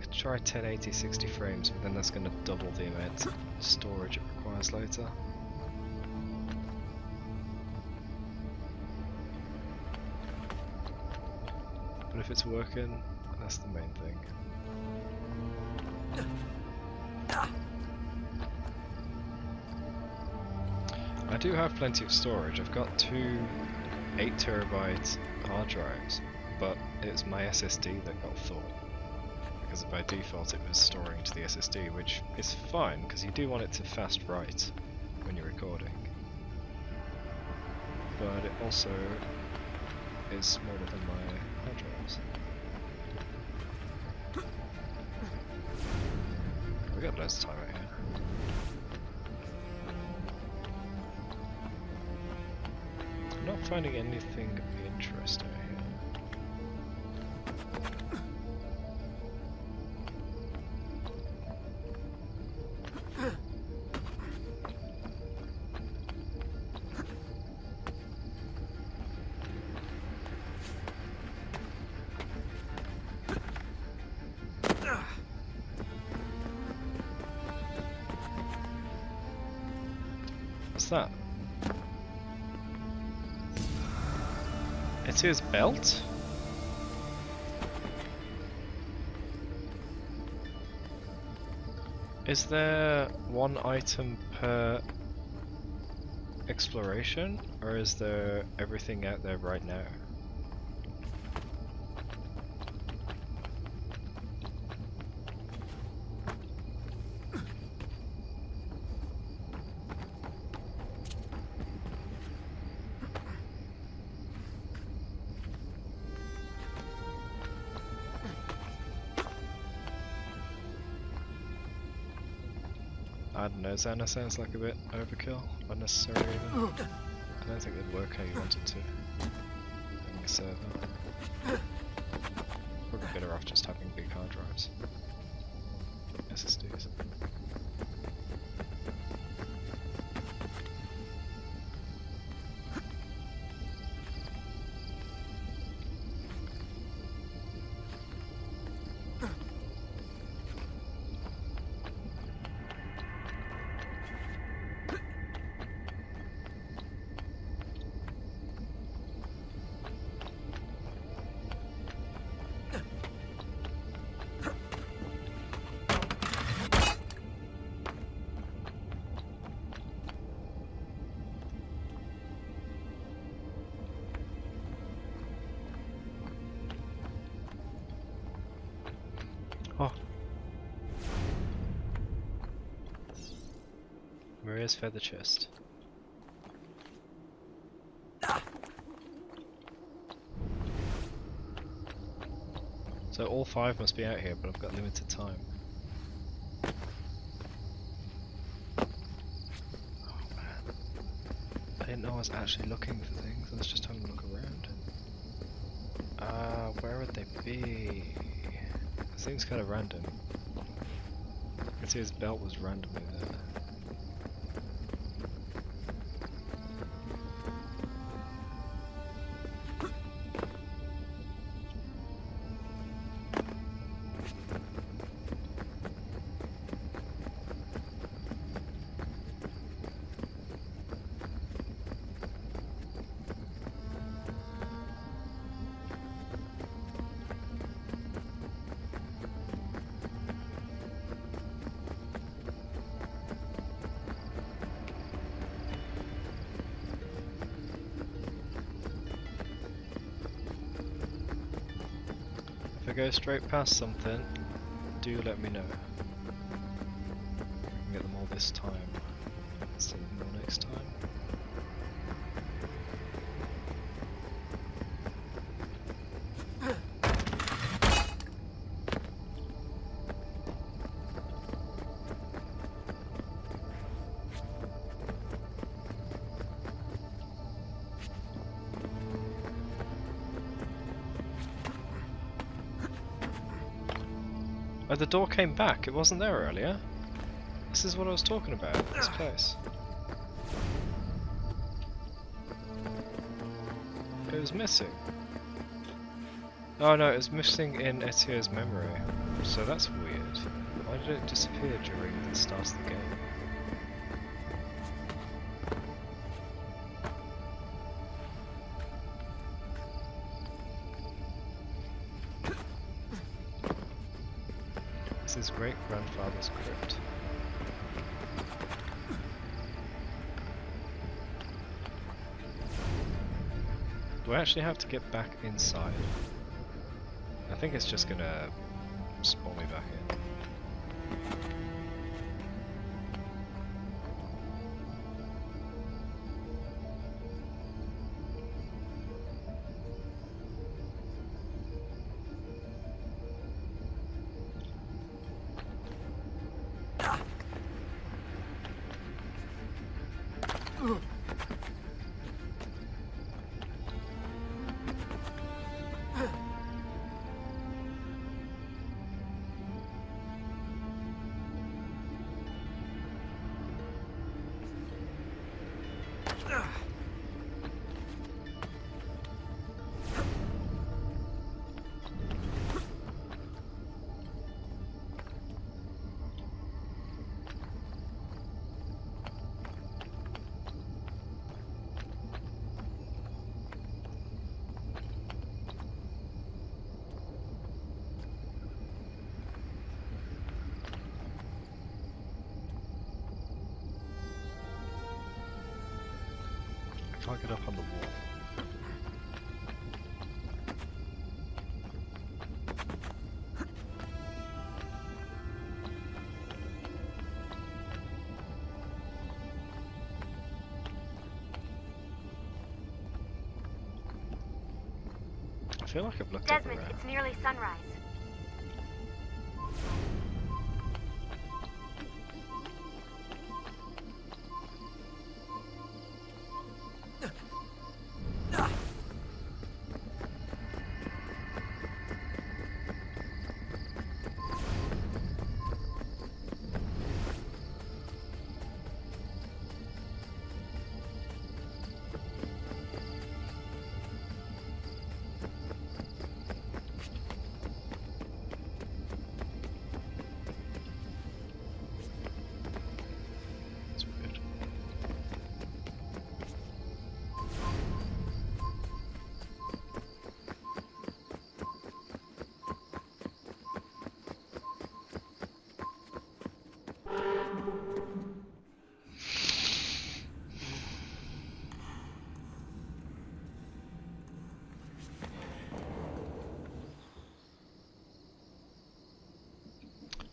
could try 1080 60 frames, but then that's going to double the amount of storage it requires later. But if it's working, that's the main thing. I do have plenty of storage. I've got two 8TB hard drives, but it's my SSD that got full. Because by default it was storing to the SSD, which is fine, because you do want it to fast write when you're recording. But it also is smaller than my hard drives. We got loads of time out here. I'm not finding anything interesting here. that? It's his belt? Is there one item per exploration, or is there everything out there right now? I don't know, Xana sounds like a bit overkill, unnecessary even. I don't think it'd work how you want it to. Having a server. Probably better off just having big hard drives. SSDs. Oh. Maria's feather chest. So all 5 must be out here, but I've got limited time. Oh man. I didn't know I was actually looking for things, I was just having a look around. Where would they be? It seems kind of random. I can see his belt was randomly there. If I go straight past something, do let me know. I can get them all this time instead of more next time. Oh, the door came back. It wasn't there earlier. This is what I was talking about, this place. It was missing. Oh no, it was missing in Ezio's memory. So that's weird. Why did it disappear during the start of the game? His great-grandfather's crypt. Do I actually have to get back inside? I think it's just gonna spawn me back in. can't get up on the wall. I feel like I've looked Desmond, everywhere. it's nearly sunrise.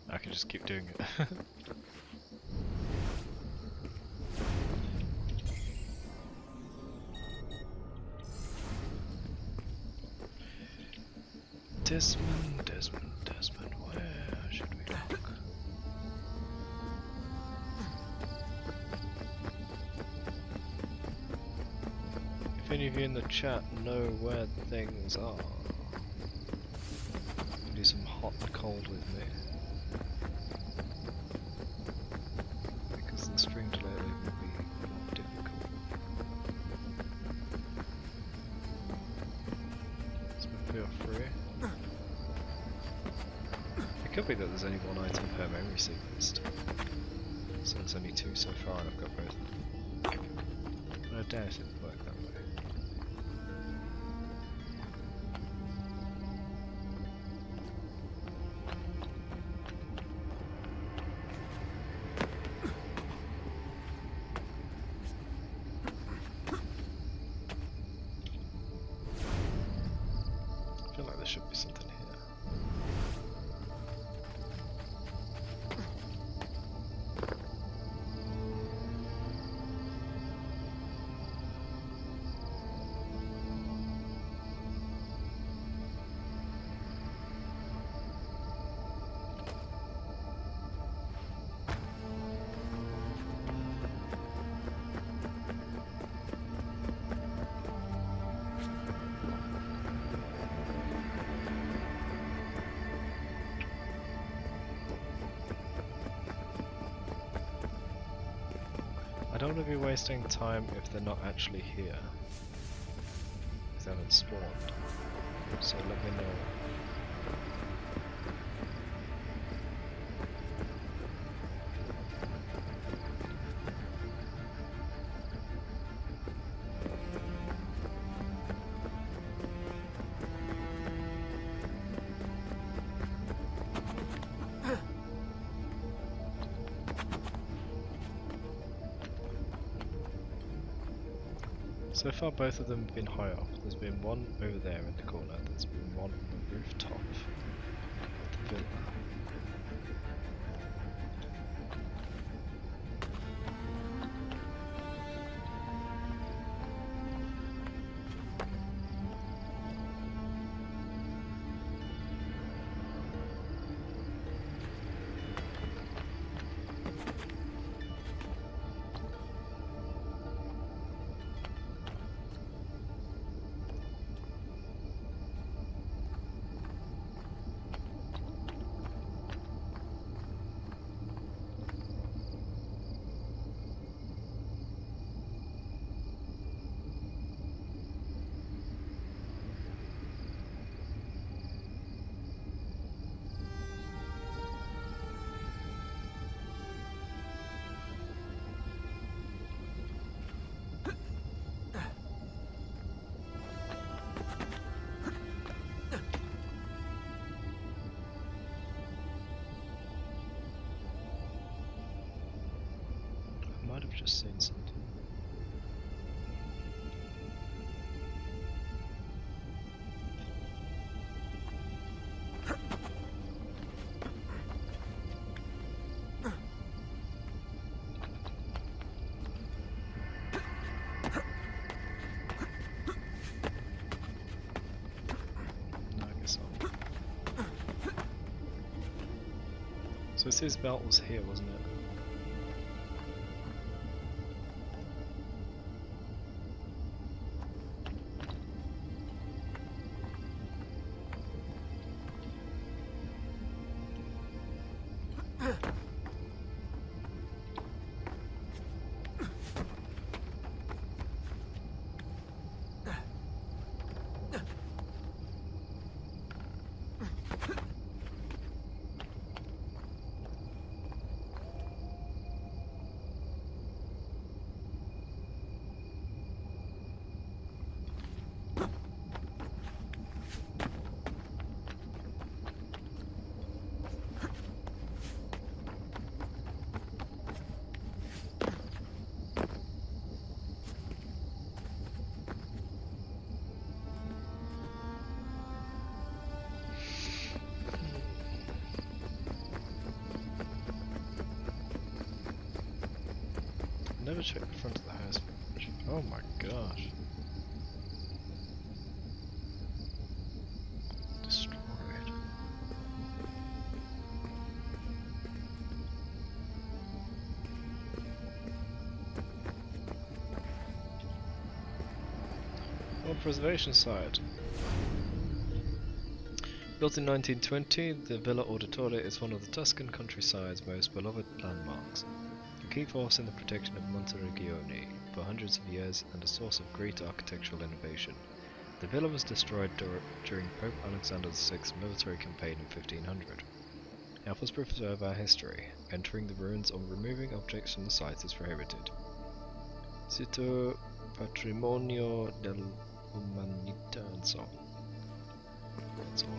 I can just keep doing it. Desmond, where should we look? If any of you in the chat know where things are, do some hot and cold with me. Because the stream delay will be more difficult. So feel free. It could be that there's only one item per memory sequenced. So there's only two so far and I've got both of them. But I doubt it would work that way. I feel like there should be something here. I don't want to be wasting time if they're not actually here. Because they haven't spawned. So let me know. So far both of them have been high up. There's been one over there in the corner, there's been one on the rooftop of the villa. I might have just seen something. So his belt was here, wasn't it? Never checked the front of the house much. Oh my gosh. Destroyed. World Preservation Site. Built in 1920, the Villa Auditore is one of the Tuscan countryside's most beloved landmarks. A key force in the protection of Monteregione for hundreds of years and a source of great architectural innovation. The villa was destroyed during Pope Alexander VI's military campaign in 1500. Help us preserve our history. Entering the ruins or removing objects from the site is prohibited. Sito Patrimonio dell'Umanità and so on. That's all.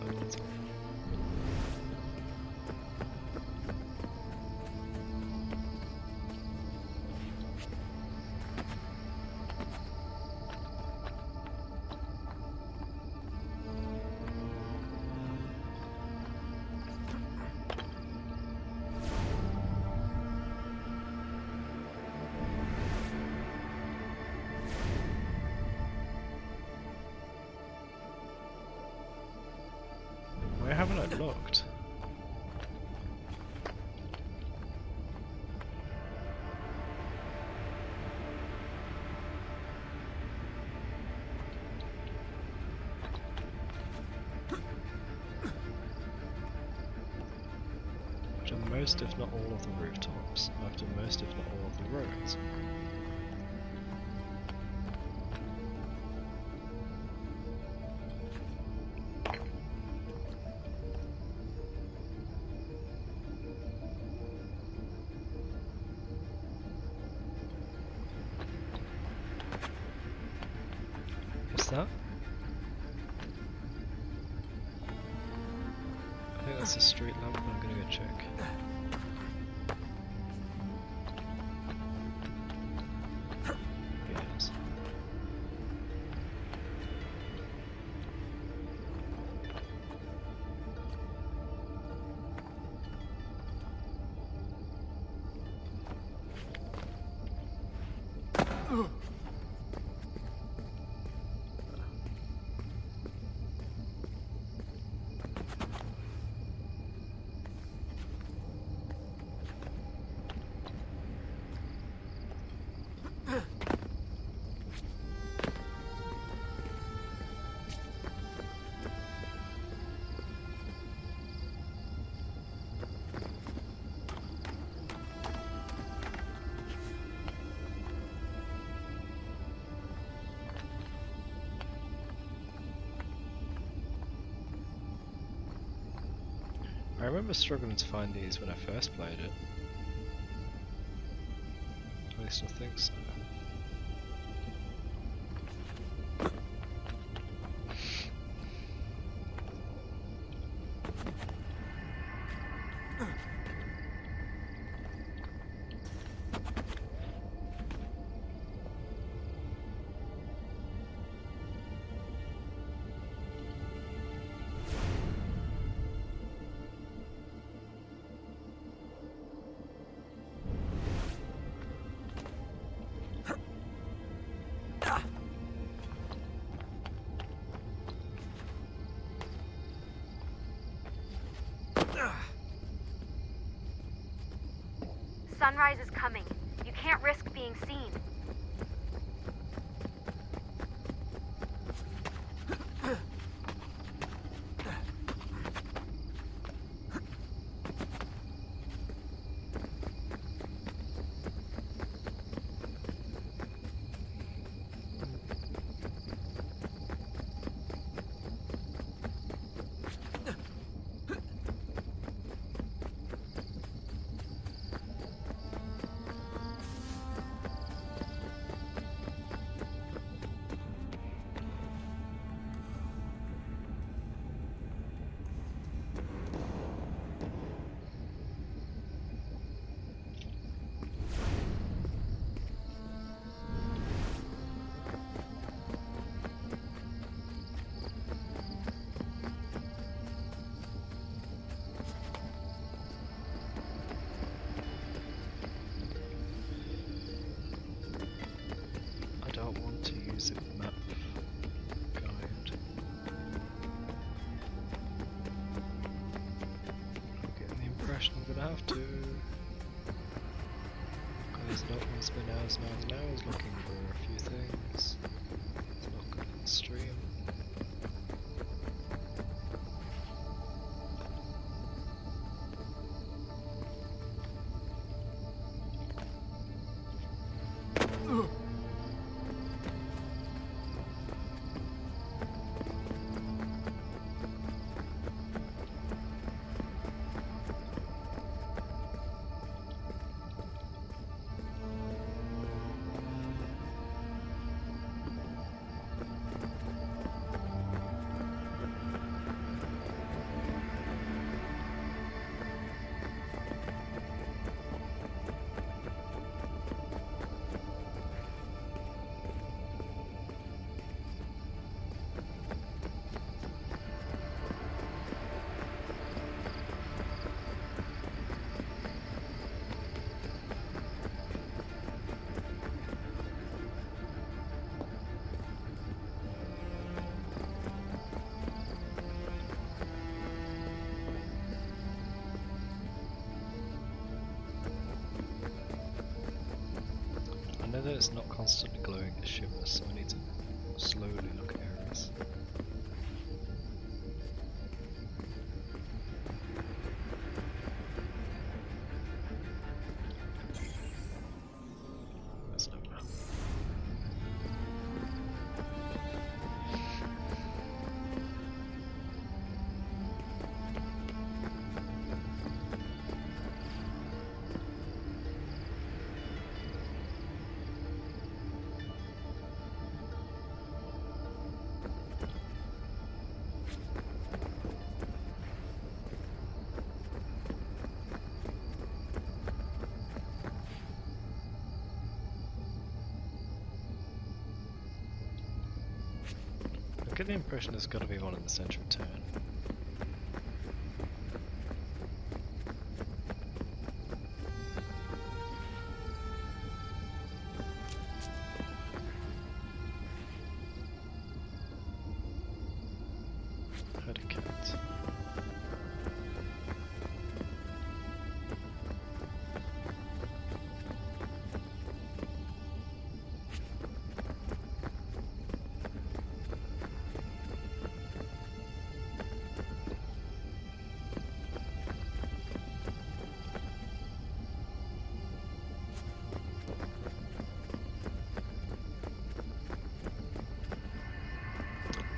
Why haven't I looked? I've done most, if not all, of the rooftops. I've done most, if not all, of the roads. That? I think that's a street lamp, but I'm gonna go check. Yes. I remember struggling to find these when I first played it. At least I think so. sunrise is coming. You can't risk being seen. I'm gonna have to. Because not gonna spend hours and hours looking for a few things. It's not good on stream. I know that it's not constantly glowing, it shimmers, so I need to slowly look at areas. There's no map. I get the impression there's got to be one in the centre of town. Had a cat.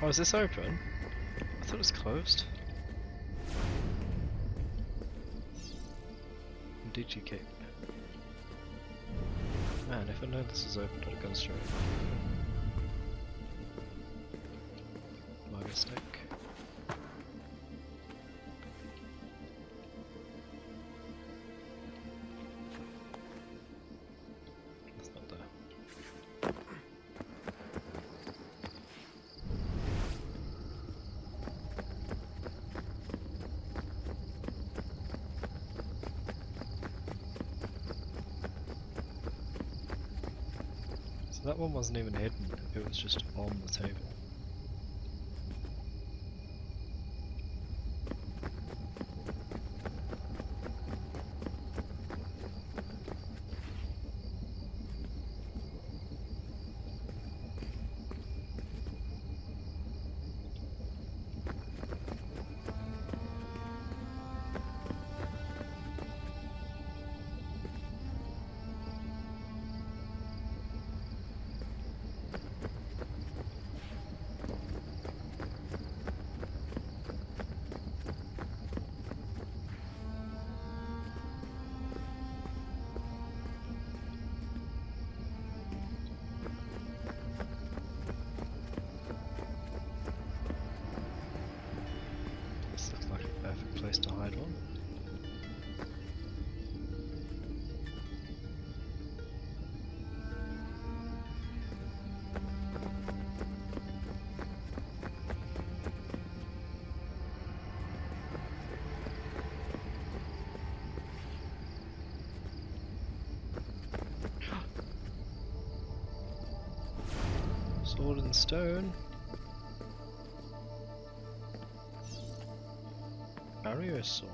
Oh, is this open? I thought it was closed. Did you keep? Man, if I know this is open, I'd have gone straight. My mistake. It's not there. That one wasn't even hidden, it was just on the table. This looks like a perfect place to hide one. Sword and stone. Barrier sword.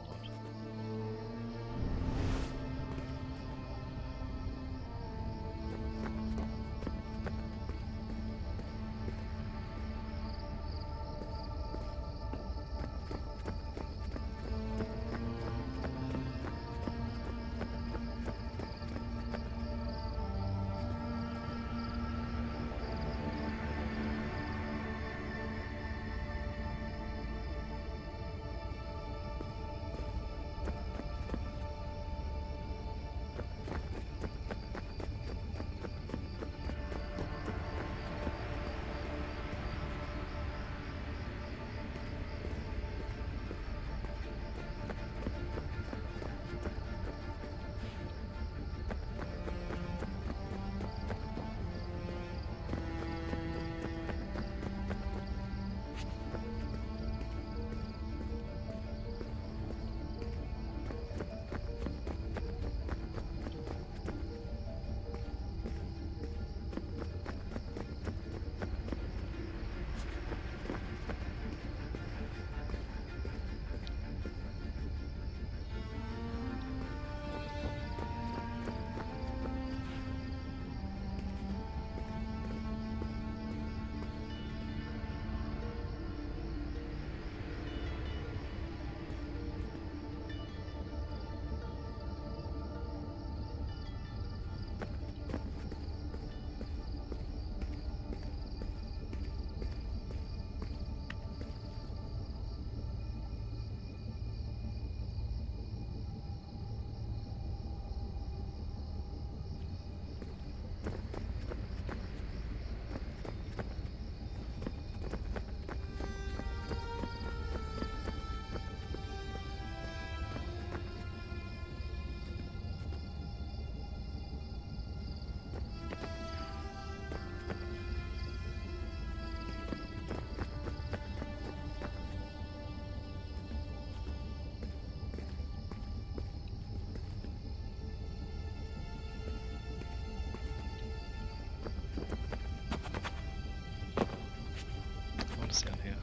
What's down here?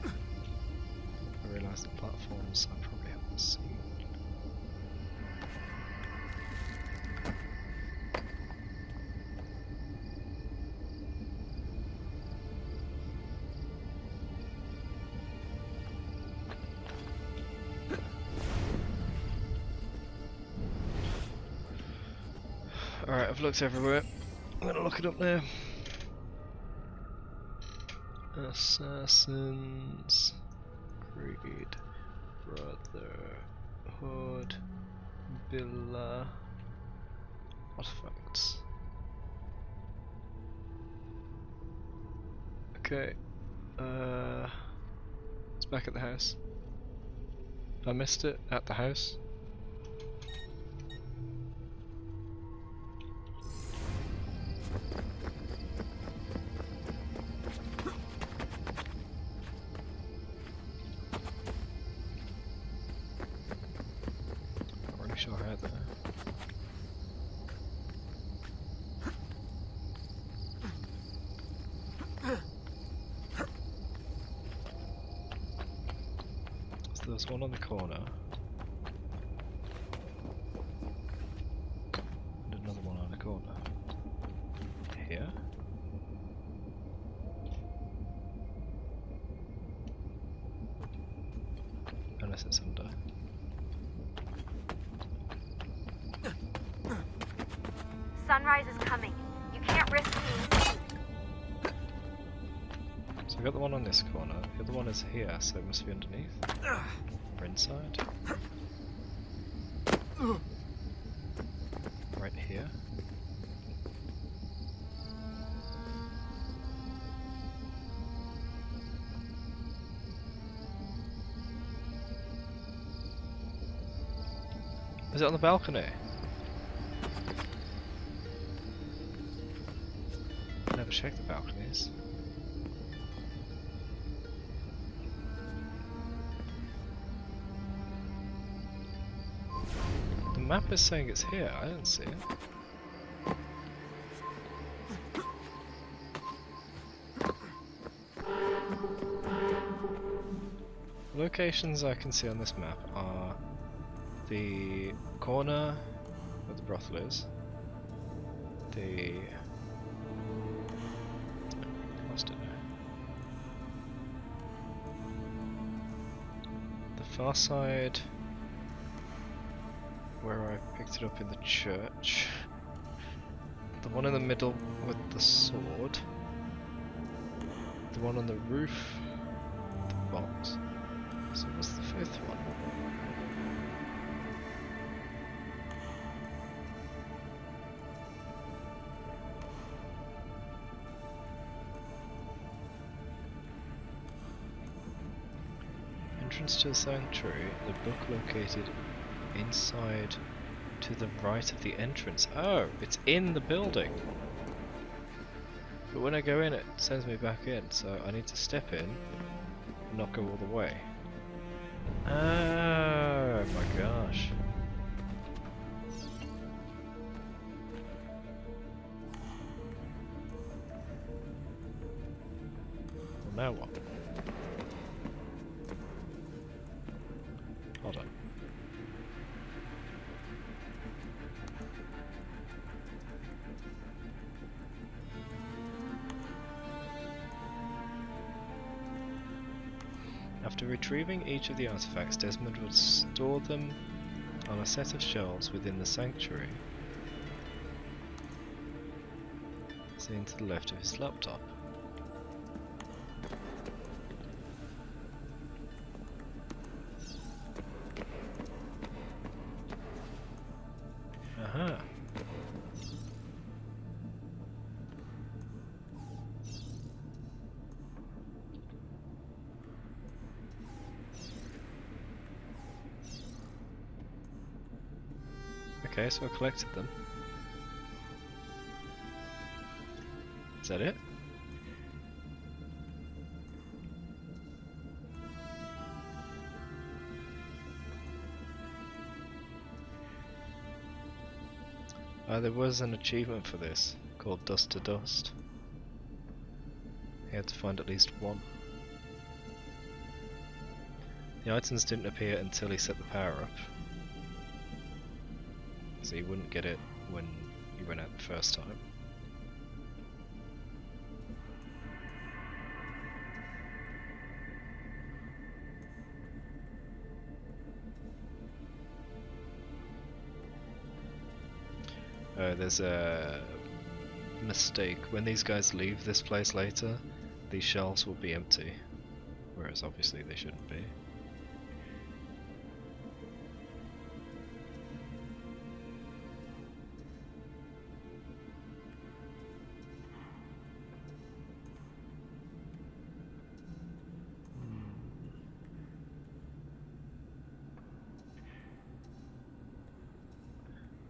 I realise the platforms I probably haven't seen. Alright, I've looked everywhere. I'm gonna look it up now. Assassin's Creed, Brotherhood, Villa, artifacts. Okay, it's back at the house. I missed it at the house. Sure I had that. So there's one on the corner. And another one on the corner. Here? Unless it's under. Sunrise is coming. You can't risk being seen. So I got the one on this corner, the other one is here, so it must be underneath. Or inside. Right here. Is it on the balcony? I never checked the balconies. The map is saying it's here, I don't see it. The locations I can see on this map are the corner where the brothel is, the... lost it now. The far side where I picked it up in the church, the one in the middle with the sword, the one on the roof, the box. So what's the fifth one? Entrance to the sanctuary, the book located inside to the right of the entrance. Oh, it's in the building! But when I go in it sends me back in, so I need to step in and not go all the way. Oh my gosh. Well, now what? Hold on. After retrieving each of the artifacts, Desmond would store them on a set of shelves within the sanctuary, seen to the left of his laptop. Aha. Okay, so I collected them. Is that it? There was an achievement for this called Dust to Dust. He had to find at least one. The items didn't appear until he set the power up, so you wouldn't get it when you went out the first time. There's a mistake. When these guys leave this place later, these shelves will be empty, whereas obviously they shouldn't be.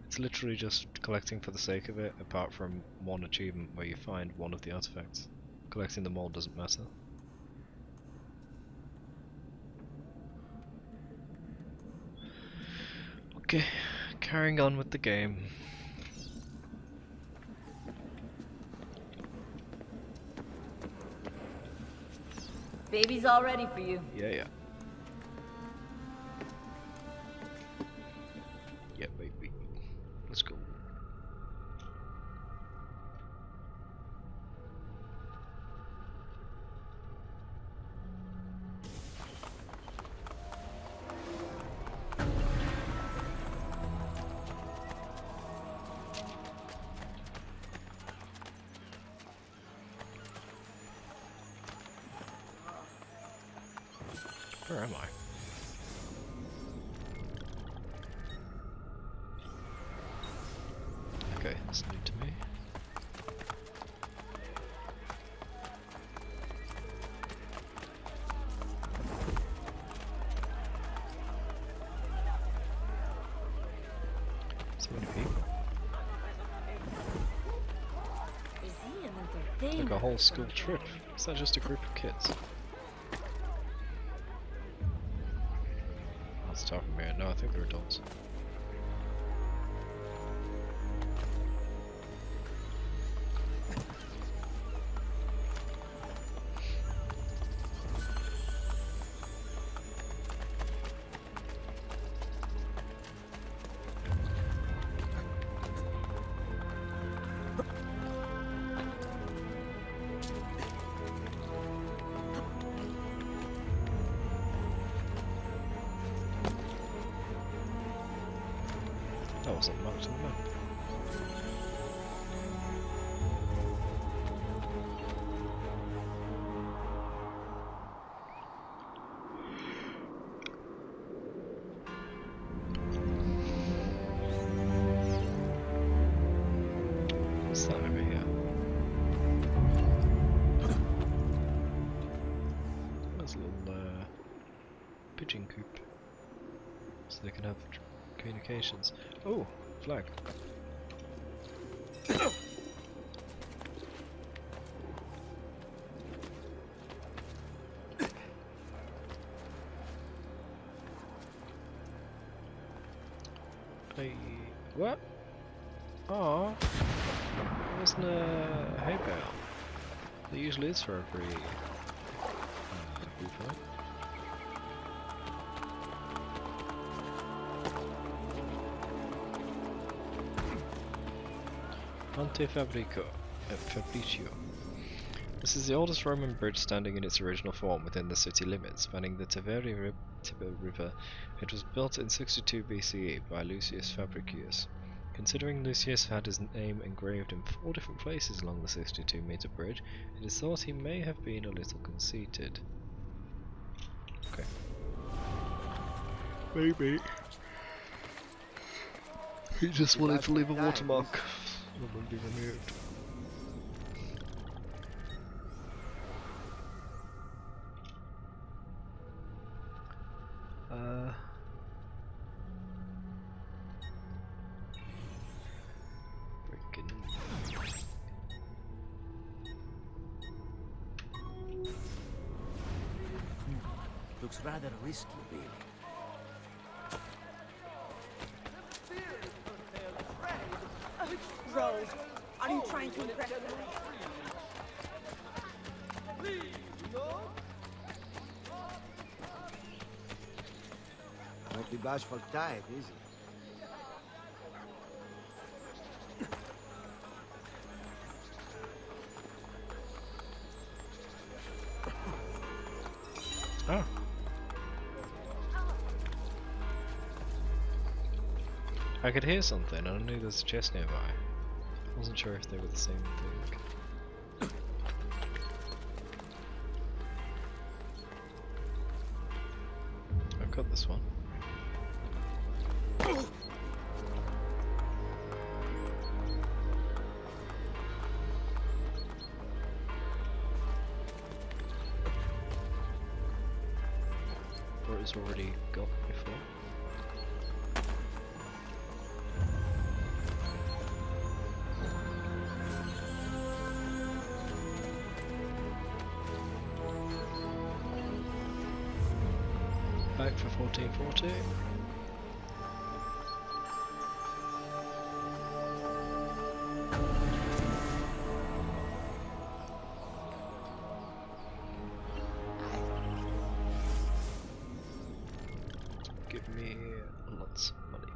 It's literally just collecting for the sake of it, apart from one achievement where you find one of the artifacts. Collecting them all doesn't matter. Okay, carrying on with the game. Baby's all ready for you. Yeah. Yeah, baby. Let's go. Where am I? Okay, that's new to me. So many people. Like a whole school trip. Is that just a group of kids? Let's talk about it. No, I think they're adults. That wasn't marked on the map. What's that over here? There's a little pigeon coop, so they can have communications. Oh, flag. Hey, what? Oh, there wasn't a hay bale. There usually is for every group, right? Monte Fabricio. This is the oldest Roman bridge standing in its original form within the city limits, spanning the Tiber River. It was built in 62 BCE by Lucius Fabricius. Considering Lucius had his name engraved in 4 different places along the 62-meter bridge, it is thought he may have been a little conceited. Okay. Maybe. He just wanted to leave a watermark. That will be removed. Freaking. Looks rather risky, really. Rose, are you trying to impress me? Won't be bashful type, is he? Oh. I could hear something, and I knew there's a chest nearby. I wasn't sure if they were the same thing. I've got this one. Or it's already got before. Back for 1440. Give me lots of money.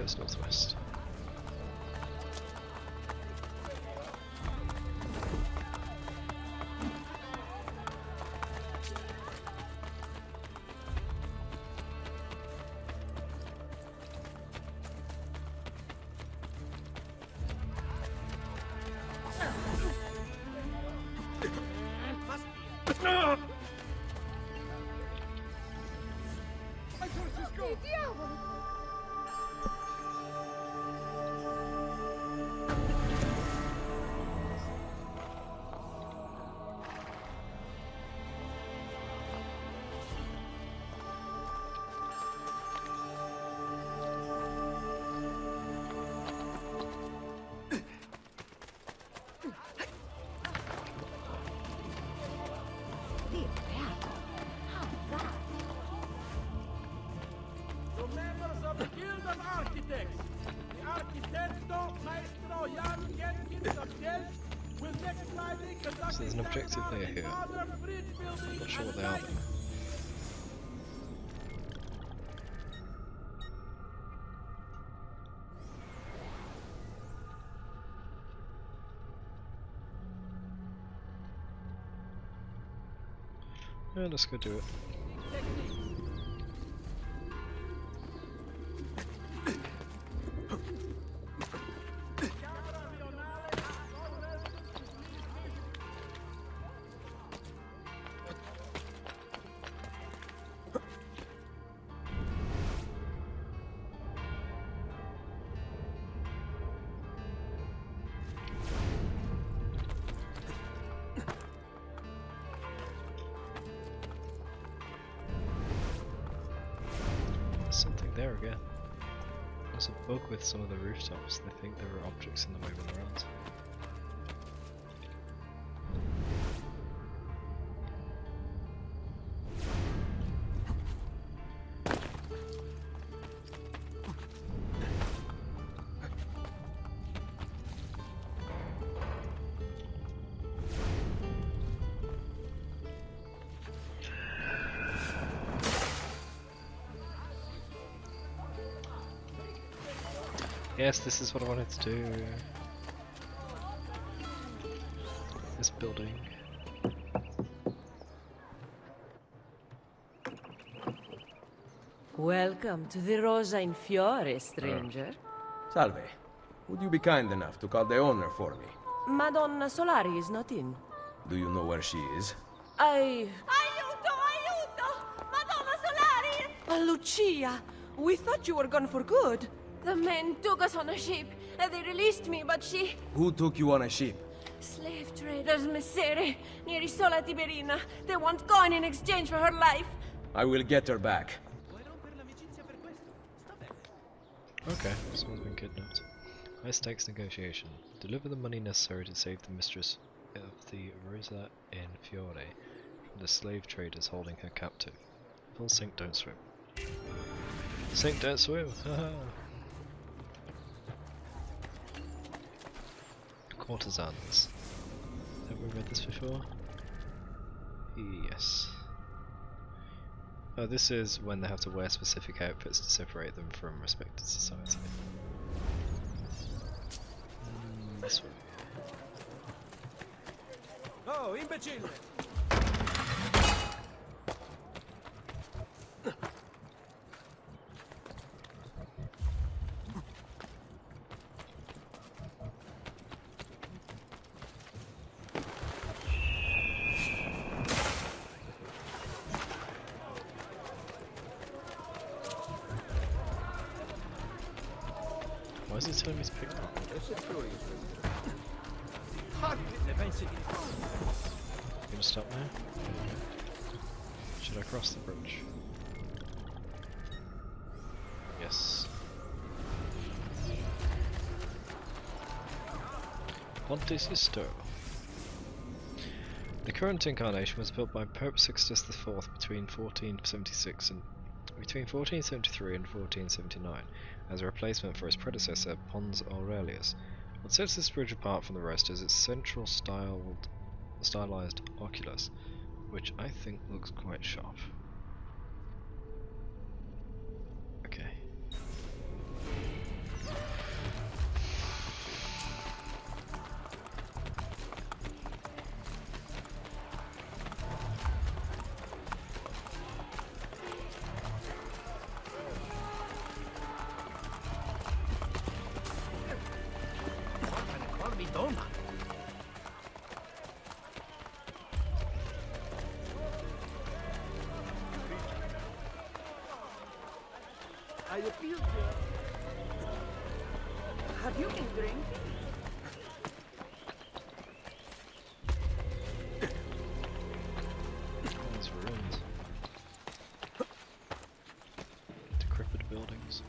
It's northwest. So there's an objective layer here. I'm not sure what they are though. Yeah, let's go do it. Something there again. There's a bug with some of the rooftops. They think there are objects in the way when they're around. Yes, this is what I wanted to do. This building. Welcome to the Rosa in Fiore, stranger. Salve. Would you be kind enough to call the owner for me? Madonna Solari is not in. Do you know where she is? Aiuto! Aiuto! Madonna Solari! Lucia! We thought you were gone for good. The men took us on a ship, and they released me, but she... Who took you on a ship? Slave traders, Messere, near Isola Tiberina. They want coin in exchange for her life. I will get her back. Okay, someone's been kidnapped. High stakes negotiation. Deliver the money necessary to save the mistress of the Rosa in Fiore from the slave traders holding her captive. Full sink, don't swim. Sink, don't swim! Haha! Courtesans. Have we read this before? Yes. Oh, this is when they have to wear specific outfits to separate them from respected society. This way. Oh, imbecile! Why is he telling me to pick them? You gonna stop now? Should I cross the bridge? Yes. Ponte Sisto. The current incarnation was built by Pope Sixtus IV between 1473 and 1479 as a replacement for his predecessor Pons Aurelius. What sets this bridge apart from the rest is its central stylized oculus, which I think looks quite sharp. Okay. I appeal to you. Have you been drinking? These ruins. Decrepit buildings.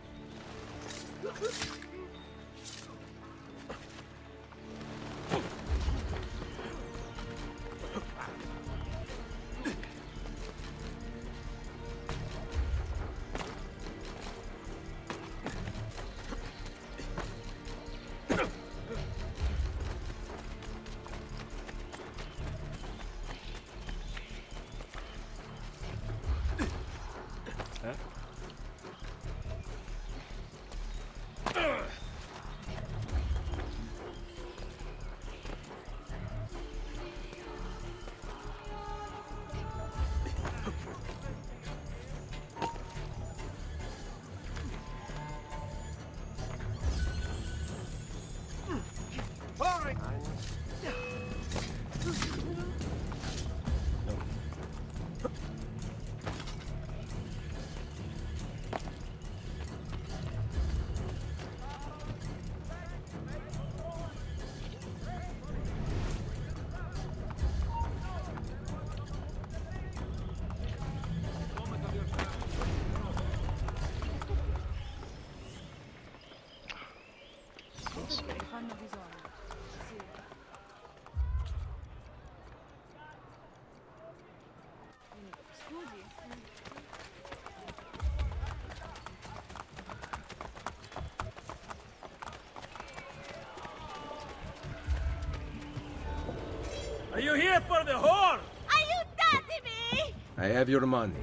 Are you here for the whore? Aiutatemi! I have your money.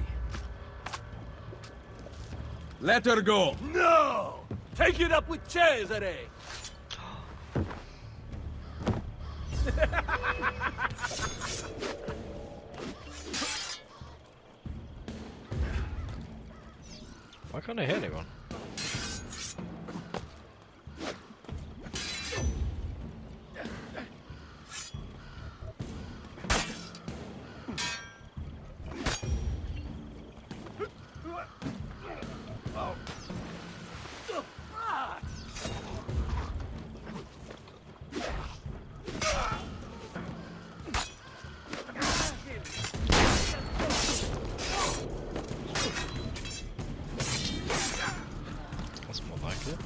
Let her go! No! Take it up with Cesare! Why can't I hit anyone? That's more like it.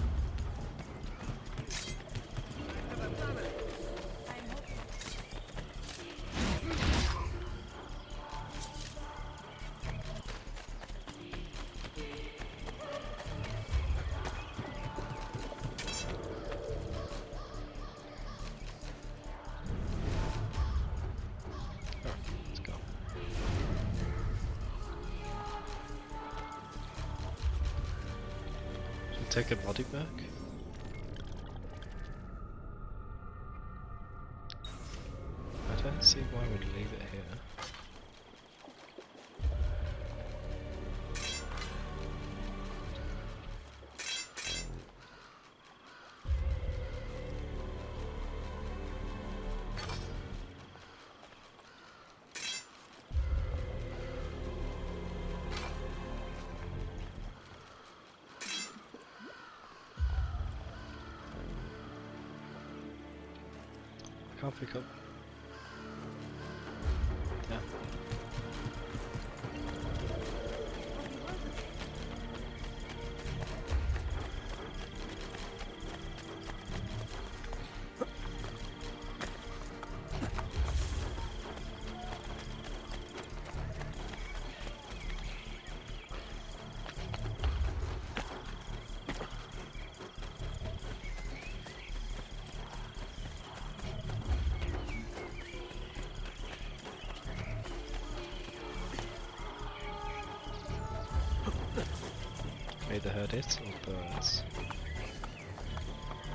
Let's go. Take a body back? I don't see why we'd leave it here. Can't pick up. Yeah. Either hurt it or burns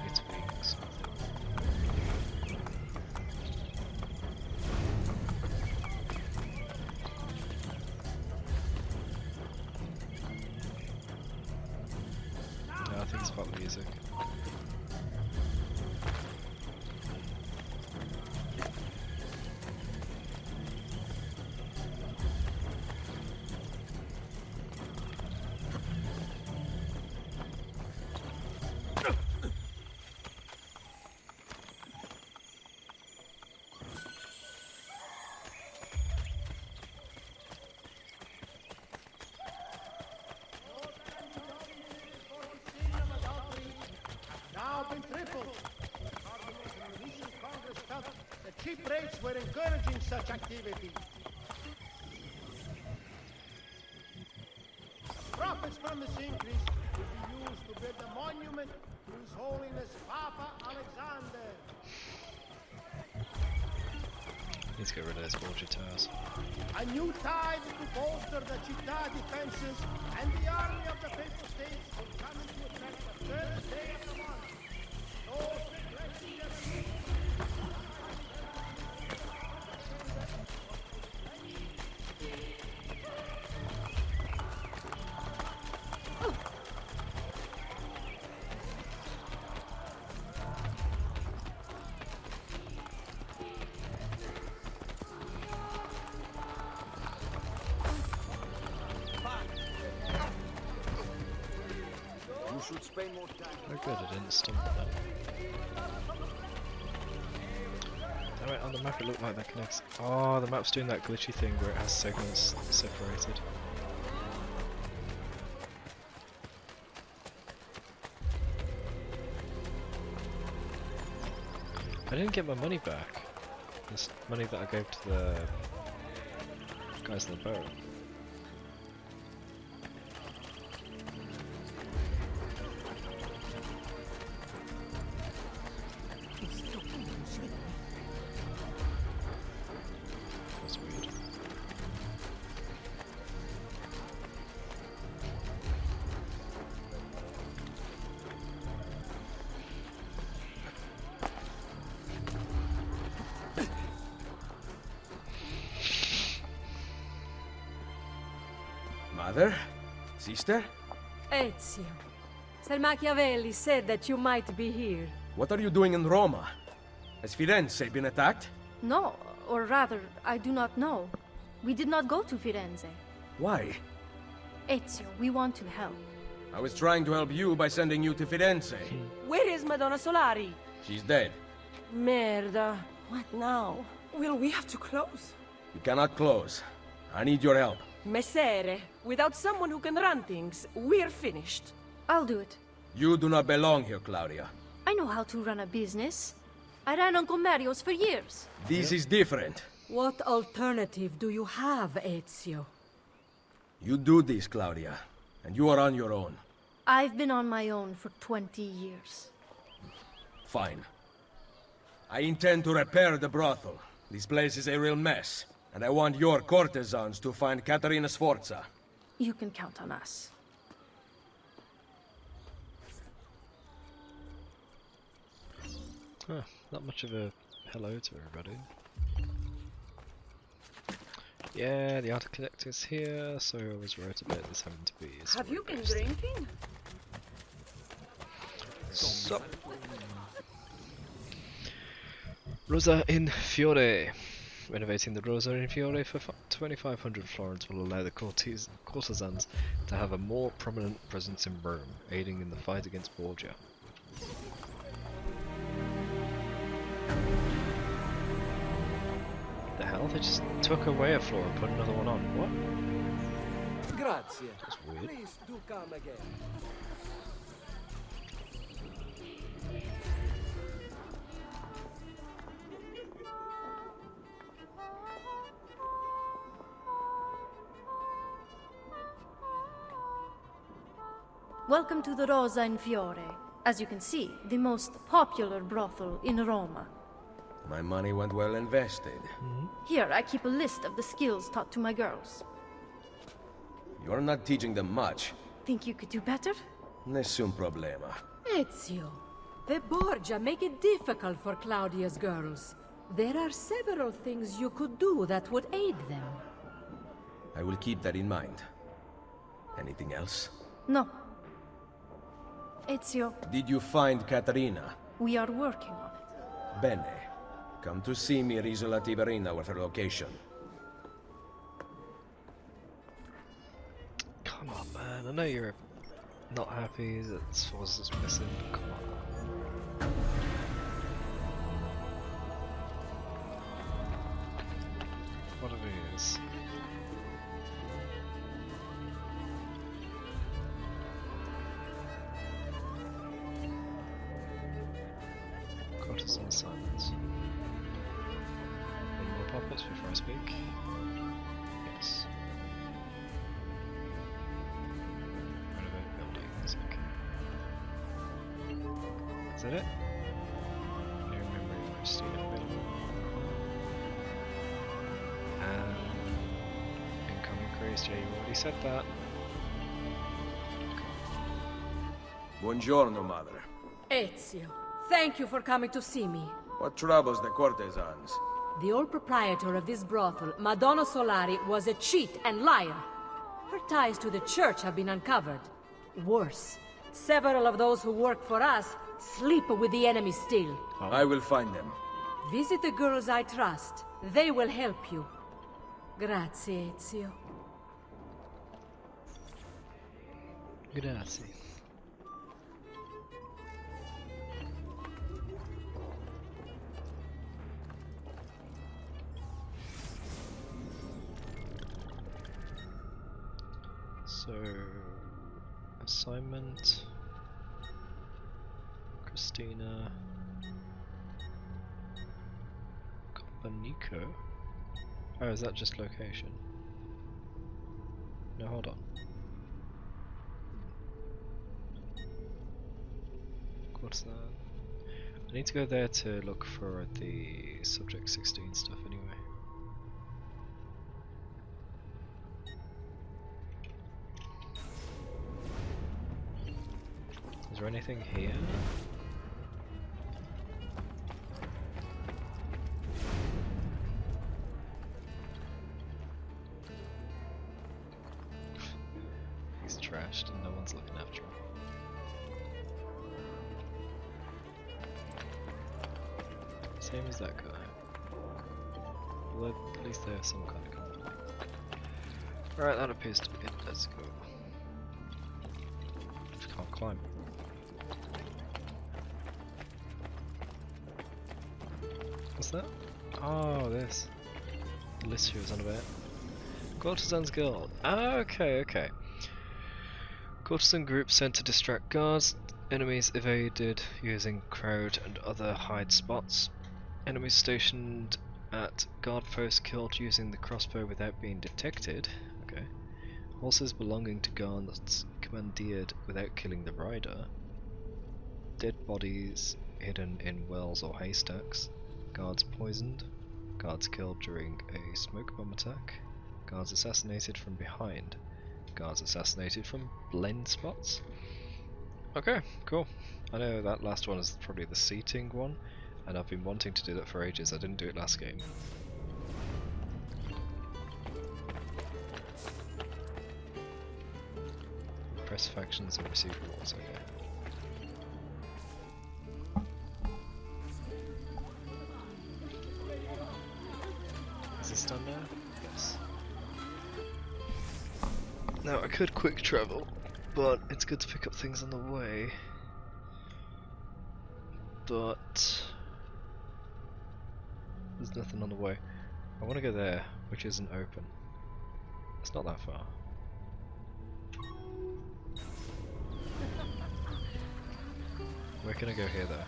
its wings. No, I think it's about music. Now been tripled. Cardinals and the recent Congress felt that cheap rates were encouraging such activity. Profits from this increase will be used to build a monument to His Holiness Papa Alexander. Let's get rid of this water towers. A new tide to bolster the città defenses, and the army of the Papal States will come into effect the third day of the month. Those neglecting their You should spend more time. Oh good, I didn't stumble then. Alright, on the map it looked like that connects. Oh, the map's doing that glitchy thing where it has segments separated. I didn't get my money back. This money that I gave to the guys in the boat. Mother? Sister? Ezio. Sir Machiavelli said that you might be here. What are you doing in Roma? Has Firenze been attacked? No, or rather, I do not know. We did not go to Firenze. Why? Ezio, we want to help. I was trying to help you by sending you to Firenze. Where is Madonna Solari? She's dead. Merda. What now? Will we have to close? You cannot close. I need your help. Messere, without someone who can run things, we're finished. I'll do it. You do not belong here, Claudia. I know how to run a business. I ran on Comerios for years. This is different. What alternative do you have, Ezio? You do this, Claudia, and you are on your own. I've been on my own for 20 years. Fine. I intend to repair the brothel. This place is a real mess, and I want your courtesans to find Caterina Sforza. You can count on us. Huh, not much of a hello to everybody. Yeah, the architect is here, so I was right about this having to be. Have you been drinking? So, Rosa in Fiore. Renovating the Rosa in Fiore for 2,500 florins will allow the courtesans to have a more prominent presence in Rome, aiding in the fight against Borgia. The hell? They just took away a floor and put another one on. What? Grazie. That's weird. Please do come again. Welcome to the Rosa in Fiore. As you can see, the most popular brothel in Roma. My money went well invested. Here, I keep a list of the skills taught to my girls. You're not teaching them much. Think you could do better? Nessun problema. Ezio, the Borgia make it difficult for Claudia's girls. There are several things you could do that would aid them. I will keep that in mind. Anything else? No. Ezio, Did you find Caterina? we are working on it. Bene. Come to see me at Isola Tiberina with her location. Come on, man. I know you're not happy that Sforza's missing, but come on. What it is. Courtesan assignments. Any more pop-ups before I speak? Yes. Renovate buildings, okay. Is that it? New memory for Christina available. Income increased, yeah, you already said that. Buongiorno, Mother. Ezio, thank you for coming to see me. What troubles the courtesans? The old proprietor of this brothel, Madonna Solari, was a cheat and liar. Her ties to the church have been uncovered. Worse, several of those who work for us sleep with the enemy still. I will find them. Visit the girls I trust. They will help you. Grazie, Ezio. Grazie. So, assignment, Christina, Copernico. Oh, is that just location? No, hold on. What's that? I need to go there to look for the Subject 16 stuff anyway. Is there anything here? Same as that guy. Well, at least they have some kind of common. Right, that appears to be it. Let's go. Just can't climb. What's that? Oh, this. The list she was on about. Courtesan's Guild. Ah, okay, okay. Courtesan group sent to distract guards. Enemies evaded using crowd and other hide spots. Enemies stationed at guard post killed using the crossbow without being detected. Okay. Horses belonging to guards commandeered without killing the rider. Dead bodies hidden in wells or haystacks. Guards poisoned. Guards killed during a smoke bomb attack. Guards assassinated from behind. Guards assassinated from blend spots. Okay, cool. I know that last one is probably the seating one, and I've been wanting to do that for ages. I didn't do it last game. Press factions and receive rewards, okay. Is this done now? Yes. Now I could quick travel, but it's good to pick up things on the way. But there's nothing on the way. I want to go there, which isn't open. It's not that far. Where can I go here though?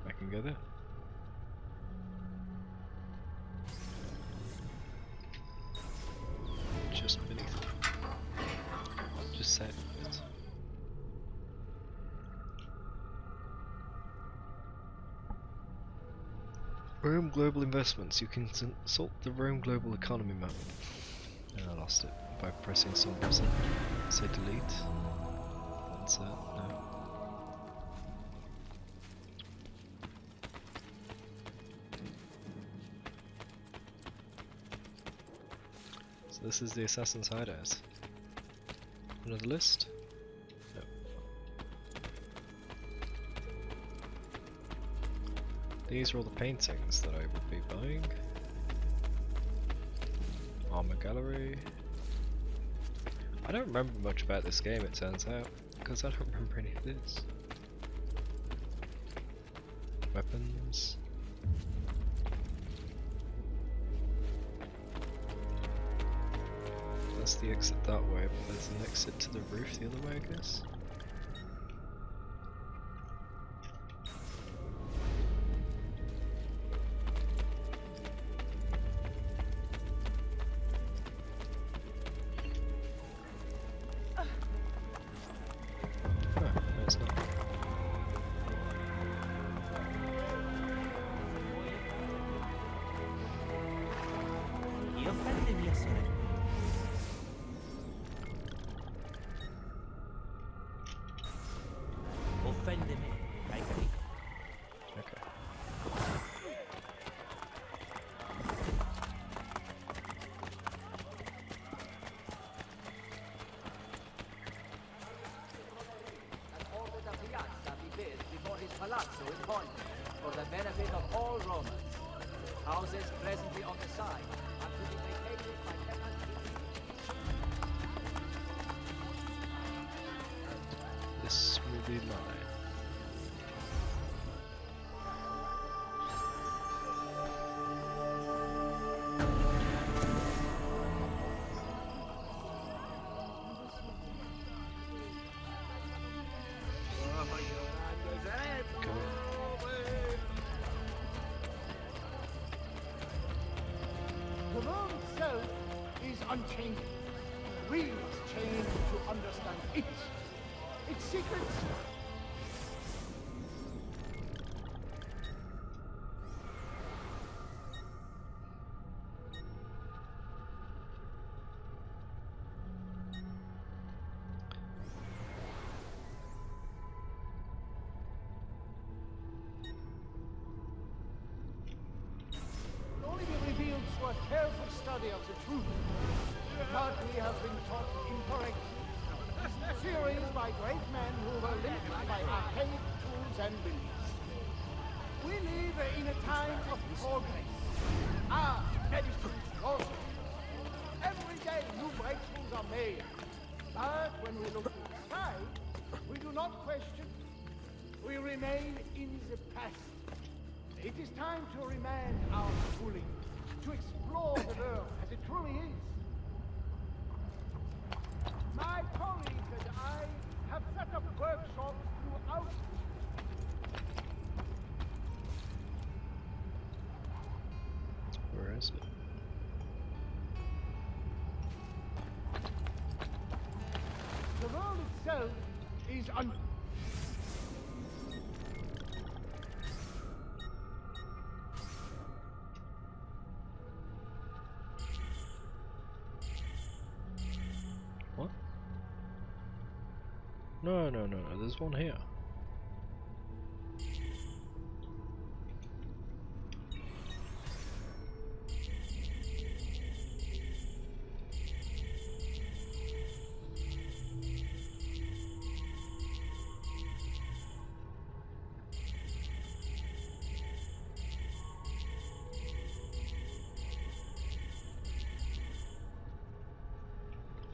I can go there. Just beneath it. Just south of it. Rome Global Investments. You can consult the Rome Global Economy map. And I lost it by pressing some button. Say delete. Insert. No. So this is the Assassin's Hideout. Another list? No. These are all the paintings that I would be buying. Armor Gallery. I don't remember much about this game, it turns out, because I don't remember any of this. Weapons. That's the exit that way, but there's an exit to the roof the other way, I guess. Palazzo in Ponte, for the benefit of all Romans. Houses presently on the side are to be vacated by This will be mine. The world itself is unchanging. We must change to understand it. Its secrets. Can only be revealed through a careful study of the truth. But we have been taught incorrectly. Series by great men who were limited by archaic tools and beliefs. We live in a time of progress. Art, medicine, philosophy. Every day new breakthroughs are made. But when we look to the sky, we do not question. We remain in the past. It is time to remand our schooling, to explore the world as it truly is. My colleagues and I have set up workshops throughout. Where is it? The world itself is What? No, there's one here.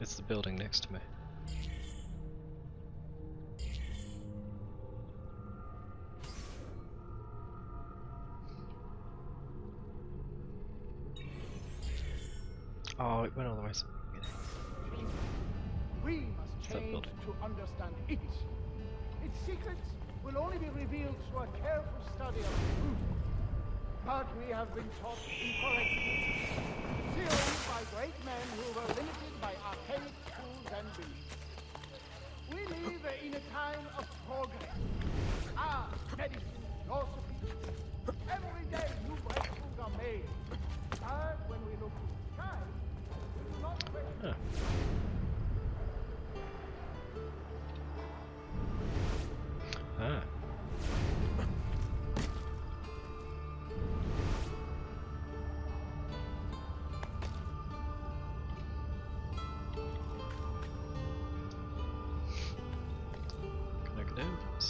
It's the building next to me. Oh, it went all the way to the beginning. We must change to understand it. Its secrets will only be revealed through a careful study of the truth. But we have been taught incorrectly. Theories by great men who were limited by archaic tools and beliefs. We live in a time of progress. Art, medicine, philosophy. Every day new breakthroughs are made. But when we look to the sky, we do not question. Ah. Can I get over this?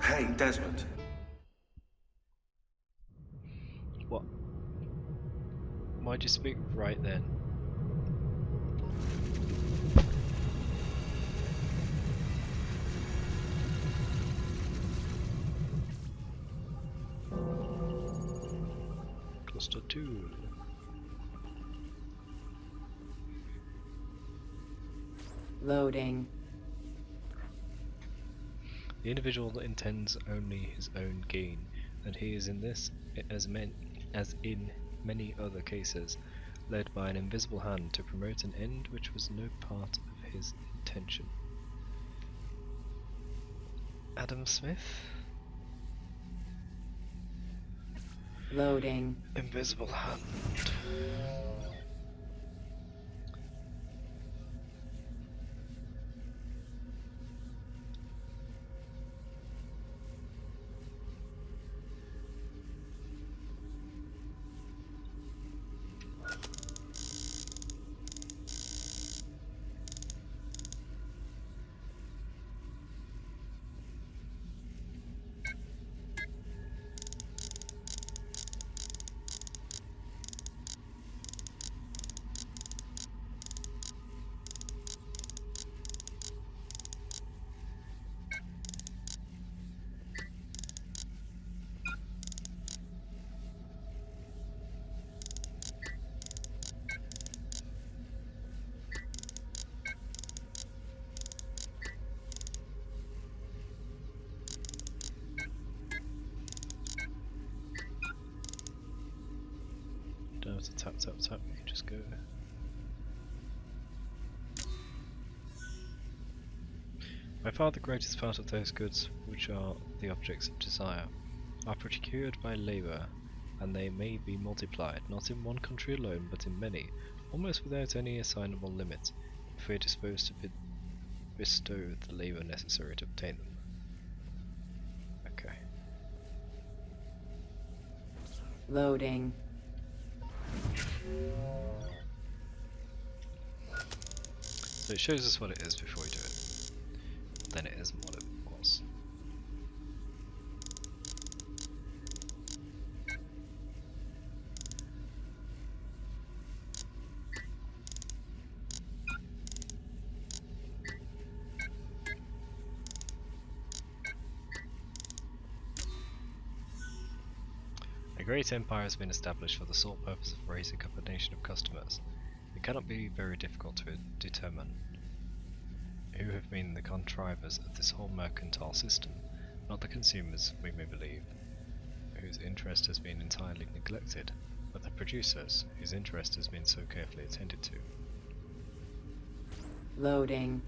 Hey, Desmond. What? Why'd you speak right then? Cluster 2. Loading. The individual intends only his own gain, and he is in this, as in many other cases, led by an invisible hand to promote an end which was no part of his intention. Adam Smith? Loading. Invisible hand. Don't have to tap, we can just go. By far the greatest part of those goods which are the objects of desire are procured by labour, and they may be multiplied, not in one country alone, but in many, almost without any assignable limit, if we are disposed to bestow the labour necessary to obtain them. Okay. Loading. So it shows us what it is before we do it. Then it isn't what it was. A great empire has been established for the sole purpose of raising up a nation of customers. It cannot be very difficult to determine who have been the contrivers of this whole mercantile system, not the consumers, we may believe, whose interest has been entirely neglected, but the producers, whose interest has been so carefully attended to. Loading.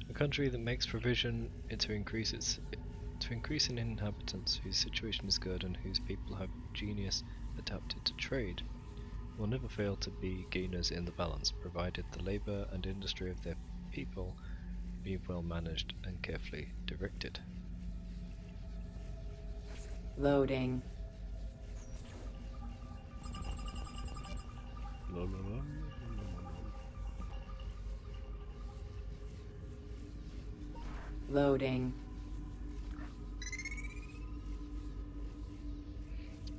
A country that makes provision to increase in inhabitants whose situation is good and whose people have genius adapted to trade will never fail to be gainers in the balance, provided the labour and industry of their people be well managed and carefully directed. Loading. Loading.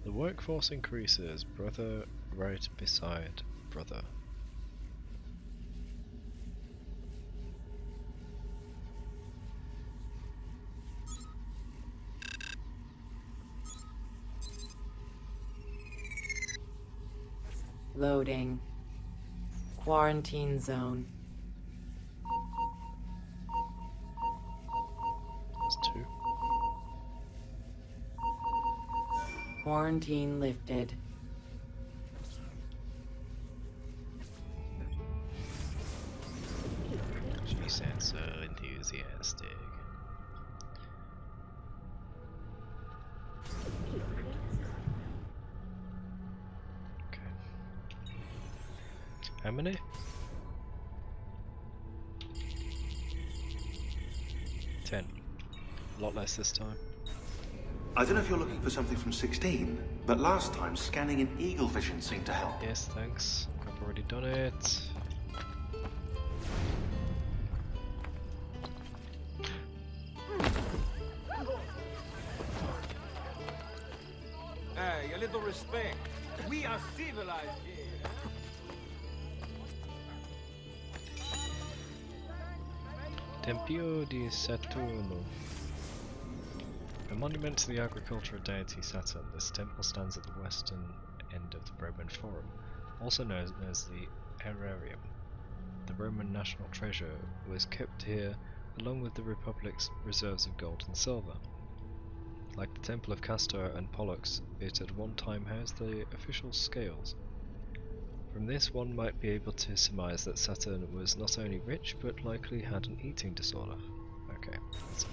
The workforce increases, brother right beside brother. Loading. Quarantine zone. That's 2. Quarantine lifted. She sounds so enthusiastic. Okay. How many? 10. A lot less this time. I don't know if you're looking for something from 16, but last time scanning in eagle vision seemed to help. Yes, thanks. I've already done it. Hey, a little respect. We are civilized here. Tempio di Saturno. A monument to the agricultural deity Saturn, this temple stands at the western end of the Roman Forum, also known as the Aerarium. The Roman national treasure was kept here along with the Republic's reserves of gold and silver. Like the Temple of Castor and Pollux, it at one time housed the official scales. From this one might be able to surmise that Saturn was not only rich but likely had an eating disorder. Okay, that's it.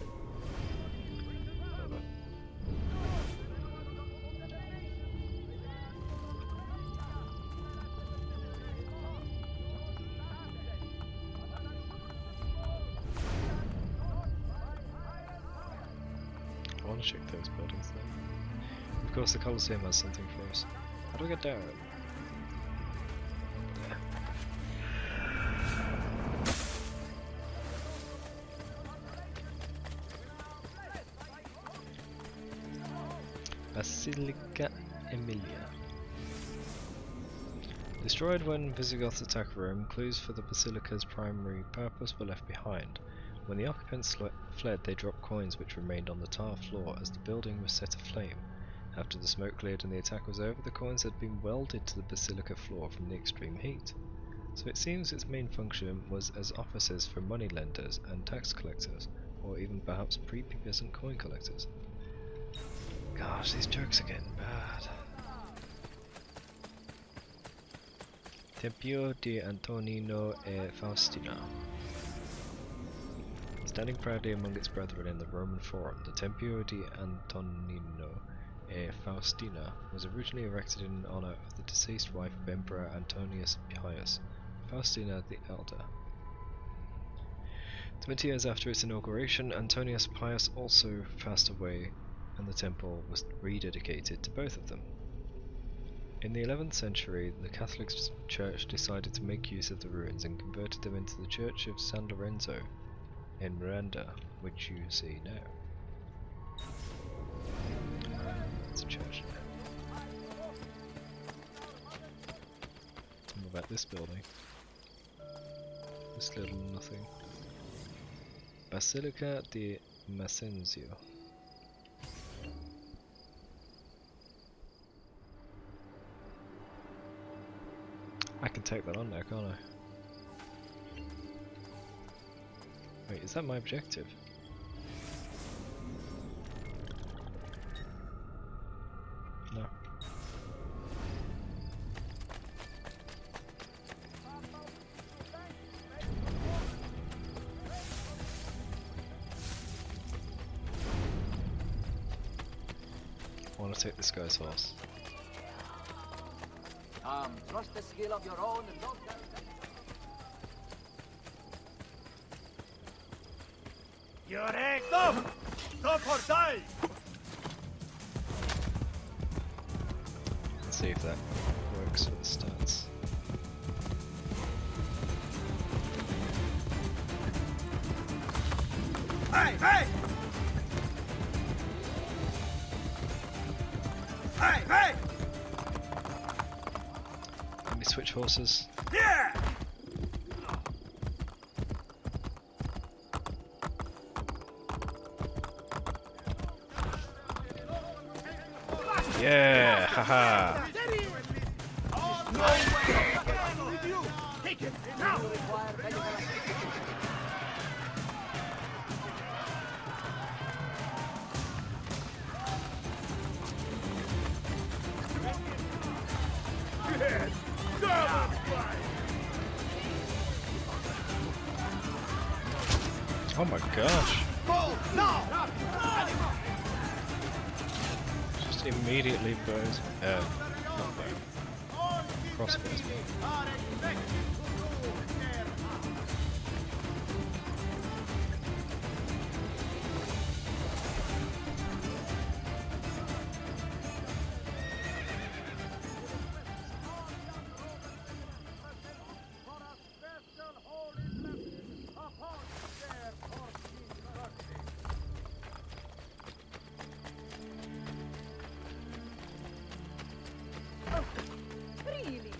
I want to check those buildings then. Of course the Colosseum has something for us. How do I get down? There. Basilica Emilia. Destroyed when Visigoths attacked Rome, clues for the basilica's primary purpose were left behind. When the occupants fled, they dropped coins which remained on the tiled floor as the building was set aflame, After the smoke cleared and the attack was over, the coins had been welded to the basilica floor from the extreme heat. So it seems its main function was as offices for moneylenders and tax collectors, or even perhaps prepubescent coin collectors. Gosh, these jokes are getting bad. Tempio di Antonino e Faustina. Standing proudly among its brethren in the Roman Forum, the Tempio di Antonino e Faustina was originally erected in honor of the deceased wife of Emperor Antonius Pius, Faustina the Elder. 20 years after its inauguration, Antonius Pius also passed away, and the temple was rededicated to both of them. In the 11th century, the Catholic Church decided to make use of the ruins and converted them into the Church of San Lorenzo in Miranda, which you see now. It's a church now. What about this building? This little nothing. Basilica di Massenzio. I can take that on now, can't I? Wait, is that my objective? No. I want to take this guy's horse. Trust the skill of your own and don't doubt it. You're stop! Stop or die! Let's see if that works for the stats. Hey! Hey! Hey! Hey! Let me switch horses. Yeah! Yeah! Haha! Take it now! Yes! Oh my gosh! Just immediately burns. Not burn. Crossbows me. Really?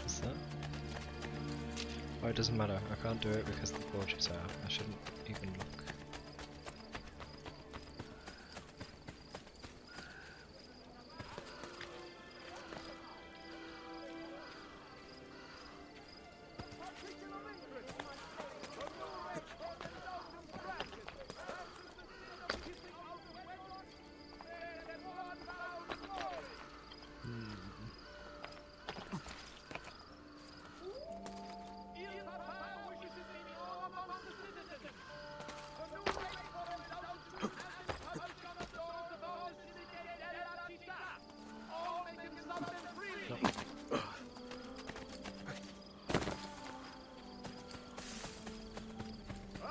What's that? Oh, it doesn't matter. I can't do it because the forge is out. I shouldn't even look.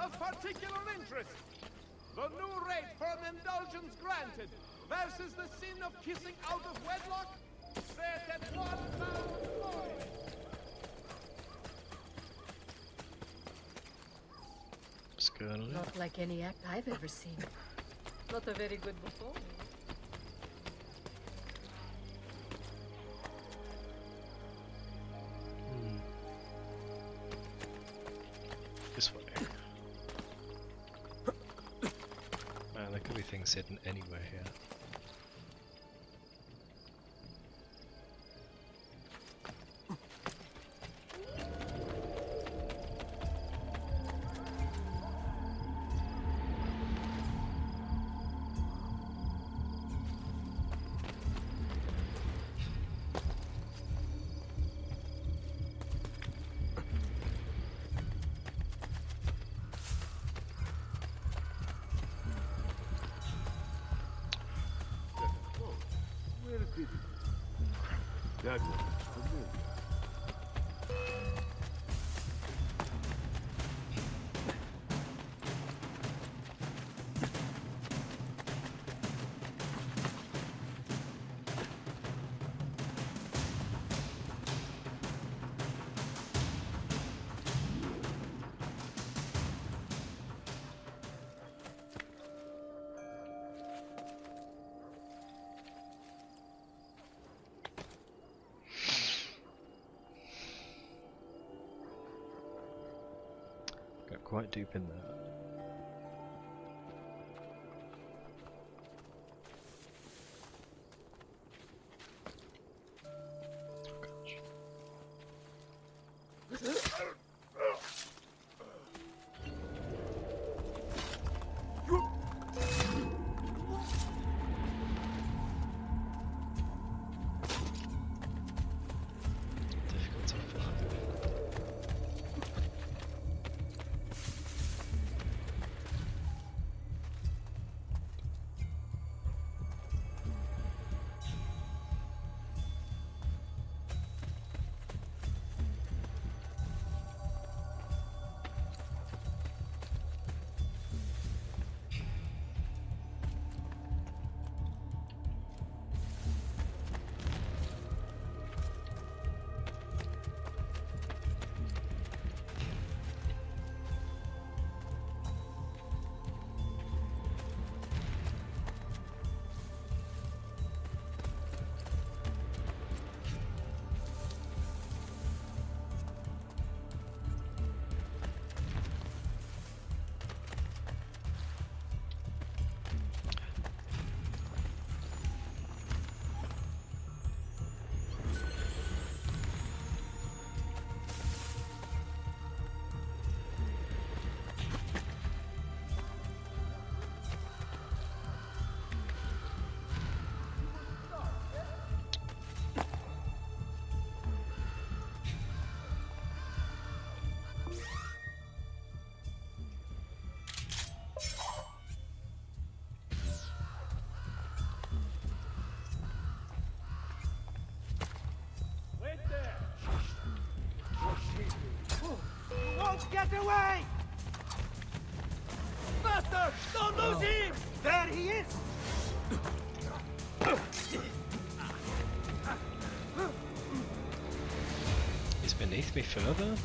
Of particular interest, the new rate for an indulgence granted versus the sin of kissing out of wedlock, set at 1,000 coins. What's going on? Not like any act I've ever seen. Not a very good performance. This way. Man, there could be things hidden anywhere here. That one. Got quite deep in there. Difficult to find. Don't get away! Master, don't lose him! There he is! He's beneath me further?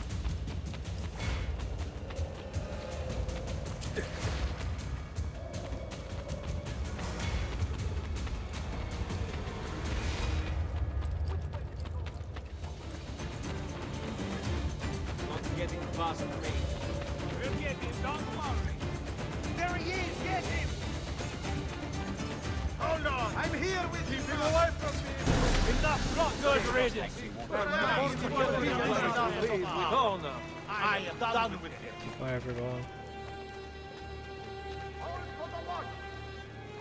Not getting past me. We'll get him, don't worry. There he is, get him! Hold on, I'm here with you. Keep away from me. Enough blood. Good riddance. No, no. I am done with him. Goodbye, everyone.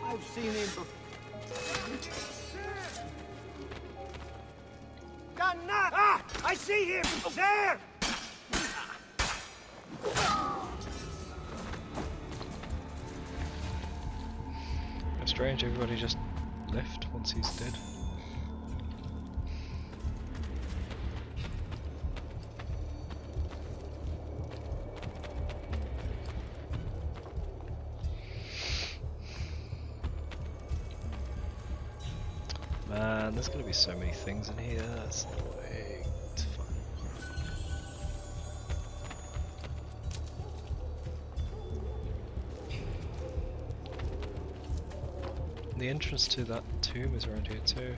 I've seen him before. Cannot! Ah! I see him! There! It's strange, everybody just left once he's dead. Man, there's gonna be so many things in here, that's way too fun. The entrance to that tomb is around here too.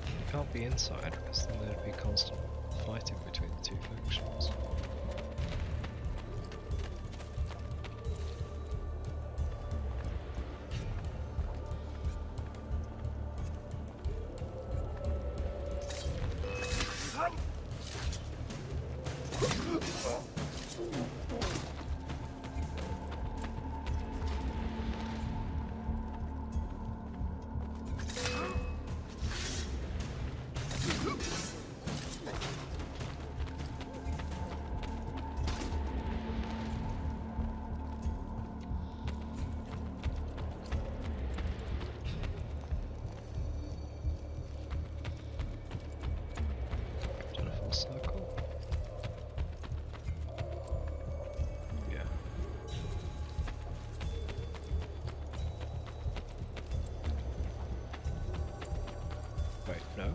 It can't be inside because then there'd be be constant fighting between the two factions. Circle? Yeah. Wait, no?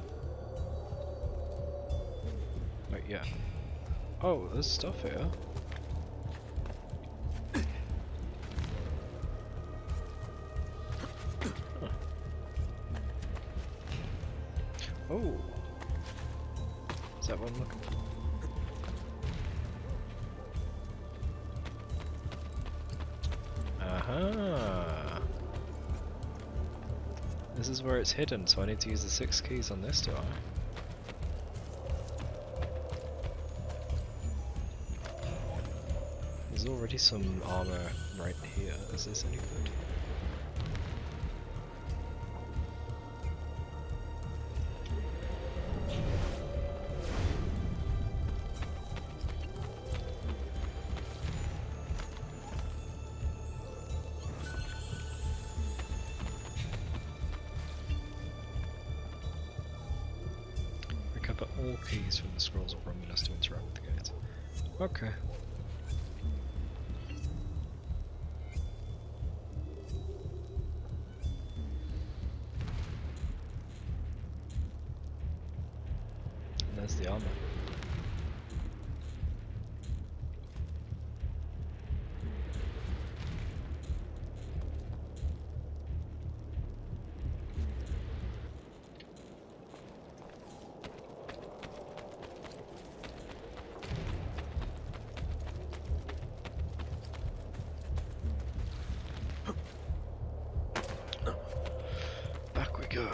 Wait, yeah. Oh, there's stuff here. Huh. Oh! Is that what I'm looking for? Aha! This is where it's hidden, so I need to use the 6 keys on this, do I? There's already some armor right here. Is this any good? Recover all keys from the scrolls of Romulus to interact with the gate. Okay. And there's the armor. Back we go.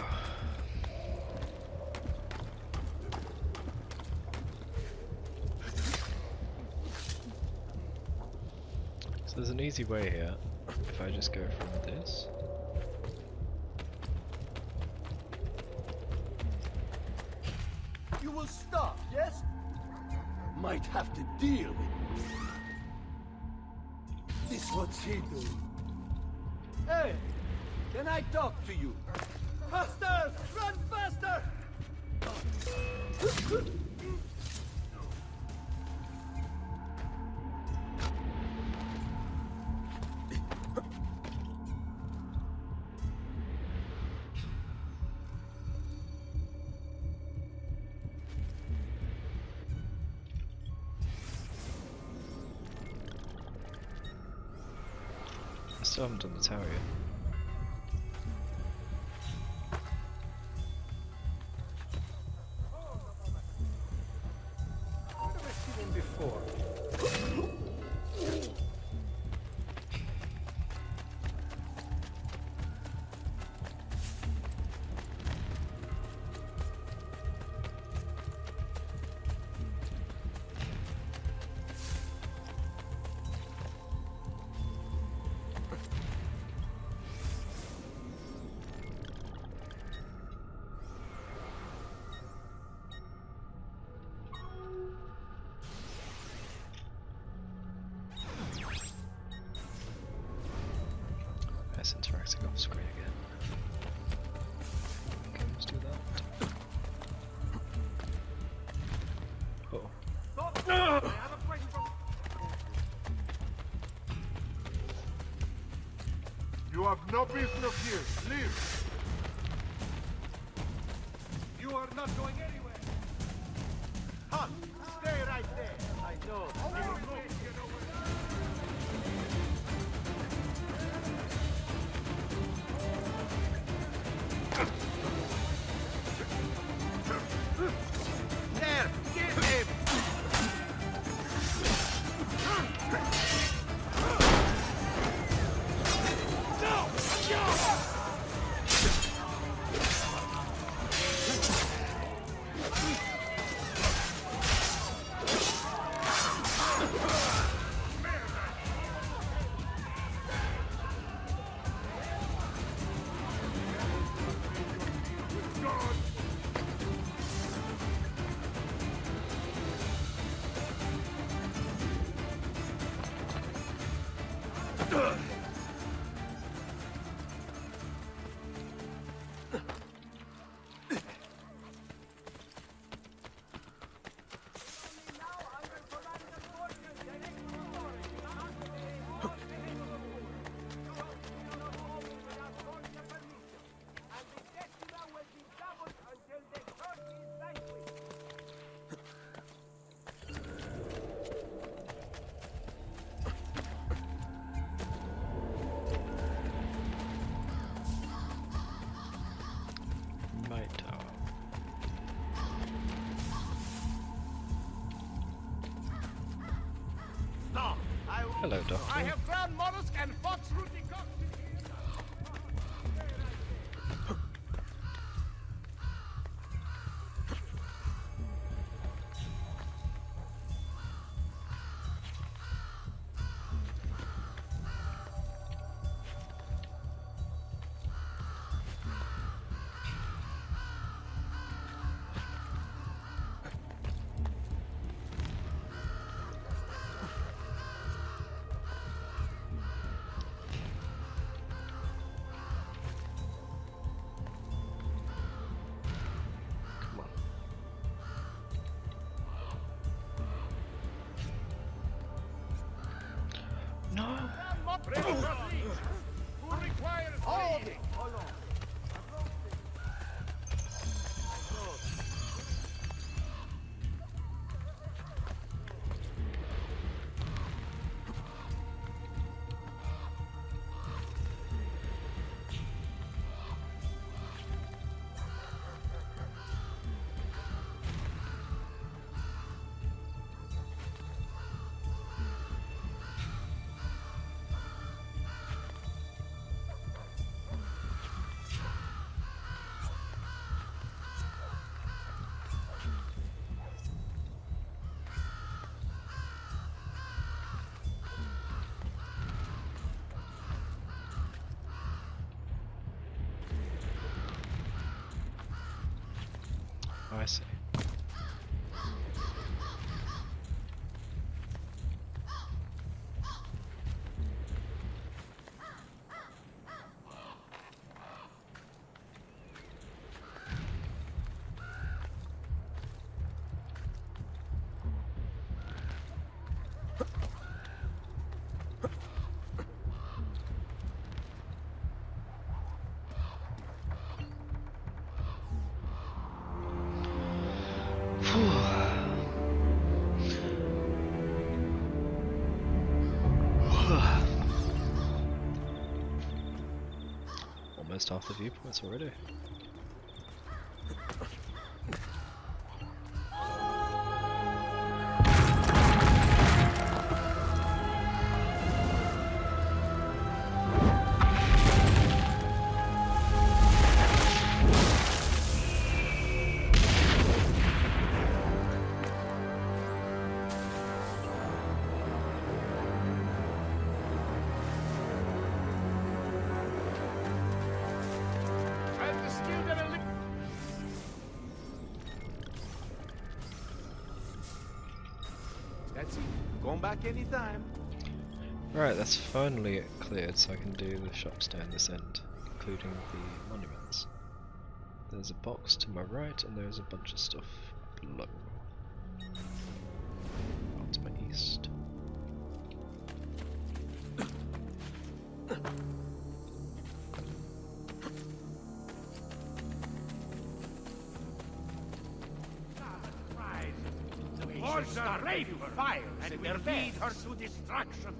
So there's an easy way here, if I just go from this. You will stop, yes? Might have to deal with this. What's he doing? Hey! Can I talk to you? Faster! Run faster! I still haven't done the tower yet. Where have I seen him before? It's interacting off screen again. Okay, let's do that. Oh. I have a question. You have no business here. Leave. You are not going anywhere. Hunt, stay right there. I know. Hello, Doctor. I have found mollusk and fox rooting cock. Who requires holding? Oh, I see. Almost half the viewpoints already. That's it. Going back anytime. Right, that's finally cleared, so I can do the shops down this end, including the monuments. There's a box to my right, and there's a bunch of stuff below. Out to my east. The horses are ready for fire, and will lead her to destruction.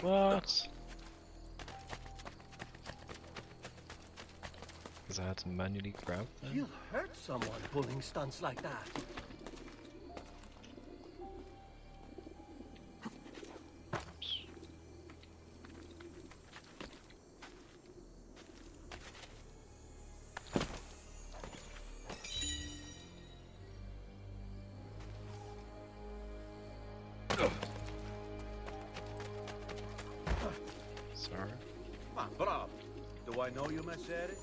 What? Because I had to manually grab them? You'll hurt someone pulling stunts like that. I know you, Messere?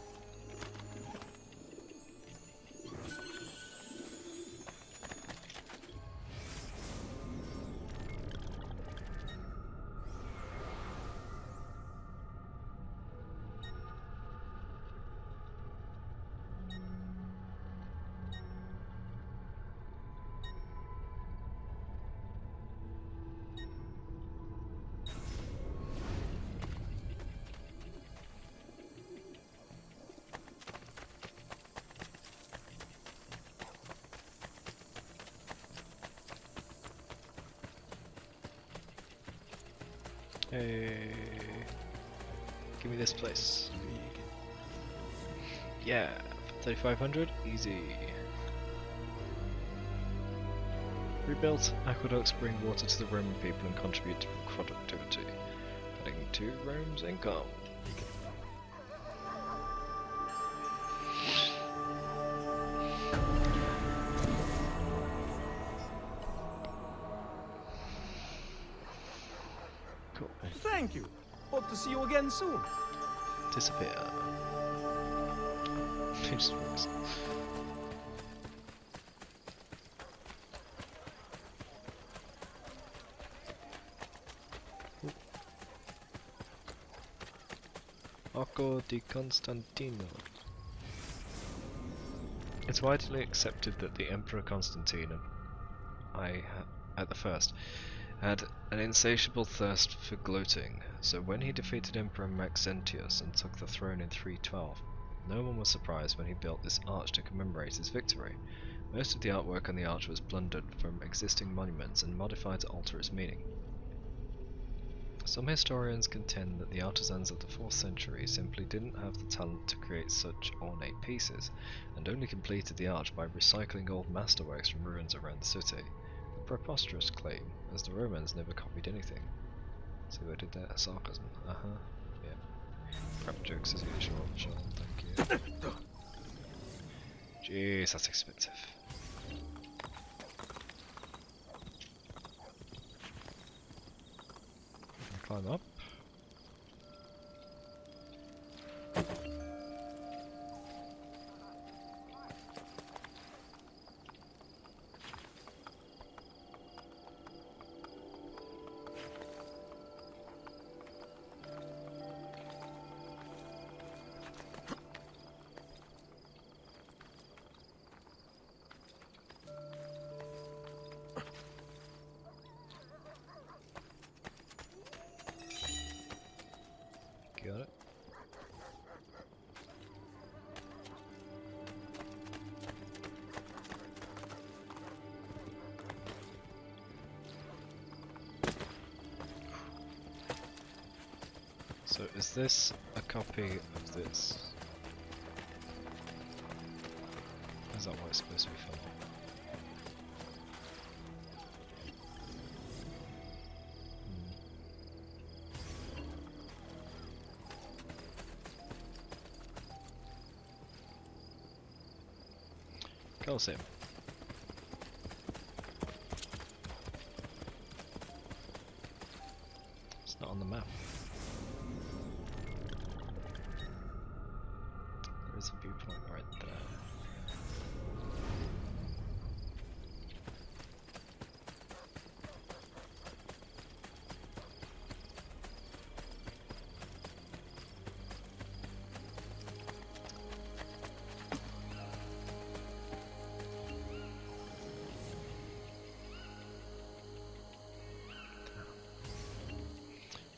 Hey, give me this place. Yeah, 3,500, easy. Rebuilt aqueducts bring water to the Roman people and contribute to productivity, adding to Rome's income. Cool. Thank you. Hope to see you again soon. Disappear. He just walks. Arco di Constantino. It's widely accepted that the Emperor Constantine, at the first, had an insatiable thirst for gloating, so when he defeated Emperor Maxentius and took the throne in 312, no one was surprised when he built this arch to commemorate his victory. Most of the artwork on the arch was plundered from existing monuments and modified to alter its meaning. Some historians contend that the artisans of the 4th century simply didn't have the talent to create such ornate pieces, and only completed the arch by recycling old masterworks from ruins around the city. A preposterous claim, as the Romans never copied anything. See what I did there? Sarcasm. Yeah. Crap jokes as usual, Sean, thank you. Jeez, that's expensive. Climb up. Got it. So is this a copy of this? Is that what it's supposed to be for? Colosseum. It's not on the map. There is a viewpoint right there.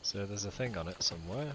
So there's a thing on it somewhere.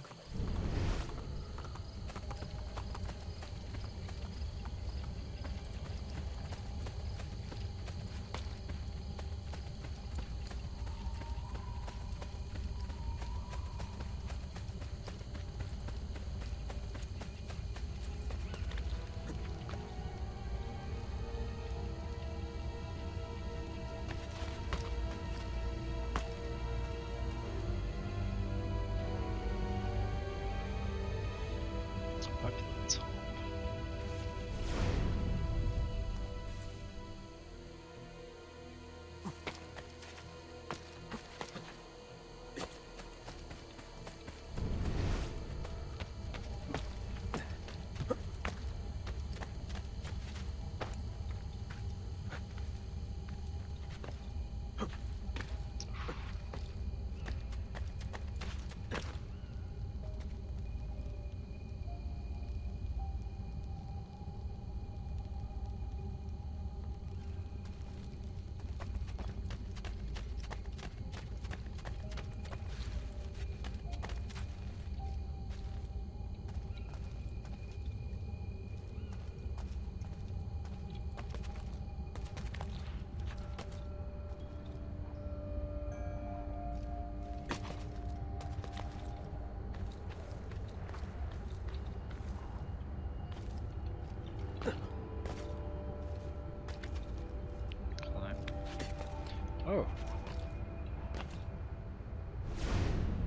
Oh.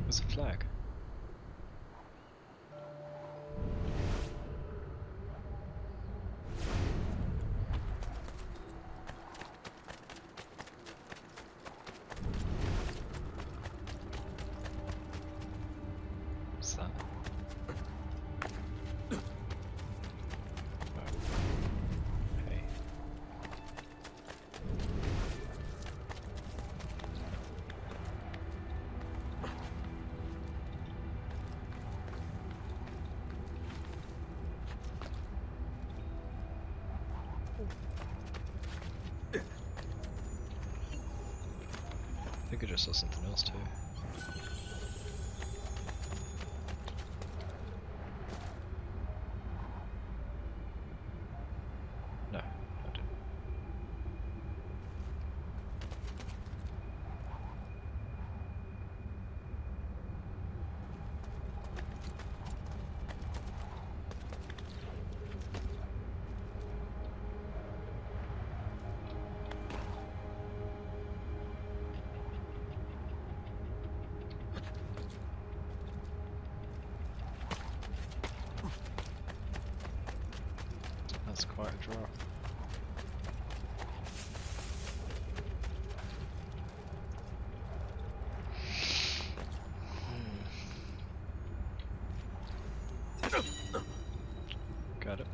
There's a flag. What's that? Oh. Hey. I think I just saw something else too. No, I didn't. That's quite a draw. Got it.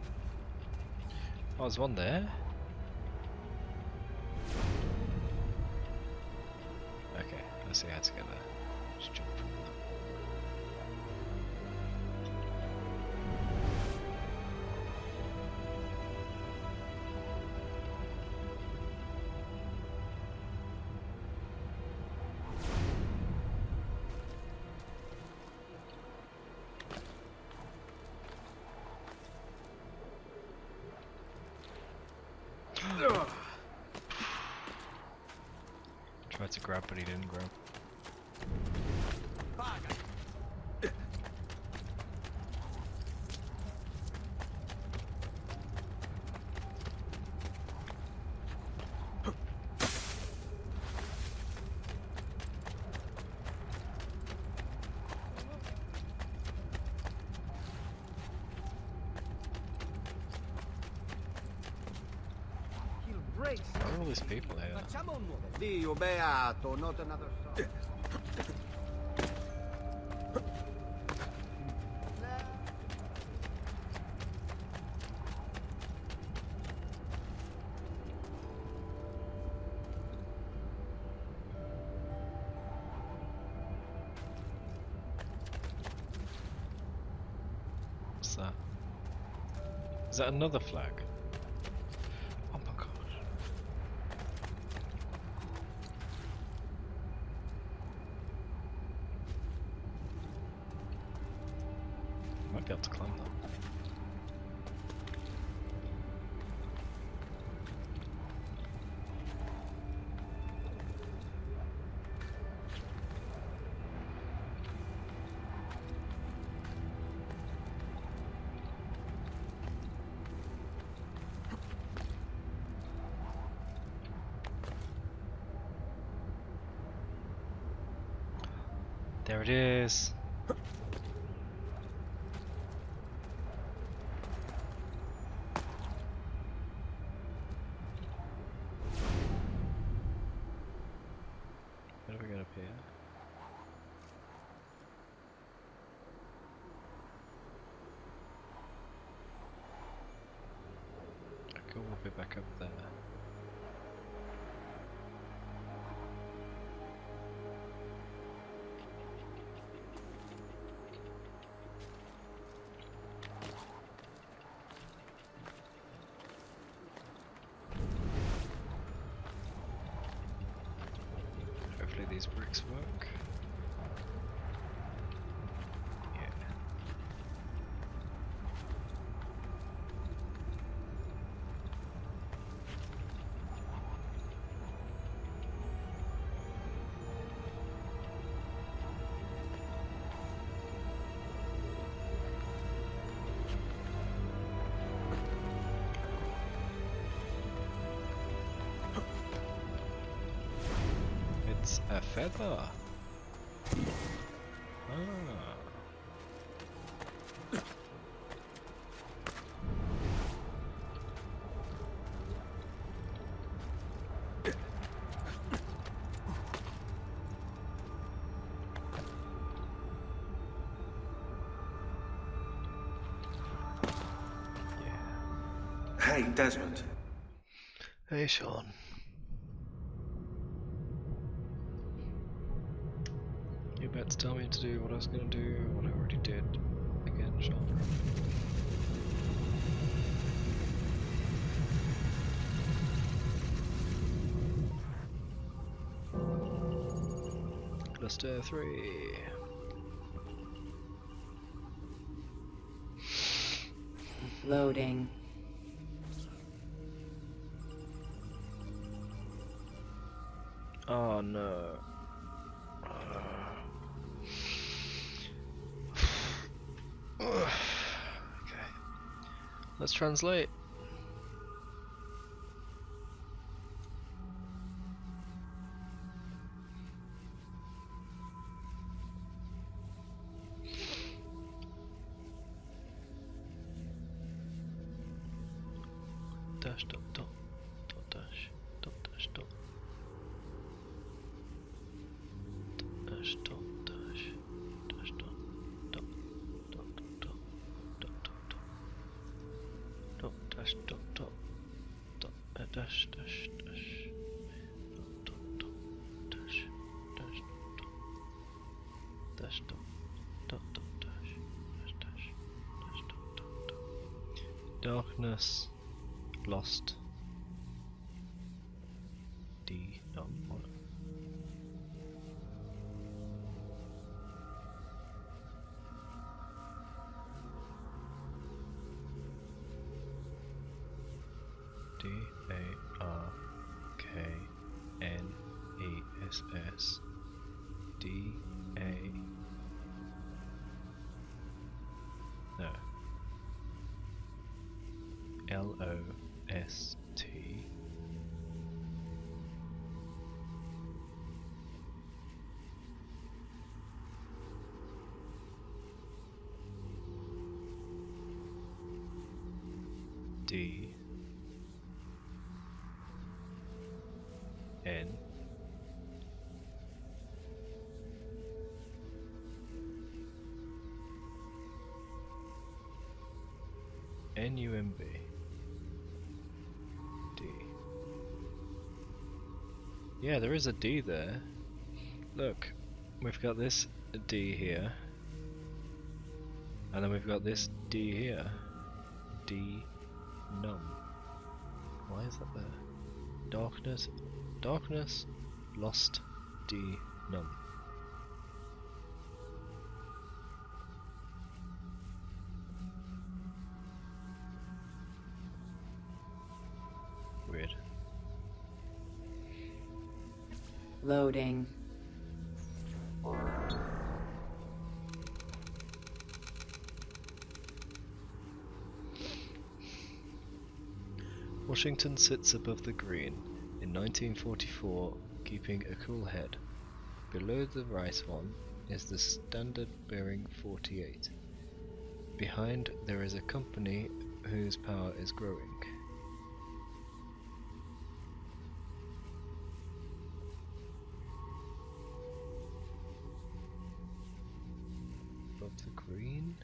Oh, there's one there. Okay, I see how to get there. Just jump from that. Tried to grab, but he didn't grab. Where are all these people here? Dio beato, not another song. What's that? Is that another flag? Oh my god. Might be able to climb that. There it is. How do we get up here? Cool, we'll be back up there. Hopefully these bricks work. Yeah. feather. Ah. Hey, Desmond. Hey, Sean. You about to tell me to do what I was going to do, what I already did. Again, Sean. Cluster 3. Loading. Oh no. Okay. Let's translate. Dash dot dot dot dash dot dash dot dash dot dash dash dot dot dot dot dot dot dot dash dot dot dot dash dash dash dot dot dot dash dash dot dash dot dot dot dash dash dash dash dot dot dot. Darkness lost D dot one. D A R K N E S S D A no L O S T D N N U M B D. Yeah, there is a D there. Look, we've got this D here, and then we've got this D here. D num. Why is that there? Darkness, darkness, lost D num. Weird. Loading. Washington sits above the green in 1944, keeping a cool head. Below the right one is the standard bearing 48. Behind there is a company whose power is growing. Above the green?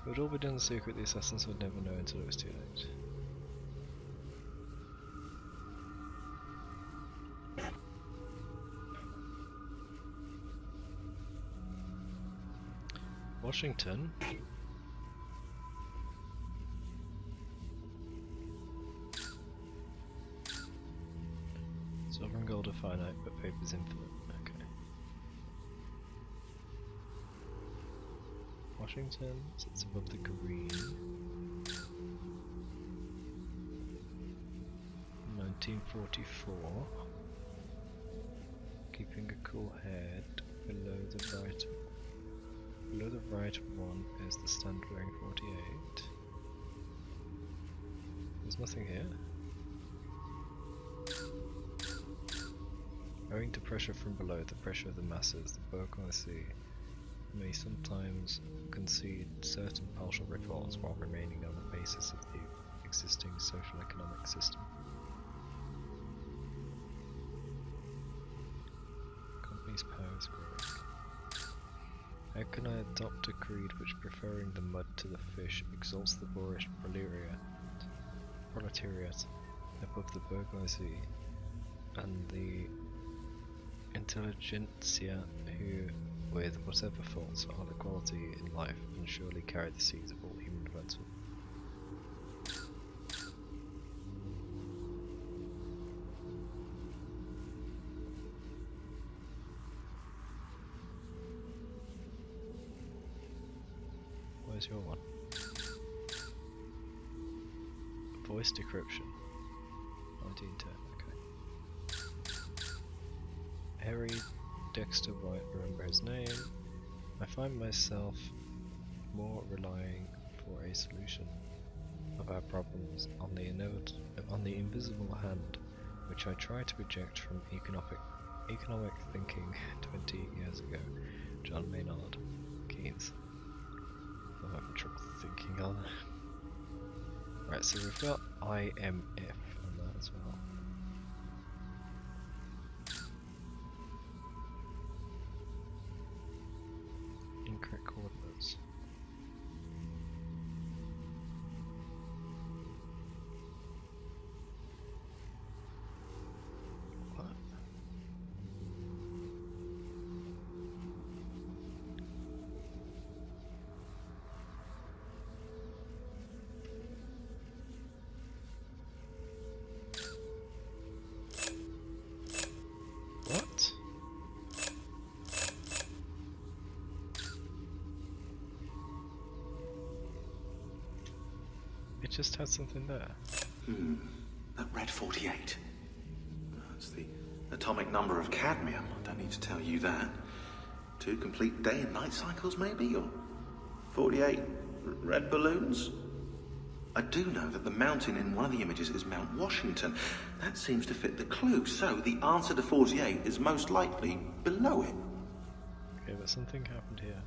It would all be done in secret, the assassins would never know until it was too late. Washington? Silver and gold are finite, but paper's infinite. Okay. Washington sits above the green. 1944. Keeping a cool head. Below the right one is the stand bearing 48. nothing here. Owing to pressure from below, the pressure of the masses, the bourgeoisie may sometimes concede certain partial reforms while remaining on the basis of the existing social economic system. Company's power is growing. How can I adopt a creed which, preferring the mud to the fish, exalts the boorish proletariat above the bourgeoisie and the intelligentsia who, with whatever faults, are equality in life and surely carry the seeds of all human advancement? Where's your one? Voice decryption. 1910, okay. Harry Dexter White, remember his name. I find myself more relying for a solution of our problems on the invisible hand, which I tried to reject from economic thinking 20 years ago. John Maynard Keynes. I'm having trouble thinking on. Right, so we've got IMF on that as well. Incorrect coordinates. What? What? It just had something there. That red 48. That's the atomic number of cadmium. I don't need to tell you that. 2 complete day and night cycles, maybe? Or 48 red balloons? I do know that the mountain in one of the images is Mount Washington. That seems to fit the clue, so the answer to 48 is most likely below it. Okay, but something happened here.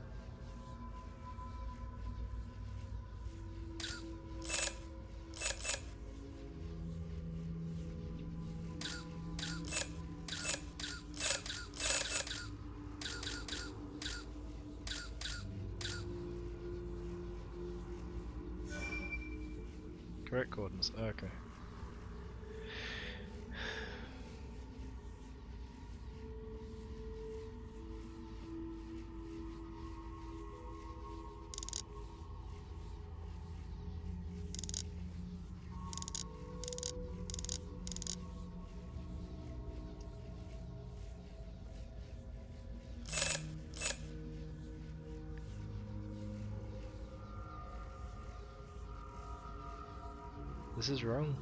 Correct coordinates, okay. This is wrong.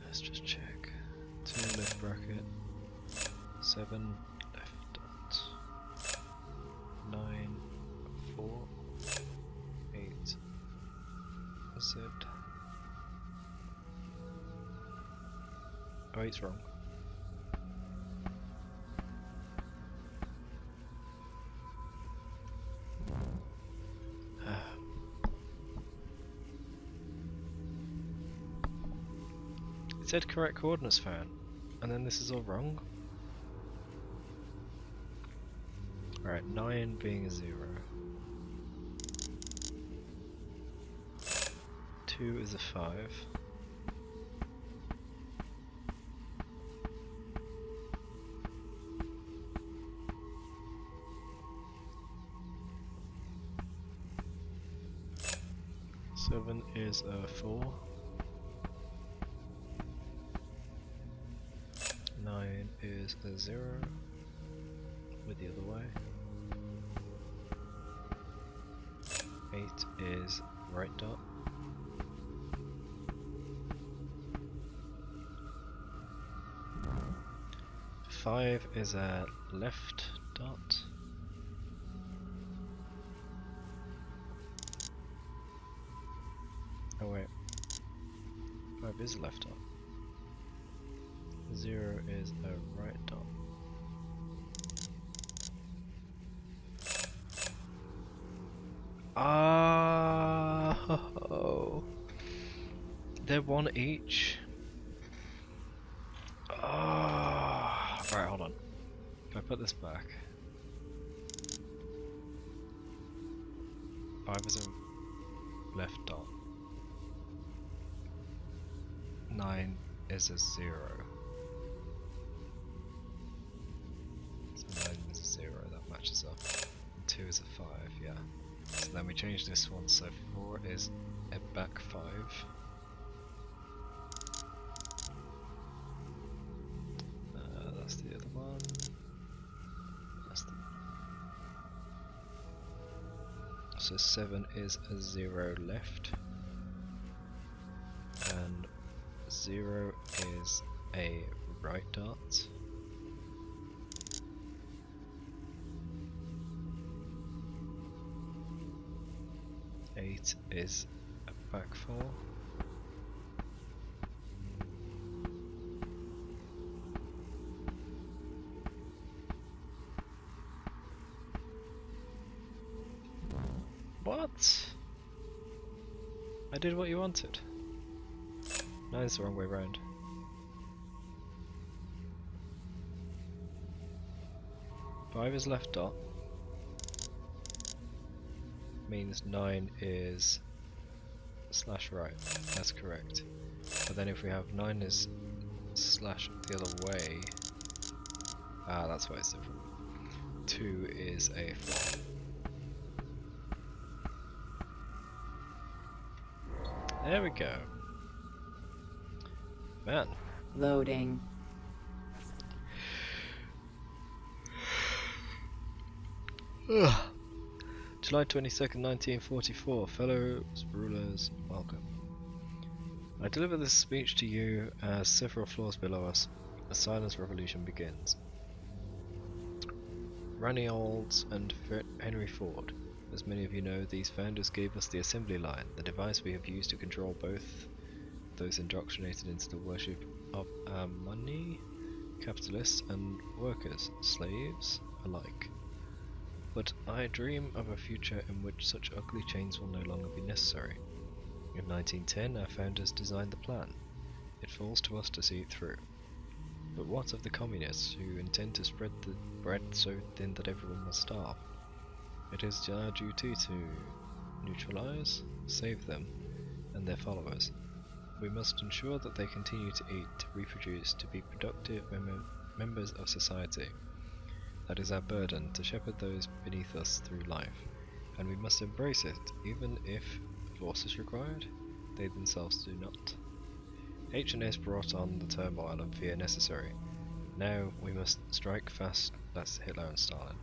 Let's just check. 2 left bracket, 7 left dot, 9, 4, 8, Z. Oh, 8's wrong. It said correct coordinates found, and then this is all wrong. Alright, 9 being a 0. 2 is a 5. Seven is a 4. 9 is a 0. With the other way. 8 is right dot. 5 is a left dot. Oh wait, 5 is a left dot. 0 is a right dot. Oh, they're one each. Oh, right, hold on. If I put this back, 5 is a left dot. 9 is a 0. So 9 is a 0, that matches up. And 2 is a 5, yeah. So then we change this one, so 4 is a back 5. That's the other one. That's the... So 7 is a 0 left. And 0 is a right dot. Eight is a back 4. What? I did what you wanted. No, it's the wrong way round. Five is left dot. Means 9 is slash right. That's correct. But then if we have 9 is slash the other way, that's why it's different. 2 is a 4. There we go. Man. Loading. July 22nd, 1944. Fellows, rulers, welcome. I deliver this speech to you as several floors below us, a silent revolution begins. Ranioles and Henry Ford. As many of you know, these founders gave us the assembly line, the device we have used to control both those indoctrinated into the worship of our money, capitalists and workers, slaves alike. But I dream of a future in which such ugly chains will no longer be necessary. In 1910, our founders designed the plan. It falls to us to see it through. But what of the communists who intend to spread the bread so thin that everyone will starve? It is our duty to neutralize, save them, and their followers. We must ensure that they continue to eat, to reproduce, to be productive members of society. That is our burden, to shepherd those beneath us through life, and we must embrace it, even if force is required. They themselves do not. H&S brought on the turmoil and fear necessary. Now we must strike fast. That's Hitler and Stalin.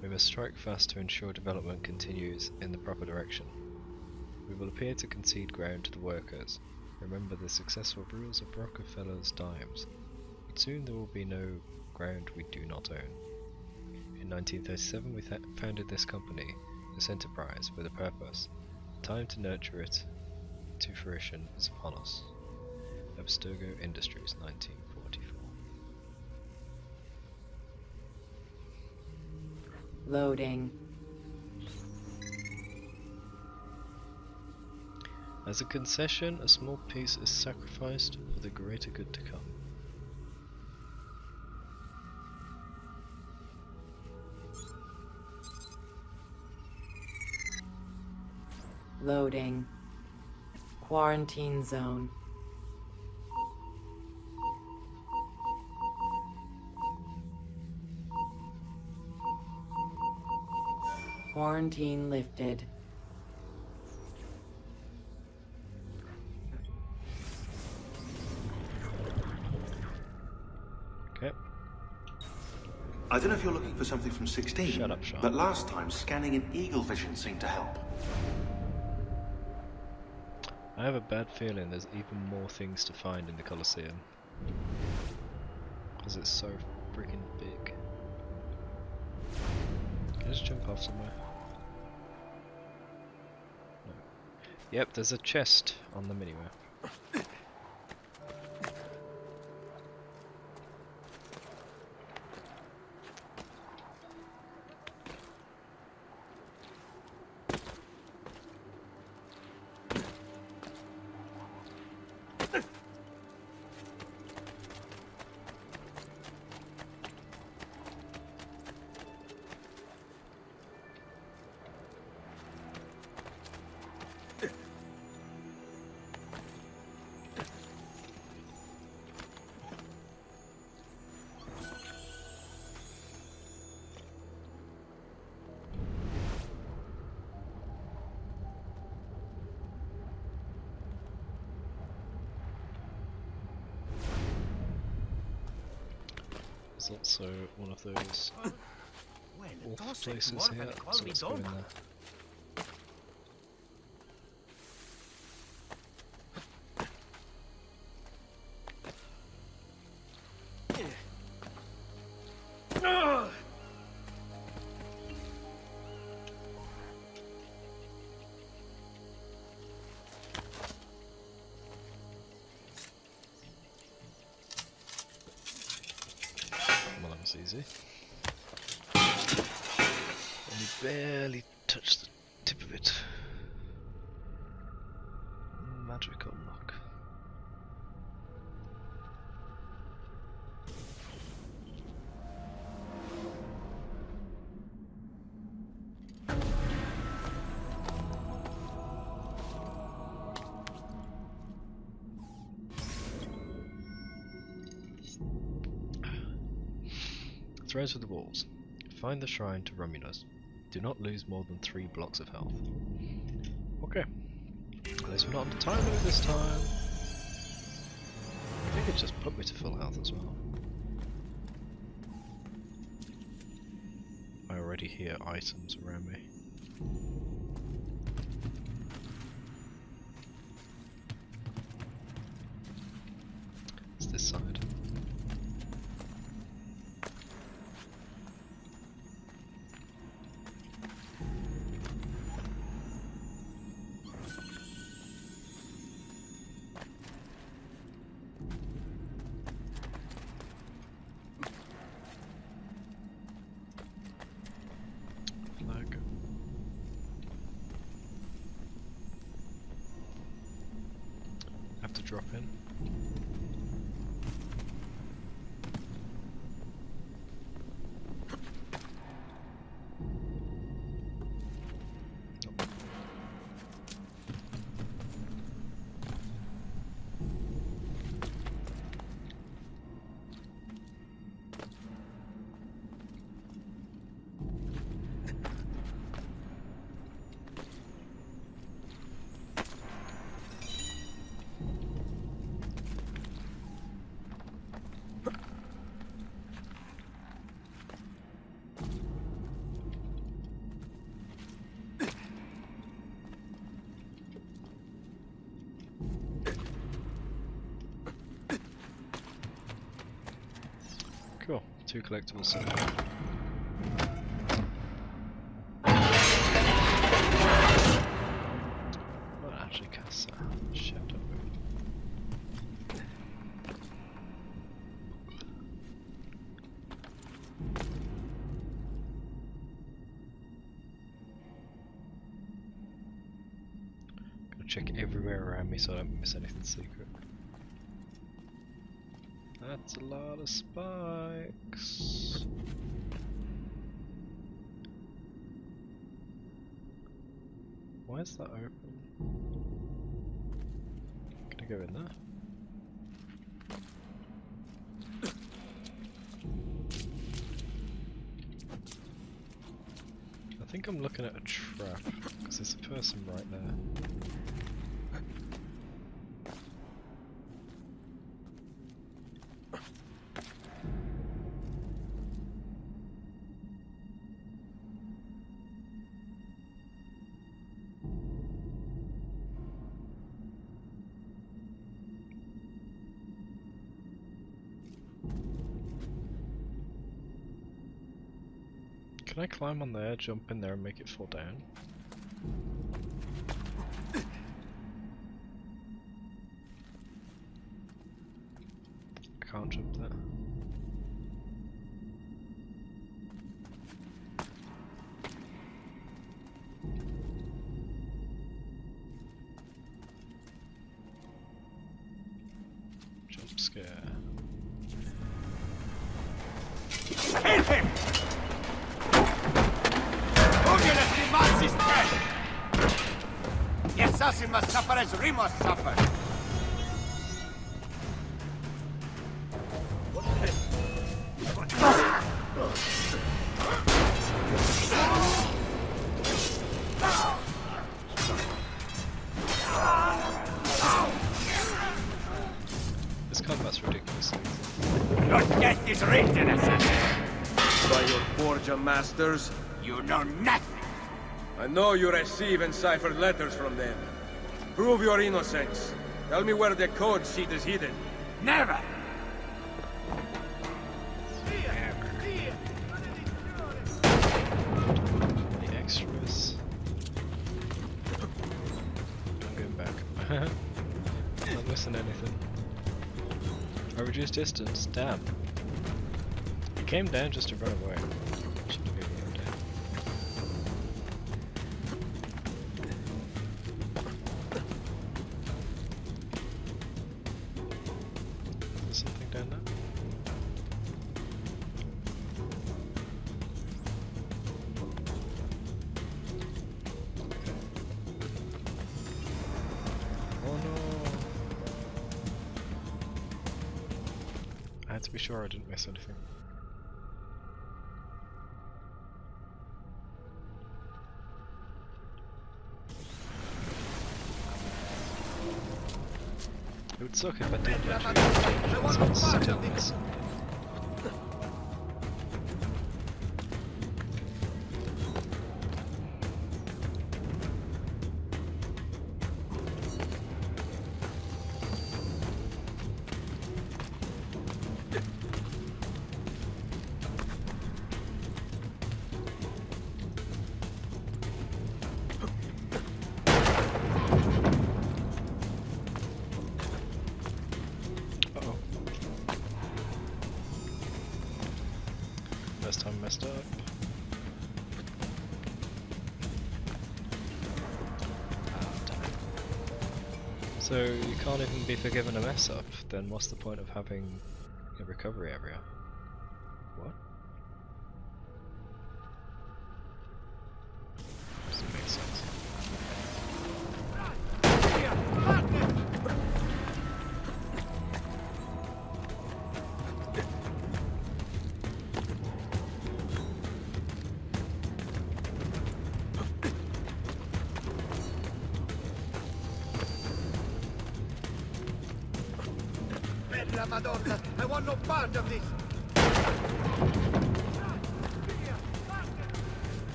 We must strike fast to ensure development continues in the proper direction. We will appear to concede ground to the workers. Remember the successful rules of Rockefeller's dimes. But soon there will be no ground we do not own. In 1937 we founded this company, this enterprise, with a purpose. The time to nurture it to fruition is upon us. Abstergo Industries, 1944. Loading. As a concession, a small piece is sacrificed for the greater good to come. Loading. Quarantine zone. Quarantine lifted. Okay. I don't know if you're looking for something from 16. Shut up, Sean. But last time, scanning in eagle vision seemed to help. I have a bad feeling there's even more things to find in the Colosseum. Because it's so freaking big. Can I just jump off somewhere? No. Yep, there's a chest on the minimap. There's also one of those wolf places here, so let's go in there. Well, that was easy. Only barely touched the tip of it. Magic unlock. Threads with the walls. Find the shrine to Romulus. Do not lose more than 3 blocks of health. Okay. At least we're not on the time limit this time. I think it just put me to full health as well. I already hear items around me. It's this side. Flag. Have to drop in. Cool, 2 collectibles so far. Might actually cast that shadow. Gotta check everywhere around me so I don't miss anything secret. That's a lot of spikes. Why is that open? Can I go in there? I think I'm looking at a trap, because there's a person right there. Can I climb on there, jump in there and make it fall down? I can't jump there. Jump scare. Kill him! Is dead. The assassin must suffer as Remus suffered. This combat's ridiculous. Your death is written, assassin. By your Borgia masters? You know nothing. I know you receive enciphered letters from them. Prove your innocence. Tell me where the code sheet is hidden. Never! The extras. I'm going back. Not missing anything. I reduced distance, damn. It came down just to run away. Shouldn't have even run down. Something down there? Oh no! I had to be sure I didn't miss anything. It would suck if I did actually still miss. First time messed up. So you can't even be forgiven a mess up, then what's the point of having a recovery area? What? Doesn't make sense. La Madonna, I want no part of this.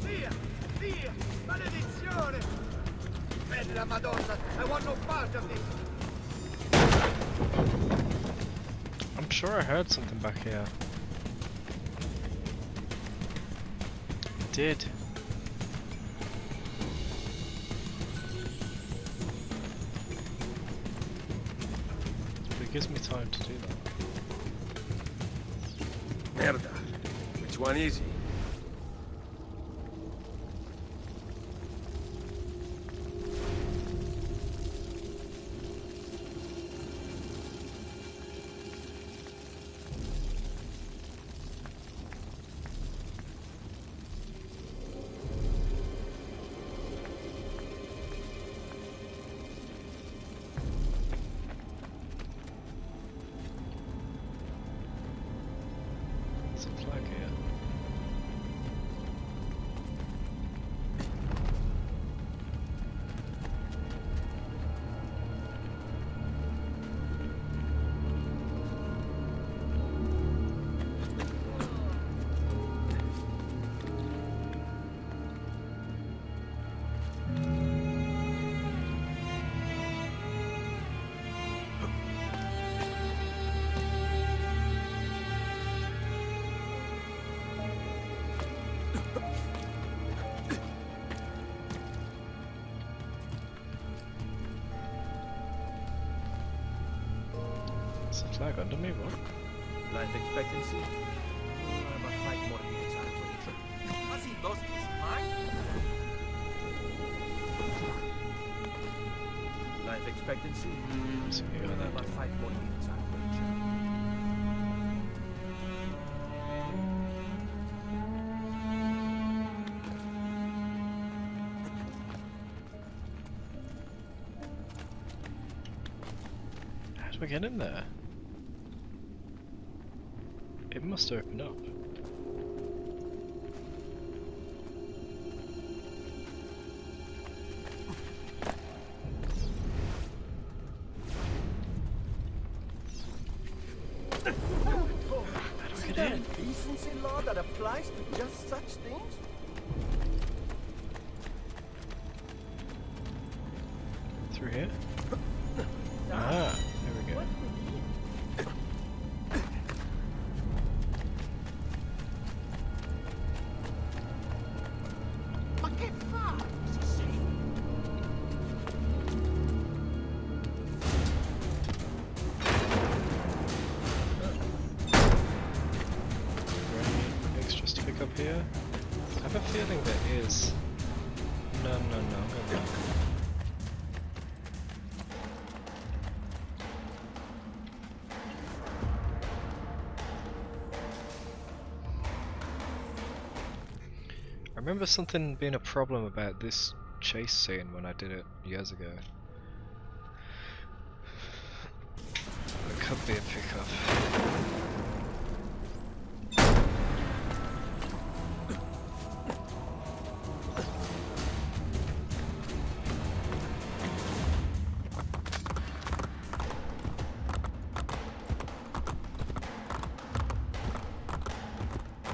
Via! Via! Maledizione! Bella Madonna, I want no part of this. I'm sure I heard something back here. I did. It gives me time to do that. Merda. Which one is he? There's a flag under me, what? Life expectancy? About 5 more minutes, I'll wait. As he does this, mine? Life expectancy? So you got that. About 5 more minutes, I'll wait. How do we get in there? It must open up. Is there a decency law that applies to just such things? Through here? Ah, here we go. Ma che fa? Extras to pick up here? I have a feeling there is. No, I'm gonna look. I remember something being a problem about this chase scene when I did it years ago. It could be a pickup.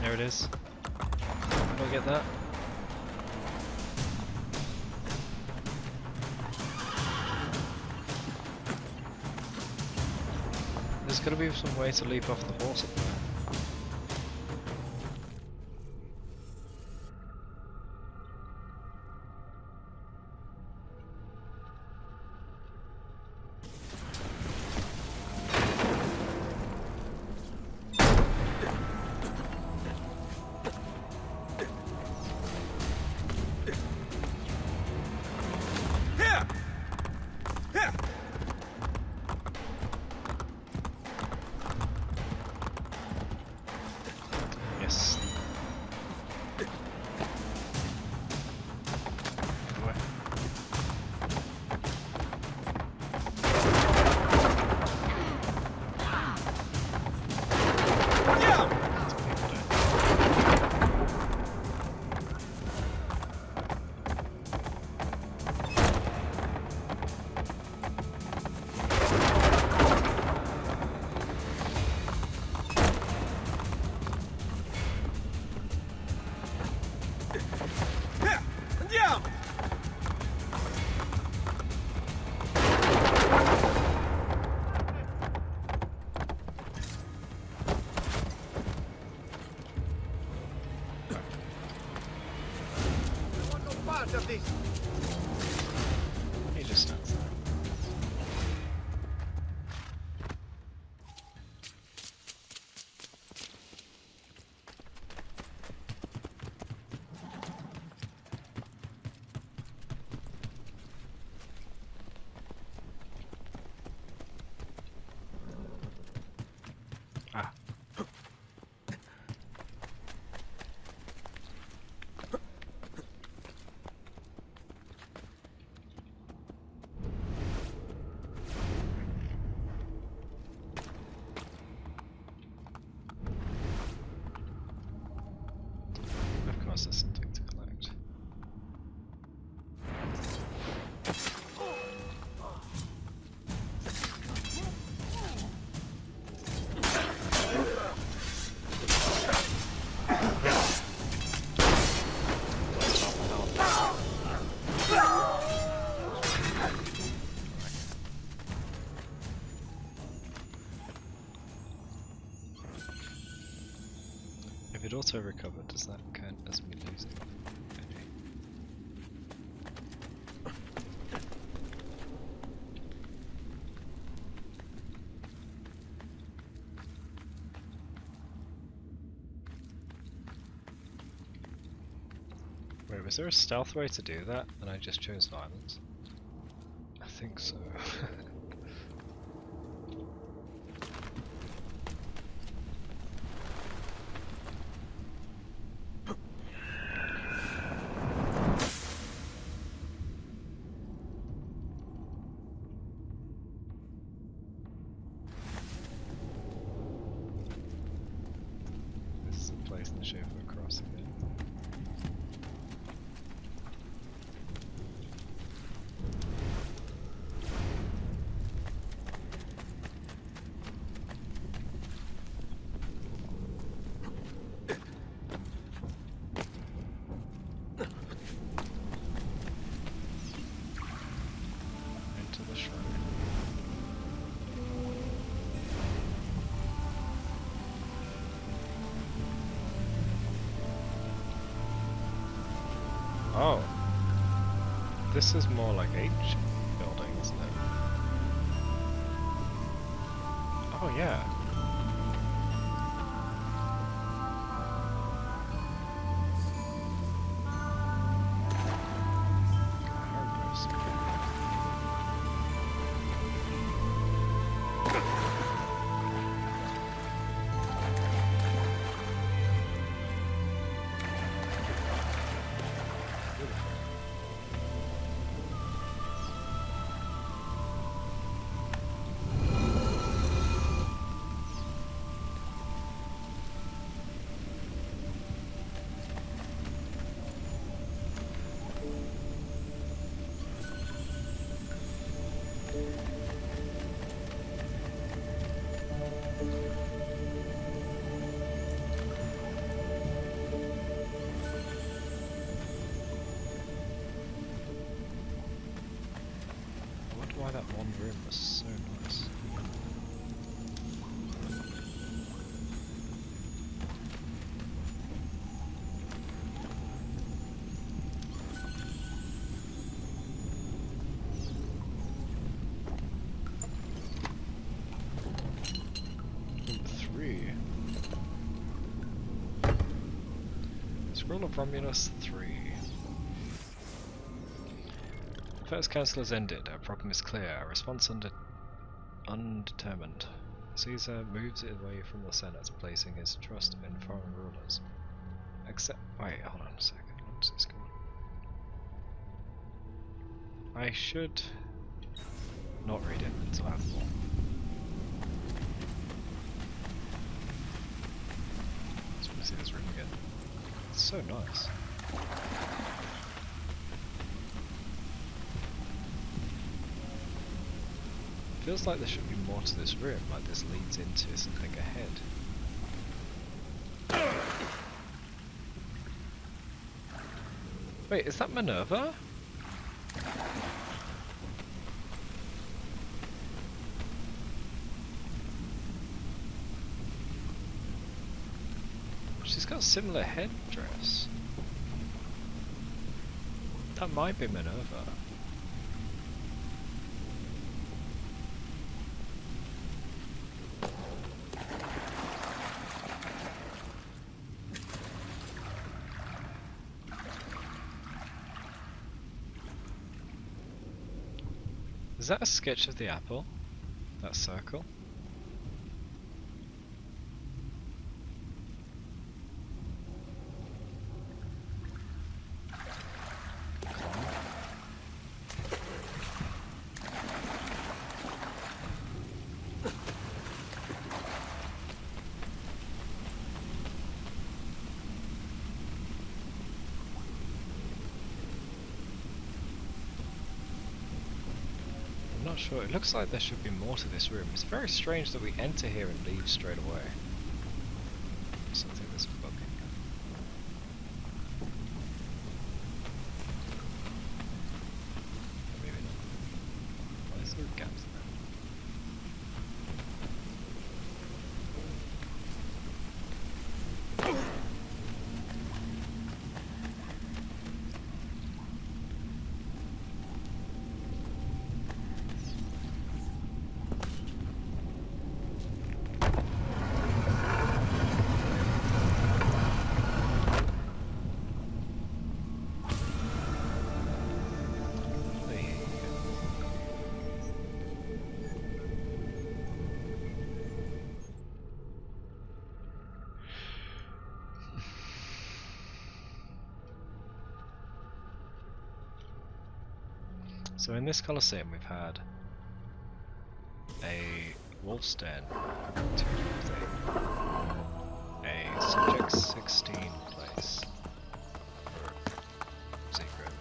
There it is. Can I get that? There's gotta be some way to leap off the horse up there. Yes. Away. Part of this. He just stands there. Ah. Of course there's something to collect. If it auto recovered, does that count as me losing? Maybe. is there a stealth way to do that? And I just chose violence? I think so. This is a place in the shape of a cross again. Into the shrine. Oh. This is more like ancient building, isn't it? Oh yeah. I wonder why that one room was so nice. Number 3. Scroll of Romulus 3. First council has ended. Our problem is clear. Our response undetermined. Caesar moves it away from the Senate, placing his trust in foreign rulers. Except, wait, hold on a second. What's this going on? I should not read it until I have more. Just want to see this room again. It's so nice. Feels like there should be more to this room, like this leads into something ahead. Wait, is that Minerva? She's got a similar headdress. That might be Minerva. Is that a sketch of the apple? That circle? Not sure. It looks like there should be more to this room. It's very strange that we enter here and leave straight away. Something that's bugging. Maybe not. Why is there gaps there? So in this Colosseum we've had a wolf's den, 250, a subject 16 place for secret,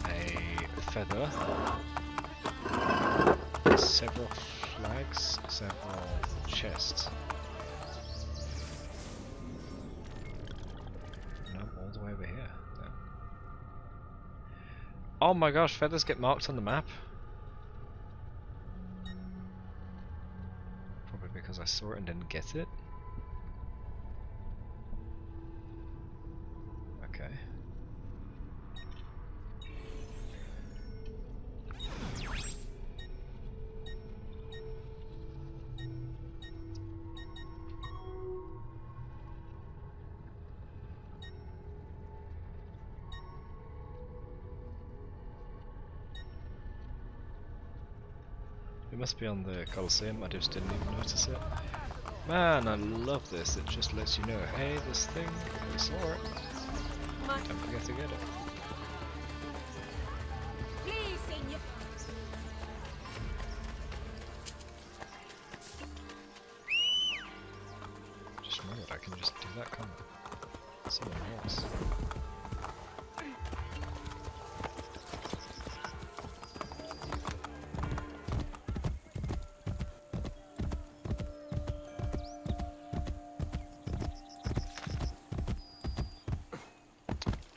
a feather, several flags, several chests. No, all the way over here. Damn. Oh my gosh, feathers get marked on the map? Probably because I saw it and didn't get it. Okay. It must be on the Colosseum, I just didn't even notice it. Man, I love this, it just lets you know, hey, this thing, we saw it. Don't forget to get it. Please, senor. Just remembered I can just do that, can't I? Summon a horse.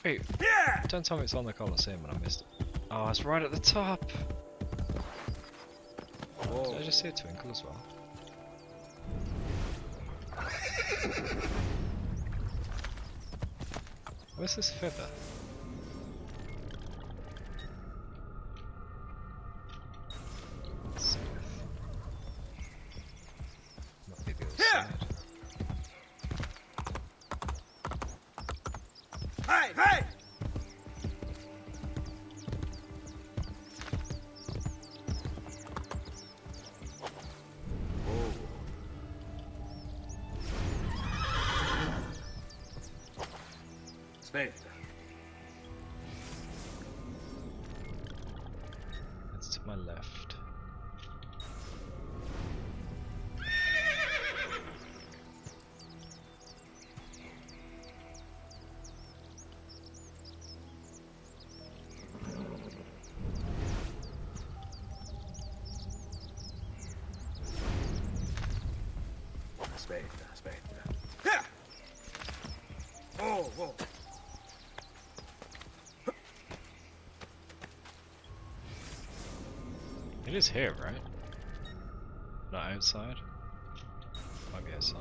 Wait, don't tell me it's on the Colosseum and I missed it. Oh, it's right at the top! Did I just see a twinkle as well? Where's this feather? Must be the other side. Hey, hey! Aspetta. It's to my left. Aspetta. Oh, whoa. It is here, right? Not outside? Might be outside.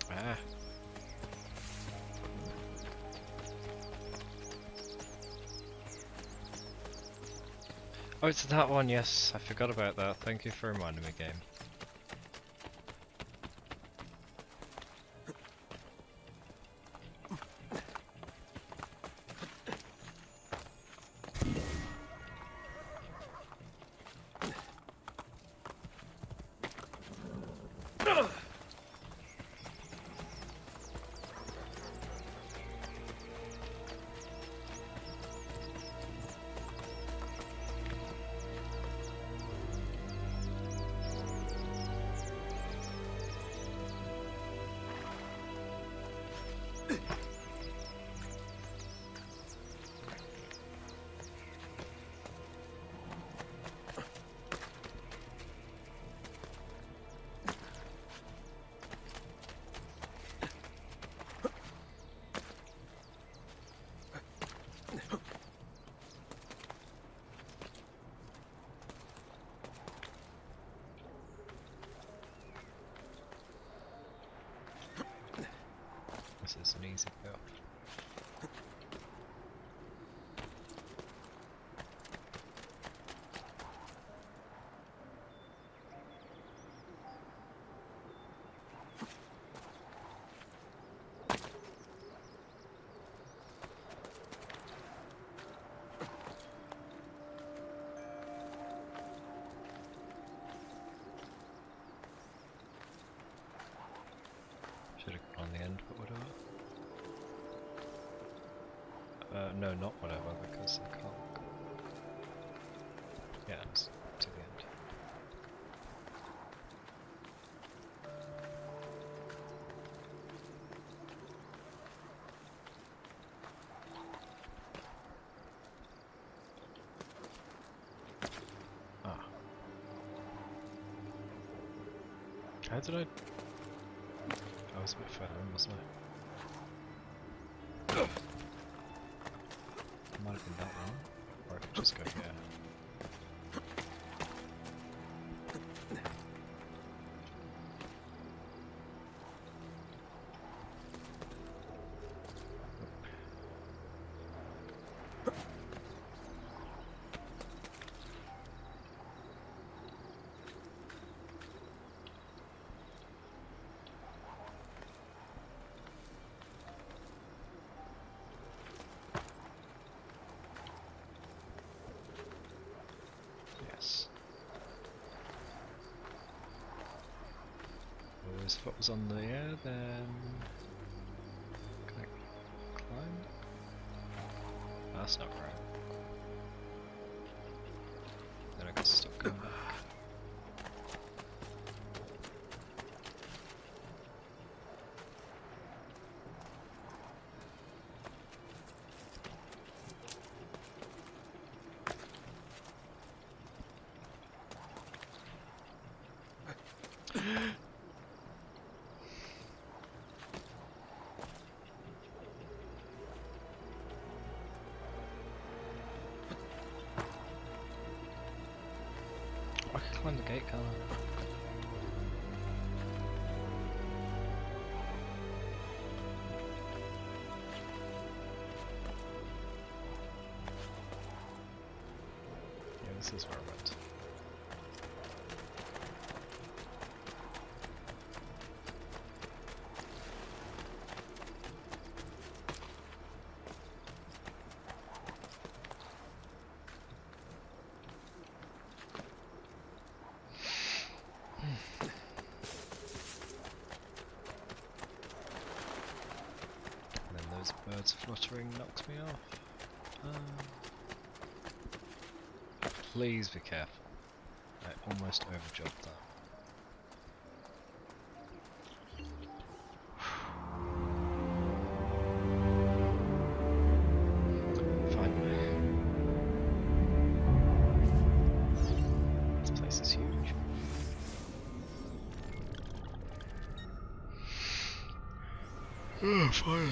Ah. Oh, it's that one, yes. I forgot about that. Thank you for reminding me, game. This is an easy go. No, not whatever, because I can't. Yeah, it's to the end. Ah. How did I was a bit further in, wasn't I? Might have been that one. Or I could just go here. If it was on the air, then can I climb? That's not right. Then I got stuck going back. I can climb the gate, can't I? Yeah, this is where I went. Birds fluttering knocks me off. Please be careful. I almost overjumped that. Finally. This place is huge. Oh, finally.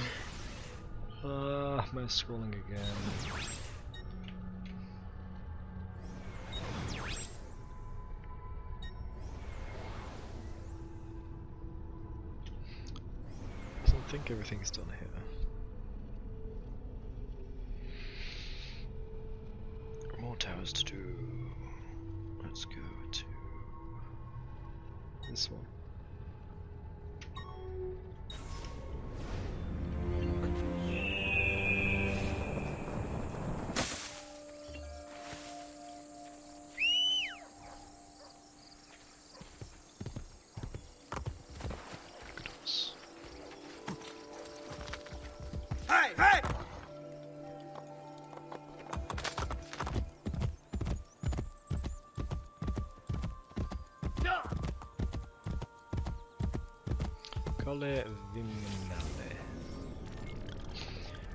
I'm scrolling again. I don't think everything's done here. More towers to do. Let's go to this one. Hey! Hey! Colle Viminale.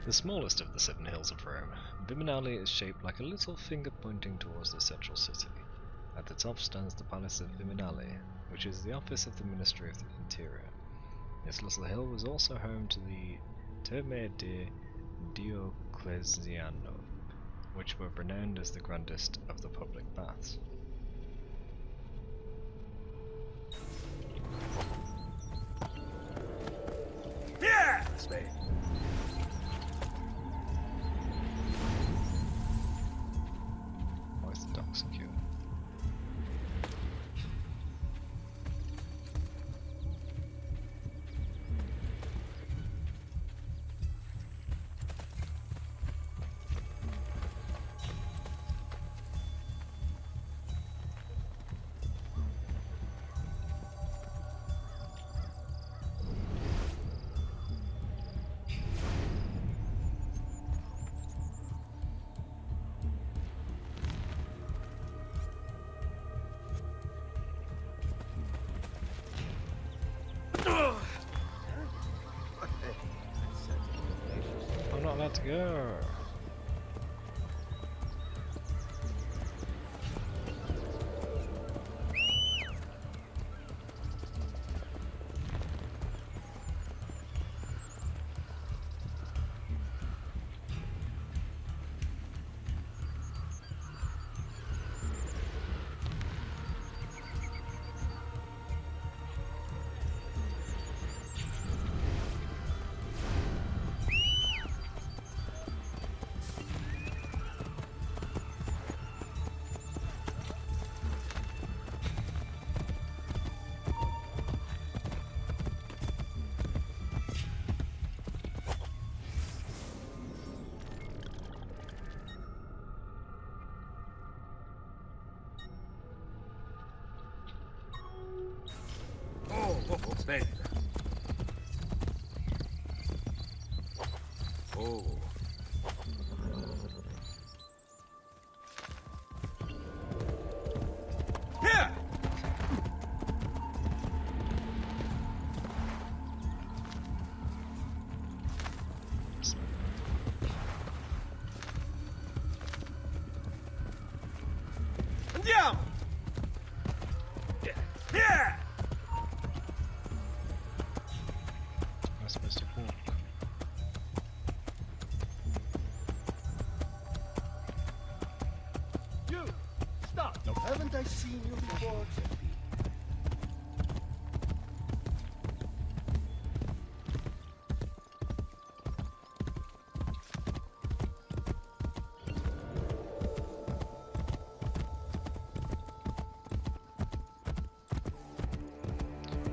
The smallest of the 7 hills of Rome, Viminale is shaped like a little finger pointing towards the central city. At the top stands the Palace of Viminale, which is the office of the Ministry of the Interior. This little hill was also home to the Terme de Dioclesiano, which were renowned as the grandest of the public baths. Yeah! That's me. Why is the dock secure? let's go. Aspetta. Oh. Here! Andiamo! Here! I'm supposed to walk. You! Stop! Nope. Haven't I seen you before?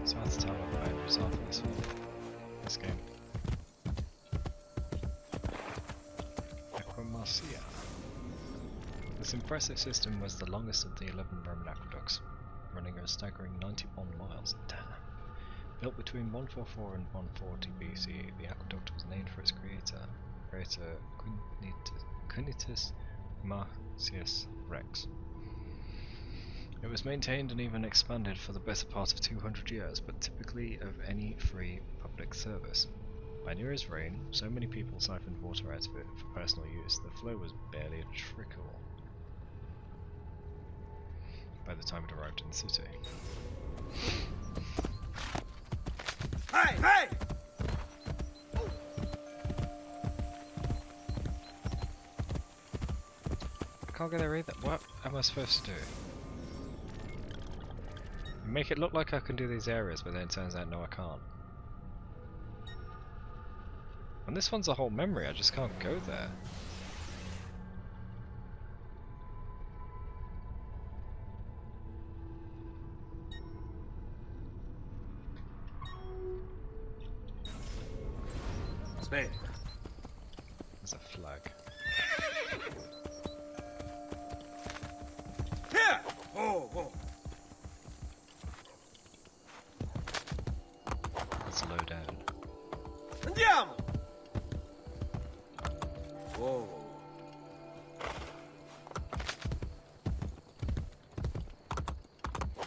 So that's tell about Ubisoft in this game. Equimacia. This impressive system was the longest of the 11 Roman aqueducts, running a staggering 91 miles. Damn. Built between 144 and 140 BCE, the aqueduct was named for its creator, Quintus Marcius Rex. It was maintained and even expanded for the better part of 200 years, but typically of any free public service. By Nero's reign, so many people siphoned water out of it for personal use, the flow was barely a trickle by the time it arrived in the city. Hey! Hey! I can't get there either. What am I supposed to do? You make it look like I can do these areas, but then it turns out no, I can't. And this one's a whole memory, I just can't go there. Aspetta. There's a flag. Here! Oh, oh. Let's low down. Andiamo! Whoa.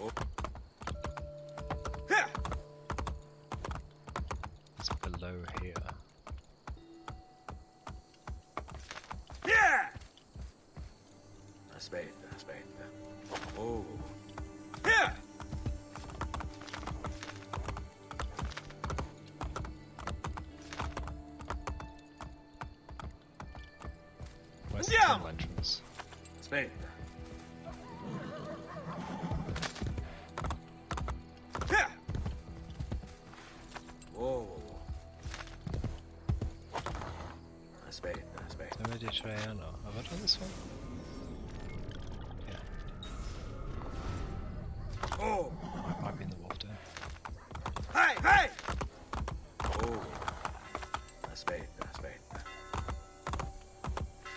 Oh. Here! It's below here. Here! Aspetta, aspetta. Oh. Here! Where's the Andiamo! tunnel entrance? Aspetta. Here! Whoa. Aspetta, aspetta. Mediterranean. Have I done this one? Yeah. Oh! Might be in the wolf den. Hey! Hey! Oh. Aspetta, aspetta.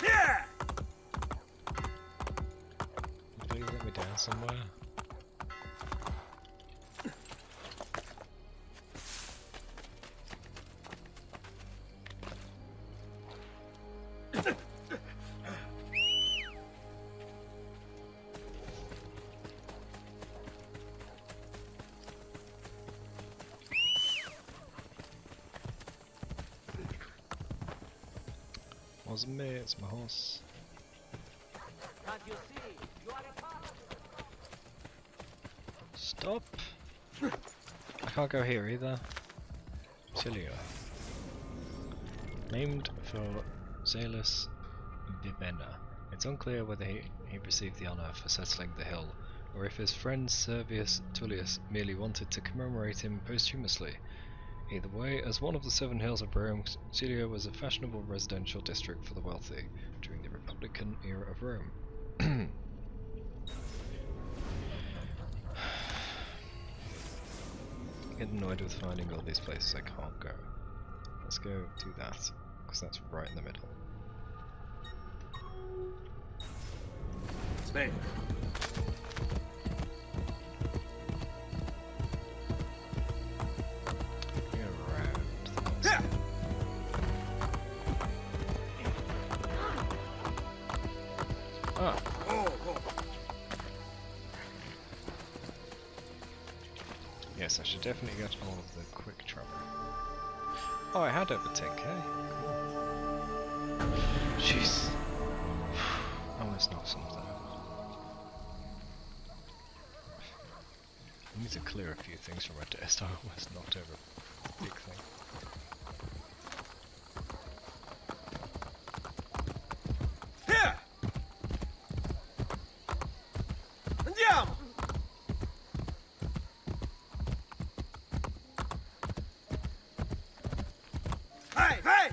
Here! Please let me down somewhere. Wasn't me, it's my horse. Can't you see? You are a part. Stop! I can't go here either. Cilio. Named for Zalus Vivena. It's unclear whether he received the honour for settling the hill, or if his friend Servius Tullius merely wanted to commemorate him posthumously. Either way, as one of the 7 hills of Rome, Cilio was a fashionable residential district for the wealthy during the Republican era of Rome. I get annoyed with finding all these places I can't go. Let's go do that, because that's right in the middle. Spain. Ah. Yes, I should definitely get all of the quick travel. Oh, I had over 10k. Cool. Jeez. I almost knocked some of that out. I need to clear a few things from my desk. I almost knocked over a big thing. Andiamo! Vai, vai!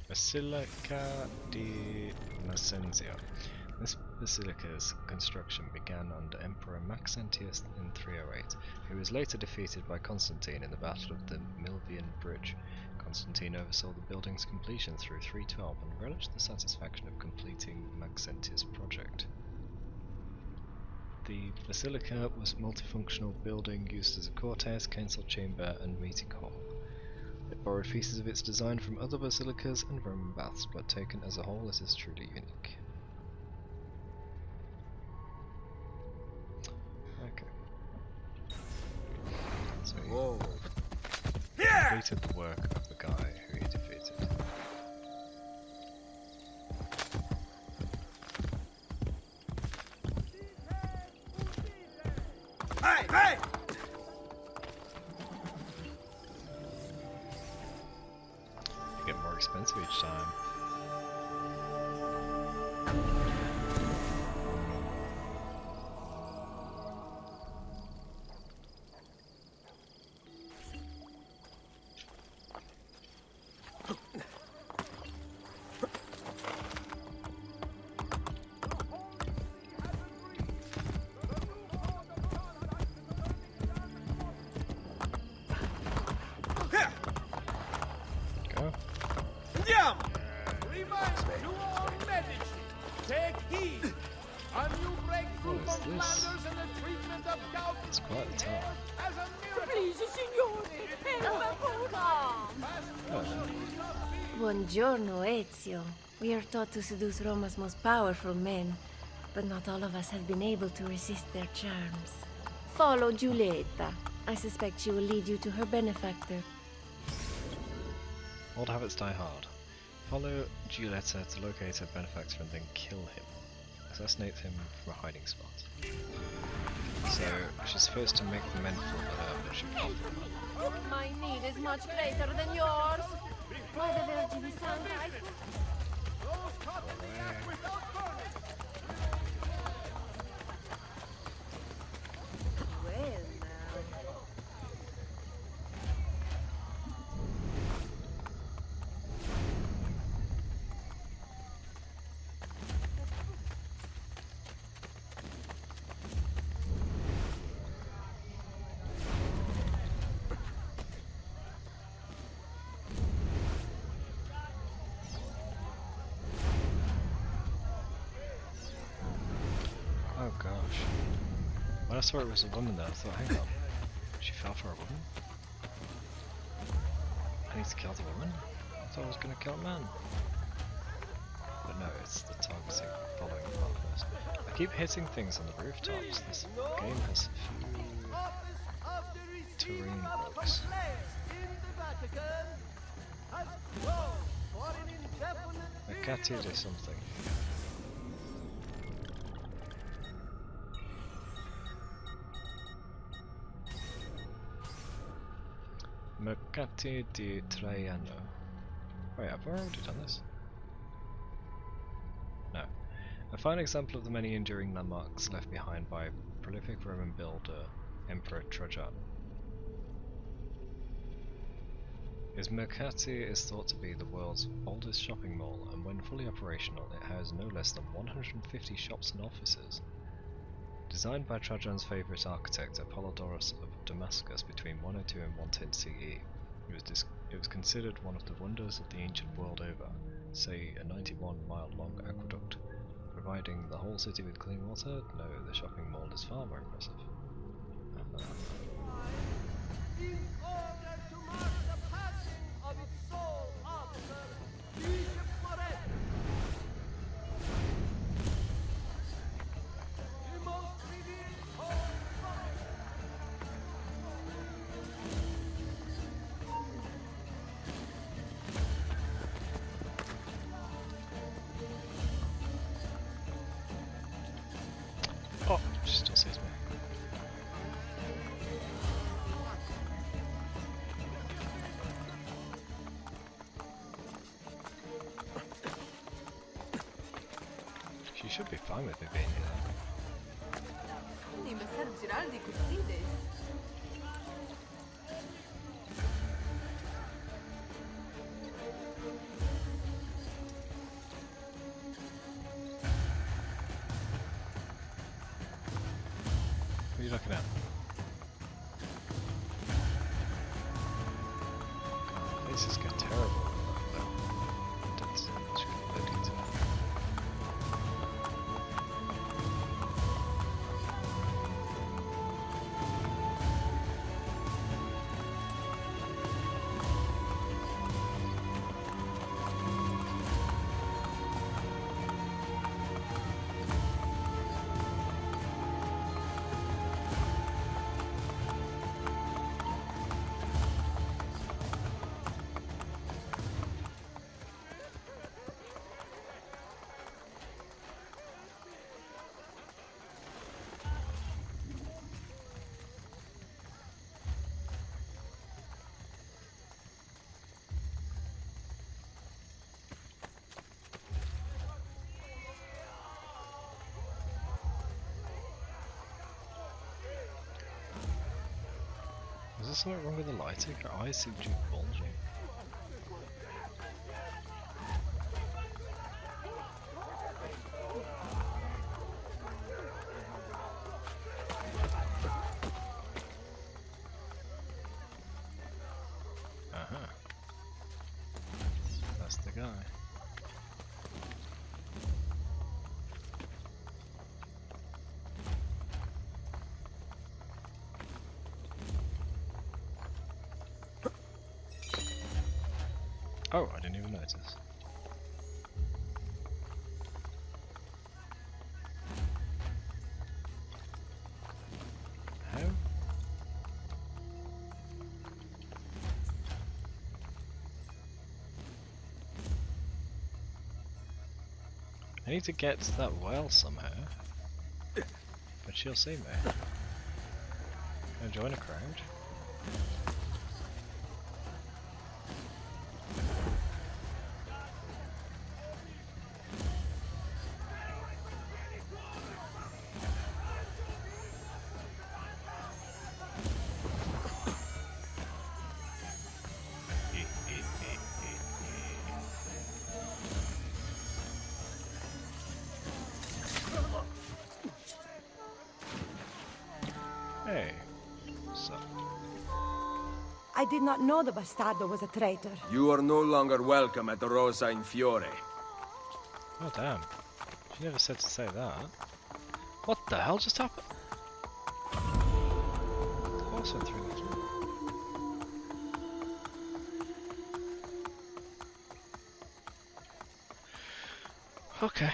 Basilica di Maxentia. This basilica's construction began under Emperor Maxentius in 308, who was later defeated by Constantine in the Battle of the Milvian Bridge. Constantine oversaw the building's completion through 312 and relished the satisfaction of completing Maxentius' project. The basilica was a multifunctional building used as a courthouse, council chamber, and meeting hall. It borrowed pieces of its design from other basilicas and Roman baths, but taken as a whole it is truly unique. Okay. So he completed the work of the guy who he defeated. Vai, vai! They get more expensive each time. Andiamo! Remind you all Medici, take heed! A new breakthrough What is from this? Flanders and the treatment of gout It's quite a tower. as a miracle! Please, signore, Buongiorno, Ezio. We are taught to seduce Roma's most powerful men, but not all of us have been able to resist their charms. Follow Giulietta. I suspect she will lead you to her benefactor. Old habits die hard. Follow Giulietta to locate her benefactor and then kill him. Assassinate him from a hiding spot. So, she's supposed to make the men feel better, but she can't. My need is much greater than yours. By the Virgin Santa, Oh gosh. When I saw it was a woman there, I thought, hang on. She fell for a woman? I need to kill the woman? I thought I was going to kill a man. But no, it's the targeting following the path first. I keep hitting things on the rooftops. This game has a few terrain bugs. Mercati did something. Mercati di Traiano. Wait, have I already done this? No. A fine example of the many enduring landmarks left behind by prolific Roman builder, Emperor Trajan. His Mercati is thought to be the world's oldest shopping mall, and when fully operational, it houses no less than 150 shops and offices. Designed by Trajan's favourite architect Apollodorus of Damascus between 102 and 110 CE, it was considered one of the wonders of the ancient world over, say a 91-mile-long aqueduct. Providing the whole city with clean water? No, the shopping mall is far more impressive. In order to mark the passing of its sole officer, Bishop Moretti, the most revered holy prophet. Oh, she still sees me. She should be fine with me being here. Only Messer Giraldi could see this. What are you looking at? God, places get terrible. That's such good detail. Is there something wrong with the lighting? Her eyes seem to be bulging. That's the guy. Oh, I didn't even notice. How? I need to get to that well somehow. But she'll see me. Can I join a crowd? Hey, what's up? I did not know the bastardo was a traitor. You are no longer welcome at the Rosa in Fiore. Oh damn, she never said to say that. What the hell just happened? Horse went through the floor. Okay.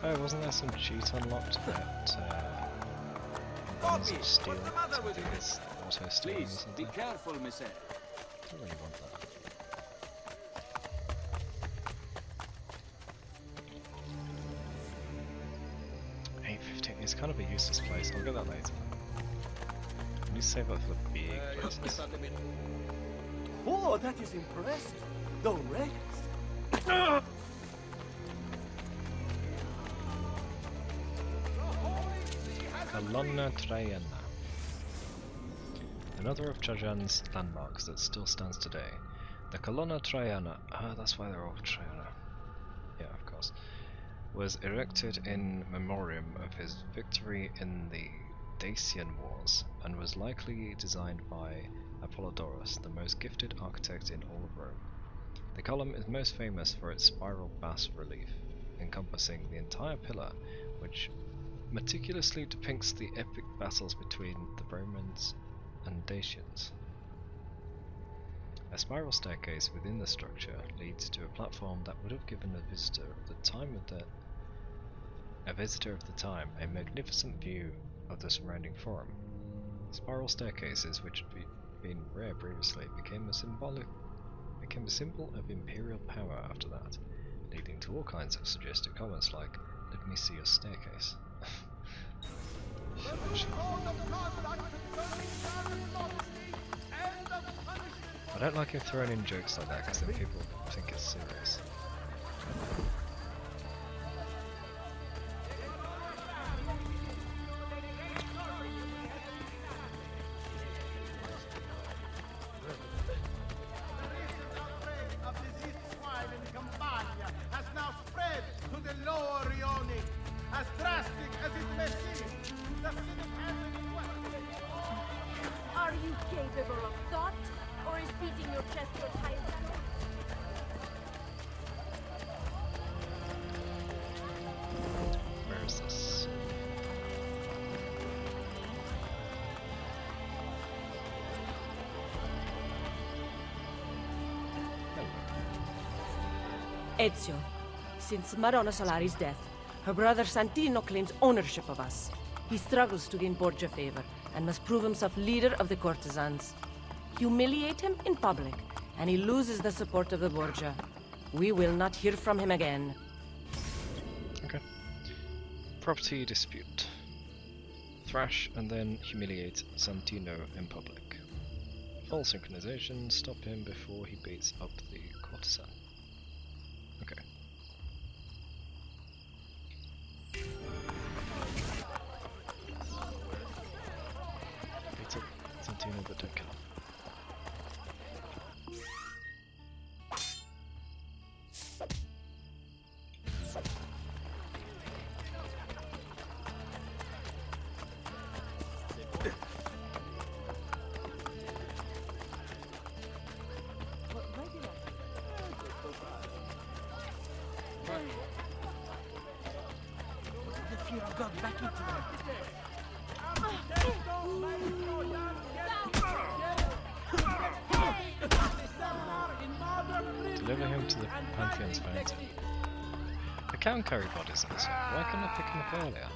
Oh, wasn't there some cheat unlocked that Bobby, steel? what's the matter with you? It's auto stealing or Please, something? be careful, Miss. Don't really want that. $8.15 is kind of a useless place. I'll get that later. I need to save up for the big places. Oh, that is impressive. The rest. Colonna Traiana. Another of Trajan's landmarks that still stands today. The Colonna Traiana, that's why they're all Traiana. Yeah, of course. Was erected in memoriam of his victory in the Dacian Wars, and was likely designed by Apollodorus, the most gifted architect in all of Rome. The column is most famous for its spiral bas relief, encompassing the entire pillar, which meticulously depicts the epic battles between the Romans and Dacians. A spiral staircase within the structure leads to a platform that would have given a visitor of the time a magnificent view of the surrounding forum. Spiral staircases, which had been rare previously, became a symbol of imperial power after that, leading to all kinds of suggestive comments like, "Let me see your staircase." I don't like him throwing in jokes like that because then people think it's serious. Of diseased swine in Campania has now spread to the lower Rioni. As drastic as it may seem, the city has been questioned. Are you capable of thought? Or is beating your chest your tired? Where is this? Ezio, since Madonna Solari's death, her brother Santino claims ownership of us. He struggles to gain Borgia favor and must prove himself leader of the courtesans. Humiliate him in public, and he loses the support of the Borgia. We will not hear from him again. Okay. Property dispute. Thrash and then humiliate Santino in public. Full synchronization, stop him before he beats up the courtesan. Okay. Beat up Santino but don't kill him. The fear of God back into them. Deliver him to the Pantheon's fountain. I can carry bodies in this one. Why couldn't I pick him up earlier?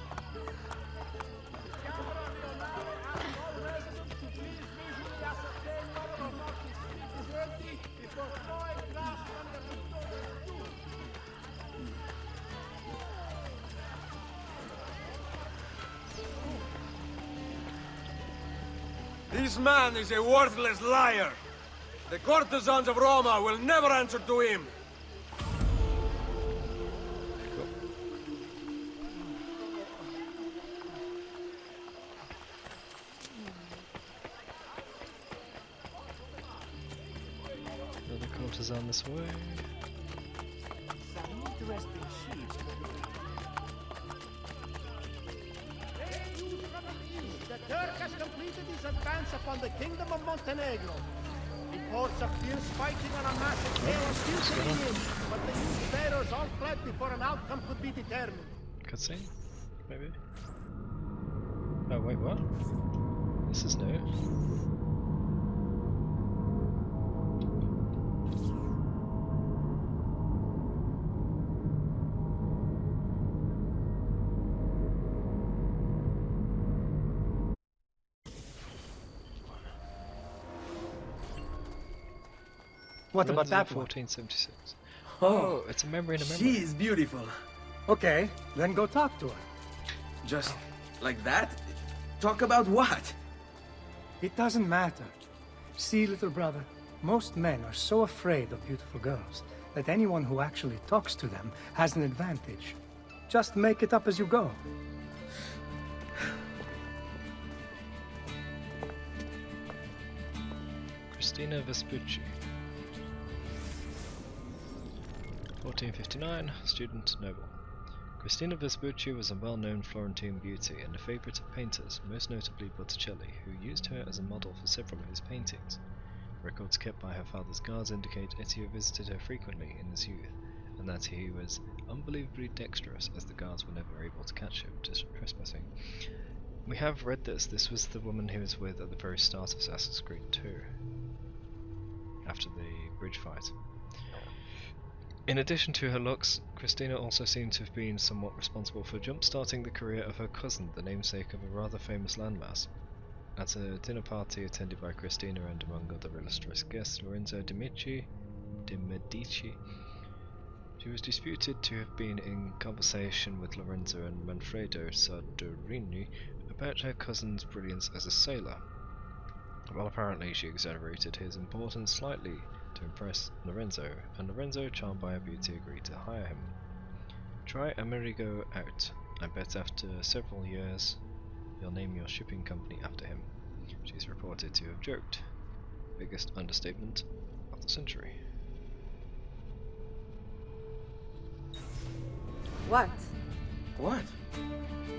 This man is a worthless liar. The courtesans of Roma will never answer to him. Another courtesan this way. Interesting sheets. The Turk has completed his advance upon the Kingdom of Montenegro. Reports of fierce fighting on a massive scale are still coming in, but the usurpers all fled before an outcome could be determined. Cutscene? Maybe? Oh wait, what? This is new. What about Lorenzo, that one? 1476. Oh, Oh, it's a memory in a memory. she is beautiful. Okay, then go talk to her. Just like that? Talk about what? It doesn't matter. See, little brother, most men are so afraid of beautiful girls that anyone who actually talks to them has an advantage. Just make it up as you go. Christina Vespucci. 1459, student noble. Christina Vespucci was a well-known Florentine beauty and a favourite of painters, most notably Botticelli, who used her as a model for several of his paintings. Records kept by her father's guards indicate Ezio visited her frequently in his youth, and that he was unbelievably dexterous, as the guards were never able to catch him trespassing. We have read this. This was the woman he was with at the very start of Assassin's Creed 2, after the bridge fight. In addition to her looks, Christina also seemed to have been somewhat responsible for jump-starting the career of her cousin, the namesake of a rather famous landmass. At a dinner party attended by Christina and among other illustrious guests, Lorenzo de Medici, she was disputed to have been in conversation with Lorenzo and Manfredo Sardurini about her cousin's brilliance as a sailor. Well, apparently she exaggerated his importance slightly to impress Lorenzo, and Lorenzo, charmed by her beauty, agreed to hire him. Try Amerigo out. I bet after several years you'll name your shipping company after him. She's reported to have joked. Biggest understatement of the century. What? What?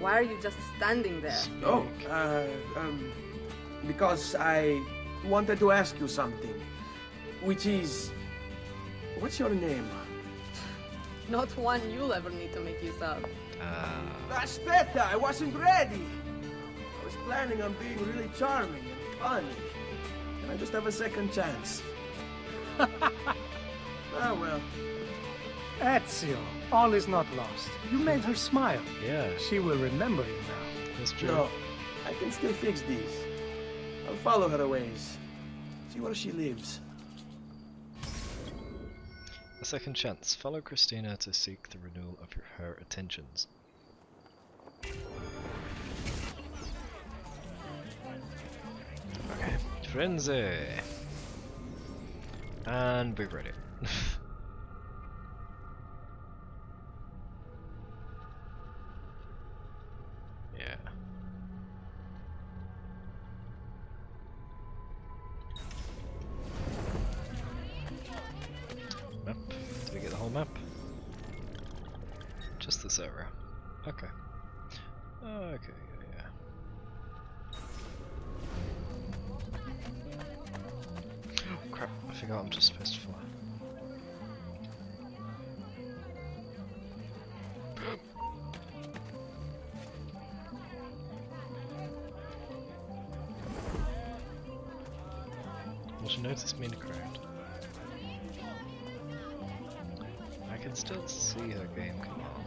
Why are you just standing there? Oh, because I wanted to ask you something. Which is... What's your name? Not one you'll ever need to make use of. Aspetta, I wasn't ready! I was planning on being really charming and funny. Can I just have a second chance? Ah, well. Ezio, all is not lost. You made her smile. Yeah. She will remember you now. That's true. No, I can still fix these. I'll follow her ways. See where she lives. A second chance. Follow Christina to seek the renewal of her attentions. Okay. Frenzy! And we've read it. Yeah. Map. Did we get the whole map? Just this area. Okay. Okay, yeah. Oh crap, I forgot I'm just supposed to fly. Will she notice me in the crowd? I can still see her game come on.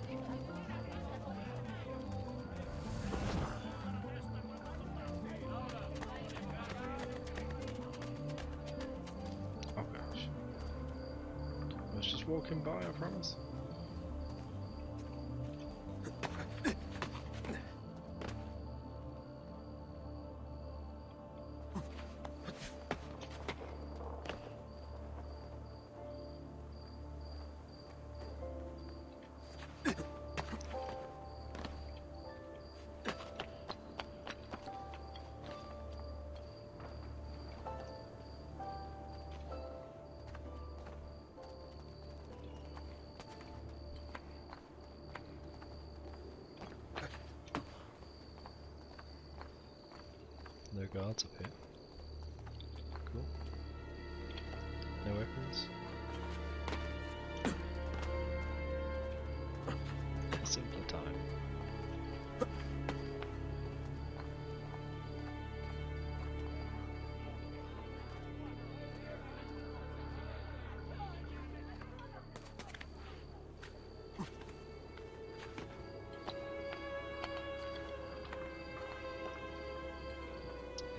Oh gosh. I was just walking by, I promise. No guards up here. Cool. No weapons. A simpler time.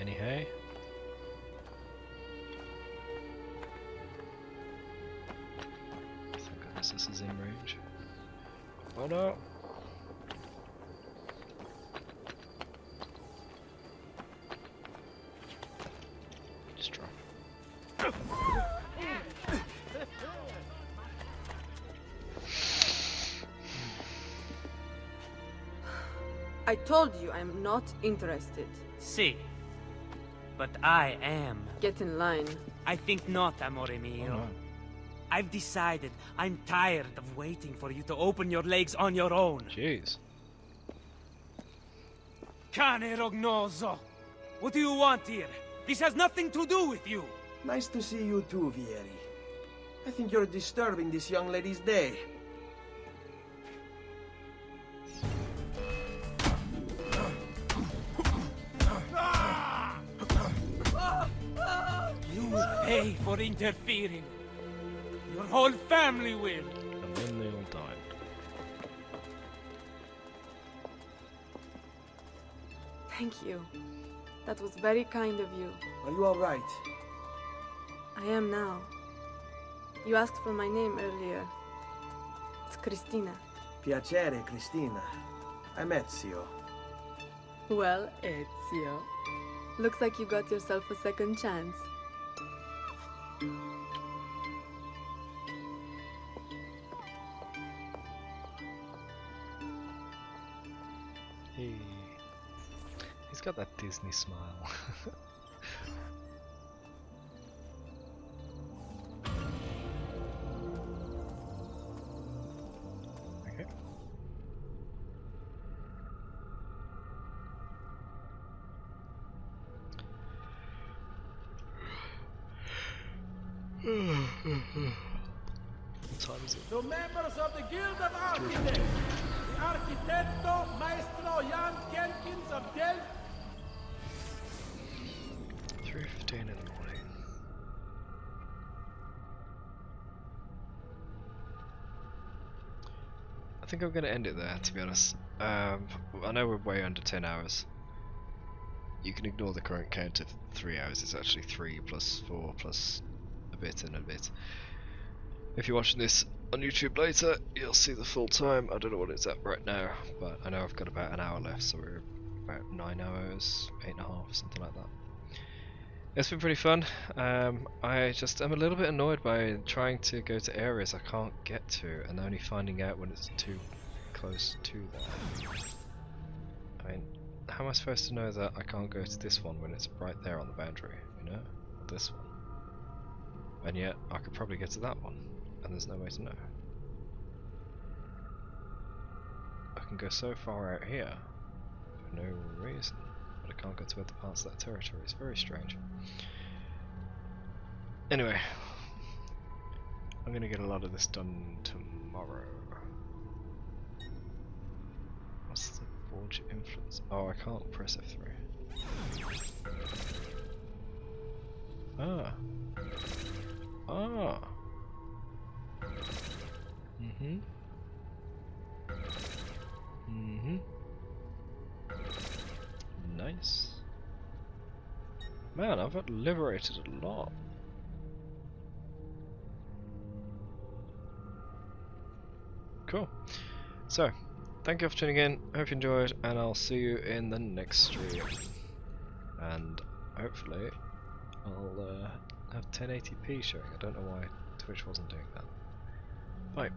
Any hay? unless this is in range. Oh no! Just drop. I told you I'm not interested. See. But I am. Get in line. I think not, amore mio. Oh, no. I've decided I'm tired of waiting for you to open your legs on your own. Jeez. Cane rognoso! What do you want here? This has nothing to do with you! Nice to see you too, Vieri. I think you're disturbing this young lady's day. You will pay for interfering. Your whole family will. And then they all died. Thank you. That was very kind of you. Are you all right? I am now. You asked for my name earlier. It's Cristina. Piacere, Cristina. I'm Ezio. Well, Ezio. Looks like you got yourself a second chance. He's got that Disney smile. Okay. What time is it? To members of the Guild of Architects, the Architetto Maestro Jan Jenkins of Delft. 3:15 in the morning. I think I'm going to end it there, to be honest. I know we're way under 10 hours. You can ignore the current count of 3 hours. It's actually 3 plus 4 plus a bit and a bit. If you're watching this on YouTube later, you'll see the full time. I don't know what it's at right now, but I know I've got about an hour left, so we're about 9 hours, 8.5, something like that. It's been pretty fun. I just am a little bit annoyed by trying to go to areas I can't get to and only finding out when it's too close to there. I mean, how am I supposed to know that I can't go to this one when it's right there on the boundary, you know? Or this one. And yet, I could probably get to that one, and there's no way to know. I can go so far out here for no reason, but I can't go to other parts of that territory. It's very strange. Anyway, I'm gonna get a lot of this done tomorrow. What's the Forge influence? Oh, I can't press F3. Ah. Ah. Mhm. Mhm. Nice. Man, I've liberated a lot. Cool. So, thank you for tuning in. Hope you enjoyed, and I'll see you in the next stream. And hopefully, I'll have 1080p showing. I don't know why Twitch wasn't doing that. Bye.